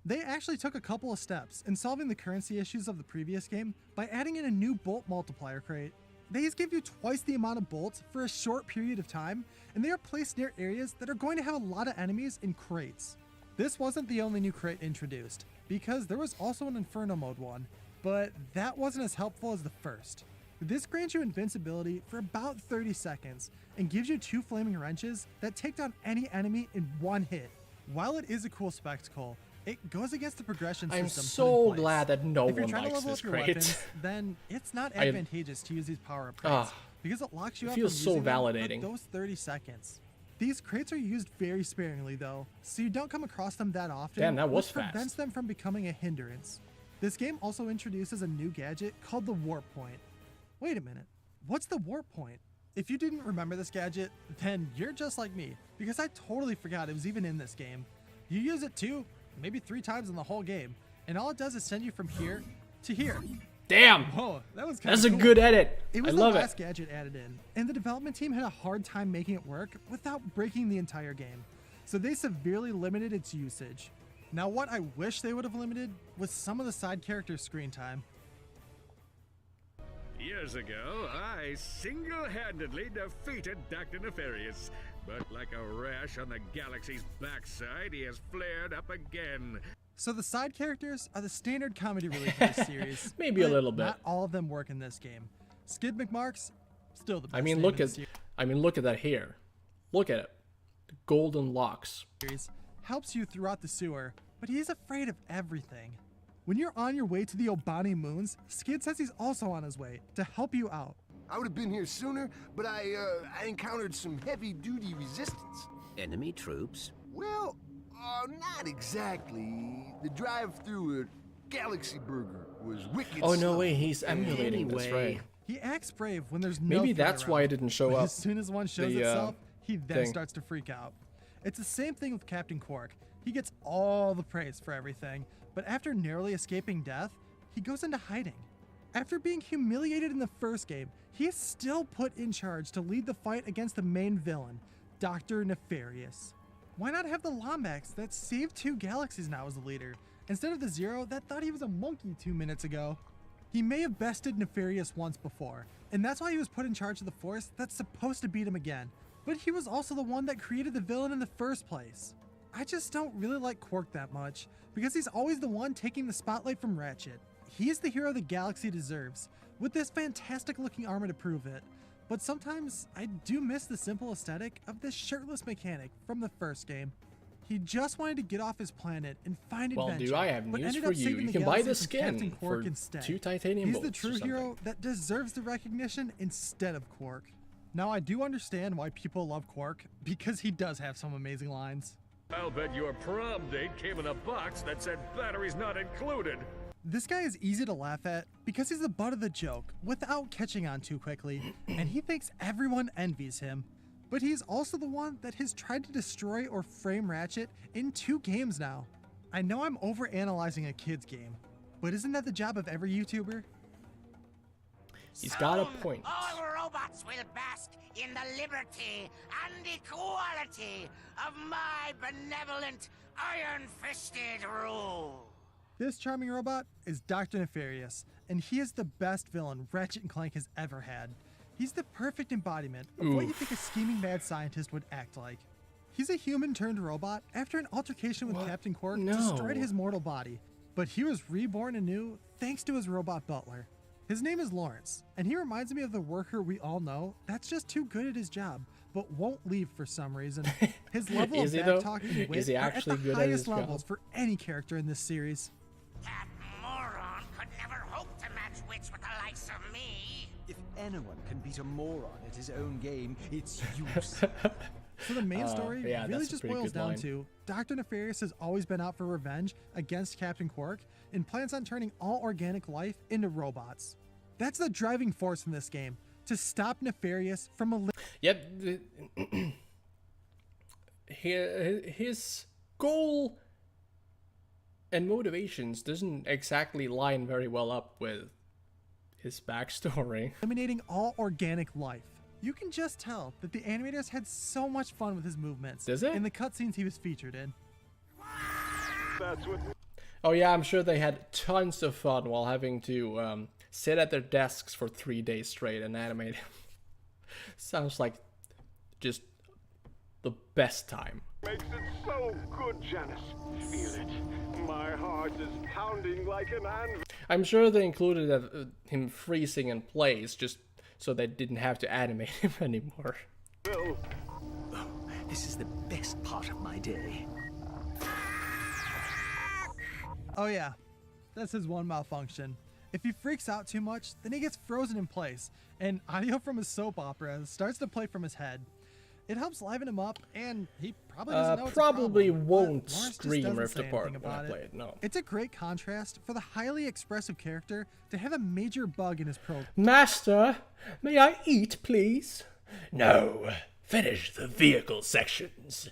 They actually took a couple of steps in solving the currency issues of the previous game by adding in a new bolt multiplier crate. These give you twice the amount of bolts for a short period of time, and they are placed near areas that are going to have a lot of enemies in crates. This wasn't the only new crate introduced, because there was also an Inferno mode one, but that wasn't as helpful as the first. This grants you invincibility for about 30 seconds and gives you 2 flaming wrenches that take down any enemy in one hit. While it is a cool spectacle, it goes against the progression system. I'm put in so place. glad that no If you're one trying to likes level this up your crate. weapons, then it's not advantageous to use these power upgrades because it locks you it out feels from so using them for validating. those 30 seconds. These crates are used very sparingly though, so you don't come across them that often, Damn, that was which fast. prevents them from becoming a hindrance. This game also introduces a new gadget called the Warp Point. Wait a minute, what's the Warp Point? If you didn't remember this gadget, then you're just like me, because I totally forgot it was even in this game. You use it 2, maybe 3 times in the whole game, and all it does is send you from here to here. Damn! Whoa, that was That's kinda a cool. good edit. It was I the love last it. gadget added in, and the development team had a hard time making it work without breaking the entire game, so they severely limited its usage. Now what I wish they would have limited was some of the side characters' screen time. Years ago, I single-handedly defeated Dr. Nefarious. But like a rash on the galaxy's backside, he has flared up again. So the side characters are the standard comedy relief of this series. Maybe a but little bit. Not all of them work in this game. Skid McMarks, still the best. I mean, name look in at the look at that hair. Look at it. The golden locks. series. Helps you throughout the sewer, but he's afraid of everything. When you're on your way to the Obani Moons, Skid says he's also on his way to help you out. I would have been here sooner, but I encountered some heavy-duty resistance. Enemy troops? Well, not exactly. The drive-through at Galaxy Burger was wicked. Oh no slow. way, he's emulating this, right? He acts brave when there's no Maybe threat that's around, why it didn't show but up. As soon as one shows the, itself, he then thing. starts to freak out. It's the same thing with Captain Quark. He gets all the praise for everything, but after narrowly escaping death, he goes into hiding. After being humiliated in the first game, he is still put in charge to lead the fight against the main villain, Dr. Nefarious. Why not have the Lombax that saved 2 galaxies now as the leader, instead of the Zero that thought he was a monkey 2 minutes ago? He may have bested Nefarious once before, and that's why he was put in charge of the force that's supposed to beat him again, but he was also the one that created the villain in the first place. I just don't really like Quark that much, because he's always the one taking the spotlight from Ratchet. He is the hero the galaxy deserves, with this fantastic looking armor to prove it. But sometimes I do miss the simple aesthetic of this shirtless mechanic from the first game. He just wanted to get off his planet and find Well, adventure, dude, I have but news ended for up you. saving You the can buy galaxy the from skin Captain Quark for instead. 2 titanium He's the bolts or true something. hero that deserves the recognition instead of Quark. Now I do understand why people love Quark, because he does have some amazing lines. I'll bet your prom date came in a box that said batteries not included. This guy is easy to laugh at because he's the butt of the joke without catching on too quickly, and he thinks everyone envies him. But he's also the one that has tried to destroy or frame Ratchet in 2 games now. I know I'm overanalyzing a kid's game, but isn't that the job of every YouTuber? He's got a point. All robots will bask in the liberty and equality of my benevolent, iron-fisted rule. This charming robot is Dr. Nefarious, and he is the best villain Ratchet and Clank has ever had. He's the perfect embodiment of what you think a scheming mad scientist would act like. He's a human turned robot after an altercation with Captain Quark destroyed his mortal body, but he was reborn anew thanks to his robot butler. His name is Lawrence, and he reminds me of the worker we all know that's just too good at his job, but won't leave for some reason. His level Is of he, though? backtalk and wit Is he are at actually the good at his highest job? levels for any character in this series. That moron could never hope to match wits with the likes of me. If anyone can beat a moron at his own game, it's you. So the main story yeah, really that's a just pretty boils good down line. to Dr. Nefarious has always been out for revenge against Captain Quark and plans on turning all organic life into robots. That's the driving force in this game, to stop Nefarious from Yep. His goal and motivations doesn't exactly line very well up with his backstory. eliminating all organic life. You can just tell that the animators had so much fun with his movements Does it? in the cutscenes he was featured in. That's what. Oh yeah, I'm sure they had tons of fun while having to sit at their desks for 3 days straight and animate. Sounds like just the best time. Makes it so good, Janice. Feel it. My heart heart is pounding like an anvil. I'm sure they included him freezing in place just so they didn't have to animate him anymore. Oh, this is the best part of my day. Oh yeah, that's his one malfunction. If he freaks out too much, then he gets frozen in place, and audio from his soap opera starts to play from his head. It helps liven him up, and he probably doesn't know it's a probably problem, won't but Lawrence just scream doesn't ripped say apart anything when I about play it, no. It's a great contrast for the highly expressive character to have a major bug in his program. Master, may I eat, please? No. Finish the vehicle sections.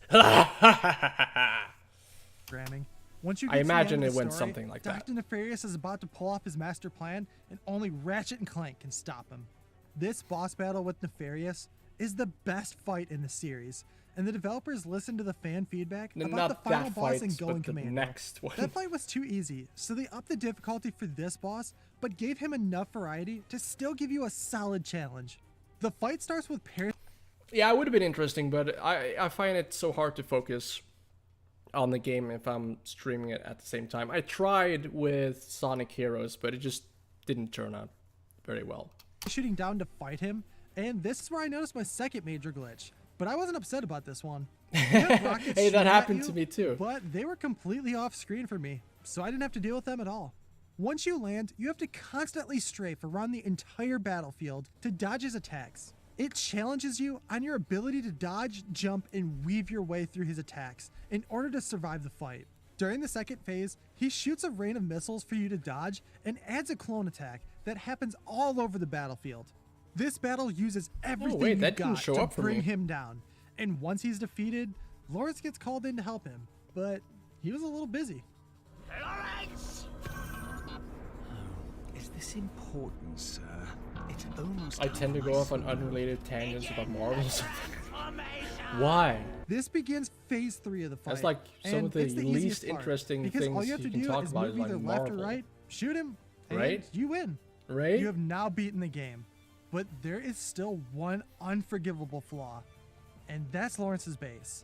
Programming. Once you I get to the imagine end of it the went story, something like that. Dr. Nefarious is about to pull off his master plan, and only Ratchet and Clank can stop him. This boss battle with Nefarious is the best fight in the series, and the developers listened to the fan feedback about Not the final that boss fight, in Going but the Commando. next one. That fight was too easy, so they upped the difficulty for this boss, but gave him enough variety to still give you a solid challenge. The fight starts with Yeah, it would have been interesting, but I find it so hard to focus on the game if I'm streaming it at the same time. I tried with Sonic Heroes, but it just didn't turn out very well. shooting down to fight him, and this is where I noticed my second major glitch. But I wasn't upset about this one. You have rockets Hey, shooting that at happened you, to me too. But they were completely off screen for me, so I didn't have to deal with them at all. Once you land, you have to constantly strafe around the entire battlefield to dodge his attacks. It challenges you on your ability to dodge, jump, and weave your way through his attacks in order to survive the fight. During the second phase, he shoots a rain of missiles for you to dodge and adds a clone attack that happens all over the battlefield. This battle uses everything wait, you that didn't got show to up for bring me. him down. And once he's defeated, Lawrence gets called in to help him, but he was a little busy. Is this important, sir? It's almost I tend to go off on unrelated tangents about Marvel. Why? This begins phase 3 of the fight. That's like some and of the it's least easiest part, interesting because all things you have to you can do talk is about move is like either left or Marvel. right, shoot him, and Right? you win. Right? You have now beaten the game. But there is still one unforgivable flaw, and that's Lawrence's bass.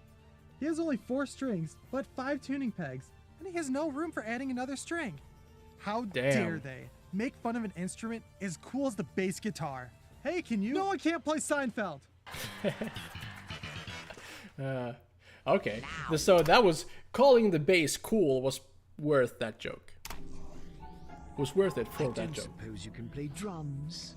He has only 4 strings, but 5 tuning pegs, and he has no room for adding another string. How dare they make fun of an instrument as cool as the bass guitar? Hey, can you? No, I can't play Seinfeld. Okay. So that was calling the bass cool was worth that joke. Was worth it for that joke. Suppose you can play drums.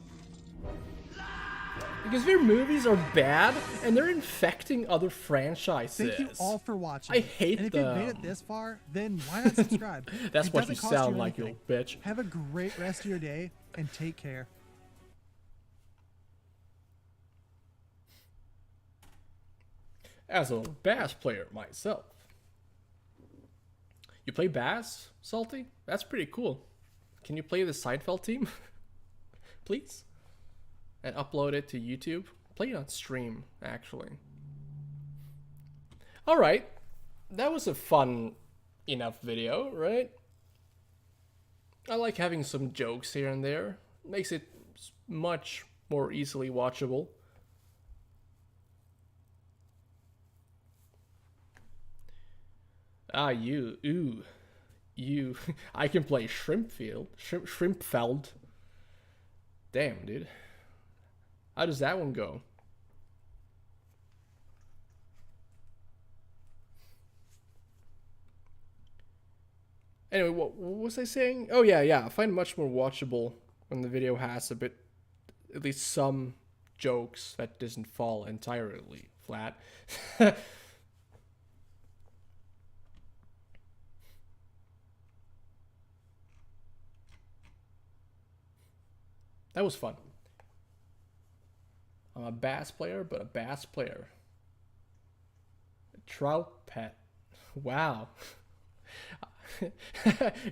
Because their movies are bad and they're infecting other franchises. Thank you all for watching. I hate And if them. you've made it this far, then why not subscribe? That's It what doesn't you cost sound like, you anything. little bitch. Have a great rest of your day, and take care. As a bass player myself. You play bass, Salty? That's pretty cool. Can you play the Seinfeld team? Please? And upload it to YouTube? Play it on stream, actually. Alright. That was a fun enough video, right? I like having some jokes here and there. Makes it much more easily watchable. Ah, you, ooh, you. I can play Shrimpfeld. Damn, dude. How does that one go? Anyway, what was I saying? Oh yeah. I find it much more watchable when the video has a bit, at least some jokes that doesn't fall entirely flat. That was fun. I'm a bass player, but a bass player. A trout pet. Wow.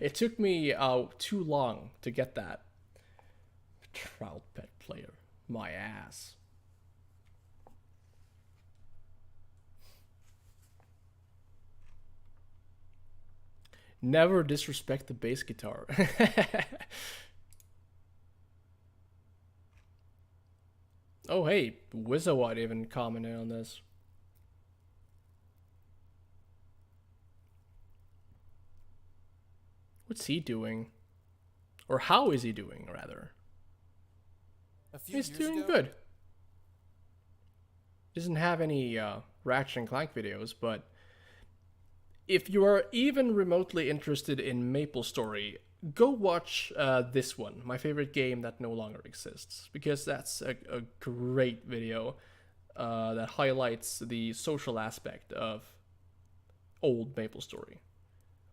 It took me too long to get that. Trout pet player. My ass. Never disrespect the bass guitar. Oh, hey, Wizawad even commented on this. What's he doing? Or how is he doing, rather? He's doing good. Doesn't have any Ratchet and Clank videos, but if you are even remotely interested in MapleStory, go watch this one, my favorite game that no longer exists, because that's a great video that highlights the social aspect of old MapleStory.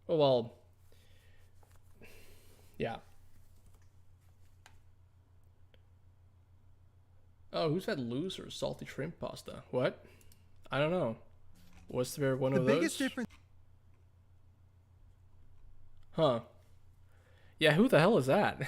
Well, yeah. Oh, who's that loser? Salty shrimp pasta. What? I don't know. Was there one of those? The biggest difference. Huh. Yeah, who the hell is that?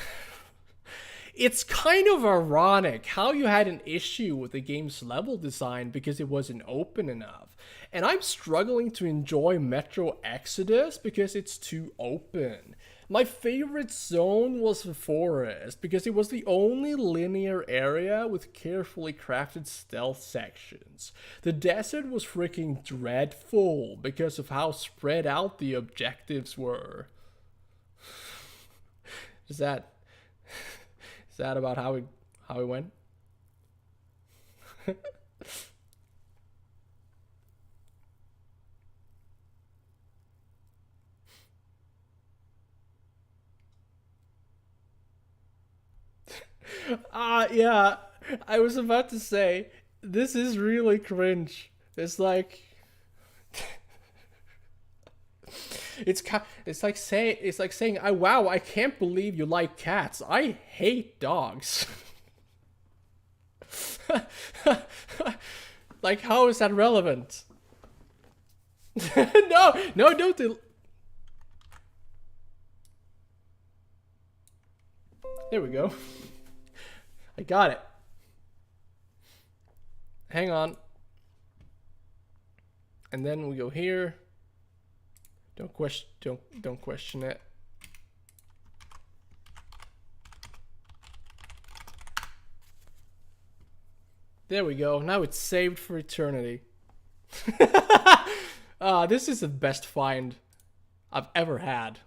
It's kind of ironic how you had an issue with the game's level design because it wasn't open enough. And I'm struggling to enjoy Metro Exodus because it's too open. My favorite zone was the forest because it was the only linear area with carefully crafted stealth sections. The desert was freaking dreadful because of how spread out the objectives were. Is that about how it went? Yeah, I was about to say, this is really cringe. It's like it's like saying, "Oh wow, I can't believe you like cats. I hate dogs." Like, how is that relevant? No, don't. There we go. I got it. Hang on. And then we go here. Don't question it. There we go. Now it's saved for eternity. This is the best find I've ever had.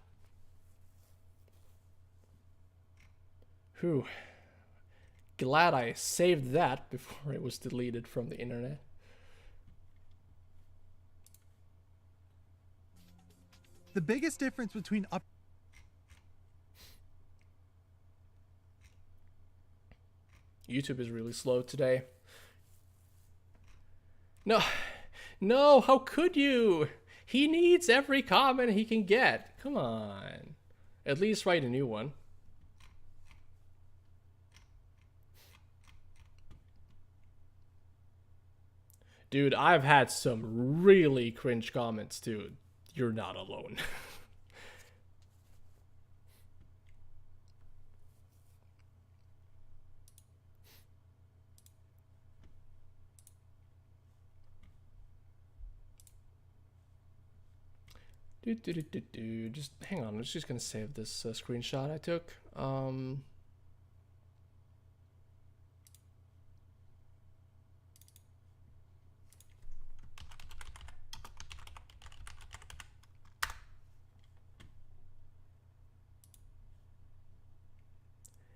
Whew. Glad I saved that before it was deleted from the internet. The biggest difference between YouTube is really slow today. No, how could you? He needs every comment he can get. Come on. At least write a new one. Dude, I've had some really cringe comments too. You're not alone. Just hang on. I'm just gonna save this screenshot I took.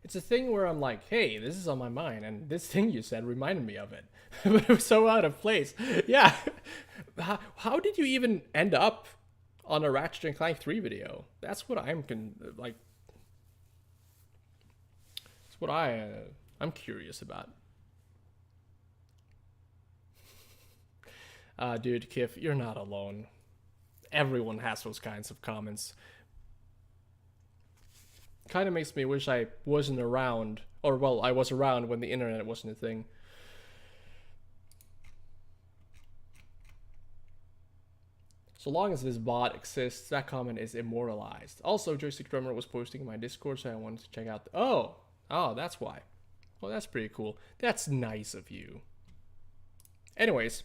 It's a thing where I'm like, hey, this is on my mind, and this thing you said reminded me of it. But it was so out of place. Yeah. How did you even end up on a Ratchet and Clank 3 video? That's what I'm I'm curious about. Dude, Kif, you're not alone. Everyone has those kinds of comments. Kind of makes me wish I wasn't around, or well, I was around when the internet wasn't a thing. So long as this bot exists, that comment is immortalized. Also, Joystick Drummer was posting in my Discord, so I wanted to check out. Oh, that's why. Well, that's pretty cool. That's nice of you. Anyways,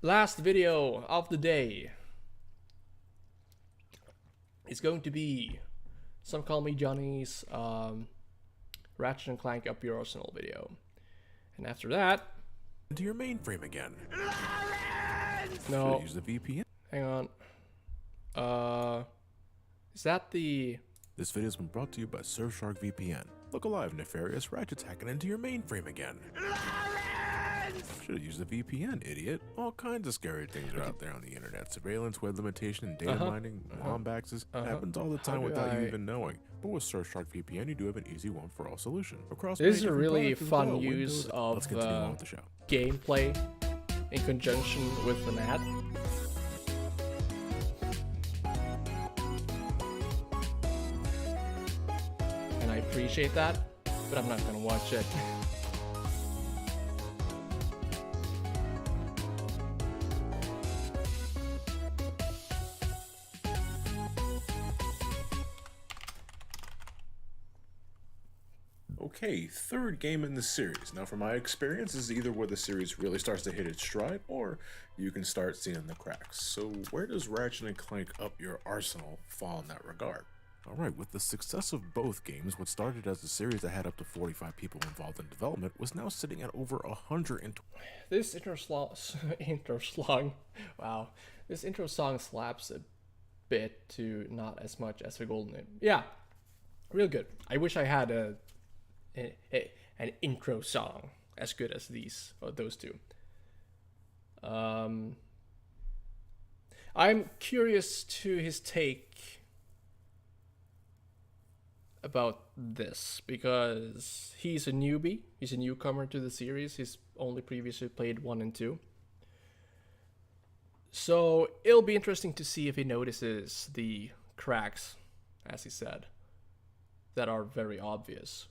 last video of the day. It's going to be Some Call Me Johnny's Ratchet and Clank Up Your Arsenal video. And after that... To your mainframe again. No. Use the VPN. Hang on. Is that the... This video's been brought to you by Surfshark VPN. Look alive, Nefarious. Ratchet's hacking into your mainframe again. Should have used a VPN, idiot. All kinds of scary things are out there on the internet. Surveillance, web limitation, and data mining, wombaxes. Happens all the time without you even knowing. But with Surfshark VPN, you do have an easy one-for-all solution. Across This is a different really products as fun well. use of Let's continue on with the show. gameplay in conjunction with an ad. And I appreciate that, but I'm not gonna watch it. Okay, third game in the series. Now, from my experience, this is either where the series really starts to hit its stride, or you can start seeing the cracks. So where does Ratchet and Clank Up Your Arsenal fall in that regard? Alright, with the success of both games, what started as a series that had up to 45 people involved in development was now sitting at over 120. This intro song slaps a bit to not as much as the Golden Age. Yeah, real good. I wish I had an intro song as good as those two. I'm curious to his take about this because he's a newbie. He's a newcomer to the series. He's only previously played 1 and 2. So it'll be interesting to see if he notices the cracks, as he said, that are very obvious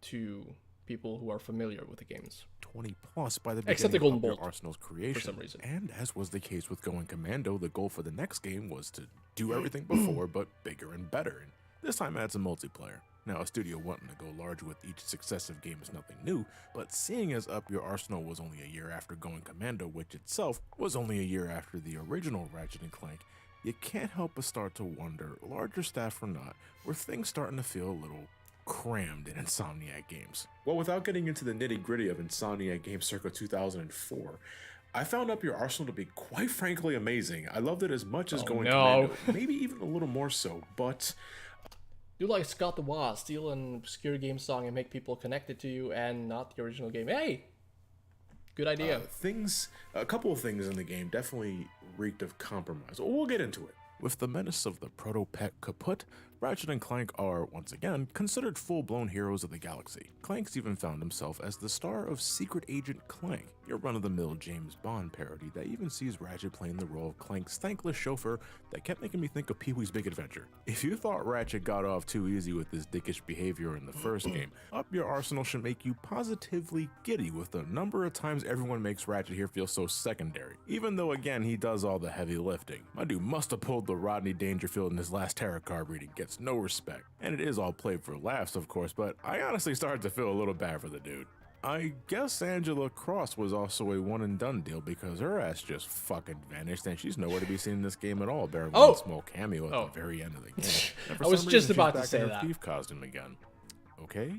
to people who are familiar with the games. 20 plus by the Except the beginning Golden of your Bolt, Arsenal's creation. for some reason. And as was the case with Going Commando, the goal for the next game was to do everything before, but bigger and better. And this time add some multiplayer. Now, a studio wanting to go large with each successive game is nothing new, but seeing as Up Your Arsenal was only a year after Going Commando, which itself was only a year after the original Ratchet and Clank, you can't help but start to wonder, larger staff or not, were things starting to feel a little crammed in Insomniac games? Well, without getting into the nitty-gritty of Insomniac games circa 2004, I found Up Your Arsenal to be quite frankly amazing. I loved it as much as Going Commando, maybe even a little more so, but... You like Scott the Woz, steal an obscure game song and make people connected to you and not the original game. Hey! Good idea. A couple of things in the game definitely reeked of compromise. We'll get into it. With the menace of the proto-pet kaput, Ratchet and Clank are, once again, considered full-blown heroes of the galaxy. Clank's even found himself as the star of Secret Agent Clank, your run-of-the-mill James Bond parody that even sees Ratchet playing the role of Clank's thankless chauffeur that kept making me think of Pee-wee's Big Adventure. If you thought Ratchet got off too easy with his dickish behavior in the first game, Up Your Arsenal should make you positively giddy with the number of times everyone makes Ratchet here feel so secondary, even though again he does all the heavy lifting. My dude must have pulled the Rodney Dangerfield in his last tarot card reading, gets no respect. And it is all played for laughs, of course, but I honestly started to feel a little bad for the dude. I guess Angela Cross was also a one-and-done deal because her ass just fucking vanished and she's nowhere to be seen in this game at all, bearing one small cameo at the very end of the game. I was just about to say that. that. Thief costume again. Okay,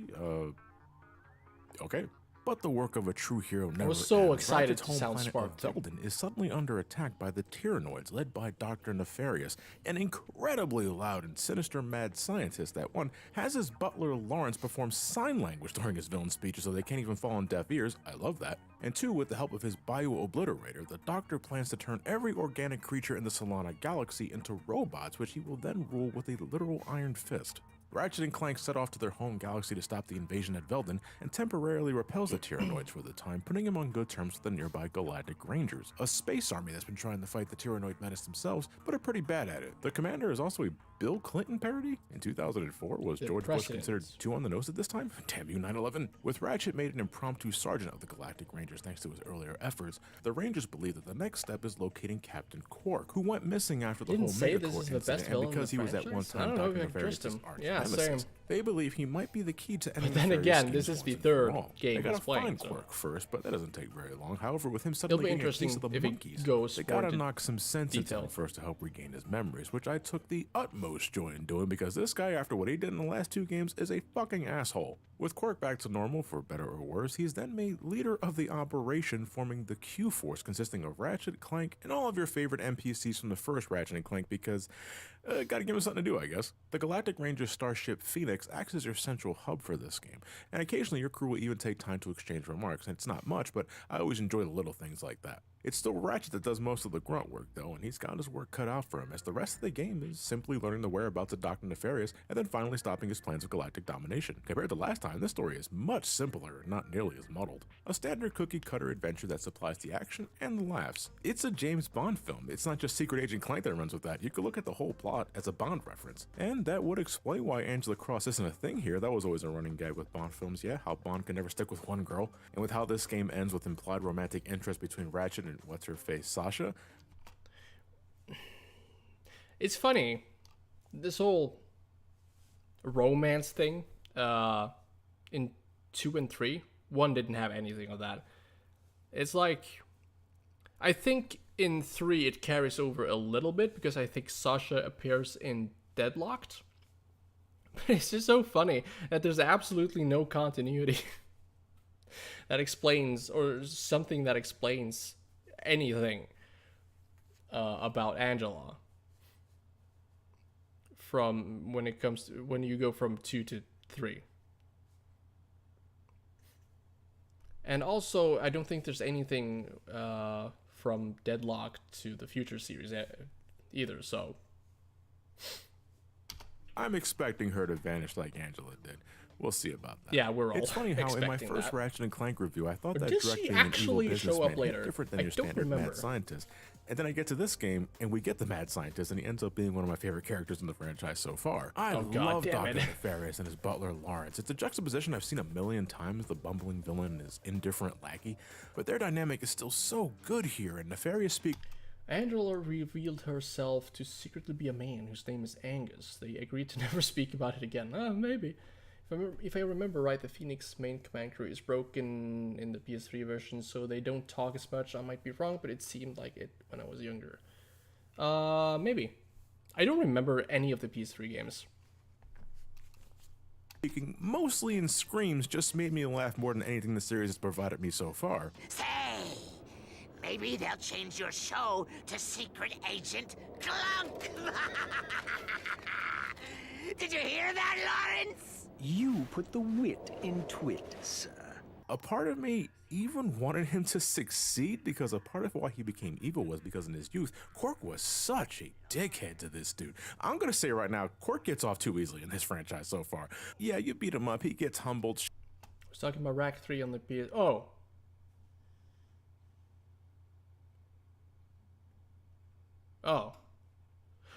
okay. But the work of a true hero never I was so ends. excited Ratchet's to home sound planet sparked. of Veldin is suddenly under attack by the Tyrannoids, led by Dr. Nefarious, an incredibly loud and sinister mad scientist that, one, has his butler Lawrence perform sign language during his villain speeches so they can't even fall on deaf ears. I love that. And two, with the help of his bio-obliterator, the Doctor plans to turn every organic creature in the Solana galaxy into robots, which he will then rule with a literal iron fist. Ratchet and Clank set off to their home galaxy to stop the invasion at Veldin and temporarily repels the Tyrannoids for the time, putting him on good terms with the nearby Galactic Rangers, a space army that's been trying to fight the Tyrannoid menace themselves, but are pretty bad at it. The commander is also a Bill Clinton parody? In 2004, was George Bush considered too on the nose at this time? Damn you, 9/11. With Ratchet made an impromptu sergeant of the Galactic Rangers thanks to his earlier efforts, the Rangers believe that the next step is locating Captain Quark, who went missing after the whole Megacorp incident, and because he was at one time Dr. Nefarious' arch nemesis. They believe he might be the key to ending But then the again, various this schemes is the once and third for all. game They gotta he's playing, find so- Quark first, but that doesn't take very long. However, with him It'll suddenly be getting a interesting piece of the if it monkeys, goes they more gotta into knock some sense into him detail. first to help regain his memories, which I took the utmost joy in doing because this guy, after what he did in the last 2 games, is a fucking asshole. With Quark back to normal, for better or worse, he's then made leader of the operation, forming the Q-Force, consisting of Ratchet, Clank, and all of your favorite NPCs from the first Ratchet and Clank because, gotta give him something to do, I guess. The Galactic Ranger starship Phoenix acts as your central hub for this game, and occasionally your crew will even take time to exchange remarks, and it's not much, but I always enjoy the little things like that. It's still Ratchet that does most of the grunt work, though, and he's got his work cut out for him, as the rest of the game is simply learning the whereabouts of Dr. Nefarious and then finally stopping his plans of galactic domination. Compared to last time, this story is much simpler and not nearly as muddled. A standard cookie-cutter adventure that supplies the action and the laughs. It's a James Bond film. It's not just Secret Agent Clank that runs with that. You could look at the whole plot as a Bond reference. And that would explain why Angela Cross isn't a thing here. That was always a running gag with Bond films, yeah, how Bond can never stick with one girl. And with how this game ends with implied romantic interest between Ratchet and what's-her-face, Sasha. It's funny, this whole romance thing in 2 and 3, 1 didn't have anything of that. It's like, I think in 3 it carries over a little bit because I think Sasha appears in Deadlocked. But it's just so funny that there's absolutely no continuity that explains, or something that explains anything about Angela from when it comes to when you go from 2 to 3. And also, I don't think there's anything from Deadlock to the Future series either, so. I'm expecting her to vanish like Angela did. We'll see about that. Yeah, we're all It's funny how in my expecting first that. Ratchet and Clank review, I thought Or that does she directing an evil actually show businessman up hit later? different than I your don't standard mad remember. scientist. And then I get to this game, and we get the mad scientist, and he ends up being one of my favorite characters in the franchise so far. I Oh, God love damn Dr. it. Nefarious and his butler Lawrence. It's a juxtaposition I've seen a million times, the bumbling villain and his indifferent lackey, but their dynamic is still so good here, and Nefarious speaks. Angela revealed herself to secretly be a man whose name is Angus. They agreed to never speak about it again. Maybe. If I remember right, the Phoenix main command crew is broken in the PS3 version, so they don't talk as much. I might be wrong, but it seemed like it when I was younger. Maybe. I don't remember any of the PS3 games. Speaking mostly in screams just made me laugh more than anything the series has provided me so far. Say, maybe they'll change your show to Secret Agent Clank. Did you hear that, Lawrence? You put the wit in twit, sir. A part of me even wanted him to succeed because a part of why he became evil was because in his youth, Quark was such a dickhead to this dude. I'm gonna say right now, Quark gets off too easily in this franchise so far. Yeah, you beat him up, he gets humbled. I was talking about Rack 3 on the PS. Oh.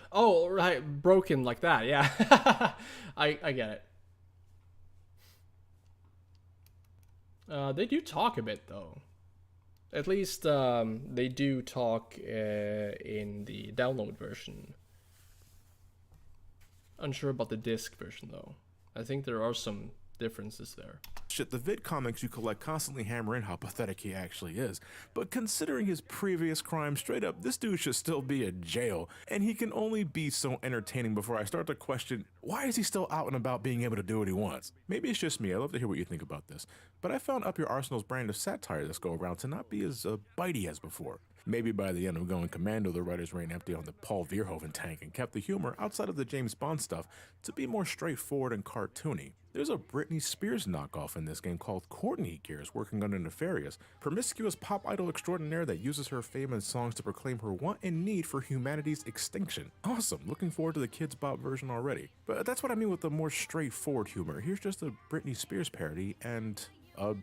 Oh, right, broken like that, yeah. I get it. They do talk a bit, though. At least they do talk in the download version. Unsure about the disc version, though. I think there are some differences there. Shit, the vid comics you collect constantly hammer in how pathetic he actually is. But considering his previous crimes, straight up, this dude should still be in jail. And he can only be so entertaining before I start to question, why is he still out and about being able to do what he wants? Maybe it's just me, I'd love to hear what you think about this. But I found Up Your Arsenal's brand of satire this go around to not be as bitey as before. Maybe by the end of Going Commando, the writers ran empty on the Paul Verhoeven tank and kept the humor outside of the James Bond stuff to be more straightforward and cartoony. There's a Britney Spears knockoff in this game called Courtney Gears working under Nefarious, promiscuous pop idol extraordinaire that uses her fame and songs to proclaim her want and need for humanity's extinction. Awesome, looking forward to the Kids Bop version already. But that's what I mean with the more straightforward humor. Here's just a Britney Spears parody, and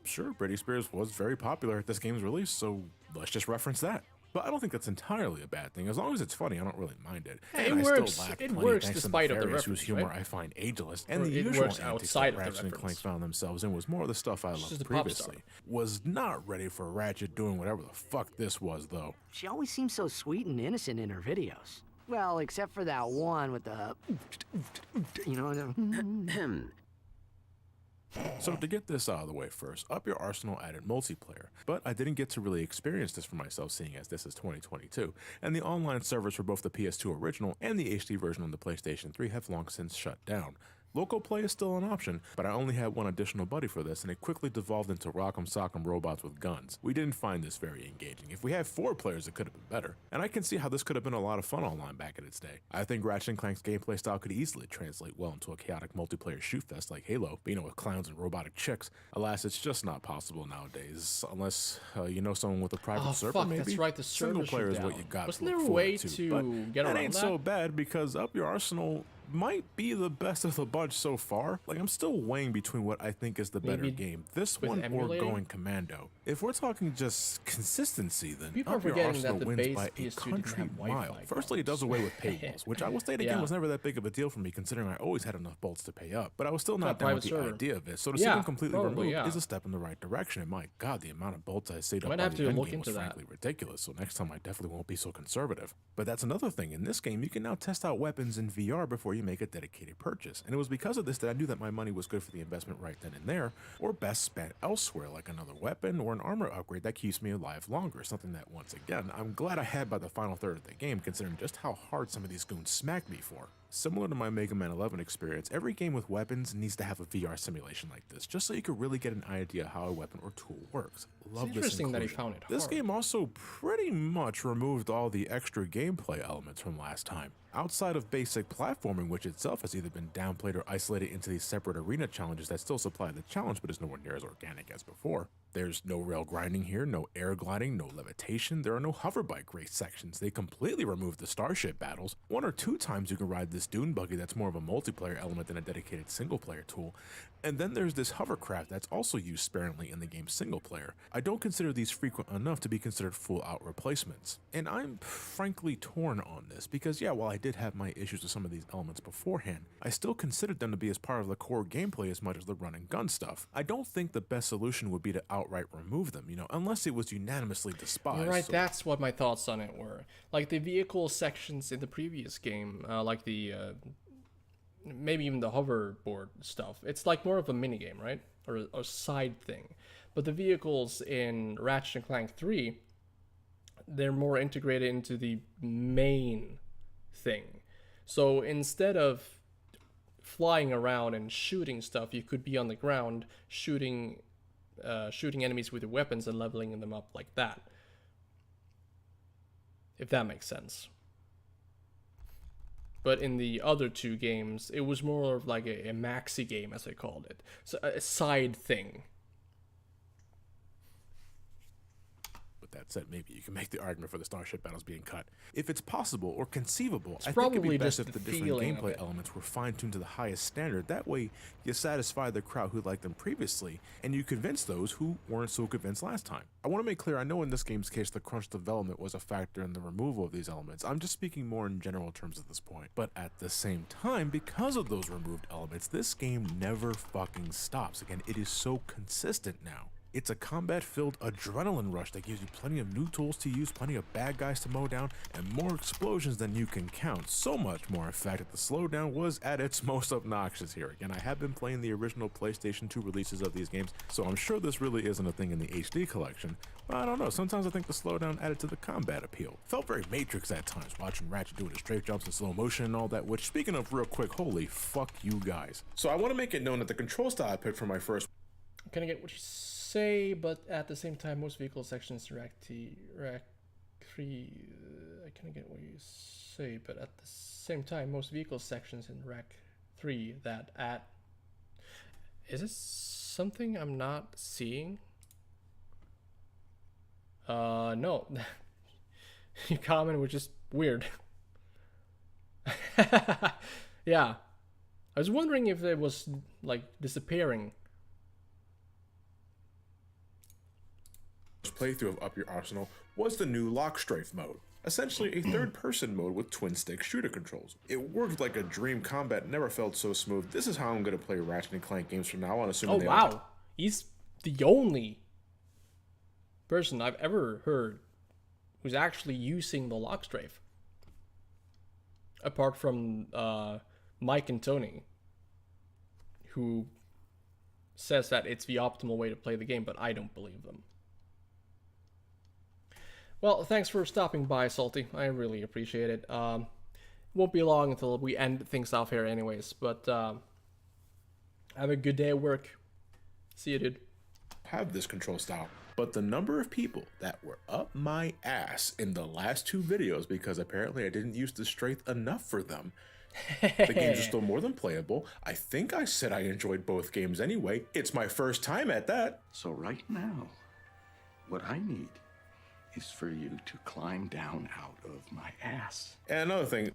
sure, Britney Spears was very popular at this game's release, so let's just reference that. But I don't think that's entirely a bad thing. As long as it's funny, I don't really mind it. Hey, And it I works. still laugh It plenty works thanks to despite of the Nefarious, whose reference, humor right? I find ageless. And Or the it usual works antics outside that of the Ratchet and Clank reference. found themselves in was more of the stuff I She's loved the pop star. previously. Was not ready for Ratchet doing whatever the fuck this was, though. She always seems so sweet and innocent in her videos. Well, except for that one with the, you know. So to get this out of the way first, Up Your Arsenal added multiplayer, but I didn't get to really experience this for myself seeing as this is 2022, and the online servers for both the PS2 original and the HD version on the PlayStation 3 have long since shut down. Local play is still an option, but I only had one additional buddy for this, and it quickly devolved into Rock'em Sock'em robots with guns. We didn't find this very engaging. If we had 4 players, it could have been better. And I can see how this could have been a lot of fun online back in its day. I think Ratchet and Clank's gameplay style could easily translate well into a chaotic multiplayer shoot fest like Halo, but with clowns and robotic chicks. Alas, it's just not possible nowadays, unless you know someone with a private server, fuck, maybe? that's right, the Single server player is shut what down. you got Wasn't to look there a forward way to, to but get around that ain't that? so bad because Up Your Arsenal might be the best of the bunch so far. Like, I'm still weighing between what I think is the better Maybe game, this with one or emulating? Going Commando. If we're talking just consistency, then People are Up Your forgetting that Arsenal the wins base by a PS2 didn't country have Wi-Fi mile. Firstly, it does away with paywalls, which I will state again Yeah. was never that big of a deal for me considering I always had enough bolts to pay up, but I was still not Got down with private the server. idea of it, so to see Yeah, them completely probably, removed yeah. is a step in the right direction, and my god, the amount of bolts I saved up Might by have the to end look game was into that. frankly ridiculous, so next time I definitely won't be so conservative. But that's another thing, in this game you can now test out weapons in VR before you make a dedicated purchase, and it was because of this that I knew that my money was good for the investment right then and there, or best spent elsewhere like another weapon or an armor upgrade that keeps me alive longer, something that once again, I'm glad I had by the final third of the game considering just how hard some of these goons smacked me for. Similar to my Mega Man 11 experience, every game with weapons needs to have a VR simulation like this, just so you can really get an idea how a weapon or tool works. Love this interesting that he inclusion. found it This hard. game also pretty much removed all the extra gameplay elements from last time. Outside of basic platforming, which itself has either been downplayed or isolated into these separate arena challenges that still supply the challenge but is nowhere near as organic as before. There's no rail grinding here, no air gliding, no levitation, there are no hover bike race sections. They completely removed the starship battles. 1 or 2 times you can ride this dune buggy that's more of a multiplayer element than a dedicated single player tool. And then there's this hovercraft that's also used sparingly in the game's single player. I don't consider these frequent enough to be considered full out replacements. And I'm frankly torn on this because yeah, while I did have my issues with some of these elements beforehand, I still considered them to be as part of the core gameplay as much as the run and gun stuff. I don't think the best solution would be to outright remove them, unless it was unanimously despised. You're right, so- that's what my thoughts on it were. Like the vehicle sections in the previous game, like the maybe even the hoverboard stuff. It's like more of a mini game, right? Or a side thing. But the vehicles in Ratchet and Clank 3, they're more integrated into the main thing. So instead of flying around and shooting stuff, you could be on the ground shooting enemies with your weapons and leveling them up like that. If that makes sense. But in the other 2 games, it was more of like a maxi game, as they called it. So a side thing. With that said, maybe you can make the argument for the starship battles being cut. If it's possible or conceivable, It's I think it'd probably be best just if the the different feeling of gameplay it. elements were fine-tuned to the highest standard. That way, you satisfy the crowd who liked them previously, and you convince those who weren't so convinced last time. I want to make clear, I know in this game's case the crunch development was a factor in the removal of these elements. I'm just speaking more in general terms at this point. But at the same time, because of those removed elements, this game never fucking stops. Again, it is so consistent now. It's a combat-filled adrenaline rush that gives you plenty of new tools to use, plenty of bad guys to mow down, and more explosions than you can count. So much more, in fact, that the slowdown was at its most obnoxious here. Again, I have been playing the original PlayStation 2 releases of these games, so I'm sure this really isn't a thing in the HD collection. But I don't know, sometimes I think the slowdown added to the combat appeal. Felt very Matrix at times, watching Ratchet doing his strafe jumps in slow motion and all that, which, speaking of real quick, holy fuck you guys. So I want to make it known that the control style I picked for my first I kind of get what you say, but at the same time, most vehicle sections in Rack 3, I kind of get what you say, but at the same time, most vehicle sections in Rack 3 that at... Is this something I'm not seeing? No. Your comment was just weird. Yeah. I was wondering if it was, like, disappearing. playthrough of Up Your Arsenal was the new Lock Strafe mode. Essentially a third-person mode with twin-stick shooter controls. It worked like a dream, combat never felt so smooth. This is how I'm going to play Ratchet and Clank games from now on, assuming they wow. He's the only person I've ever heard who's actually using the lock strafe. apart from Mike and Tony, who says that it's the optimal way to play the game, but I don't believe them. Well, thanks for stopping by, Salty. I really appreciate it. Won't be long until we end things off here anyways, but have a good day at work. See you, dude. Have this control style. But the number of people that were up my ass in the last 2 videos because apparently I didn't use the strength enough for them. The games are still more than playable. I think I said I enjoyed both games anyway. It's my first time at that. So right now, what I need is for you to climb down out of my ass. And another thing.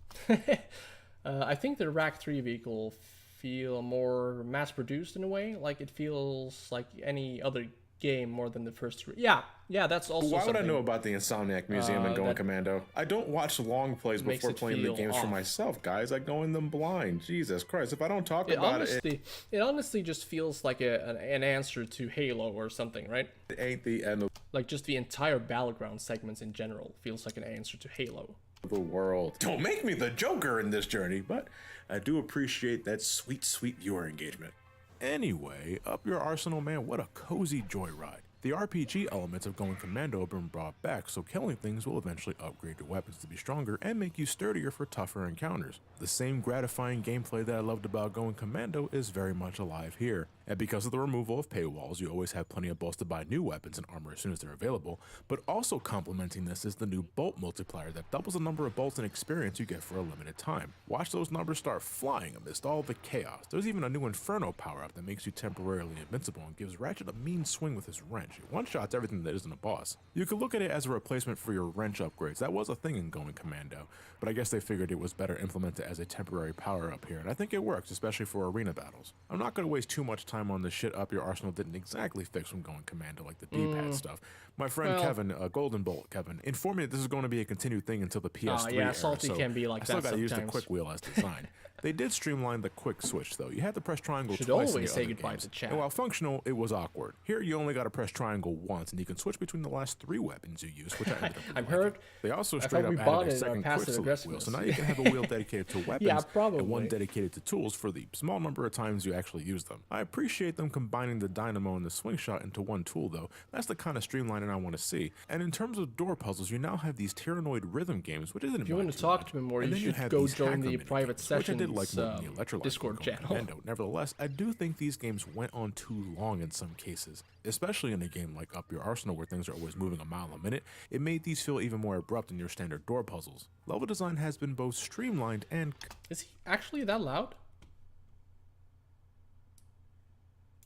I think the Rack 3 vehicle feel more mass-produced in a way. Like, it feels like any other game more than the first 3. Yeah, that's also Why would I something, know about the Insomniac Museum and Going Commando? I don't watch long plays makes before it playing the feel games for off. myself, guys. I go in them blind. Jesus Christ. If I don't talk It about honestly, it honestly just feels like an answer to Halo or something, right? it ain't the end of Like, just the entire Battleground segments in general feels like an answer to Halo. the world. Don't make me the Joker in this journey, but I do appreciate that sweet, sweet viewer engagement. Anyway, up your arsenal, man. What a cozy joyride. The RPG elements of Going Commando have been brought back, so killing things will eventually upgrade your weapons to be stronger and make you sturdier for tougher encounters. The same gratifying gameplay that I loved about Going Commando is very much alive here, and because of the removal of paywalls, you always have plenty of bolts to buy new weapons and armor as soon as they're available, but also complementing this is the new bolt multiplier that doubles the number of bolts and experience you get for a limited time. Watch those numbers start flying amidst all the chaos. There's even a new Inferno power-up that makes you temporarily invincible and gives Ratchet a mean swing with his wrench. It one-shots everything that isn't a boss. You could look at it as a replacement for your wrench upgrades. That was a thing in Going Commando, but I guess they figured it was better implemented as a temporary power-up here, and I think it works, especially for arena battles. I'm not going to waste too much time on the shit up your arsenal didn't exactly fix from Going Commando, like the D-pad stuff. My friend Kevin, Golden Bolt Kevin, informed me that this is going to be a continued thing until the PS3 yeah, era, Salty so can be like I still that got to use the sometimes. quick wheel as designed. They did streamline the quick switch though. You had to press triangle Should twice in always the say other goodbye games. to chat. And while functional, it was awkward. Here you only got to press triangle once, and you can switch between the last 3 weapons you use, which I ended up I've liking. heard. They also I straight thought we up bought added a it in our second quick passive select wheel, aggressiveness. so now you can have a wheel dedicated to weapons Yeah, probably. and one dedicated to tools for the small number of times you actually use them. I appreciate them combining the dynamo and the swing shot into one tool though. That's the kind of streamlining I want to see. And in terms of door puzzles, you now have these Tyrannoid rhythm games, which isn't If you want to talk to me more, and you then should have go these join hacker the minigames, private which I did like sessions more than the Electrolyte Discord from Going channel. Commando. Nevertheless, I do think these games went on too long in some cases, especially in a game like Up Your Arsenal where things are always moving a mile a minute. It made these feel even more abrupt than your standard door puzzles. Level design has been both streamlined and... Is he actually that loud?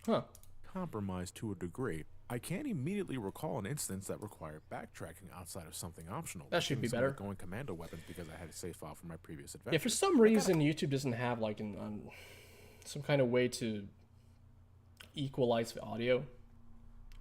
Huh. compromised to a degree. I can't immediately recall an instance that required backtracking outside of something optional. That should be Some better. like Going Commando weapons because I had a save file from my previous adventure. Yeah, for some reason YouTube doesn't have like some kind of way to equalize the audio.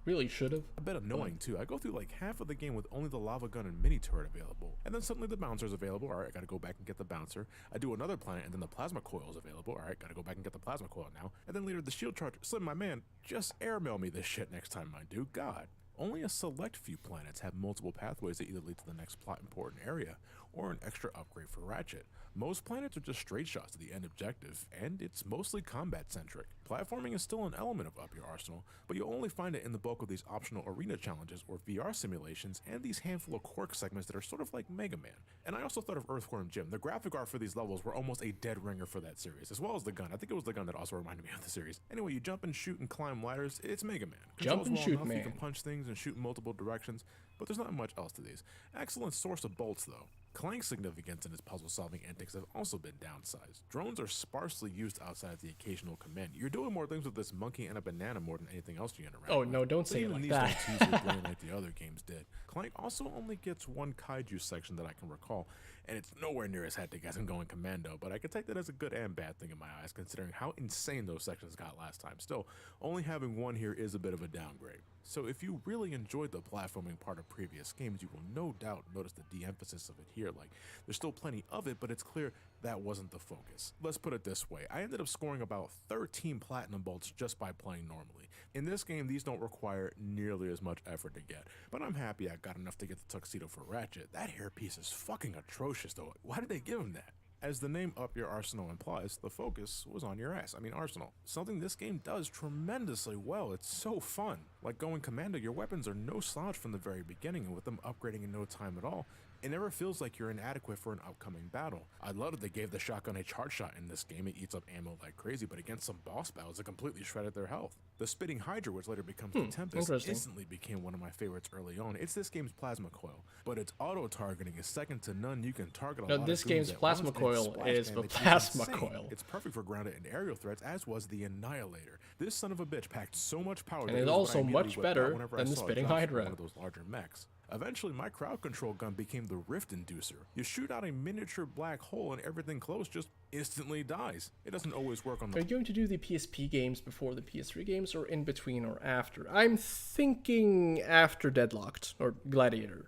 Really should have. A bit annoying too. I go through like half of the game with only the lava gun and mini turret available, and then suddenly the bouncer's available. All right, I gotta go back and get the bouncer. I do another planet, and then the plasma coil is available. All right, gotta go back and get the plasma coil now. And then later the shield charger. Slim, my man, just airmail me this shit next time, my dude. God. Only a select few planets have multiple pathways that either lead to the next plot important area or an extra upgrade for Ratchet. Most planets are just straight shots to the end objective, and it's mostly combat centric. Platforming is still an element of Up Your Arsenal, but you'll only find it in the bulk of these optional arena challenges or VR simulations and these handful of quirk segments that are sort of like Mega Man. And I also thought of Earthworm Jim. The graphic art for these levels were almost a dead ringer for that series, as well as the gun. I think it was the gun that also reminded me of the series. Anyway, you jump and shoot and climb ladders, it's Mega Man. Jump and Controls well shoot, enough, man. You can punch things and shoot in multiple directions, but there's not much else to these. Excellent source of bolts though. Clank's significance in his puzzle-solving antics have also been downsized. Drones are sparsely used outside of the occasional command. You're doing more things with this monkey and a banana more than anything else you interact Oh, with. no, don't But say it even like these that. don't tease your brain like the other games did. Clank also only gets one kaiju section that I can recall, and it's nowhere near as hectic as in Going Commando, but I can take that as a good and bad thing in my eyes, considering how insane those sections got last time. Still, only having one here is a bit of a downgrade. So if you really enjoyed the platforming part of previous games, you will no doubt notice the de-emphasis of it here. Like, there's still plenty of it, but it's clear that wasn't the focus. Let's put it this way. I ended up scoring about 13 platinum bolts just by playing normally. In this game, these don't require nearly as much effort to get, but I'm happy I got enough to get the tuxedo for Ratchet. That hairpiece is fucking atrocious though. Why did they give him that? As the name Up Your Arsenal implies, the focus was on your ass. I mean arsenal. Something this game does tremendously well. It's so fun. Like going commando, your weapons are no slouch from the very beginning, and with them upgrading in no time at all, it never feels like you're inadequate for an upcoming battle. I love that they gave the shotgun a charge shot in this game. It eats up ammo like crazy, but against some boss battles, it completely shredded their health. The Spitting Hydra, which later becomes the Tempest, instantly became one of my favorites early on. It's this game's plasma coil, but its auto-targeting is second to none. You can target a lot of this goons game's at plasma once, and its coil splash is the damage plasma insane. coil. It's perfect for grounded and aerial threats, as was the Annihilator. This son of a bitch packed so much power. And that it's it was what also I immediately much whipped out better whenever than I the saw it Spitting drop from Hydra. one of those larger mechs. Eventually, my crowd control gun became the Rift Inducer. You shoot out a miniature black hole and everything close just instantly dies. It doesn't always work on the... Are you going to do the PSP games before the PS3 games, or in between or after? I'm thinking after Deadlocked, or Gladiator.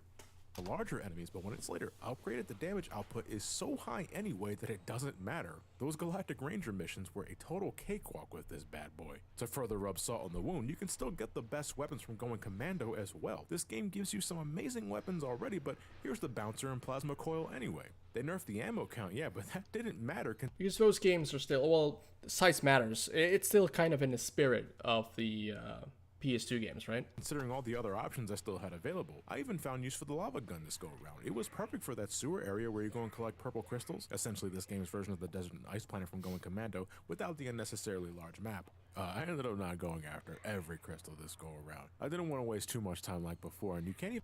The larger enemies, but when it's later upgraded, the damage output is so high anyway that it doesn't matter. Those Galactic Ranger missions were a total cakewalk with this bad boy. To further rub salt on the wound, you can still get the best weapons from going commando as well. This game gives you some amazing weapons already, but here's the bouncer and plasma coil anyway. They nerfed the ammo count, yeah, but that didn't matter. Because those games are still, well, size matters. It's still kind of in the spirit of the PS2 games, right? Considering all the other options I still had available, I even found use for the lava gun this go around. It was perfect for that sewer area where you go and collect purple crystals, essentially this game's version of the Desert and Ice Planet from Going Commando, without the unnecessarily large map. I ended up not going after every crystal this go around. I didn't want to waste too much time like before, and you can't even...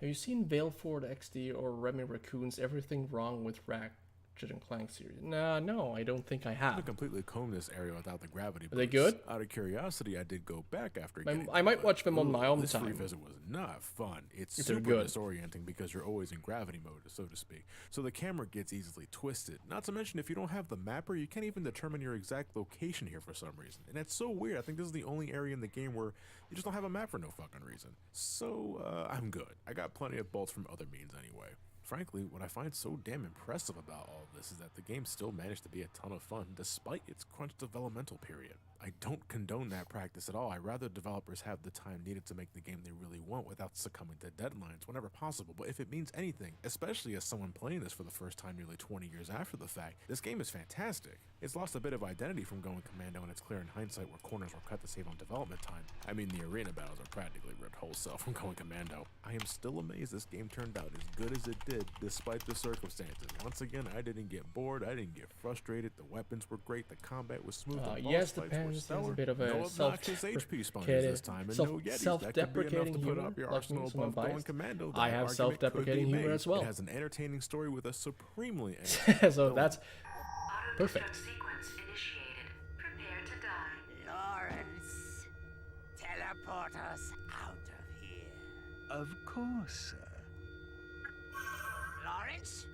Have you seen Veilford XD or Remy Raccoon's Everything Wrong with Ratchet and Clank series? No, I don't think I have. I completely comb this area without the gravity boost. Are they good? Out of curiosity, I did go back after I might watch them on my own this time. Free visit was not fun. It's If they're super good. disorienting because you're always in gravity mode, so to speak. So the camera gets easily twisted. Not to mention, if you don't have the mapper, you can't even determine your exact location here for some reason. And that's so weird. I think this is the only area in the game where you just don't have a map for no fucking reason. So, I'm good. I got plenty of bolts from other means anyway. Frankly, what I find so damn impressive about all of this is that the game still managed to be a ton of fun despite its crunch developmental period. I don't condone that practice at all. I'd rather developers have the time needed to make the game they really want without succumbing to deadlines whenever possible. But if it means anything, especially as someone playing this for the first time nearly 20 years after the fact, this game is fantastic. It's lost a bit of identity from Going Commando, and it's clear in hindsight where corners were cut to save on development time. I mean, the arena battles are practically ripped wholesale from Going Commando. I am still amazed this game turned out as good as it did despite the circumstances. Once again, I didn't get bored, I didn't get frustrated, the weapons were great, the combat was smooth, the boss yes, the fights were Pens is stellar. a bit of a No obnoxious HP spawners this time, and no Yetis. That could be enough self-deprecating to put humor, up your like arsenal me, so I'm above Going biased. Commando. I That have argument self-deprecating could be humor made. as well. It has an entertaining story with a supremely So that's perfect. Sequence initiated. Prepare to die. Lawrence, teleport us out of here. Of course, sir. Lawrence?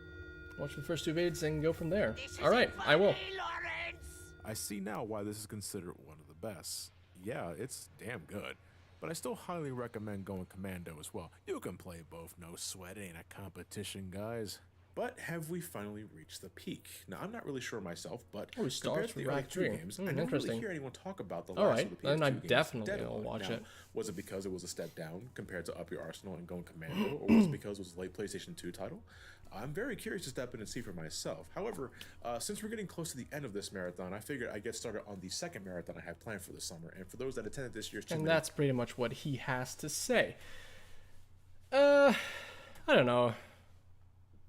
Watch the first two vids and go from there. This Alright, isn't I will. funny, Lawrence! I see now why this is considered one of the best. Yeah, it's damn good. But I still highly recommend Going Commando as well. You can play both, no sweat, it ain't a competition, guys. But have we finally reached the peak? Now, I'm not really sure myself, but Oh, it starts compared to the with other Rack two 3. games, I never Interesting. really hear anyone talk about the All last right, of the PS2 then I'm games, definitely Dead gonna Alone. watch Now, it. was it because it was a step down compared to Up Your Arsenal and Going Commando, or was it because it was a late PlayStation 2 title? I'm very curious to step in and see for myself. However, since we're getting close to the end of this marathon, I figured I'd get started on the second marathon I had planned for the summer. And for those that attended this year's And that's pretty much what he has to say. I don't know. I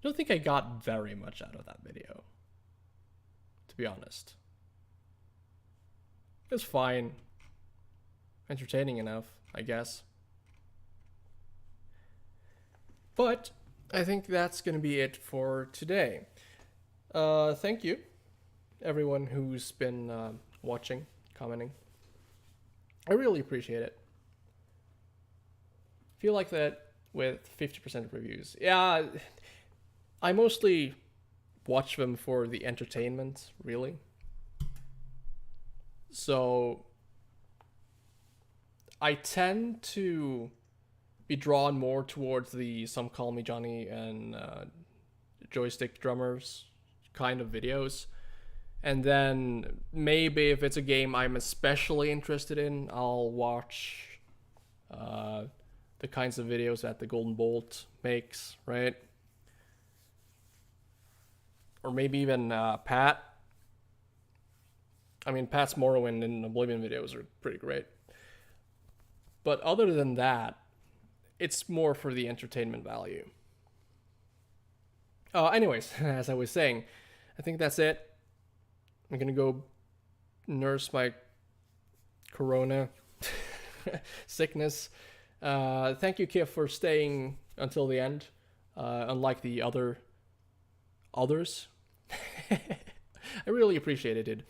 don't think I got very much out of that video, to be honest. It was fine. Entertaining enough, I guess. But I think that's going to be it for today. Thank you, everyone who's been watching, commenting. I really appreciate it. Feel like that with 50% of reviews. Yeah, I mostly watch them for the entertainment, really. So I tend to be drawn more towards the Some Call Me Johnny and Joystick Drummers kind of videos. And then maybe if it's a game I'm especially interested in, I'll watch the kinds of videos that the Golden Bolt makes, right? or maybe even Pat. I mean, Pat's Morrowind and Oblivion videos are pretty great. But other than that, it's more for the entertainment value. Anyways, as I was saying, I think that's it. I'm gonna go nurse my corona sickness. Thank you, Kif, for staying until the end. Unlike the others. I really appreciated it.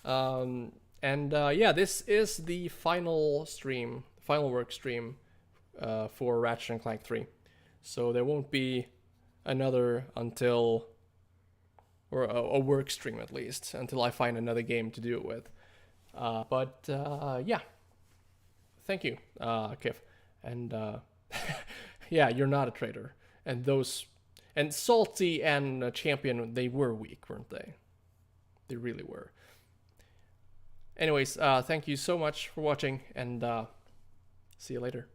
Yeah, this is the final work stream for Ratchet and Clank 3. So there won't be another until, or a work stream at least, until I find another game to do it with. Yeah. Thank you, Kif. And yeah, you're not a traitor. And Salty and Champion, they were weak, weren't they? They really were. Anyways, thank you so much for watching, and see you later.